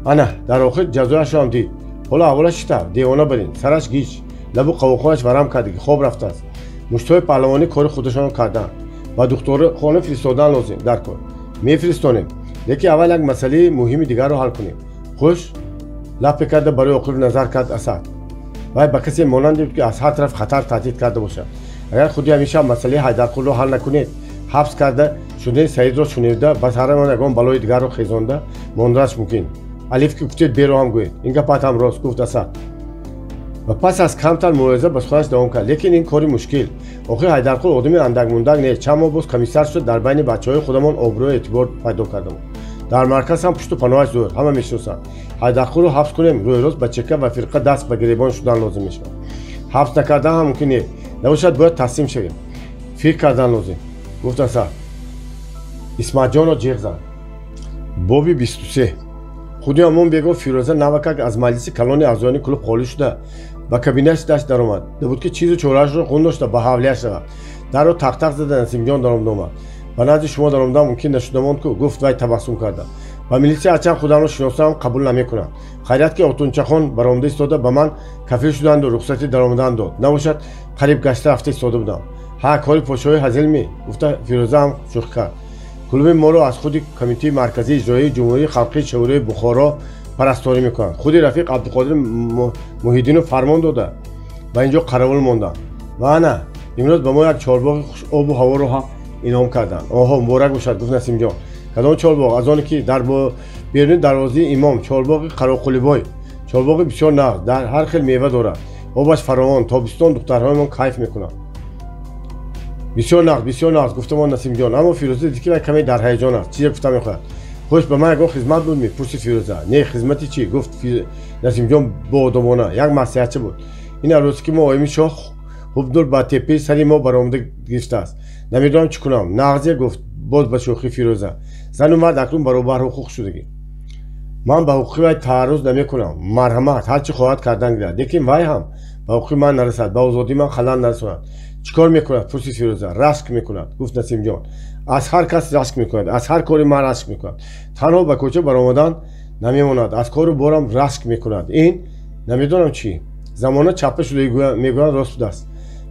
ана дар охир ҷазояшро ҳам дид. ҳоло аҳволаш чӣ тавр? девона барин, сараш гич, лабу қавоқҳояш варам кардагӣ, хоб рафтааст. муштҳои паҳлавонӣ кори худашонро карданд. ба духторхона фиристодан лозим дар кор. мефиристонем, лекин аввал як масъалаи муҳими дигарро ҳал кунем. хуш? лапе карда барои Оқилов назар кард Асад. вай ба касе монанд буд ки аз ҳар тараф хатар таҳдид карда бошад. агар худи ҳамеша масъалаи Ҳайдарқулро ҳал накунед, ҳабс карда шудани Саидро шунида, ба сарамон ягон балои дигарро хезонда монданаш мумкин. алиф ки гуфтед беро ҳам гӯед. ин гапат ҳам рост, гуфт Асад. ва пас аз камтар мулоҳиза ба суханаш давом кард. лекин ин кори мушкил. охир Ҳайдарқул одами андакмундак нест. чанд моҳ боз комиссар шуда дар байни бачаҳои худамон обрӯ эътибор пайдо кардам. дар марказ ҳам пушту паноҳаш зӯр, ҳама мешиносанд. Ҳайдарқулро ҳабс кунем, рӯйрост ба чека ва фирқа даст ба гиребон шудан лозим мешавад. ҳабс накардан ҳам мумкин нест. набошад бояд таслим шавем. фикр кардан лозим, гуфт Асад. исматҷонро ҷиғ зад. боби 23. худи ҳамон бегоҳ Фирӯза навакак аз маҷлиси калони аъзоёни клуб холӣ шуда ба кабинаш даст даромад. Набуд ки чизу чорашро қундошта ба ҳавлияш шавад. Дарро тақ зада Насимҷон даромада омад. Ба назди шумо даромада мумкин нашуда монд ку гуфт вай табассум карда. Ба милитсия ҳарчанд худамро шиносам қабул намекунам. Хайрат ки Отунчахон баромада истода ба ман кафил шуданду рухсати даромадан дод. Набошад қариб гашта рафта истода будам. Ҳа кори подшоҳи ҳазилми гуфта Фирӯза ҳам шӯхӣ кард. Клуби моро аз худи комитаи марказии иҷроии ҷумҳурии халқии Шӯраи Бухоро парасторӣ мекунанд. Худи Рафиқ Абдуқодир Муҳиддинов фармон дода ба инҷо қаравул монданд. Ва ана имрӯз ба мо як чорбоғи хуш обу ҳаворо инъом карданд. Оҳо муборак бошад гуфт Насимҷон. Кадом чорбоғ? Аз оне ки дар беруни дарвозаи имом чорбоғи Қароқулибой. Чорбоғи бисёр нағз дар ҳар хел мева дорад. Обаш фаровон, тобистон духтарҳоямон кайф мекунанд. Бисёр нағз гуфтамон Насимҷон. Аммо Фирӯза диди ки вай каме дар ҳаяҷон аст. Чизе гуфта мехоҳад. Хош ба ман ягон хизмат буд мепурсид Фирӯза. Не хизмати чӣ? Гуфт Насимҷон боодобона. Як маслиҳатчи буд. Ин рӯзе ки мо оими шоҳ ҳубдур ба теппаи сари мо баромада гирифтааст. Намедонам чӣ кунам. Нағзе гуфт боз ба шӯхӣ Фирӯза. Зану мард акнун баробар ҳуқуқ шудагӣ. Ман ба ҳуқуқи вай таъррuz намекунам. Марҳамат ҳар чӣ хоҳад кардан гирад. Лекин вай ҳам ба ҳуқуқи ман нарасад, ба озодии ман халал нарасонад. Чикор мекунад? Пурсид Фирӯза. Рашк мекунад, гуфт Насимҷон. Аз ҳар кас рашк мекунад, аз ҳар кори ман рашк мекунад. Танҳо ба кӯча баромадан намемонад, аз кору борам рашк мекунад. Ин намедонам чӣ. Замона чаппа шуда мегӯянд рост будааст.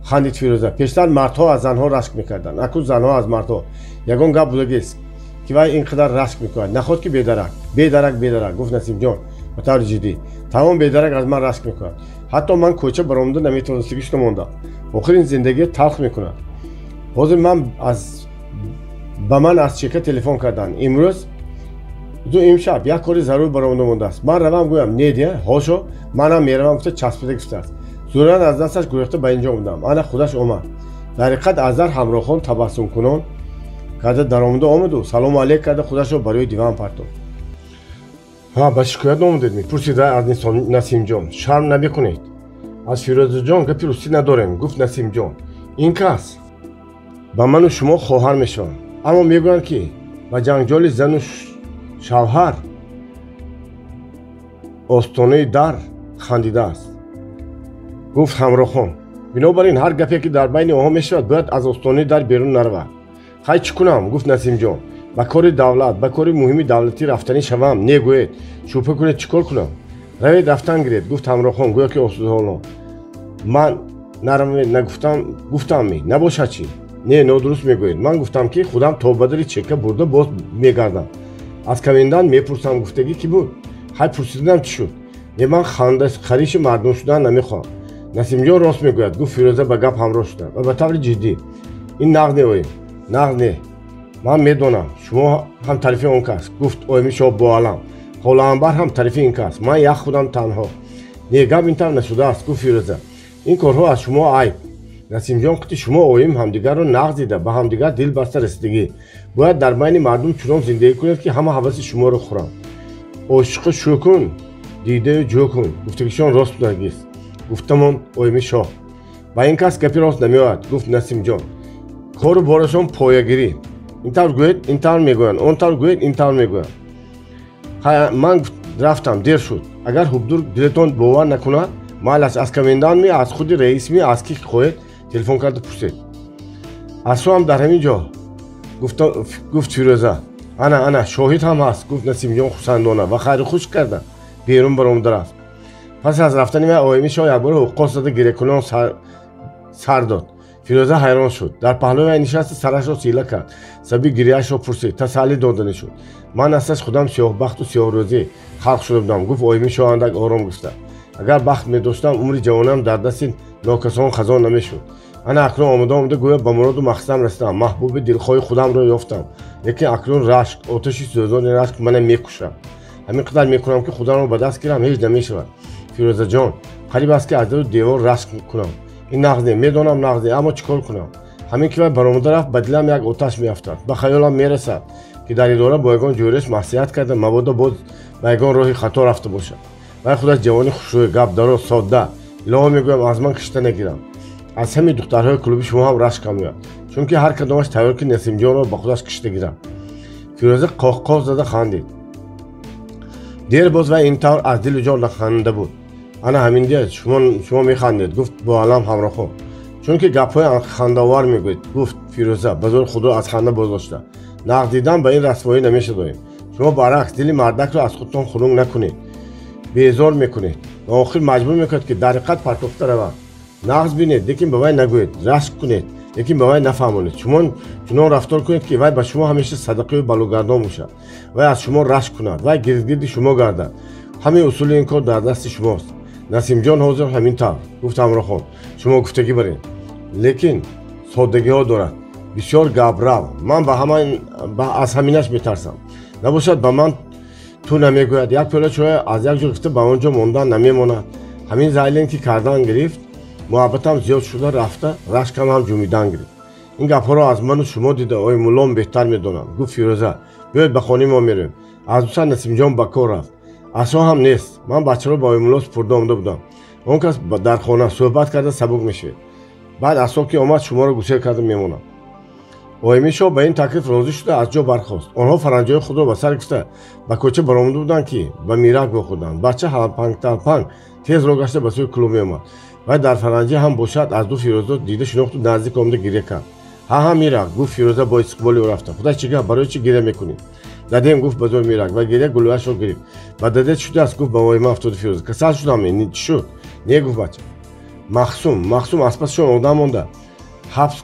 Хандид Фирӯза. Пештар мардҳо аз занҳо рашк мекарданд. Акун занҳо аз мардҳо. Ягон гап будагист ки вай ин қадар рашк мекунад. Наход ки бедарак, гуфт Насимҷон ба таври ҷиддӣ. Тамом бедарак аз ман рашк мекунад. Ҳатто ман кӯча баромада наметавонистагӣ шуда мондам. Охир ин зиндагӣ талх мекунад. Ҳозир ба ман аз чека телефон карданд. Имрӯз имшаб як кори зарур баромада мондааст. Ман равам гӯям не дия ҳошо манам меравам гуфта часпида гуфтааст. Зуран аз дасташ гурехта ба инҷо омадам. Ана худаш омад. Дар ҳақиқат Азар ҳамроҳон табассумкунон карда даромада омаду салому алейк карда худашро барои диван партофт. ҳа ба шикоят омадед мепурсид аз Насимҷон. Шарм намекунед. аз Фирӯзаҷон гапи рустӣ надорем, гуфт Насимҷон. Ин кас ба ману шумо хоҳар мешаванд. Аммо мегӯянд ки ба ҷанҷоли зану шавҳар остонаи дар хандидааст. Гуфт ҳамроҳон. Бинобар ин ҳар гапе ки дар байни онҳо мешавад бояд аз остонаи дар берун наравад. Хай чӣ кунам? Гуфт Насимҷон. Ба кори давлат, ба кори муҳими давлатӣ рафтанӣ шавам? Не гӯед. Шӯбҳа кунед чӣ кор кунам? Равед рафтан гиред, гуфт ҳамроҳон гӯё ки осудҳоло. Ман наравед гуфтам ми набошад чӣ? Не, нодуруст мегӯед. Ман гуфтам ки худам то ба дари чека бурда боз мегардам. Аз каминдан мепурсам гуфтагӣ ки буд. Хай пурсидам чӣ шуд? Не, ман хариши мардум шудан намехоҳам. Насимҷон рост мегӯяд, гуфт Фирӯза ба гап ҳамроҳ шуда ва ба таври ҷиддӣ. Ин нағз не оим. Нағз не. Ман медонам шумо ҳам тарафи он кас, гуфт оими шоҳ боалам. Холаанбар ҳам тарафи ин кас. Ман як худам танҳо. Не, гап ин тавр нашудааст, гуфт Фирӯза. Ин корҳо аз шумо айб. Насимҷон гуфти шумо оим ҳамдигарро нағз дида ба ҳамдигар дил баста расидагӣ. Бояд дар байни мардум чунон зиндагӣ кунед ки ҳама ҳаваси шуморо хӯранд. Ошиқу шӯ кун, дидаю ҷӯ кун. Гуфтагишон рост будагист. Гуфтамон оими шоҳ. Ба ин кас гапи рост намеояд, гуфт Насимҷон. Кору борашон поягирӣ. Ин тавр гӯед, ин тавр мегӯянд, он тавр гӯед, ин тавр мегӯянд. Ман рафтам, дер шуд. Агар ҳубдур дилатон бовар накунад, майлаш аз комендант аз худи раис аз ки хоҳед телефон карда пурсед. Аз суам дар ҳамин ҷо, гуфт Фирӯза. Ана шоҳид ҳам ҳаст, гуфт Насимҷон хусандона ва хайру хуш карда берун баромада рафт. Пас аз рафтани ман оими шоҳ якбора ҳуққос зада гирекунон сар дод. Фирӯза ҳайрон шуд. Дар паҳлӯи вай нишаста сарашро сила кард. Сабаби гирияшро пурсид, тасаллӣ додани шуд. Ман асташ худам сиёҳбахту сиёҳрӯзӣ халқ шуда будам, гуфт оими шоҳ андак ором гуфта. Агар бахт медоштам умри ҷавонам дар дасти нокасон хазон намешуд. Ана акнун омада гӯё ба муроду мақсадам расидам, маҳбуби дилхоҳи худамро ёфтам. Лекин акнун рашк, оташи сӯзони рашк манам мекушад. ҳамин қадар мекунам ки худамро ба даст гирам, ҳеҷ намешавад. Фирӯзаҷон, қариб аст ки аз дару девор рашк кунам. ин нағз не, медонам нағз не, аммо чӣ кор кунам? ҳамин ки вай баромада рафт ба дилам як оташ меафтад. Ба хаёлам мерасад ки дар идора бо ягон ҷӯриш маъсият карда, мабодо боз ба ягон роҳи хато рафта бошад. вай худаш ҷавони хушрӯй, гапдароз, содда. илоҳо мегӯям аз ман кишта нагирам. аз ҳамин духтарҳои клуби шумо ҳам рашкам меояд, чунки ҳар кадомаш тайёр ки Насимҷонро ба худаш кишта гирам. Фирӯза қоҳ зада хандид. дер боз вай ин тавр аз дилу ҷон наханда буд. ана ҳамин диҳ шумо механдед. Гуфт бо алам ҳамроҳон. Чунки гапҳои хандовар мегӯед. Гуфт Фирӯза ба зори худро аз ханда боздошта. Нақдидан ба ин расвоӣ намешудоем. Шумо баръакс дили мардакро аз худтон хунук накунед. Безор мекунед. ва охир маҷбур мекунед ки дар ҳақиқат партофта равад. Нағз бинед, лекин ба вай нагӯед. Рашк кунед, лекин ба вай нафаҳмонед. Шумо чунон рафтор кунед ки вай ба шумо ҳамеша садақаи балугардон бошад. Вай аз шумо рашк кунад. Вай гирдгирди шумо гардад. ҳамаи усули ин кор дар дасти шумост. Насимҷон ҳозир ҳамин тавр. Гуфт Ҳамрохон, шумо гуфтагӣ баред. Лекин соддагиҳо дорад. Бисёр гаправ. Ман аз ҳаминаш метарсам. Набошад ба ман ту намегӯяд. Як пиёла чой аз як ҷо гирифта ба он ҷо мондан намемонад. ҳамин зайлен ки кардан гирифт, муҳаббатам зиёд шуда рафта, рашкам ҳам ҷумидан гирифт. ин гапҳоро аз ману шумо дида ои муллом беҳтар медонам. Гуфт Фирӯза, биёед ба хонаи мо меравем. Аз дусан Насимҷон ба кор рафт. Асо ҳам нест. Ман бачаро ба ои мулло супурда омада будам. Он кас дар хона суҳбат карда сабук мешавед. баъд асо ки омад шуморо гусел карда мемонам. оимишо ба ин таклиф розӣ шуда аз ҷо бархост. онҳо фаранҷои худро ба сар гирифта ба кӯча баромада буданд ки ба мирак вохӯрданд. бача ҳалпанг тез роҳ гашта ба сӯи клуб меомад. вай дар фаранҷӣ ҳам бошад аз ду Фирӯза дида шинохту наздик омада гирья кард. ҳа мирак, гуфт Фирӯза бо истиқболи ӯ рафта. худа чӣ гап, барои чӣ гирья мекунӣ? дадем, гуфт ба зори мирак. ва гирья гулӯяшро гирифт. ба дадет шуд аст, гуфт ба воима афтоди Фирӯза. касал шудам, чӣ шуд? не, гуфт бача. махсум аз пасшон одам монда ҳабс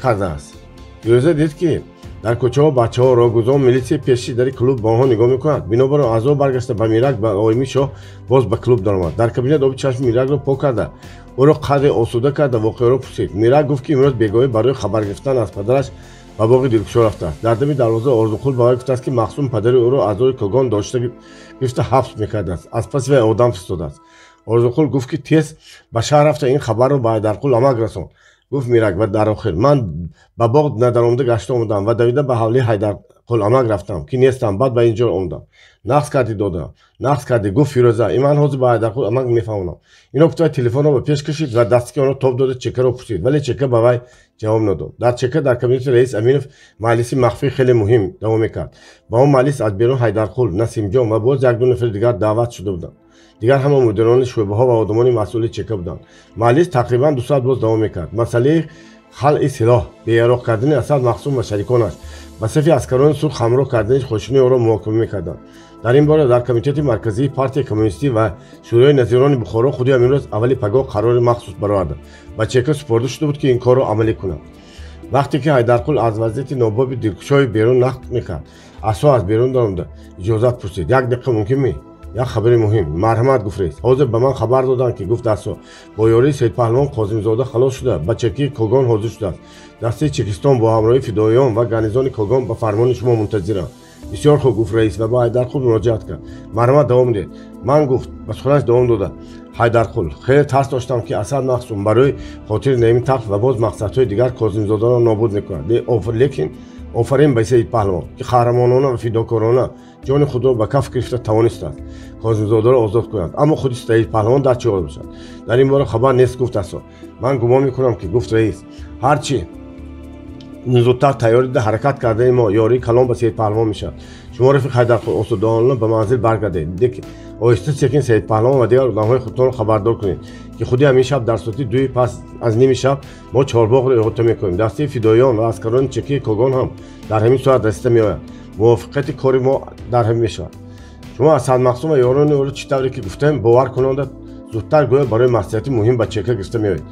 кардааст. Фирӯза дид ки дар кӯчаҳо бачаҳо, роҳгузон, милитсияи пеши дари клуб ба онҳо нигоҳ мекунанд. бинобар он аз об баргашта ба мирак ба оимишо боз ба клуб даромад. дар кабинет оби чашми миракро пок карда ӯро қадре осуда карда воқеаро пурсид. мирак гуфт ки имрӯз бегоҳӣ барои хабар гирифтан аз падараш ба боғи дилкушо рафтааст. дар дами дарвоза Орзуқул ба вай гуфтааст ки Махсум падари ӯро аъзои Когон дошта гирифта ҳабс мекардааст. аз паси вай одам фирстодааст. Орзуқул гуфт ки тез ба шаҳр рафта ин хабарро ба Ҳайдарқул амак расон. гуфт мирак ва дар охир ман ба боғ надаромада гашта омадам ва давида ба ҳавлии Ҳайдарқул амак рафтам ки нестам. баъд ба ин ҷо омадам. нақз кардӣ додам. нақз кардӣ. гуфт Фирӯза, ман ҳозир ба Ҳайдарқул амак мефаҳмонам. ино гуфт вай телефонро ба пеш кашид ва дастики онро тоб дода чекаро пурсид, вале чека ба вай ҷавоб надод. дар чека дар кабинети раис Аминов маҷлиси махфӣ хеле муҳим давом мекард. ба он маҷлис аз берун Ҳайдарқул, Насимҷон ва боз як ду нафари дигар даъват шуда буданд. дигар ҳама мудирони шӯъбаҳо ва одамони масъули чека буданд. маҷлис тақрибан 2 соат боз давом мекард. масъалаи халъи силоҳ, беяроқ кардани Асад Махсум ва шариконаш ба сафи аскарони сурх ҳамроҳ кардани хошини ӯро муҳокима мекарданд. дар ин бора дар комитети марказии партияи коммунистӣ ва шӯрои назирони Бухоро худи ҳамин рӯз аввали пагоҳ қарори махсус бароварда ба чека супорда шуда буд ки ин корро амалӣ кунад. вақте ки Ҳайдарқул аз вазъияти нобоби дилкушои берун нақд мекард, Асо аз берун даромада иҷозат пурсид. як дақиқа мумкин ми? як хабари муҳим. марҳамат, гуфт раис. ҳозир ба ман хабар доданд ки гуфт Асо бо ёрии Саидпаҳлвон Қозимзода халос шуда ба чекии Когон ҳозир шудааст. дастаи Чекистон бо ҳамроҳии фидоиён ва гарнизони Когон ба фармони шумо мунтазиранд. бисёр хуб, гуфт раис ва ба Ҳайдарқул муроҷиат кард. марҳамат, давом дед. ман гуфт ба суханаш давом дода Ҳайдарқул, хеле тарс доштам ки Асад Махсум барои хотири Наими тахт ва боз мақсадҳои дигар Козимзодаро нобуд мекунад. лекин офарин ба Саидпаҳлвон ки қаҳрамонона ва фидокорона ҷони худро ба каф гирифта тавонистааст Козимзодаро озод кунад, аммо худи Саидпаҳлвон дар чӣ ҳол бошад. дар ин бора хабар нест, гуфт Асо. ман гумон мекунам ки гуфт раис, ҳарчи зудтар тайёри ҳаракат кардани мо ёрии калон ба Саидпаҳлвон мешавад. шумо рафиқ Ҳайдарқул осудона ба манзил баргардед. оҳиста секин Саидпаҳлвон ва дигар одамҳои худтонро хабардор кунед ки худи ҳамин шаб дар соати 2 пас аз ними шаб мо Чорбоғро иҳота мекунем. дастаи фидоиён ва аскарони чекии Когон ҳам дар ҳамин соат расида меояд. мувофиқати кори мо дар ҳамин мешавад. шумо Асад Махсум ва ёрони ӯро чӣ тавре ки гуфтем бовар кунонда зудтар гӯё барои маслиҳати муҳим ба чека гирифта меоед.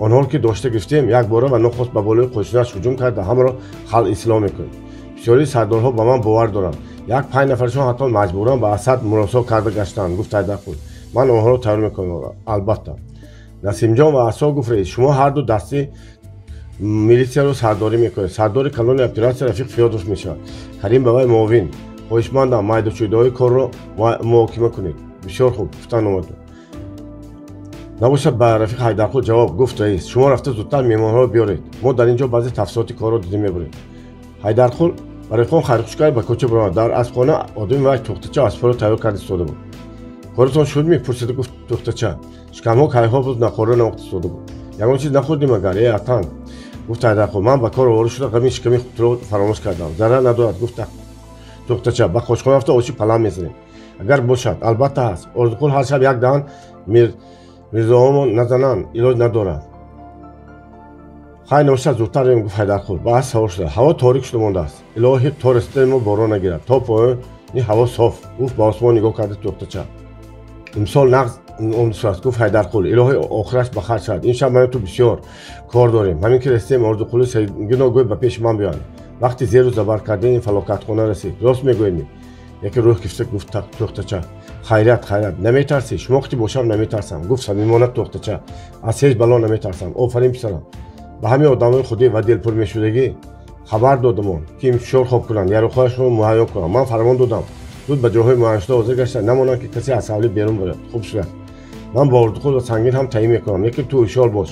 онҳоро ки дошта гирифтем якбора ва нохост ба болои қошинаш ҳуҷум карда ҳамаро халъ ислоҳ мекунем. бисёри сардорҳо ба ман бовар доранд. як 5 нафаршон ҳатто маҷбуран ба Асад муросо карда гаштанд. гуфт Ҳайдарқул, ман онҳоро тайёр мекунам. албатта. Насимҷон ва Асо гуфт раис, шумо ҳар ду дасти милитсияро сардорӣ мекунед. сардори калони оператсия Рафиқ Фиёдов мешавад. Карим ба вай муовин. хоҳишмандам майдачӯйдаҳои корро муҳокима кунед. бисёр хуб, гуфтан омаду. набошад ба Рафиқ Ҳайдарқул ҷавоб. гуфт раис, шумо рафта зудтар меҳмонҳоро биёред. мо дар ин ҷо баъзе тафсилоти корро дида мебурем. Ҳайдарқул ба Рефон Хайрухшкай ба кӯча биромад. дар аспхона одами вай тухтача аспҳоро тайёр карда истода буд. коритон шудми? пурсида гуфт тухтача. шикамҳо кайҳо буд, нахӯрда навақта истода буд. ягон чиз нахӯрдӣ магар? атанг. гуфт Ҳайдарқул, ман ба кор овора шуда ғами шиками худро фаромӯш кардам. зарар надорад, гуфт тухтача. ба қошхона рафта оши палан мезанем. агар бошад албатта ҳаст. Орзуқул ҳар шаб як даҳан мирзоҳомо назананд, илоҷ надорад. хай ношад зудтар рем гуфт Ҳайдарқул. Баъд савор шуда. Ҳаво торик шуда мондааст. Илоҳи то расидаи мо борон нагирад. То поёни ҳаво соф. Гуфт ба осмон нигоҳ карда духтача. имсол нағз он сурат. Гуфт Ҳайдарқул. Илоҳи охираш ба хайр шавад. Имшаб ман ту бисёр кор дорем. ҳамин ки расидем Орзуқули Сайидгино гӯй ба пеши ман биёяд. вақти зеру забар кардани фалокатхона расид. Рост мегӯем. яке рӯҳ гирифта гуфт тухтача. хайрат наметарсӣ? Шумо вақти бошам наметарсам. гуфт самимона тухтача. аз ҳеҷ бало наметарсам. офарин писарам. ба ҳамин одамои худӣ ва дилпурмешудагӣ хабар додамон ки интишор хоб кунанд, ярӯхояшро муҳайё кунанд. ман фармон додам зуд ба ҷойҳои муайяншуда ҳозир гашта намонанд ки касе аз ҳавлӣ берун барад. хуб шуда. ман ба Орзуқул ва Сангин ҳам таъин мекунам, лекин ту ҳушёр бош.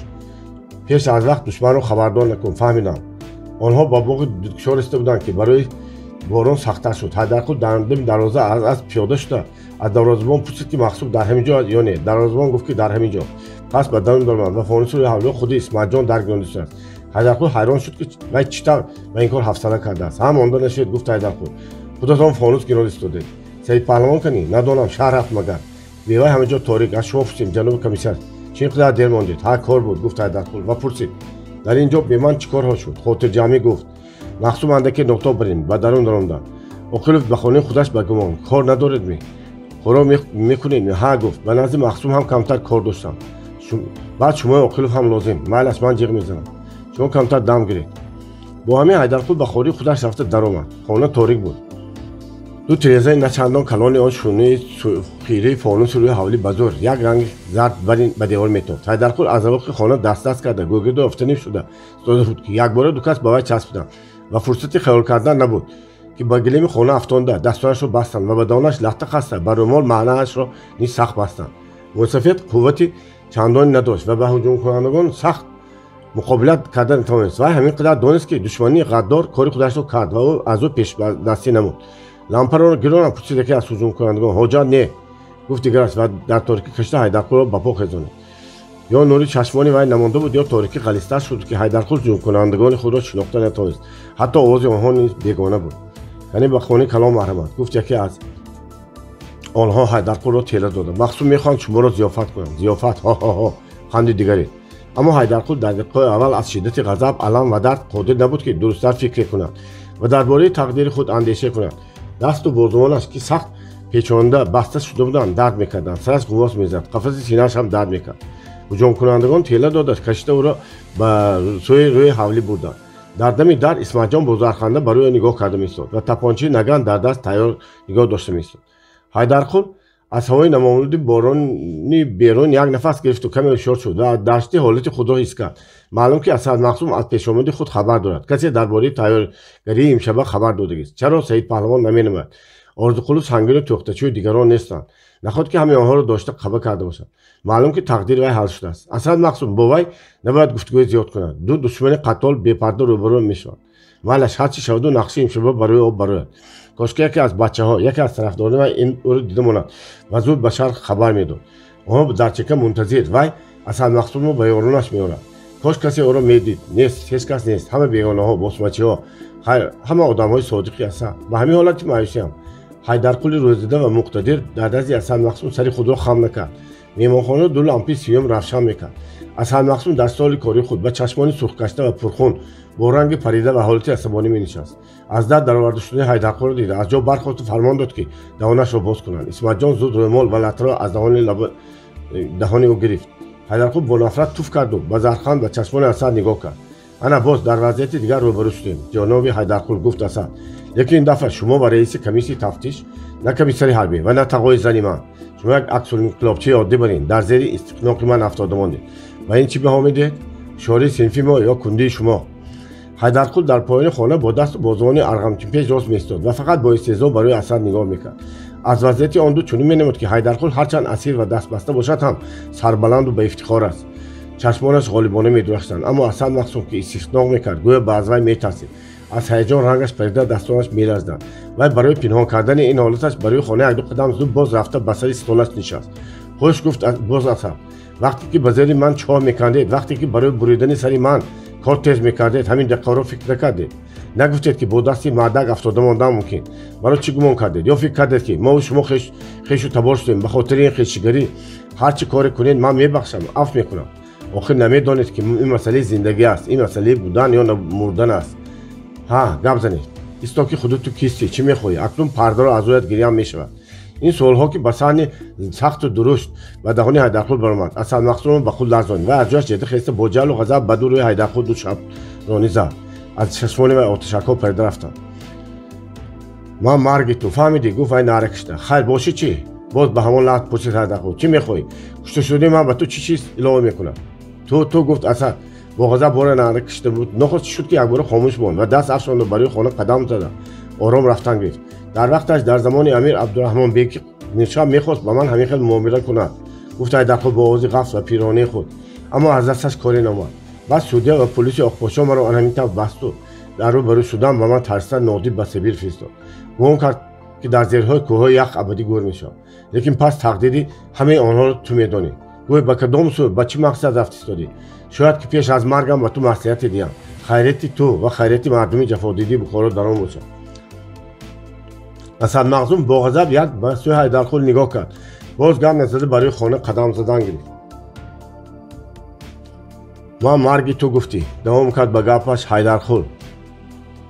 пеш аз вақт душманро хабардор накун. фаҳмидам. онҳо ба боғи дудкушор истода буданд ки барои борон сахттар шуд. Ҳайдарқул дар дими дароза аз пиёда шуда аз дарвозабон пурсид ки Мақсуд дар ҳамин ҷо ё не. дарвозабон гуфт ки дар ҳамин ҷо. пас ба дарун дорманд ва фонусуи ҳавлиё худи Исматҷон даргирёндааст. Ҳайдарқул ҳайрон шуд ки вай чӣ тавр ба ин кор ҳафсала кардааст. ҳам монда нашуд. гуфт Ҳайдарқул. худатон фонус гирён истодед. Саид паҳлавон канӣ? надонам. шаҳр рафт магар. бевай ҳама ҷо торик. аз шумо пурсем ҷаноби комиссар чӣ қадар дер мондед? ҳа кор буд. гуфт Ҳайдарқул ва пурсид. дар ин ҷо бе ман чӣ корҳо шуд? хотирҷамӣ гуфт. Мақсуд андаке ноҳтоб барем ба дарун доромданд. оқилов ба хонаи худаш ба гумон кор надоред ми? хӯрок мекунед ми? ҳа гуфт. ба назди Мақсуд ҳам камтар кор доштам. баъд шумои оқилов ҳам лозим. майлаш ман ҷиғ мезанам. шумо камтар дам гиред. бо ҳамин Ҳайдарқул ба хонаи худаш рафта даромад. хона торик буд. ду тирезаи начандон калони он шӯнаи хираи фонуси рӯи ҳавлӣ ба зур як ранги зард ба девор метофт. Ҳайдарқул аз авоқи хона даст карда гӯгирду офтанӣ шуда истода буд ки якбора ду кас ба вай часпиданд ва фурсати хаёл кардан набуд ки ба гилими хона афтонда дастонашро бастанд ва ба донаш лахта хаста ба рӯмол маънаашро низ сахт бастанд. мусафид қуввати чандоне надошт ва ба ҳуҷумкунандагон сахт муқобилат карда натавонист. вай ҳамин қадар донист ки душмании ғаддор кори худашро кард ва аз ӯ пешдастӣ намуд. лампаро гиронам пурсид яке аз ҳуҷумкунандагон. ҳоҷат не гуфт дигар аст ва дар торикӣ кашида Ҳайдарқулро ба пок резонид. ё нури чашмони вай намонда буд ё торикӣ ғалистар шуд ки Ҳайдарқул ҳуҷумкунандагони худро шинохта натавонист. ҳатто овози онҳо низ бегона буд. яъне ба хонаи калом маҳраманд. гуфт яке аз онҳо Ҳайдарқулро тела дода. Мақсуд мехоҳанд шуморо зиёфат кунанд. зиёфат? ҳо ханди дигаре. аммо Ҳайдарқул дар дақиқаи аввал аз шиддати ғазаб, алам ва дард қодир набуд ки дурусттар фикре кунад ва дар бораи тақдири худ андеша кунад. дасту бозуонаш ки сахт печонда баста шуда буданд дард мекарданд. сараш ғуввос мезад. қафаси синааш ҳам дард мекард. ҳуҷумкунандагон тела дода кашида ӯро ба сӯи рӯи ҳавлӣ бурданд. дар дами дар Исматҷон бо зарханда ба рӯи нигоҳ карда меистод ва тапончаи наган дар даст тайёр нигоҳ дошта меистод. Ҳайдарқул аз ҳавои намомуди борони берун як нафас гирифту каме ҳушёр шуд ва дашти ҳолати худро ҳис кард. маълум ки Асад Мақсум аз пешомади худ хабар дорад. касе дар бораи тайёргарии имшаба хабар додагист. чаро Саид паҳлавон наменамояд? Орзуқулу Сангину тухтачию дигарон нестанд. наход ки ҳамин онҳоро дошта қаба карда бошад. маълум ки тақдири вай ҳал шудааст. Асад Мақсум бо вай набояд гуфтгӯи зиёд кунад. ду душмани қатол бепарда рӯбарӯ мешаванд. майлаш ҳарчӣ шаваду нақши имшаба барои об барояд. кошки яке аз бачаҳо яке аз тарафдорони вай ин ӯро дида монад ва зуд ба шаҳр хабар медод. онҳо дар чека мунтазир вай Асад Мақсумро ба ёронаш меорад. кош касе ӯро медид. нест. ҳеҷ кас нест. ҳама бегонаҳо, босмачиҳо, хайр ҳама одамҳои содиқи Асад. ба ҳамин ҳолати маъюсиам Ҳайдарқули рӯзида ва муқтадир дар назди Асад Мақсум сари худро хам накард. меҳмонхонаро ду лампаи сиём равшан мекард. Асад Мақсум дар соли кори худ ба чашмони сурхкашта ва пурхун бо ранги парида ва ҳолати асабонӣ менишаст. аз дар дароварда шудани Ҳайдарқулро дида аз ҷо бархосту фармон дод ки давонашро боз кунанд. Исматҷон зуд рӯмол ва латаро аз даҳони ӯ гирифт. Ҳайдарқул бо нафрат туф карду ба зархан ба чашмони Асад нигоҳ кард. ана боз дар вазъияти дигар рӯбарӯ шудем. ҷаноби Ҳайдарқул гуфт Асад. лекин ин дафъа шумо ва раиси комиссияи тафтиш на комиссари ҳарбӣ ва на тағои зани ман шумо як аксулинқилобчии оддӣ барин дар зери истиқноқи ман афтода мондед. ба ин чӣ баҳо медиҳед? шори синфи мо ё кундии шумо? Ҳайдарқул дар поёни хона бо дасту бозуони арғамчинпеш рост меистод ва фақат бо истеҳзо барои Асад нигоҳ мекард. аз вазъияти он ду чунин менамуд ки Ҳайдарқул ҳарчанд асир ва дастбаста бошад ҳам сарбаланду ба ифтихор аст. чашмонаш ғолибона медурахтанд. аммо Асад Мақсум ки истиқноқ мекард гӯё ба аз вай метарсид. аз ҳаяҷон рангаш парида дастонаш меларзанд. вай барои пинҳон кардани ин ҳолаташ барои хона як ду қадам зуд боз рафта ба сари столаш нишаст. хуш гуфт боз Асад. вақте ки ба зери ман чоҳ мекардед, вақте ки барои буридани сари ман кор тез мекардед, ҳамин дақиқаро фикр накардед. نگفتید که با دستی مردک افتاده ماندن ممکن. برای چی گمان کردید؟ یا فکر کردید که ما و شما خیش و تبار شدیم به خاطر این خیشگری هر چی کار کنید من میبخشم، عفو میکنم. آخر نمیدانید که این مسئله زندگی است، این مسئله بودن یا مردن است. ها گپ زنید. ایستا که خودت تو کیستی چی میخوای؟ اکنون پرده را از رویت گریان میشود. این سوال ها که به صحن سخت و درشت و دهان حیدرخان برآمد، اسد مقصود به خود لرزاند و از جاش جدی خسته با جل و غضب به دور روی حیدرخان دو شب رانی زد. از چشمان و آتشک‌ها پرده رفتند. من مرگ تو فهمیدی؟ گفت ای نره کشته. خیر باشی چی؟ باز به همون لحظه پشت حیدرخان چی میخوای؟ کشته شدی من به تو چی چیز اعلام میکنم؟ تو گفت اسد با غضب بار نره کشته بود. نخست شد که یک بار خاموش بود و دست افشاند و برای خانه قدم زد. آرام رفتن گرفت. در وقتش در زمان امیر عبدالرحمن بیگ نشان میخواست با من همین خیلی معامله کند. گفت حیدرخان با آوازی غفل و پیرانه خود، اما از دستش کاری نمود. بعد سودیا و پلیس آقپاشا مرا همین طرف بست و در رو برو شدن و من ترسیده نادید به سبیل فرستاد. گمان کرد که در زیرهای کوههای یخ ابدی گور میشم. لیکن پس تقدیری همه آنها را تو میدانی. گوی به کدام سو به چی مقصد رفت ایستادی؟ شاید که پیش از مرگم به تو مصلحت دیم. خیرت تو و خیرت مردم جفادیدی بخارا در آن باشد. اسد مقصود با غضب یک به سوی حیدرخان نگاه کرد. باز گام نزده برای خانه قدم زدن گرفت. ما مرگی تو گفتی. دوام کرد به گپش حیدرخان.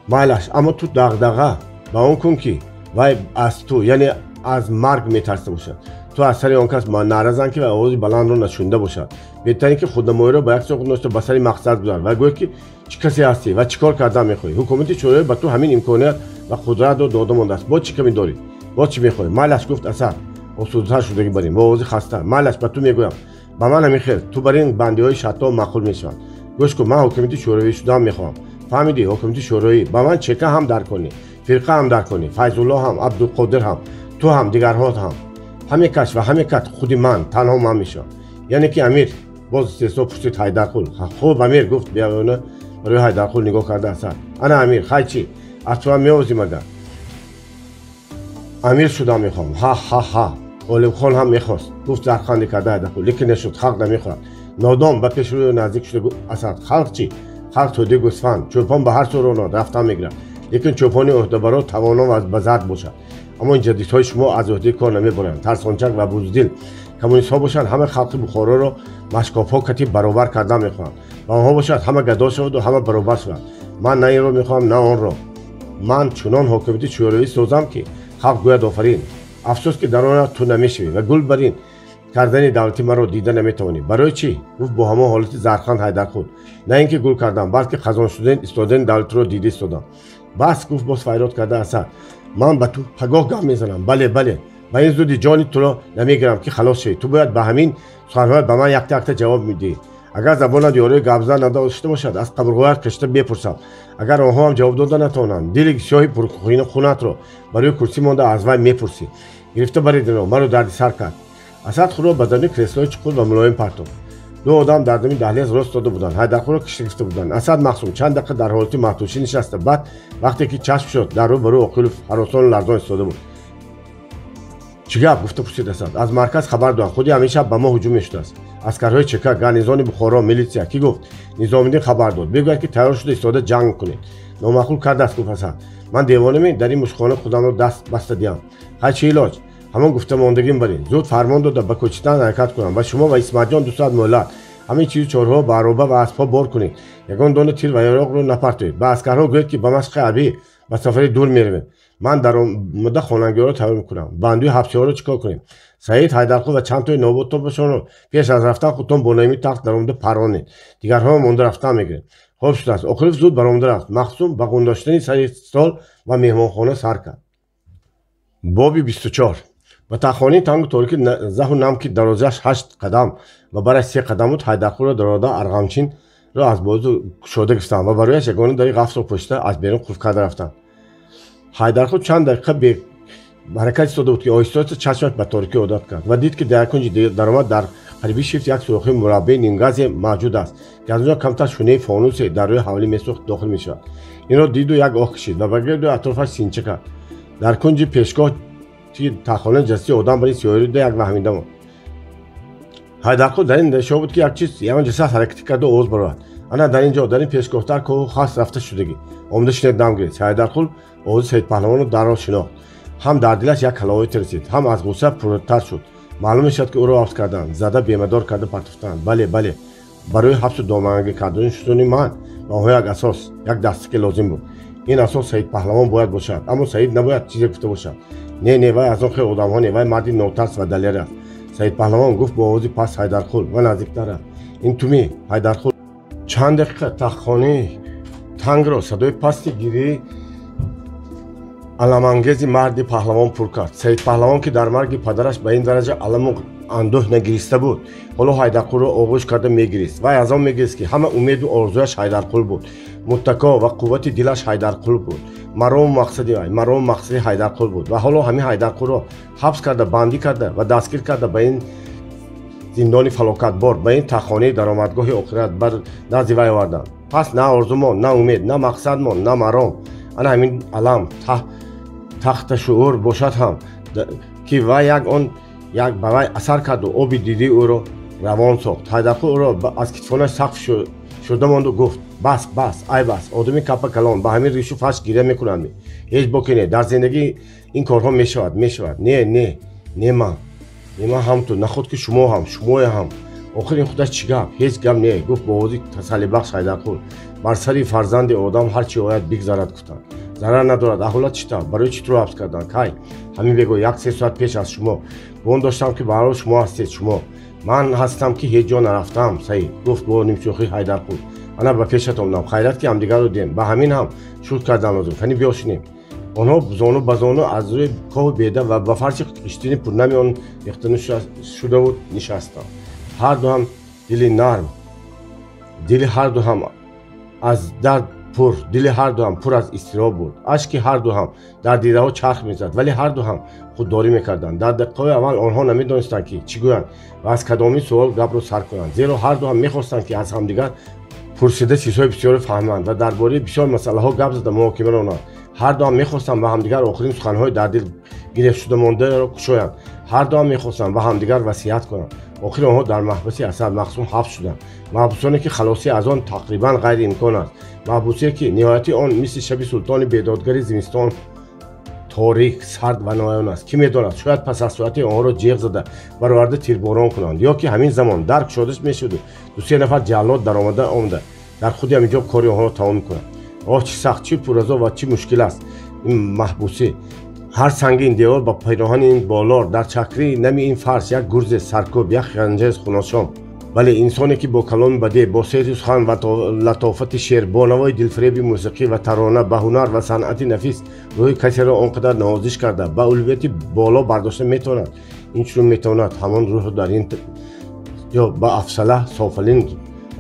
مایلش اما تو دغدغه با اون کن که وای از تو یعنی از مرگ میترسه باشد. تو از سر آن کس ما نارزن که آواز بلند رو نشونده باشد. بهتره که خودنمایی را با یک سوق نوشته به سر مقصد گذار و گوی که چه کسی هستی و چیکار کردن میخوای. حکومت شورای به تو همین امکانیت و قدرت رو داده مانده است. با چی کمی داری؟ با چی میخوای؟ مالش گفت اسد آسودتر شده که بریم با آواز خسته. مالش به تو میگویم با من همین خیر تو برای این بندی های شتا مقبول میشوند. گوش کن من حکومت شوروی شدن میخوام. فهمیدی؟ حکومت شوروی با من چکه هم در کنی، فرقه هم در کنی، فیض الله هم، عبدالقادر هم، تو هم، دیگرها هم. همه کش و همه کت خودی من تنها من میشم. یعنی که امیر باز استثنا پشت حیدرخان. خوب امیر گفت بیاونه برای حیدرخان نگاه کرده اسد. انا امیر خیلی چی؟ اصلا میوزی مگر؟ امیر شدم میخوام. ها ها ها. عالم خان هم میخواست. گفت زرخنده کرده حیدرخان لیکن نشد. خلق نمیخواد. نادام به پیش روی نزدیک شده گفت اسد خلق چی؟ خلق توده گوسفند چوپان به هر سو رفتن میگیره. لیکن چوپانی عهده‌برا توانا و بزرگ باشد. اما این جدیدهای شما از عهده کار نمیبرند. ترسانچک و بزدل کمونیست ها باشند همه خلق بخارا را مشکاف ها کتیب برابر کردن میخواهند و آنها باشد همه گدا شود و همه برابر شود. من نه این را میخواهم نه آن را. من چنان حاکمیت شوروی سازم که خلق گوید آفرین. افسوس که در آن تو نمیشوی و گل بر این کردن دولتی مرا دیده نمیتوانی. برای چی؟ گفت با همه حالت زرخان حیدرخان. نه اینکه گل کردم بلکه خزان شدن استادن دولت را دیده استادم. بس گفت باز فریاد کرده اسد من به تو پگاه گام میزنم. بله بله با این زودی جانی تو را نمیگیرم که خلاص شوی. تو باید به همین سوالات به من یک تا جواب میدی. اگر زبان یاری گپ زدن نداشته باشد از قبرگویت کشته بپرسم. اگر آنها هم جواب داده نتوانند دل شاهی پرخوین خونت را برای کرسی مانده از وی میپرسی. گرفته برید مرا دردسر کرد. اسد خود را به درون کرسلای چقور و ملایم پرتافت. دو آدم در دمی دهلیز راست داده بودند. حیدرخان را کشته گرفته بودند. اسد مقصود چند دقیقه در حالت مهتوشی نشسته. بعد وقتی که چشم شد در رو برو عقیل هراسان لرزان ایستاده بود. چه گپ؟ گفته پرسید اسد. از مرکز خبر دادند خودی همیشه به ما هجوم میشده است. عسکرهای چکه گانیزان بخارا میلیسیا کی گفت نظامی‌الدین خبر داد بگوید که تیار شده ایستاده جنگ کنید. نامعقول کرده است گفت اسد من دیوانه می در این مشخانه خودم را دست بسته دیم. هر چه علاج؟ همان گفته ماندگیم برین. زود فرمان داده به کوچیدن حرکت کنم و شما و اسمت جان 200 مهلت همین چیز چهارها به عربه و اسبها بار کنید. یگان دانه تیر و یراق رو نپرتید. به عسکرها گوید که به مشق ابی به سفر دور میرویم. من در مدت خانگی را تمام میکنم. بندوی هفته‌ها رو چیکار کنیم؟ سعید حیدرخان و چند تای نوبت توپشون رو پیش از رفتن خودتون بنایمی تخت در آمده پرانید. دیگرها مونده رفتن میگیرید. خوب شده است. آخرش زود برآمده رفت. مخصوم به قنداشتن سعید سال و مهمانخانه سر کرد. بابی 24 و تخانی تنگ تاریک زه و نم که درازش 8 قدم و برای 3 قدم بود حیدرخان را دراده ارغمچین را از بازو شده گرفتن و برایش یگانه دری قفس را پشته از بیرون قفل کرده رفتن. حیدرخان چند دقیقه به حرکت ایستاده بود که آهسته چشمش به تاریکی عادت کرد و دید که در کنج درآمد در قریبی شیفت یک سوراخی مربع نیمگز موجود است که از اونجا کمتر شونه فانوس در روی حوالی میسوخت داخل میشود. این را دید و یک آه کشید و بگرد و اطرافش سینچه کرد. در کنج پیشگاه تخانه جسته آدم برای سیاهی یک وهمیده بود. حیدرخان در این اندیشه بود که یک چیز یمان جسد حرکتی کرد و آواز برآورد. ана дар ин ҷо дар ин пешгофтар коҳу хаст рафта шудагӣ омада шинед дам гирифт. Ҳайдарқул овози Саидпаҳлавонро дарҳол шинохт. ҳам дар дилаш як ҳаловате расид, ҳам аз ғусса пуртар шуд. маълум мешуд ки ӯро ҳабс карданд, зада бемадор карда партофтанд. бале бале барои ҳабсу доманагӣ кардани шудани ман онҳо як асос, як дастаки лозим буд. ин асос Саидпаҳлавон бояд бошад, аммо Саид набояд чизе гуфта бошад. не вай аз он хел одамҳо не, вай марди нотарс ва далер аст. Саидпаҳлавон гуфт бо овози паст Ҳайдарқул ва наздиктар рафт. ин тумӣ Ҳайдарқул? чанд дақиқа тахтхонаи тангро садои пасти гирии аламангези марди паҳлавон пур кард. Саидпаҳлавон ки дар марги падараш ба ин дараҷа аламу андӯҳ нагириста буд, ҳоло Ҳайдарқулро оғӯш карда мегирист. вай аз он мегирист ки ҳама умеду орзуяш Ҳайдарқул буд. муттако ва қуввати дилаш Ҳайдарқул буд. марому мақсади вай, марому мақсади Ҳайдарқул буд. ва ҳоло ҳамин Ҳайдарқулро ҳабс карда, бандӣ карда ва дастгир карда ба ин зиндони фалокатбор, ба ин таххонаи даромадгоҳи оқират бар назди вай оварданд. пас на орзу монд, на умед, на мақсад монд, на маром. ана ҳамин алам тахта шуъур бошад ҳам ки вай як ба вай асар карду оби дидии ӯро равон сохт. Ҳайдарқул ӯро аз китфонаш сақф шуда монду гуфт: бас ай бас, одами капа калон ба ҳамин ришу фаш гиря мекунанд. ҳеҷ боки не, дар зиндагӣ ин корҳо мешавад. не ман ҳамту, нахуд ки шумое ҳам. охир ин худаш чӣ гап? ҳеҷ гап не, гуфт бо овози тасаллибахш Ҳайдарқул. бар сари фарзанди одам ҳар чӣ ояд бигзарад гуфтанд. зарар надорад. аҳволат чита? барои чӣ туро ҳабс карданд? кай ҳамин бего 1-3 соат пеш аз шумо бон доштам ки барҳол шумо ҳастед. шумо? ман ҳастам ки ҳеҷ ҷо нарафтам. Саид гуфт бо нимчӯхӣ Ҳайдарқул. ана ба пешат омадам. хайрат ки ҳамдигарро дидем. ба ҳамин ҳам шукр кардан лозим. кани биё шинем. онҳо зону ба зону аз рӯи коҳу беда ва ба фарши қиштини пурнами он рехтани шуда буд нишастанд. ҳарду ҳам дили нарм, дили ҳарду ҳам аз дард пур, дили ҳарду ҳам пур аз изтироб буд. ашки ҳарду ҳам дар дидаҳо чарх мезад, вале ҳарду ҳам худдорӣ мекарданд. дар дақиқаҳои аввал онҳо намедонистанд ки чӣ гӯянд ва аз кадомин суол гапро сар кунанд, зеро ҳарду ҳам мехостанд ки аз ҳамдигар пурсида чизҳои бисёре фаҳманд ва дар бораи бисёр масъалаҳо гап зада муҳокима ронанд. ҳарду ҳам мехостанд ба ҳамдигар охирин суханҳои дар дил гирифтшуда мондаро кушоянд. ҳарду ҳам мехостанд ба ҳамдигар васият кунанд. охир онҳо дар маҳбаси Асад Мақсум ҳабс шуданд. маҳбусоне ки халосӣ аз он тақрибан ғайриимкон аст. маҳбусе ки ниҳояти он мисли шаби султони бедодгари зимистон торик, сард ва ноён аст. кӣ медонад, шояд пас аз соати онҳоро ҷеғ зада бароварда тирборон кунанд, ё ки ҳамин замон дар кушодаш мешуд. 2-3 нафар ҷаллод даромада дар худи ҳамин ҷо кори онҳоро тамом мекунанд. чӣ сахт, чӣ пуразо ва чӣ мушкил аст ин маҳбусӣ. ҳар санги ин девор ба пайроҳани ин болор, дар чакрии нами ин фарш як гурзе саркӯб, як ханҷари хуношом. бале инсоне ки бо каломи бадеъ, бо сеҳри сухан ва латофати шеър, бо навои дилфреби мусиқӣ ва тарона, ба ҳунар ва санъати нафис рӯҳи касеро он қадар навозиш карда ба улвияти боло бардошта метавонад. инчунин метавонад ҳамон рӯҳро дар ин ҷо ба афсала софалин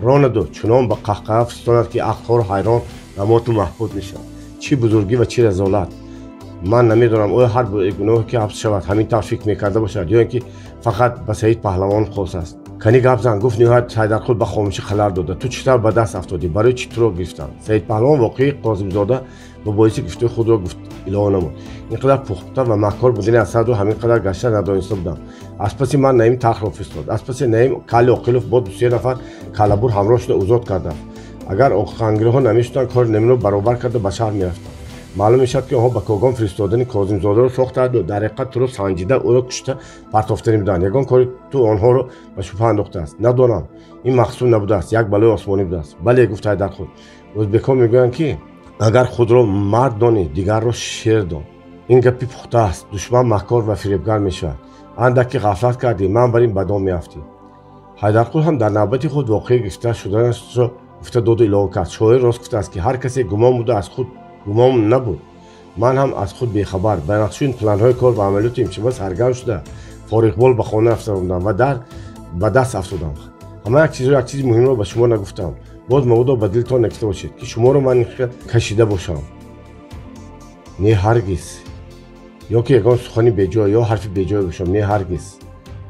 ронаду чунон ба қаҳқаҳа фистонад ки ақлҳоро ҳайрон ва моту маҳбуд мешавад. чӣ бузургӣ ва чӣ разолат! ман намедонам оё ҳар гуноҳе ки ҳабс шавад ҳамин тавр фикр мекарда бошад ё ин ки фақат ба Саидпаҳлавон хос аст. кани гап зан, гуфт ниҳоят Ҳайдарқул ба хомӯшӣ халал дода. ту чӣ тавр ба даст афтодӣ? барои чӣ туро гирифтанд? Саидпаҳлавон воқеи Қозимзода ба боиси гуфтаи худро гуфт илова намуд. ин қадар пухта ва маккор будани Асадро ҳамин қадар гашта надониста будам. аз паси ман Наим Тахров фиристод. аз паси Наим Кали Оқилов бо 2-3 нафар калабур ҳамроҳ шуда озод карданд. агар оқангироҳо намешуданд кори Наимро баробар карда ба шаҳр мерафтанд. маълум мешавад ки онҳо ба Когон фиристодани Козимзодаро сохтааду дар ҳақиқат туро санҷида ӯро кушта партофтанӣ буданд. ягон кори ту онҳоро ба шубҳа андохтааст. надонам, ин мақсуд набудааст, як балои осмонӣ будааст. бале, гуфт Ҳайдарқул. ӯзбекҳо мегӯянд ки агар худро мард донӣ, дигарро шер дон. ин гапи пухта аст. душман маҳкор ва фиребгар мешавад. андак ки ғафлат кардӣ, ман бар ин ба дом меафтӣ. Ҳайдарқул ҳам дар навбати худ воқеи гирифта шуданашро гуфта доду илова кард. шоир рост гуфтааст ки ҳар касе гумон буда аз худ гумон набуд. ман ҳам аз худ бехабар ба нақшуи планҳои кор ва амалиёти имшаба саргарм шуда фориғбол ба хона рафта будам ва ба даст афтодам. ҳама як чизи муҳимро ба шумо нагуфтам. боз мабодо ба дилтон накида бошед ки шуморо ман кашида бошам. не ҳаргиз. ё ки ягон сухани беҷой ё ҳарфи беҷой бошам. не ҳаргиз.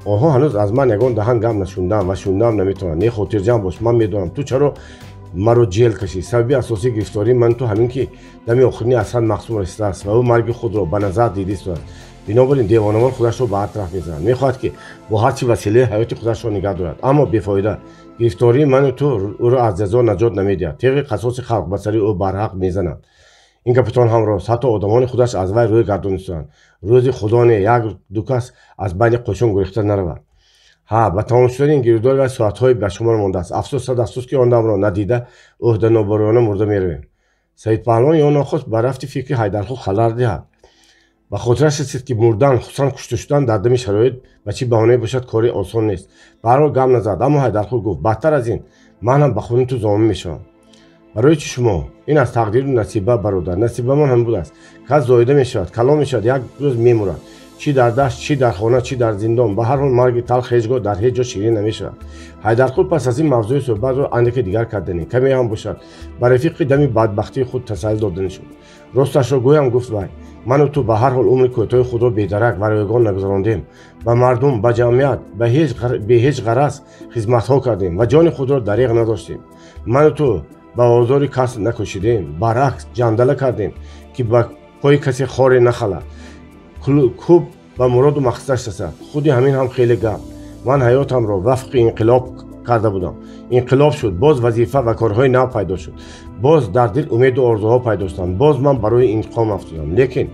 онҳо ҳанӯз аз ман ягон даҳан гап нашундаам ва шундам наметавонам. не хотирҷам бош, ман медонам ту чаро маро ҷел кашид. сабаби асосии гирифтории ман ту ҳамин ки дами охирини Асад Мақсум расидааст ва ӯ марги худро ба назар дидист. бинобар ин девонавор худашро ба ҳар тараф мезанад. Мехоҳад ки бо ҳар чӣ василаи ҳаёти худашро нигоҳ дорад, аммо бефоида. гирифтории ману ту ӯро аз ҷазо наҷот намедиҳад. теғи қасоси халқ ба сари ӯ барҳақ мезанад. ин капитон ҳамроз ҳатто одамони худаш аз вай рӯй гардонистанд. рӯзи худо не як ду кас аз байни қӯчон гурехта наравад. ба тамом шудани ин гирифтори вай соатҳои башумор мондааст. афсӯс ки он дамро надида ӯҳданобарона мурда меравем. саид паҳлвон ё нохост ба рафти фикри ҳайдарқул халал диҳад. ба хотираш расид ки мурдан хусусан кушта шудан дар дами шароит ба чӣ баҳонае бошад кори осон нест. ба ҳар ҳол гап назад, аммо ҳайдарқул гуфт бадтар аз ин ман ҳам ба хуни ту зомин мешавам. барои чӣ шумо? ин аз тақдиру насиба бародар. насибамон ҳам буд аст. кас зоида мешавад, калон мешавад, як рӯз мемурад. чӣ дар дашт, чӣ дар хона, чӣ дар зиндон. ба ҳар ҳол марги талх ҳеҷ гоҳ дар ҳеҷ ҷо ширин намешавад. ҳайдарқул пас аз ин мавзӯи суҳбатро андаке дигар кардани каме ҳам бошад ба рафиқи дами бадбахтии худ тасаллӣ додани шуд. росташро гӯям, гуфт вай, ману ту ба ҳар ҳол умри кӯтоҳи худро бедарак ва ройгон нагузарондем. ба мардум, ба ҷамъият бе ҳеҷ ғараз хизматҳо кардем ва ҷони худро дариғ надоштем. ману ту ба озори кас накӯшидем, баръакс ҷандала кардем ки ба пои касе хоре нахалад. кӯб ба муроду мақсадаш расад. худи ҳамин ҳам хеле гап. ман ҳаётамро вафқи инқилоб карда будам. инқилоб шуд, боз вазифа ва корҳои нав пайдо шуд. боз дар дил умеду орзуҳо пайдо шуданд. боз ман барои интиқом афтудам. лекин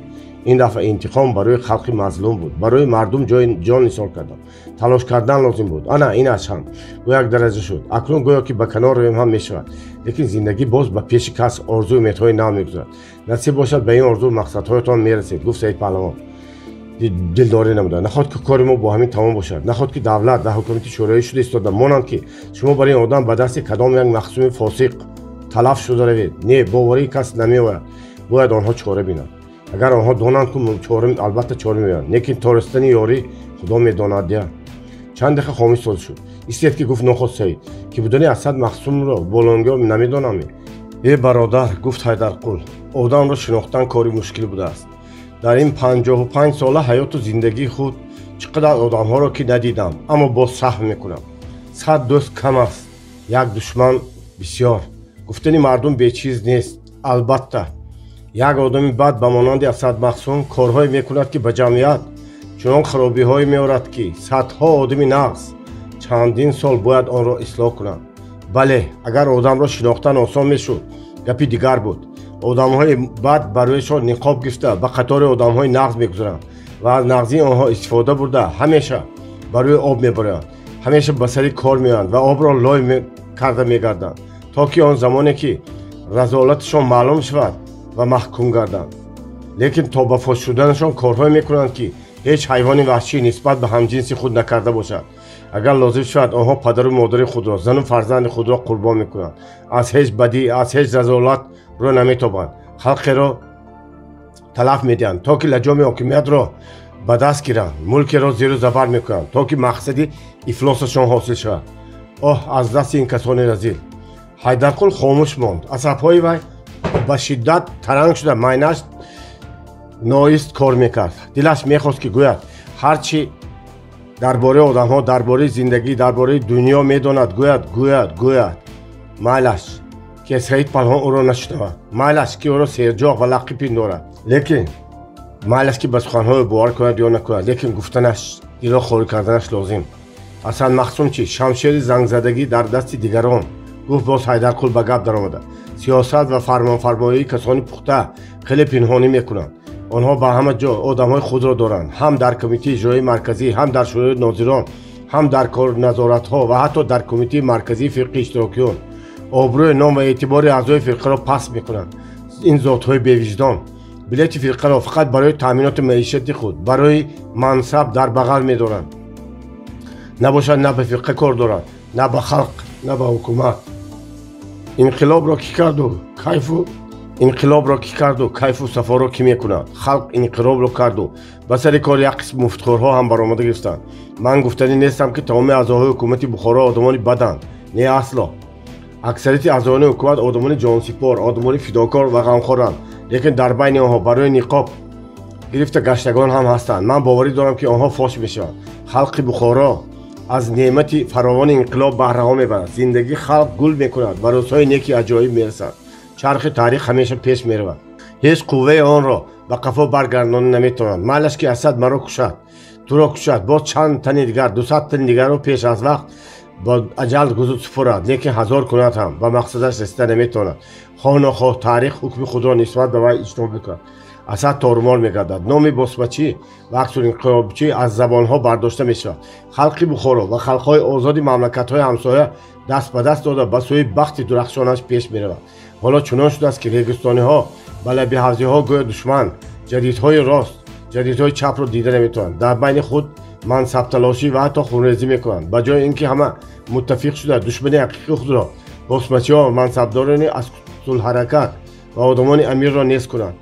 ин дафъа интиқом барои халқи мазлум буд. барои мардум ҷон нисол кардам. талош кардан лозим буд. ана инаш ҳам бо як дараҷа шуд. акнун гӯё ки ба канор равем ҳам мешавад. лекин зиндагӣ боз ба пеши кас орзуи умедҳои нав мегузарад. насиб бошад ба ин орзу мақсадҳоятон мерасед, гуфт саид паҳлавон. дилдорӣ намуда. нахоҳад ки кори мо бо ҳамин тамом бошад. нахоҳад ки давлат ва ҳукумати шӯроӣ шуда истода монанд ки шумо бар ин одам ба дасти кадом як махсуми фосиқ талаф шуда равед. не, боварии кас намеояд. бояд онҳо чора бинанд. агар онҳо донанд ки албатта чора меоянд. лекин тористани ёрӣ худо медонад я. чанд дақиқа хомӯш сода шуд. истед ки гуфт нохост саид ки будани асад махсумро болонгоҳ намедонам. бародар, гуфт ҳайдарқул, одамро шинохтан кори мушкил будааст. дар ин 55 сола ҳаёту зиндагии худ чӣ қадар одамҳоро ки надидам, аммо боз саҳв мекунам. 100 дӯст кам аст, як душман бисёр. гуфтани мардум бечиз нест. албатта як одами бад ба монанди Асад Махсум корҳое мекунад ки ба ҷамъият чунон харобиҳое меорад ки садҳо одами нағз чандин сол бояд онро ислоҳ кунанд. бале, агар одамро шинохтан осон мешуд, гапи дигар буд. одамҳои бад бар рӯйшон ниқоб гирифта ба қатори одамҳои нағз мегузаранд ва аз нағзи онҳо истифода бурда ҳамеша ба рӯи об мебаранд, ҳамеша ба сари кор меоянд ва обро лой карда мегарданд, то ки он замоне ки разолаташон маълум шавад ва маҳкум гарданд. лекин то ба фош шуданашон корҳое мекунанд ки ҳеҷ ҳайвони ваҳшӣ нисбат ба ҳамҷинси худ накарда бошад. агар лозим шавад онҳо падару модари худро, зану фарзанди худро қурбон мекунанд. аз ҳеҷ бадӣ, аз ҳеҷ разолат ро наметобанд. халқеро талаф медиҳанд, то ки лаҷоми ҳокимиятро ба даст гиранд, мулкеро зеру забар мекунанд, то ки мақсади ифлосашон ҳосил шавад. оҳ, аз дасти ин касони разил. ҳайдарқул хомӯш монд. асабҳои вай ба шиддат таранг шуда майнаш ноист кор мекард. дилаш мехост ки гӯяд ҳар чӣ дар бораи одамҳо, дар бораи зиндагӣ, дар бораи дунё медонад. гӯяд майлаш ки Саид Паҳлвон ӯро нашунавад, майлаш ки ӯро серҷоғ ва лаққӣ пиндорад, лекин майлаш ки ба суханҳои бовар кунад ё накунад, лекин гуфтанаш, диро хорӣ карданаш лозим. Асад Махсум чӣ? Шамшери зангзадагӣ дар дасти дигарон. гуфт боз Ҳайдарқул ба гап даромада. сиёсат ва фармонфармоии касони пухта хеле пинҳонӣ мекунанд. онҳо ба ҳама ҷо одамҳои худро доранд, ҳам дар комитаи иҷроии марказӣ, ҳам дар шӯрои нозирон, ҳам дар корназоратҳо ва ҳатто дар комитаи марказии фирқи иштирокиён. обрӯи ном ва эътибори аъзои фирқаро паст мекунанд. ин зотҳои бевиҷдон билети фирқаро фақат барои таъминоти маишати худ, барои мансаб дар бағал медоранд. набошад на ба фирқа кор доранд, на ба халқ, на ба ҳукумат. инқилобро ки карду кайфу сафоро ки мекунад. халқ инқилобро карду ба сари кор як қисм муфтихорҳо ҳам баромада гирифтанд. ман гуфтанӣ нестам ки тамоми аъзоҳои ҳукумати Бухоро одамони баданд. не асло. аксарияти аъзоёни ҳукумат одамони ҷонсипор, одамони фидокор ва ғамхоранд. лекин дар байни онҳо барои ниқоб гирифта гаштагон ҳам ҳастанд. ман боварӣ дорам ки онҳо фош мешаванд. халқи Бухоро аз неъмати фаровони инқилоб баҳраҳо мебарад. зиндагии халқ гул мекунад ва рӯзҳои неки аҷоиб мерасанд. чархи таърих ҳамеша пеш меравад. هیچ قوه آن را به قفا برگردانی نمیتواند. مالش که اسد مرا کشد، تو را کشد، با چند تن دیگر 200 تن دیگر رو پیش از وقت با اجل گذر سپرد، لیکن هزار کند هم به مقصدش رسیده نمیتواند. خواه نخواه تاریخ حکم خود را نسبت به وی اجرا میکند. اسد تارمار میگردد. نام بسمچی و عکس انقلابچی از زبانها برداشته میشود. خلق بخارا و خلقهای آزاد مملکت‌های همسایه دست به دست داده به سوی بخت درخشانش پیش میرود. حالا چنان شده است که ریگستانی‌ها و لب حوضی‌ها گویا دشمن جدیدهای راست، جدیدهای چپ را دیده نمیتوانند. در بین خود منصب تلاشی و حتی خونریزی میکنند. به جای اینکه همه متفق شده دشمن حقیقی خود را بسمچی‌ها و منصبداران از صلح حرکت و آدمان امیر را نیست کنند،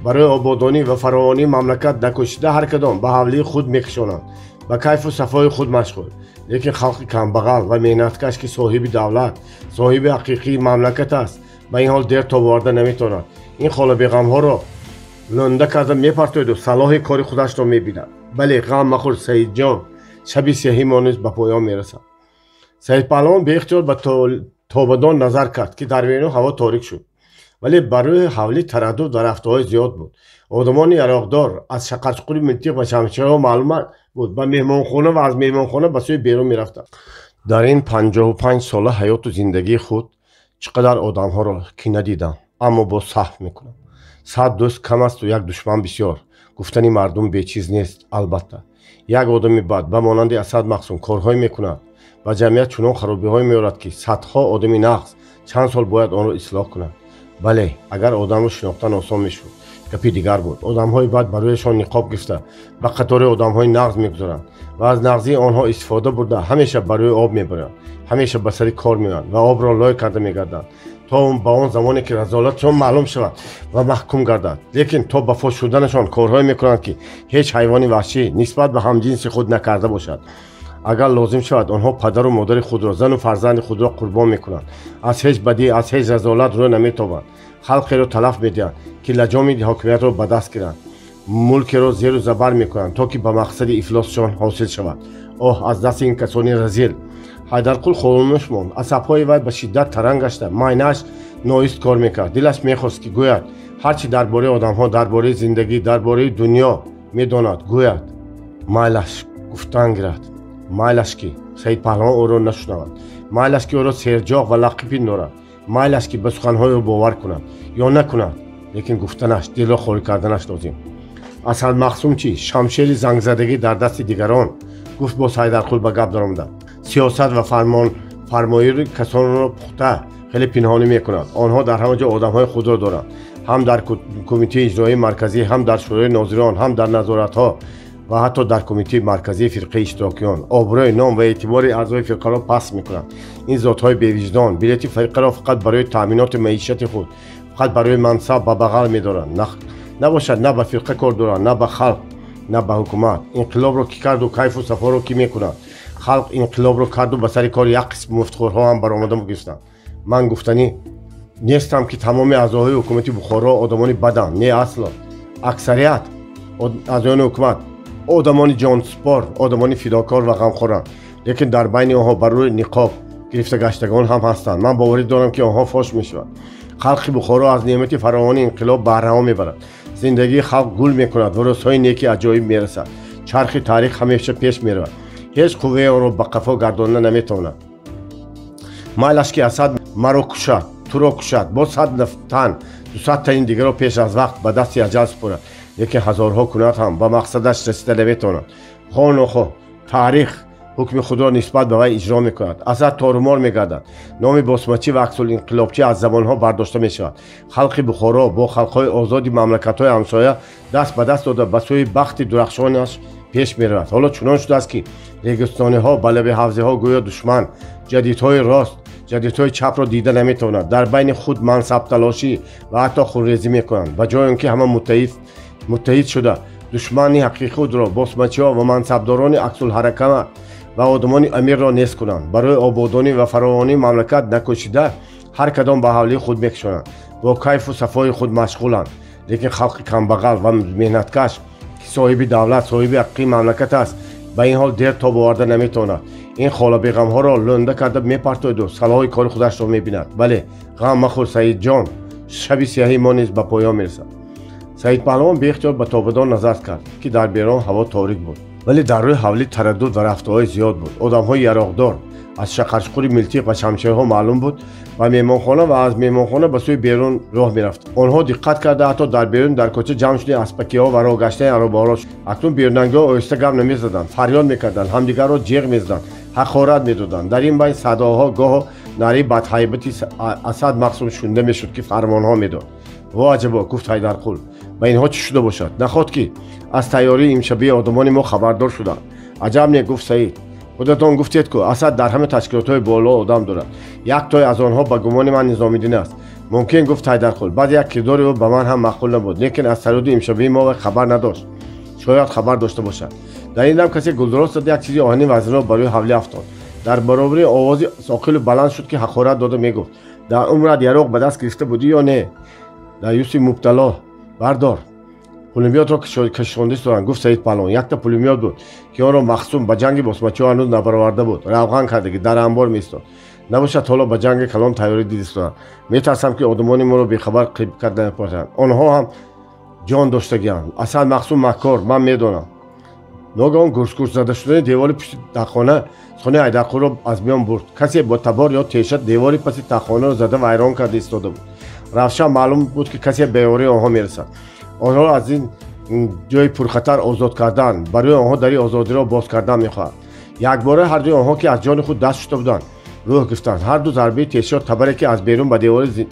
برای آبادانی و فراوانی مملکت نکوشیده هر کدام به حولی خود میکشانند، به کیف و صفای خود مشغول. لیکن خلق کمبغل و مهنتکش که صاحب دولت، صاحب حقیقی مملکت است، به این حال دیر تا وارده نمیتواند. این خاله بیغم ها را لنده کرده میپرتوید و صلاح کار خودش را میبیند. بله غم مخور سید جان، شب سیاهی مانند به پایان میرسد. سید پهلوان به اختیار به تابدان نظر کرد که در میان هوا تاریک شد، ولی برای حولی تردد در رفته‌های زیاد بود. آدمان عراقدار از شقرچقوری منطق و شمشیرها معلومات بود. به مهمانخانه و از مهمانخانه به سوی بیرون میرفتند. در این 55 ساله حیات و زندگی خود چقدر آدم‌ها را که ندیدم، اما با صحو میکنم. 100 دوست کم است و یک دشمن بسیار. گفتنی مردم بیچیز نیست. البته یک آدمی بد به مانند اسد مقسوم کارهای میکند و جمعیت چنان خرابی‌های میارد که صدها آدمی نقص چند سال باید آن را اصلاح کنند. بله اگر آدم رو شناختن آسان میشد گپی دیگر بود. آدم‌های بد برایشان نقاب گرفته به قطار آدم‌های نغز میگذارند و از نغزی آنها استفاده برده همیشه برای آب میبرند، همیشه به سر کار میاند و آب را لای کرده میگردند تا به آن زمانی که رذالتشان معلوم شود و محکوم گردد. لیکن تا به فاش شدنشان کارهایی میکنند که هیچ حیوان وحشی نسبت به همجنس خود نکرده باشد. اگر لازم شود آنها پدر و مادر خود را، زن و فرزند خود را قربان میکنند. از هیچ بدی، از هیچ رذالت رو نمیتابند. خلقی را تلف میدهند که لجام حاکمیت را به دست گیرند، ملک را زیر و زبر میکنند تا که به مقصد افلاسشان حاصل شود. اوه از دست این کسانی رذیل حیدرقل خاموش ماند. عصبهای وی به شدت ترنگ گشته، معاینه‌اش نایست کار میکرد. دلش میخواست که گوید هرچی درباره آدمها، درباره زندگی، درباره دنیا میداند گوید. مایلش گفتن گیرد، مایلش که سید پهلوان او را نشنود، مایلش که او را سرجاق و لقب نورد، مایلش که به سخنهای او باور کند یا نکند، لیکن گفتنش، دل را خالی کردنش لازم. اصل مقسوم چی؟ شمشیر زنگ زدگی در دست دیگران. گفت با حیدرقل به گپ درآمدند. سیاست و فرمایش کسان را پخته خیلی پنهانی میکنند. آنها در همه جا آدمهای خود را دارند، هم در کمیته اجرایی مرکزی، هم در شورای ناظران، هم در نظارت‌ها و حتی در کمیته مرکزی فرقه اشتراکیان. آبروی، نام و اعتبار اعضای فرقه را پس میکنند. این ذات‌های بی‌وجدان بلیط فرقه را فقط برای تامینات معیشت خود، فقط برای منصب به بغل می‌دارند. نباشد نه به فرقه کار دارند، نه به خلق، نه به حکومت. انقلاب را کی کرد و کیف و صفا را کی میکند؟ خلق انقلاب را کرد و به سر کار یک قسم مفتخورها هم برآمده میگفتند. من گفتنی نیستم که تمام اعضای حکومت بخارا آدمانی بدند، نه اصلا. اکثریت اعضایان حکومت آدمانی جانسپار، آدمانی فداکار و غمخورند، لیکن در بین آنها بر روی نقاب گرفته گشتگان هم هستند. من باوری دارم که آنها فاش میشوند. خلق بخارا از نعمت فراوانی انقلاب بهره ها میبرد. زندگی خلق گل میکند و روزهای نیکی عجایب میرسد. چرخ تاریخ همیشه پیش میرود، هیچ قوه آن را به قفا گردانده نمیتواند. مایلش که اسد مرا کشد، تو را کشد، با 100 تن 200 تن دیگر را پیش از وقت به دست اجل سپرد، لیکن هزارها کند هم به مقصدش رسیده نمیتواند. خواه نخواه تاریخ حکم خود را نسبت به وی اجرا میکند. اسد تارمار میگردد. نام بسمچی و عکس الانقلابچی از زبانها برداشته میشود. خلق بخارا با خلقهای آزاد مملکت‌های همسایه دست به دست داده به سوی بخت درخشانش پیش میرود. حالا چنان شده است که ریگستانی‌ها به لب حوضی‌ها گویا دشمن جدیدهای راست، جدیدهای چپ را دیده نمیتواند. در بین خود منصب تلاشی و حتی خونریزی میکنند. به جای آنکه همه متحد شده دشمن حقیقی خود را بسمچی‌ها و منصبداران عکس الحرکت و آدمان امیر را نیست کنند، برای آبادانی و فراوانی مملکت نکوشیده هر کدام به حولی خود میکشانند، با کیف و صفای خود مشغولند. لیکن خلق کمبغل و مهنتکش که صاحب دولت، صاحب حقیقی مملکت است، به این حال دیر تا آورده نمیتواند. این خاله بیغم ها را لنده کرده میپرتاید و صلاح کار خودش را میبیند. بله غم مخور سید جان، شب سیاهی ما نیز به پایان میرسد. саид паҳлавон беихтиёр ба тобадон назар кард ки дар берон ҳаво торик буд, вале дар рӯи ҳавлӣ тараддуд ва рафтуҳои зиёд буд. Одамҳои яроғдор аз шақаршуқури милтиқ ва шамшерҳо маълум буд ба меҳмонхона ва аз меҳмонхона ба сӯи берун роҳ мерафтанд. онҳо диққат карда ҳатто дар берун дар кӯча ҷамъ шуди аспакиҳо ва роҳ гаштани аробаҳоро шуд. акнун берунангиҳо оҳиста гап намезаданд, фарёд мекарданд, ҳамдигарро ҷиғ мезаданд, ҳақорат медоданд. дар ин байн садоҳо гоҳо нараи бадҳайбати Асад Мақсум шунда мешуд ки фармонҳо медод. во аҷабо, гуфт Ҳайдарқул, ба инҳо чӣ шуда бошад? нахот ки аз тайёрии имшабии одамони мо хабардор шуданд. аҷаб не, гуфт Саид. худатон гуфтед ку Асад дар ҳама ташкилотҳои боло одам дорад. яктой аз онҳо ба гумони ман Низомиддин аст. мумкин, гуфт Ҳайдарқул, баъд як кирдори ӯ ба ман ҳам маъқул набуд, лекин аз саруди имшабии мо хабар надошт. шояд хабар дошта бошад. дар ин дам касе гулдурост зада як чизи оҳани вазирро ба рӯи ҳавлӣ афтод. дар баробари овози Соқилов баланд шуд ки ҳақорат дода мегуфт: дар умрат яроқ ба даст гирифта будӣ ё не? дар Юсуф мубтало бардор. пулемётро кашонда истоданд. гуфт Саид паҳлавон. якта пулемёт буд ки онро Махсум ба ҷанги босмачиҳо ҳанӯз набароварда буд. равған кардагӣ дар анбор меистод. набошад ҳоло ба ҷанги калон тайёрӣ дид истоданд. метарсам ки одамони моро бехабар карда мепошанд. онҳо ҳам ҷон доштагианд. Асад Мақсум маккор, ман медонам. ногаҳон гурс зада шудани девори пишти таххона сони Ҳайдарқулро аз миён бурд. касе бо табор ё теша девори паси таххонаро зада вайрон карда истода буд. равшан маълум буд ки касе ба ёрии онҳо мерасад. онҳоро аз ин ҷои пурхатар озод кардан, барои онҳо дари озодиро боз кардан мехоҳад. якбора ҳардуи онҳо ки аз ҷони худ даст шуда буданд, рӯҳ гирифтанд. ҳарду зарбаи тезшот табаре ки аз берун ба девори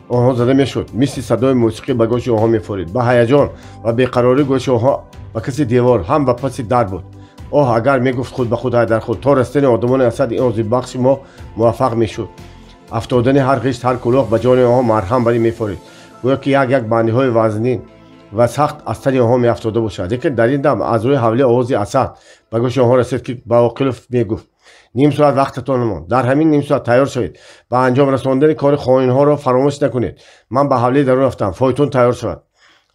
онҳо зада мешуд, мисли садои мусиқӣ ба гӯши онҳо мефорид. ба ҳаяҷон ва беқарорӣ гӯши онҳо ба каси девор, ҳам ба паси дар буд. оҳ, агар мегуфт худ ба худ Ҳайдарқул, то растани одамони Асад ин озибахши мо муваффақ мешуд. афтодани ҳар ғишт, ҳар кӯлоқ ба ҷони онҳо марҳам барӣ мефорид. гӯё ки як бандиҳои вазнин ва сахт аз сари онҳо меафтода бошад. лекин дар ин дам аз рӯи ҳавлӣ овози Асад ба гӯши онҳо расид ки ба Оқилов мегуфт: ним соат вақтатон монд. дар ҳамин ним соат тайёр шавед. ба анҷом расондани кори хоинҳоро фаромӯш накунед. ман ба ҳавлӣ дарун рафтам. фойтун тайёр шавад.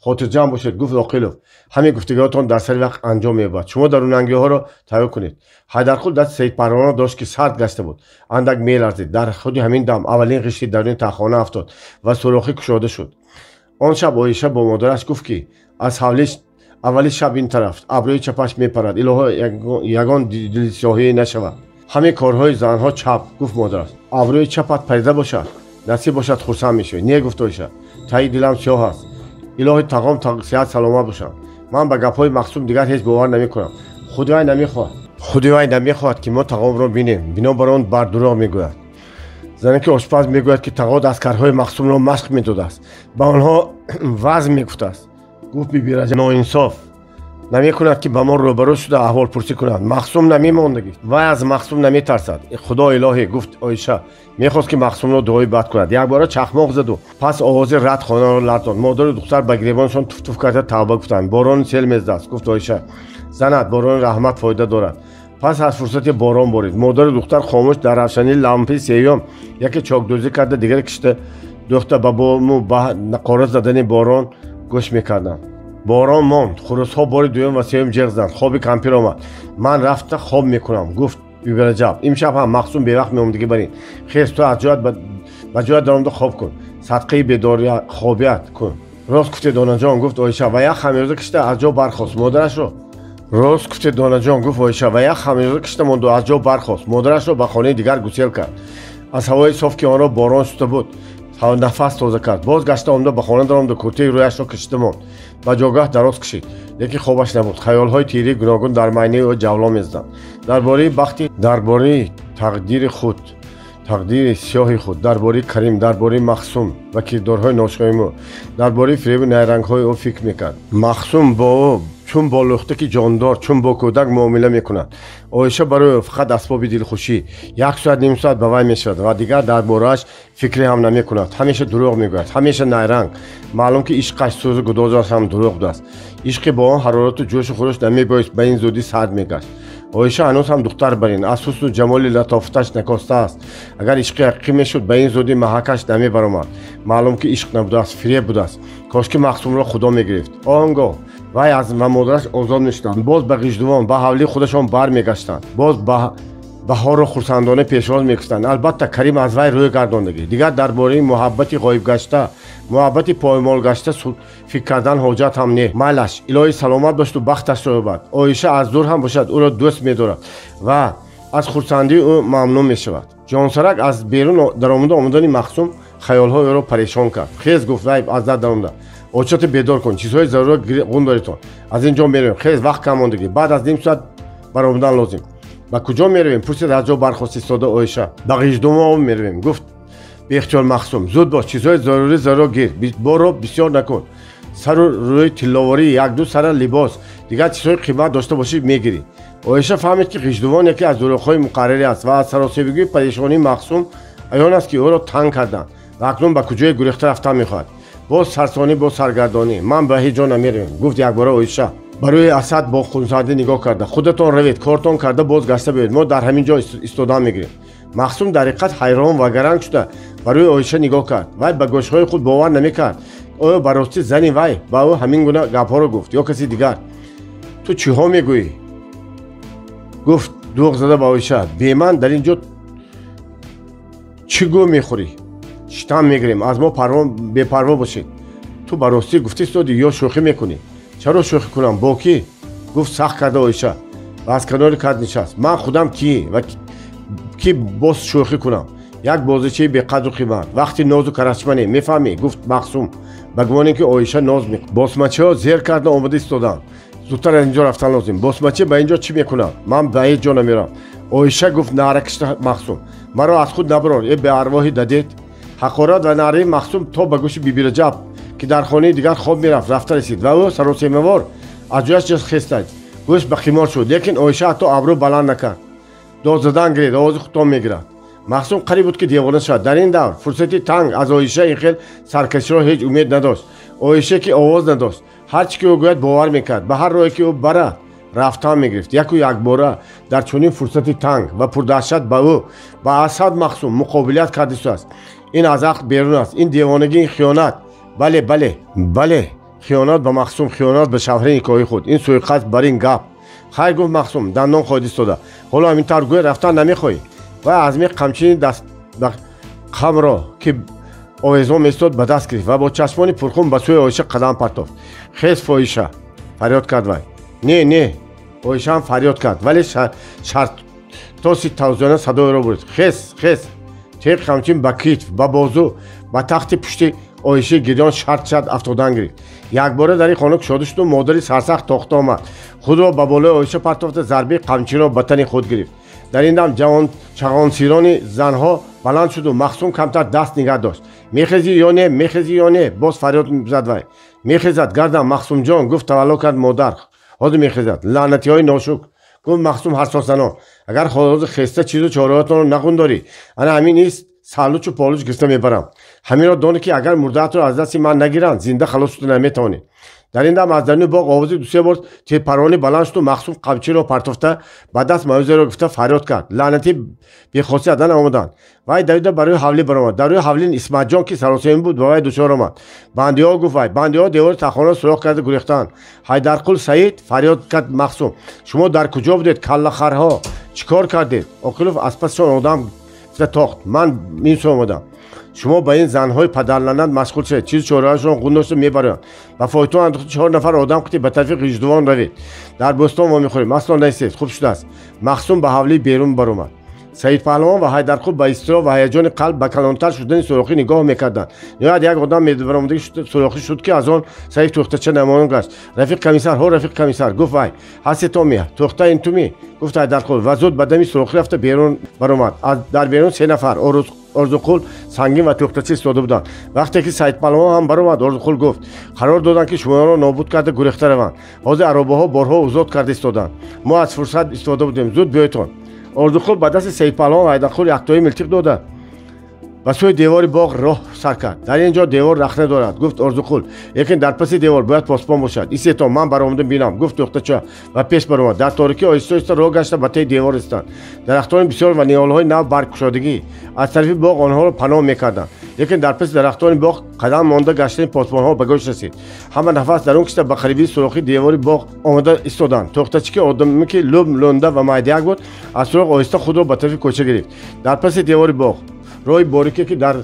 хотирҷамъ бошед, гуфт Оқилов. ҳамин гуфтагӯҳотон дар сари вақт анҷом меёбад. шумо дарунангиҳоро тайёр кунед. Ҳайдарқул дасти Саид паҳлавонро дошт ки сард гашта буд. андак меларзид. дар худи ҳамин дам аввалин ғишти даруни таххона афтод ва сурохӣ кушода шуд. он шаб Оиша бо модараш гуфт ки аз ҳавлӣ аввали шаб ин тараф абрӯи чапаш мепарад. илоҳо ягон дилсиёҳие нашавад. ҳаме корҳои занҳо чап. гуфт модараш. абрӯи чапат парида бошад, насиб бошад хурсанд мешавӣ. не, гуфт Оиша. таи дилам сиёҳ аст. илоҳи тағом сеҳат саломат бошанд. ман ба гапҳои Мақсум дигар ҳеҷ бовар намекунам. худи вай намехоҳад ки мо тағомро бинем. бинобар он бар дурӯғ мегӯяд. зане ки ошпаз мегӯяд ки тағо дасткарҳои Мақсумро машқ медодааст, ба онҳо вазм мегуфтааст. гуфт бибираҷа ноинсоф намекунад ки ба мо рӯбарӯ шуда аҳволпурсӣ кунад. Мақсум намемондагӣ. вай аз Мақсум наметарсад. худо илоҳӣ, гуфт Оиша. мехост ки Мақсумро дуои бад кунад. якбора чахмоқ заду, пас овози рад хонаро лартонд. модару духтар ба гиребоншон туф карда тавба гуфтанд. борони сел мездааст, гуфт Оиша. занат, борони раҳмат фоида дорад. пас аз фурсати борон борид. модару духтар хомӯш дар равшании лампаи сеюм яке чокдӯзӣ карда, дигаре кишида духта ба бому ба нақора задани борон гӯш мекарданд. борон монд. хурусҳо бори дуюм ва сеюм ҷиғ занд. хоби кампир омад. ман рафта хоб мекунам, гуфт бибираҷаб. имшаб ҳам Мақсум бевақт меомадагӣ барин. хез ту аз ҷоят ба ҷоят дар омада хоб кун. садқаи бедорият хобият кун. рост гуфтед донаҷон, гуфт Оиша ва як хамёза кишида аз ҷо бархост. модарашро рост гуфтед донаҷон, гуфт Оиша ва як хамёза кишида монду аз ҷо бархост. модарашро ба хонаи дигар гусел кард. аз ҳавои соф ки онро борон шута буд нафас тоза кард. боз гашта омада ба хона даромаду куртаи рӯяшро кашида монд. ба ҷойгоҳ дароз кашид, лекин хобаш набуд. хаёлҳои тирии гуногун дар майнаи ӯ ҷавлон мезаданд. дарбораи тақдири худ, тақдири сиёҳи худ, дарбораи Карим, дарбораи Мақсум ва кирдорҳои ношоимӯ, дарбораи фиребу найрангҳои ӯ фикр мекард. Мақсум бо ӯ чун бо лухтаки ҷондор, чун бо кӯдак муомила мекунад. Оиша барои ӯ фақат асбоби дилхушӣ, як соат ним соат ба вай мешавад ва дигар дар борааш фикре ҳам намекунад. ҳамеша дурӯғ мегӯяд, ҳамеша найранг. маълум ки ишқаш сӯзу гудозаш ҳам дурӯғ будааст. ишқи бо он ҳарорату ҷӯшу хурӯш намебоист ба ин зудӣ сард мегашт. Оиша ҳанӯз ҳам духтар барин, аз ҳусну ҷамоли латофаташ накостааст. агар ишқи ҳақиқӣ мешуд ба ин зудӣ маҳакаш намебаромад. маълум ки ишқ набудааст, фиреб будааст. кошки Мақсумро худо мегирифт. он гоҳ вай аз мамодараш озод мешуданд. боз ба ғиҷдувон ба ҳавлии худашон бармегаштанд. боз баҳорро хурсандона пешвоз мекуфтанд. албатта Карим аз вай рӯй гардондагӣ. дигар дар бораи муҳаббати ғоибгашта муҳаббати поймолгашта фикр кардан ҳоҷат ҳам не. майлаш илоҳи саломат бошаду бахташро ёбад. оиша аз дур ҳам бошад ӯро дӯст медорад ва аз хурсандии ӯ мамнун мешавад. ҷонсарак аз берун даромада омадани Махсум хаёлҳои ӯро парешон кард. хез гуфт вай аз дар даромада очати бедор кун, чизҳои зарура ғун доритон. аз ин ҷо меравем, хез вақт кам мондагӣ, баъд аз ним соат баромадан лозим. ба куҷо меравем? пурсид аз ҷо бархост истода оиша. ба ғиҷдумо меравем, гуфт беихтиёр Махсум. зуд бош, чизҳои зарура гир, боро бисёр накун. сару рӯи тилловорӣ, як-ду сара либос, дигар чизҳои қимат дошта бошӣ мегирӣ. оиша фаҳмид ки ғиҷдувон яке аз дӯрохҳои муқарраре аст ва аз саросебигии парешонии Махсум аён аст ки ӯро танг кардаанд ва акнун ба куҷое гурехта рафтан мехоҳад. боз сарсонӣ, боз саргардонӣ. ман ба ҳеҷ ҷо намеравем, гуфт якбора оиша. ба рӯи Асад бо хунсардӣ нигоҳ карда. худатон равед, кортон карда боз гашта биёед, мо дар ҳамин ҷо истодан мегирем. Махсум дар ҳақиқат ҳайрон ва гаранг шуда ба рӯи оиша нигоҳ кард. вай ба гӯшҳои худ бовар намекард. оё ба ростӣ зани вай ба ӯ ҳамин гуна гапҳоро гуфт ё каси дигар? ту чиҳо мегӯӣ? гуфт дӯғ зада ба оиша. беман дар ин ҷо чӣ гӯ мехӯрӣ? шитам мегирем, аз мо бепарво бошед. ту ба ростӣ гуфтӣ истоди ё шӯхӣ мекунӣ? чаро шӯхӣ кунам? бо кӣ? гуфт сахт карда оиша ва аз канори кад нишаст. ман худам кӣ ва кӣ боз шӯхӣ кунам? як бозичаи беқадру қимат, вақти нозу карачмане, мефаҳмӣ? гуфт Махсум ба гумоне ки оиша ноз мекунад. босмачиҳо зер карда омада истоданд. зудтар аз ин ҷо рафтан лозим. босмачи ба ин ҷо чӣ мекунад? ман ба ҳеҷ ҷо намерам. оиша гуфт наъра кашида Махсум. маро аз худ набарор, е беарвоҳи дадед. ҳақорат ва наъраи Махсум то ба гӯши биби Раҷаб ки дар хонаи дигар хоб мерафт рафта расид ва ӯ саросемавор аз ҷояш хестад. гӯш ба қимор шуд, лекин оиша ҳатто абрӯ баланд накард. дод задан гиред, овози худтон мегирад. Махсум қариб буд ки девона шавад. дар ин давр фурсати танг аз оиша ин хел саркаширо ҳеҷ умед надошт. оиша ки овоз надошт, ҳар чӣ ки ӯ гӯяд бовар мекард. ба ҳар роҳе ки ӯ барад рафтан мегирифт. яку якбора дар чунин фурсати танг ва пурдаҳшат ба ӯ ба Асад Махсум муқобилат карда истодааст. ин аз ақл берун аст. ин девонагӣ, ин хиёнат. бале хиёнат ба Махсум, хиёнат ба шавҳри никоҳи худ. ин суиқасд бар ин гап. хайр гуфт Махсум дандон хоҳад истода. ҳоло ҳамин тавр гӯя рафтан намехоҳӣ? ва азми қамчини даст қамро ки овезон меистод ба даст гирифт ва бо чашмони пурхун ба сӯи оиша қадам партофт. хез фоҳиша, фарёд кард вай. не оиша ҳам фарёд кард, вале шартоси тавзёна садоеро бурид. хез теғ қамчин ба китф, ба бозу, ба тахти пушти оишаи гирён шарт афтодан гирифт. якбора дар ин хона кушода шуду модари сарсахт тохта омад. худро ба болои оиша партофта зарби қамчинро ба тани худ гирифт. дар ин дам чағонсирони занҳо баланд шуду Махсум камтар даст нигаҳ дошт. мехезӣ ё не? боз фарёд зад вай. мехезад гардам Махсумҷон, гуфт тавалло кард модар. ҳозир мехезад. лаънатиҳои ношук, гуфт Махсум ҳарсозанон. агар ҳозир хеста чизу чораҳоятонро нағундорӣ, ана ҳамин ист салучу получ гирифта мебарам. ҳаминро дони ки агар мурдаатро аз дасти ман нагиранд, зинда халос шуда наметавонӣ. дар ин дам аз даруни боғ овози ду се бор тирпарони баланд шуду Махсум қамчиро партофта ба даст маъюзеро гирифта фарёд кард. лаънати бехосиядан омаданд. вай давида ба рӯи ҳавлӣ баромад. дар рӯи ҳавлин Исматҷон ки саросеми буд ба вай дучор омад. бандиҳо гуфт вай. бандиҳо девори тахонаро суроғ карда гурехтанд. ҳайдарқул Саид фарёд кард Махсум. шумо дар куҷо будед каллахарҳо? чӣ кор кардед? оқилов аз пасшон одам тохт. ман ин сӯ омадам. шумо ба ин занҳои падарланат машғул шавед. чиз чораҳашон ғундошта мебароянд. ба фойтон андохта 4 нафар одам қути ба тарафи ғиҷдувон равед. дар бӯстон ва мехӯрем. асло наистед. хуб шудааст. Махсум ба ҳавлӣ берун баромад. Саид Паҳлавон ва Ҳайдарқул ба изтироб ва ҳаяҷони қалб ба калонтар шудани сурохӣ нигоҳ мекарданд. ниҳоят як одам медбаромадаги сурохӣ шуд ки аз он Саид тухтача намоён гашт. рафиқ комиссар, рафиқ комиссар, гуфт вай. ҳастетон меҳ, тухта ин ту ми? гуфт Ҳайдарқул ва зуд ба дами сурохӣ рафта берун баромад. дар берун 3 нафар Орзуқул, Сангин ва тухтача истода буданд. вақте ки Саид Паҳлавон ҳам баромад, Орзуқул гуфт: қарор доданд ки шуморо нобуд карда гурехта раванд. ҳозир аробаҳо борҳо озод карда истоданд. мо аз фурсат истода будем. зуд биёйтон. Орзуқул ба дасти Саид Паҳлавон ва Ҳайдарқул яктоӣ милтиқ дода ба сӯи девори боғ роҳ сар кард. дар ин ҷо девор рахна дорад, гуфт Орзуқул. лекин дар паси девор бояд посбон бошад. истетон, ман баромадам бинам, гуфт тухтача ва пеш баромад. дар торикӣ оҳиста оҳиста роҳ гашта ба таи девор истанд. дарахтони бисёр ва ниҳолҳои нав баргкушодагӣ аз тарафи боғ онҳоро паноҳ мекарданд. лекин дар паси дарахтони боғ қадам монда гаштани посбонҳо ба гӯш расид. ҳама нафас дарун кашида ба қарибии сурохи девори боғ омада истоданд. тухтача ки одаме ки лӯб лӯнда ва майдаяк буд, аз суроғ оҳиста худро ба тарафи кӯча гирифт. дар паси девори боғ роҳи борике ки дар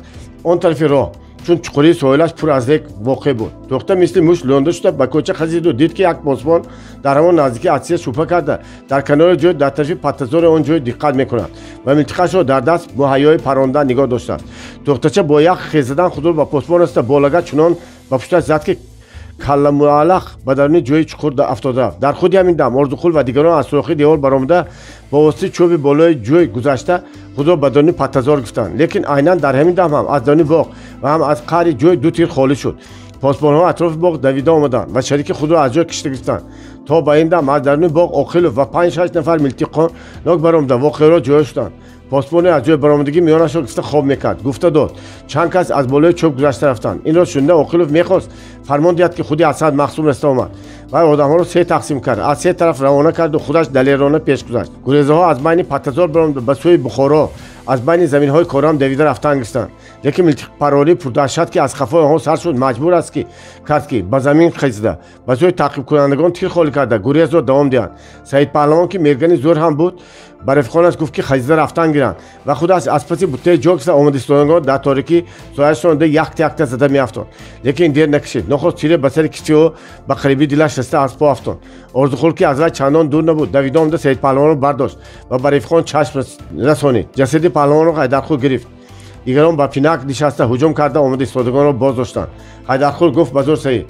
он тарафи роҳ чун чуқури соҳилаш пур аз рек воқеъ буд. Духта мисли муш лонда шуда ба кӯча хазиду. Дид ки як посбон дар ҳамон наздики атсия шупа карда дар канори ҷой дар тарафи паттазори он ҷой диққат мекунад ва милтиқашро дар даст муҳайёи парондан нигоҳ доштааст. Духтача бо як хезадан худро ба посбон раста болага чунон ба пушташ зад ки калламуаллақ ба даруни ҷои чуқур афтода рафт. Дар худи ҳамин дам Орзуқул ва дигарон аз сурохи девор баромада бо воситаи чӯби болои ҷой гузашта худро ба даруни паттазор гирифтанд. Лекин айнан дар ҳамин дам ҳам аз даруни боғ ва ҳам аз қаъри ҷой ду тир холӣ шуд. посбонҳо атрофи боғ давида омаданд ва шарики худро аз ҷой кишида гирифтанд. То ба ин дам аз даруни боғ Оқилов ва 5-6 нафар милтиқонок баромада воқеаро ҷоя шуданд. посбоне аз ҷои баромадагӣ миёнашро гирифта хоб мекард. Гуфта дод чанд кас аз болои чӯб гузашта рафтанд. Инро шунда Оқилов мехост фармон диҳад ки худи Асад Махсум раста омад. Вай одамҳоро се тақсим кард. Аз се тараф равона карду худаш далерона пеш гузашт. Гурезаҳо аз байни паттазор баромада ба сӯи Бухоро аз байни заминҳои корам давида рафтан гирифтанд. Лекин милтиқпарори пурдаҳшат ки аз хафои онҳо сар шуд маҷбур аст ки кард ки ба замин хезида ба ҷои таъқибкунандагон тир холӣ карда гурезро давом диҳанд. Саид Паҳлавон ки мергани зӯр ҳам буд ба рафиқонаш гуфт ки хазида рафтан гиранд ва худаш аз паси буттаи ҷо киса омадистонагон дар торикӣ сояшонда якта зада меафтонд. Лекин дер накашид. Нохост тире ба сари кисиҳо ба қарибӣ дилаш раста аз по афтонд. Орзуқул ки аз вай чандон дур набуд давида омада Саид Паҳлавонро бардошт ва ба рафиқон чашм расонид. Ҷасади Паҳлавонро Ҳайдархур гирифт. Дигарон ба пинак нишаста ҳуҷум карда омада истодагонро боздоштанд. Ҳайдархур гуфт ба зур Саид: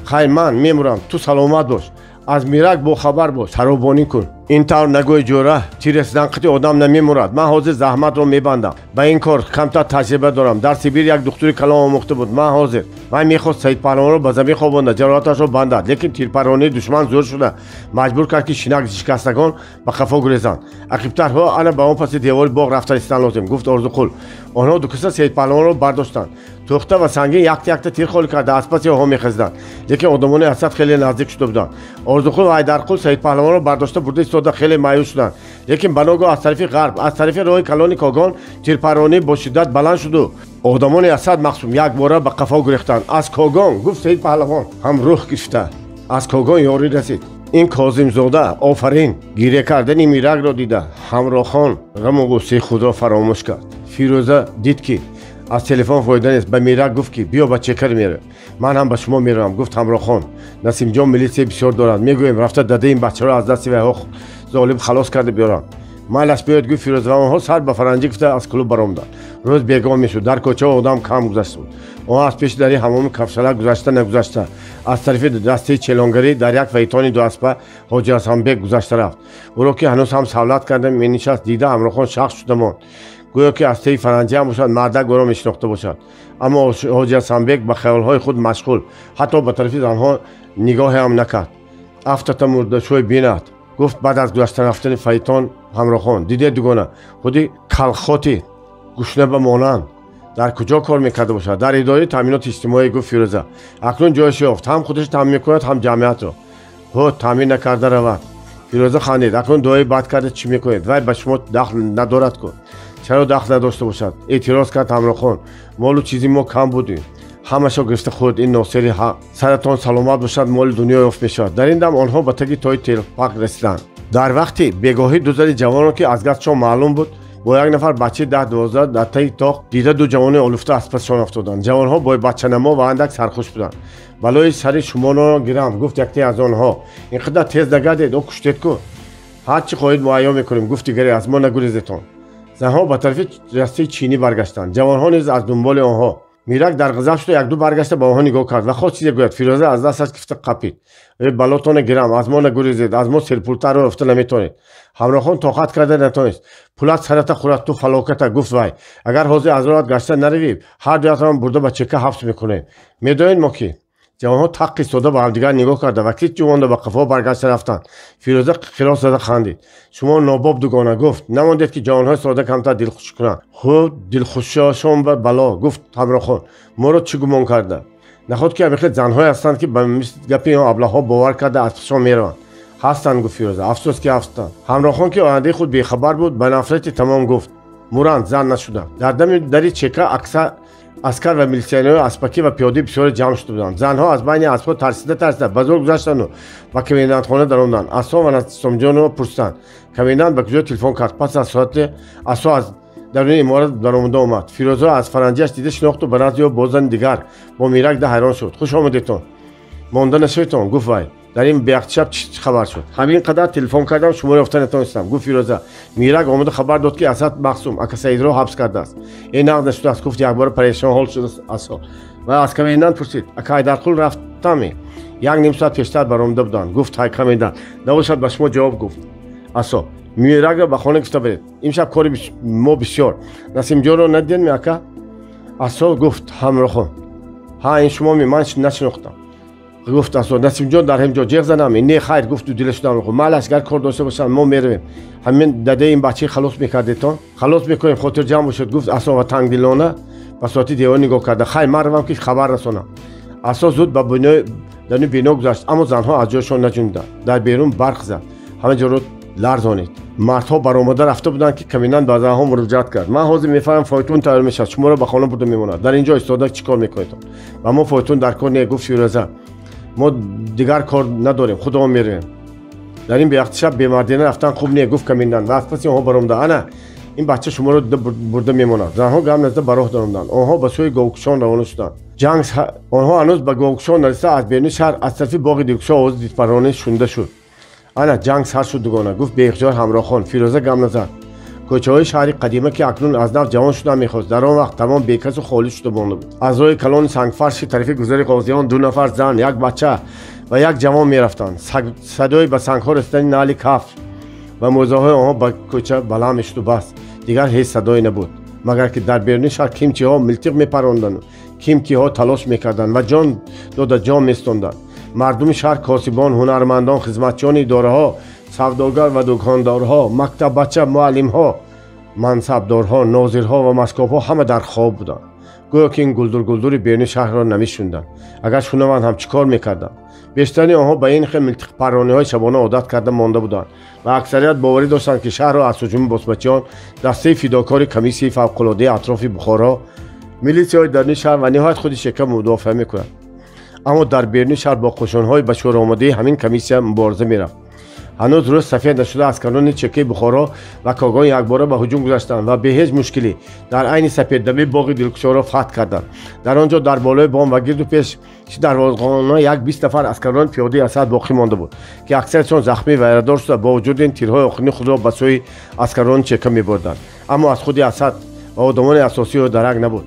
хайр ман мемурам, ту саломат бош. аз мирак бохабар бош, саробонӣ кун. ин тавр нагӯй ҷора, тир расидан қити одам намемурад. ман ҳозир заҳматро мебандам. ба ин кор камтар таҷриба дорам. дар Сибир як духтури калом омӯхта буд. ман ҳозир. вай мехост Саид Паҳлавонро ба замин хобонда ҷароҳаташро бандад. лекин тирпаронии душман зӯр шуда маҷбур кард ки шинак шикастагон ба қафо гурезанд. ақибтарҳо ана ба он паси девори боғ рафта истанд лозим, гуфт Орзуқул. онҳо ду киса Саид Паҳлавонро бардоштанд. тухта ва сангин якта тир холӣ карда аз паси онҳо мехезиданд. лекин одамони Асад хеле наздик шуда буданд. Орзуқул ва Ҳайдарқул Саид Паҳлавонро бардошта бурда истода хеле маъюс шуданд. лекин ба ногоҳ аз тарафи ғарб, аз тарафи роҳи калони Когон тирпаронӣ бо шиддат баланд шуду одамони Асад Махсум якбора ба қафо гурехтанд. аз Когон, гуфт Саид Паҳлавон, ҳам рух гирифта. аз Когон ёрӣ расид. ин Козимзода офарин гиря кардани миракро дида ҳамроҳхон ғаму ғусси худро фаромӯш кард. Фирӯза дид ки аз телефон фоида нест. ба мирак гуфт ки биё ба чекар меравем. ман ҳам ба шумо меравам, гуфт ҳамроҳхон. Насимҷон милитсия бисёр дорад. мегӯем рафта дадаи ин бачаро аз дасти вайҳо золим халос карда биёрам. майлаш биёед, гуфт Фирӯза. ва онҳо сар ба фаранҷӣ гуфта аз клуб баромаданд. рӯз бегон мешуд. дар кӯчаҳо одам кам гузашта буд. онҳо аз пеши дари ҳамоми Кафшала гузашта нагузашта аз тарафи дастаи челонгарӣ дар як фаитони дуаспа Ҳоҷи Ҳасанбек гузашта рафт. ӯро ки ҳанӯз ҳам савлат карда менишаст дида ҳамроҳхон шахс шуда монд. гӯё ки аз таи фаранҷӣ ҳам бошад мардак ӯро мешинохта бошад. аммо Ҳоҷи Ҳасанбек ба хаёлҳои худ машғул, ҳатто ба тарафи занҳо нигоҳе ҳам накард. афтата мурдашӯй бинад, гуфт баъд аз гузашта рафтани фаитон ҳамроҳхон. диде дугона худи калхоти гушнаба монанд дар куҷо кор мекарда бошад? дар идораи таъминоти иҷтимоӣ, гуфт Фирӯза. акнун ҷойаш ёфт, ҳам худаш таъмин мекунад, ҳам ҷамъиятро. ҳо таъмин накарда равад. Фирӯза хандид. акнун дуои бад карда чӣ мекунед? вай ба шумо дахл надорад ку. чаро дахл надошта бошад? эътироз кард ҳамроҳхон. молу чизи мо кам будем. ҳамашо гирифта хурд. ин носири ҳақ. саратон саломат бошад, моли дунё ёфт мешавад. дар ин дам онҳо ба таги тои телпак расиданд. дар вақти бегоҳӣ ду зали ҷавонро ки аз гастшон маълум буд бо як нафар бачаи 10-12 дар таги тоқ дида ду ҷавони олуфта аз пасшон афтоданд. ҷавонҳо бо бачанамо ва андак сархуш буданд. балои сари шуморо гирам, гуфт яке аз онҳо. ин қадар тез нагардед, о куштед ку. ҳар чӣ хоҳед муайё мекунем, гуфт дигаре. аз мо нагурезетон. занҳо ба тарафи растаи чинӣ баргаштанд. ҷавонҳо низ аз дунболи онҳо. мирак дар ғазаб шуда як ду баргашта ба онҳо нигоҳ кард ва хост чизе гӯяд. Фирӯза аз дасташ гирифта қапид. балотоне гирам, аз мо нагурезед, аз мо серпултаро ёфта наметонед. ҳамроҳхон тоқат карда натонист. пулат сарата хӯрад, ту фалоката, гуфт вай. агар ҳозир аз роҳат гашта наравӣ, ҳар дуятон бурда ба чека ҳабс мекунем. медонед мо ки. ҷавонҳо тақ истода ба ҳамдигар нигоҳ карда ва кит ҷувонда ба қафо баргашта рафтанд. Фирӯза хирос зада хандид. шумо нобоб дугона, гуфт. намондед ки ҷавонҳои сода камтар дилхушӣ кунанд. хуб дилхушиашон ба бало, гуфт ҳамроҳхон. моро чӣ гумон карда? наход ки амихе занҳое ҳастанд ки ба гапи он аблаҳҳо бовар карда аз пашон мераванд. ҳастанд, гуфт Фирӯза. афсӯс ки ҳастанд. ҳамроҳхон ки ояндаи худ бехабар буд ба нафрати тамом гуфт. муранд зан нашуданд. дар дами дари чека аскар ва милитсионерҳои аспакӣ ва пиёдаи бисёре ҷамъ шуда буданд. занҳо аз байни аспҳо тарсида ба зор гузаштанду ба комендантхона даромаданд. Асон ва Насимҷонро пурсиданд. комендант ба куҷо телефон кард. пас аз соати асо аз даруни иморат даромада омад. Фирӯза аз фаранҷиаш дида шинохту ба радио бо зани дигар бо Мирак да ҳайрон шуд. Хуш омадедтон. монда нашаведтон, гуфт вай. дар ин беяхтишаб чӣ хабар шуд? ҳамин қадар телефон кардам, шуморо ёфта натонистам. гуфт Фирӯза, Мирак омада хабар дод ки Асад Мақсум ака Саидро ҳабс кардааст. нағд нашудааст. гуфт якбора парешон ҳол шудааст Асо. ва аз Камендан пурсид, ака Ҳайдарқул рафтами? як ним соат пештар баромада буданд. гуфт ҳай Камендан. набошад ба шумо ҷавоб гуфт Асо. Миракро ба хона гуфта баред. имшаб кори мо бисёр. Насимҷонро надидем ака? Асо гуфт ҳамроҳон. ҳа ин шумоми ман нашинохтам. гуфт Асо Насимҷон дар ҳамҷо ҷеғ занами? Не хайр, гуфту дилашудам. Малаш гар кор дошта бошам мо меравем. ҳамин дадаи ин бачаи халос мекардетон? халос мекунем, хотирҷам бошед. гуфт Асо ва тангдилона ба соати девор нигоҳ карда. хайр, ман равам ки хабар расонам. Асо зуд ба данӯ бино гузашт, аммо занҳо аз ҷойшон наҷунбуданд. дар берун барқ зад. ҳама ҷоро ларзонид. мардҳо баромада рафта буданд ки Камендан ба занҳо муроҷиат кард. ман ҳозир мефаҳмам фойтун тайёр мешавад, шуморо ба хона бурда мемонад. дар ин ҷо истода чӣ кор мекунед? ва мо фойтун дар кор не. гуфт Фирӯза, мо дигар кор надорем, худо меравем. дар ин беяхтишаб бемардина рафтан хуб не. гуфт Камендан. ва аз паси онҳо баромада, ана ин бача шуморо бурда мемонад. занҳо гам назда ба роҳ даромаданд. онҳо ба сӯи Говкушон равона шуданд. онҳо ҳанӯз ба Говкушон нариста аз беруни шаҳр аз тарафи боғи Дилкушо овози дидпаронӣ шунда шуд. ана ҷанг сар шуд дугона. гуфт беихтиёр ҳамроҳхон. Фирӯза гам назад. кӯчаҳои шаҳри қадима ки акнун аз нав ҷавон шудан мехост, дар он вақт тамом бекасу холӣ шуда монда буд. аз роҳи калони сангфарши тарафи гузари қозиён ду нафар зан, як бача ва як ҷавон мерафтанд. садои ба сангҳо расидани нали каф ва мӯъзаҳои онҳо ба кӯча баланд мешуду бас. дигар ҳеҷ садое набуд, магар ки дар беруни шаҳр кимчиҳо милтиқ мепаронданд, кимчиҳо талош мекарданд ва ҷон дода ҷон месtoнданд. мардуми шаҳр, косибон, ҳунармандон, хизматчиёни идораҳо, савдогар ва дукондорҳо, мактаббача, муаллимҳо, мансабдорҳо, нозирҳо ва маскобҳо ҳама дар хоб буданд. гӯё ки ин гулдури беруни шаҳрро намешунданд. агар шунаванд ҳам чӣ кор мекарданд? бештари онҳо ба ин хел милтиқпарониҳои шабона одат карда монда буданд ва аксарият боварӣ доштанд ки шаҳрро аз ҳуҷуми босмачиён, дастаи фидокори комиссияи фавқулоддаи атрофи Бухоро, милисияҳои даруни шаҳр ва ниҳоят худи шека мудофиа мекунанд. аммо дар беруни шаҳр бо қӯшонҳои ба шӯроомадаи ҳамин комиссия мубориза мерафт. ҳанӯз рӯз сафед нашуда аскарони чекаи Бухоро ва Когон якбора ба ҳуҷум гузаштанд ва бе ҳеҷ мушкилӣ дар айни сафеддаби боғи Дилкушоро фатҳ карданд. дар он ҷо дар болои бом ва гирду пеши дарвозахона як 20 нафар аскарони пиёдаи Асад боқӣ монда буд ки аксарияшон захмӣ ва ярадор шуда бо вуҷуди ин тирҳои охирини худро ба сӯи аскарони чека мебурданд. аммо аз худи Асад ва одамони асосиҳо дарак набуд.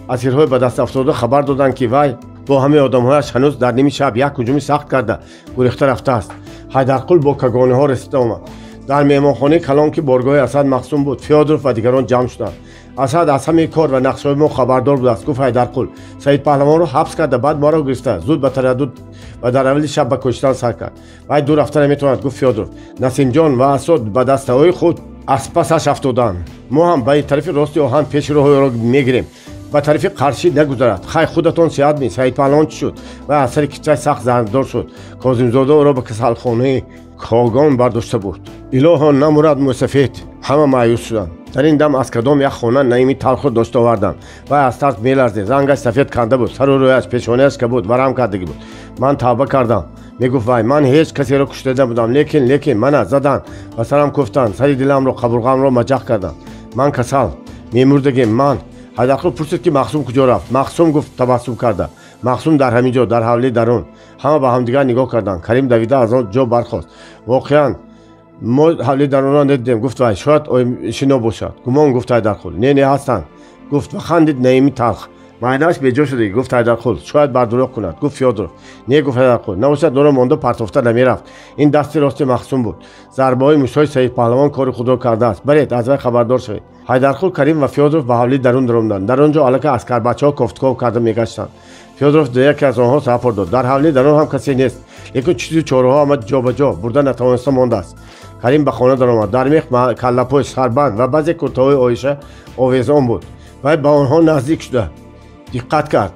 асирҳои ба даст афтода хабар доданд ки вай бо ҳамаи одамҳояш ҳанӯз дар ними шаб як ҳуҷуми сахт карда гурехта рафтааст. Ҳайдарқул бо кагониҳо расида омад. дар меҳмонхонаи калон ки боргоҳи Асад Мақсум буд, Фёдоров ва дигарон ҷамъ шуданд. Асад аз ҳамаи кор ва нақшҳои мо хабардор будааст. гуфт Ҳайдарқул, Саид Паҳлавонро ҳабс карда, баъд моро гирифта, зуд ба тараддуд ва дар аввали шаб ба куштан сар кард. вай ду рафта наметавонад. гуфт Фёдоров, Насимҷон ва Асод ба дастаҳои худ аз пасаш афтоданд. мо ҳам ба тарафи рости оҳан пеши роҳро мегирем, ба тарафи қаршӣ нагузарад. хай худатон сеҳат бин. Саид Паҳлавон чӣ шуд? вай аз сари кичаи сахт зарбдор шуд. Козимзода ӯро ба касалхонаи Когон бардошта буд. илоҳо намурад мусафед. ҳама маъюс шуданд. дар ин дам аз кадом як хона наими талхро дошта оварданд. вай аз тарс меларзед. рангаш сафед карда буд, сару рӯяш, пешонааш кабуд, варам кардагӣ буд. ман тавба кардам, мегуфт вай, ман ҳеҷ касеро кушта набудам, лекин мана заданд ва сарам куфтанд, сари диламро, қабурғамро маҷақ карданд. ман касал мемурдагем. ман Ҳайдарқул пурсид ки Мақсум куҷо рафт. Мақсум гуфт табассум карда. Мақсум дар ҳамин ҷо, дар ҳавлии дарун. ҳама ба ҳамдигар нигоҳ карданд. Карим давида аз он ҷо бархост. воқеан мо ҳавлии дарунро надидем. гуфт вай, шояд шино бошад. гумон, гуфт Ҳайдарқул. не ҳастанд. гуфт ва хандид наими талх. майнааш беҷо шудагӣ. гуфт Ҳайдарқул, шояд бардуроқ кунад. гуфт Фёдоров. не, гуфт Ҳайдарқул, набошад ӯро монда партофта намерафт. ин дасти рости Мақсум буд. зарбаҳои мушҳои Саид Паҳлавон кори худро кардааст. баред, аз вай хабардор шавед. Ҳайдарқул, Карим ва Фёдоров ба ҳавлии дарун даромаданд. дар он ҷо аллакай аскарбачаҳо кофтков карда мегаштанд. Фёдоров до яке аз онҳо сафар дод. дар ҳавлии дарун ҳам касе нест, лекин чизи чораҳо ҳама ҷобаҷо бурда натавониста мондааст. Карим ба хона даромад. дар мех каллапош, сарбанд ва баъзе куртаҳои Оиша овезон буд. вай ба онҳо наздик шуда диққат кард.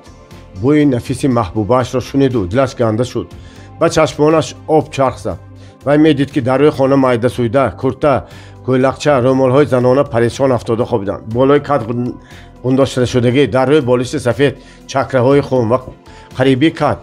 бӯи нафиси маҳбубаашро шуниду дилаш ганда шуд. ба чашмонаш об чарх зад. вай медид ки дар рӯи хона майдасӯйда, курта, кӯйлақча, рӯмолҳои занона парешон афтода хобиданд. болои кат гундошташудагӣ, дар рӯи болишти сафед чакраҳои хун ва қариби кат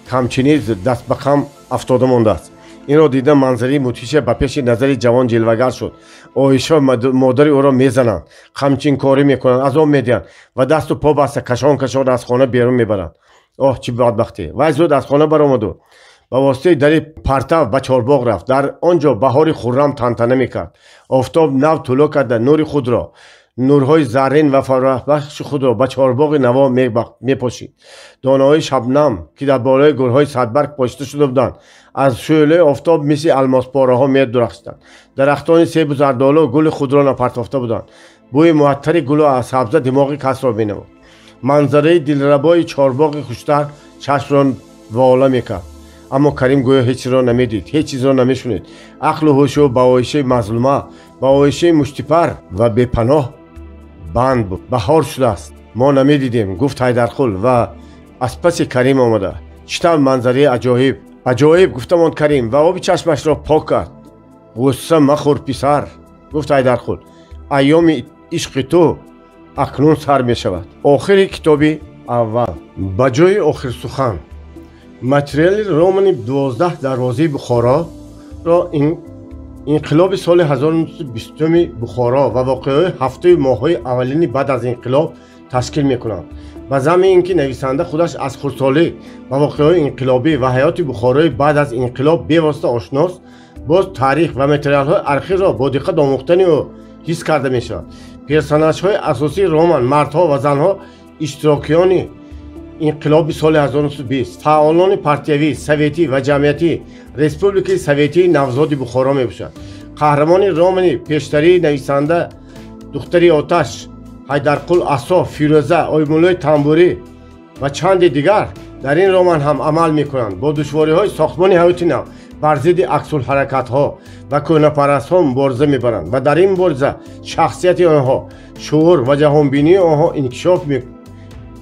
камчини даст ба кам афтода мондааст. اینو دیده منظری متیشه به پیش نظری جوان جلوگر شد. آیشا مادری او را میزنند، همچین کاری میکنند، از آن میدین و دست و پا بسته کشان از خانه بیرون میبرند. اوه چی بدبختی. وای زود از خانه برآمد و با واسطه در پرتو به چارباغ رفت. در آنجا بهاری خرم تنتنه میکرد. آفتاب نو طلوع کرده نور خود را، نورهای زرین و فرح بخش خود را به چارباغ نوا میپاشید. دانه‌های شبنم که در بالای گلهای صدبرگ پاشیده شده بودند از شعله آفتاب مثل الماس پاره ها می‌درخشیدند. درختان سیب و زردآلو گل خود را نپرتافته بودند. بوی معطر گل و سبزه دماغ کس را مینمود. منظره دلربای چارباغ خوشتر چشم را والا میکرد. اما کریم گویا هیچ چیز را نمیدید، هیچ چیز را نمیشنید. عقل و هوش او به آیشه مظلومه، به آیشه مشتپر و بی‌پناه بند بود. بهار شده است، ما نمیدیدیم، گفت حیدرقل و از پس کریم آمده. چطور منظره عجایب. عجایب گفتم آن کریم و آب چشمش را پاک کرد. غصه مخور پسر، گفت حیدرقل، ایام عشق تو اکنون سر می شود. آخر کتابی اول. به جای آخر سخن متریال رمان 12 دروازه بخارا را انقلاب سال 1920 بخارا و واقعه هفته ماه‌های اولین بعد از انقلاب تشکیل می‌کنند. با ضمن اینکه نویسنده خودش از خردسالی با واقعه انقلابی و حیات بخارای بعد از انقلاب بی‌واسطه آشناست، باز تاریخ و متریال‌های ارخی را با دقت آموختنی و حس کرده می‌شود. پرسوناژهای اساسی رمان مردها و زنها اشتراکیان انقلاب سال 1920 فعالان پارتیوی، سوویتی و جمعیتی ریسپوبلیک سوویتی نوزاد بخارا میباشند. قهرمان رمان پیشتری نویسنده دختری آتش، حیدرقل عصا، فیروزه، آیمولای تنبوری و چند دیگر در این رمان هم عمل میکنند. با دشواری‌های ساختمان حیات نو بر ضد عکس‌الحرکت‌ها و کهنه‌پرست‌ها مبارزه میبرند و در این مبارزه شخصیت آنها، شعور و جهانبینی آنها انکشاف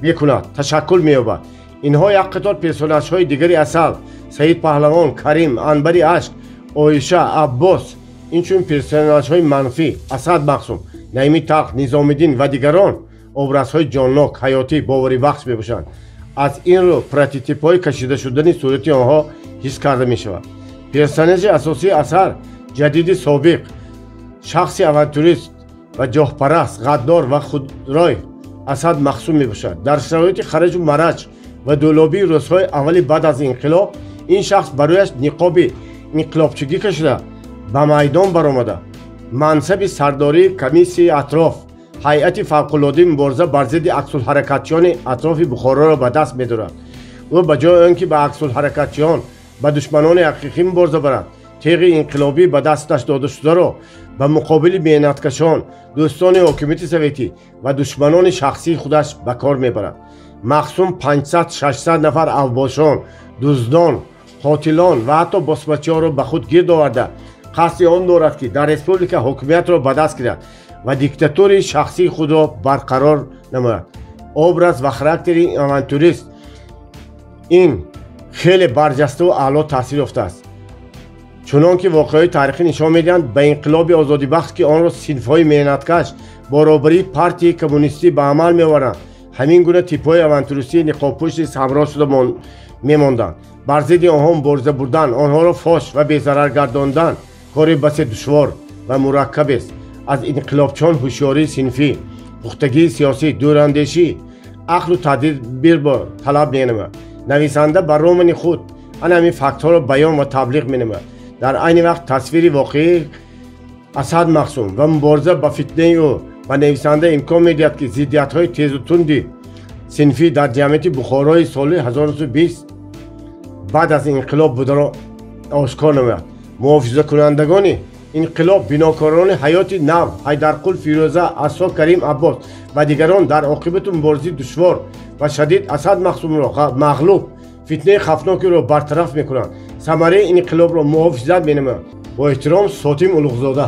میکند، تشکل مییابد. اینها یک قطار پرسوناژهای دیگری اصل، سید پهلوان، کریم، انبری عشق، عایشه، عباس، اینچون پرسوناژهای منفی، اسد مقسوم، نعیمی تلخ، نظام‌الدین و دیگران ابرازهای جانناک، حیاتی، باوری بخش میباشند. از این رو پروتوتیپ‌های کشیده شدن صورتی آنها حس کرده میشود. پرسوناژ اساسی اثر جدید سابق، شخص آونتوریست و جاه پرست، غدار و خودرای اسد مقسوم میباشد. در شرایط خرج و مرج و دولابی روزهای اولی بعد از انقلاب این شخص برایش نقاب انقلابچگی کشیده به میدان برآمده. منصب سرداری کمیسی اطراف هیئت فوق‌العاده مبارزه بر ضد عکس‌الحرکتیان اطراف بخارا را به دست می‌دارد. او به جای آنکه به عکس‌الحرکتیان به دشمنان حقیقی مبارزه برد، تیغ انقلابی به دستش داده شده را به مقابل میانتکشان، دوستان حاکمیت سوویتی و دشمنان شخصی خودش به کار میبرد. مخصوم 500-600 نفر اوباشان، دزدان، قاتلان و حتی بازپچه‌ها را به خود گرد آورده قصد آن دارد که در ریسپوبلیک حکومت را به دست گیرد و دیکتاتوری شخصی خود را برقرار نماید. ابراز و خاراکتر آونتوریست این خیلی برجسته و اعلی تاثیر یافته است. چنانکه واقعه تاریخی نشان می‌دهند به انقلاب آزادی بخش که آن را صنف‌های محنتکش برابری پارتی کمونیستی به عمل می‌آورند، همین گونه تیپ‌های آونتوریستی نقاب‌پوش سمرا شده می‌ماندند. بر ضد آنها مبارزه بردن، آنها را فاش و بی‌ضرر گرداندن کاری بسیار دشوار و مرکب است. از انقلابچیان هوشیاری صنفی، پختگی سیاسی، دوراندیشی، عقل و تدبیر با طلب می‌نماید. نویسنده بر رمان خود همین فاکت‌ها را بیان و تبلیغ می‌نماید. در عین وقت تصویر واقعی اسد مقسوم و مبارزه با فتنه او و نویسنده امکان می‌دهد که ضدیت‌های تیز و تندی صنفی در جمعیت بخارای سال 1920 بعد از انقلاب بوده را آشکار نماید. محافظه کنندگان انقلاب، بناکاران حیات نو، حیدرقل، فیروزه، عصا، کریم، عباس و دیگران در عاقبت مبارزه دشوار و شدید اسد مقسوم را مغلوب، فتنه خفناکی را برطرف میکنند. ثمره انقلاب را محافظت مینماید. با احترام، ساتیم اولوغزاده.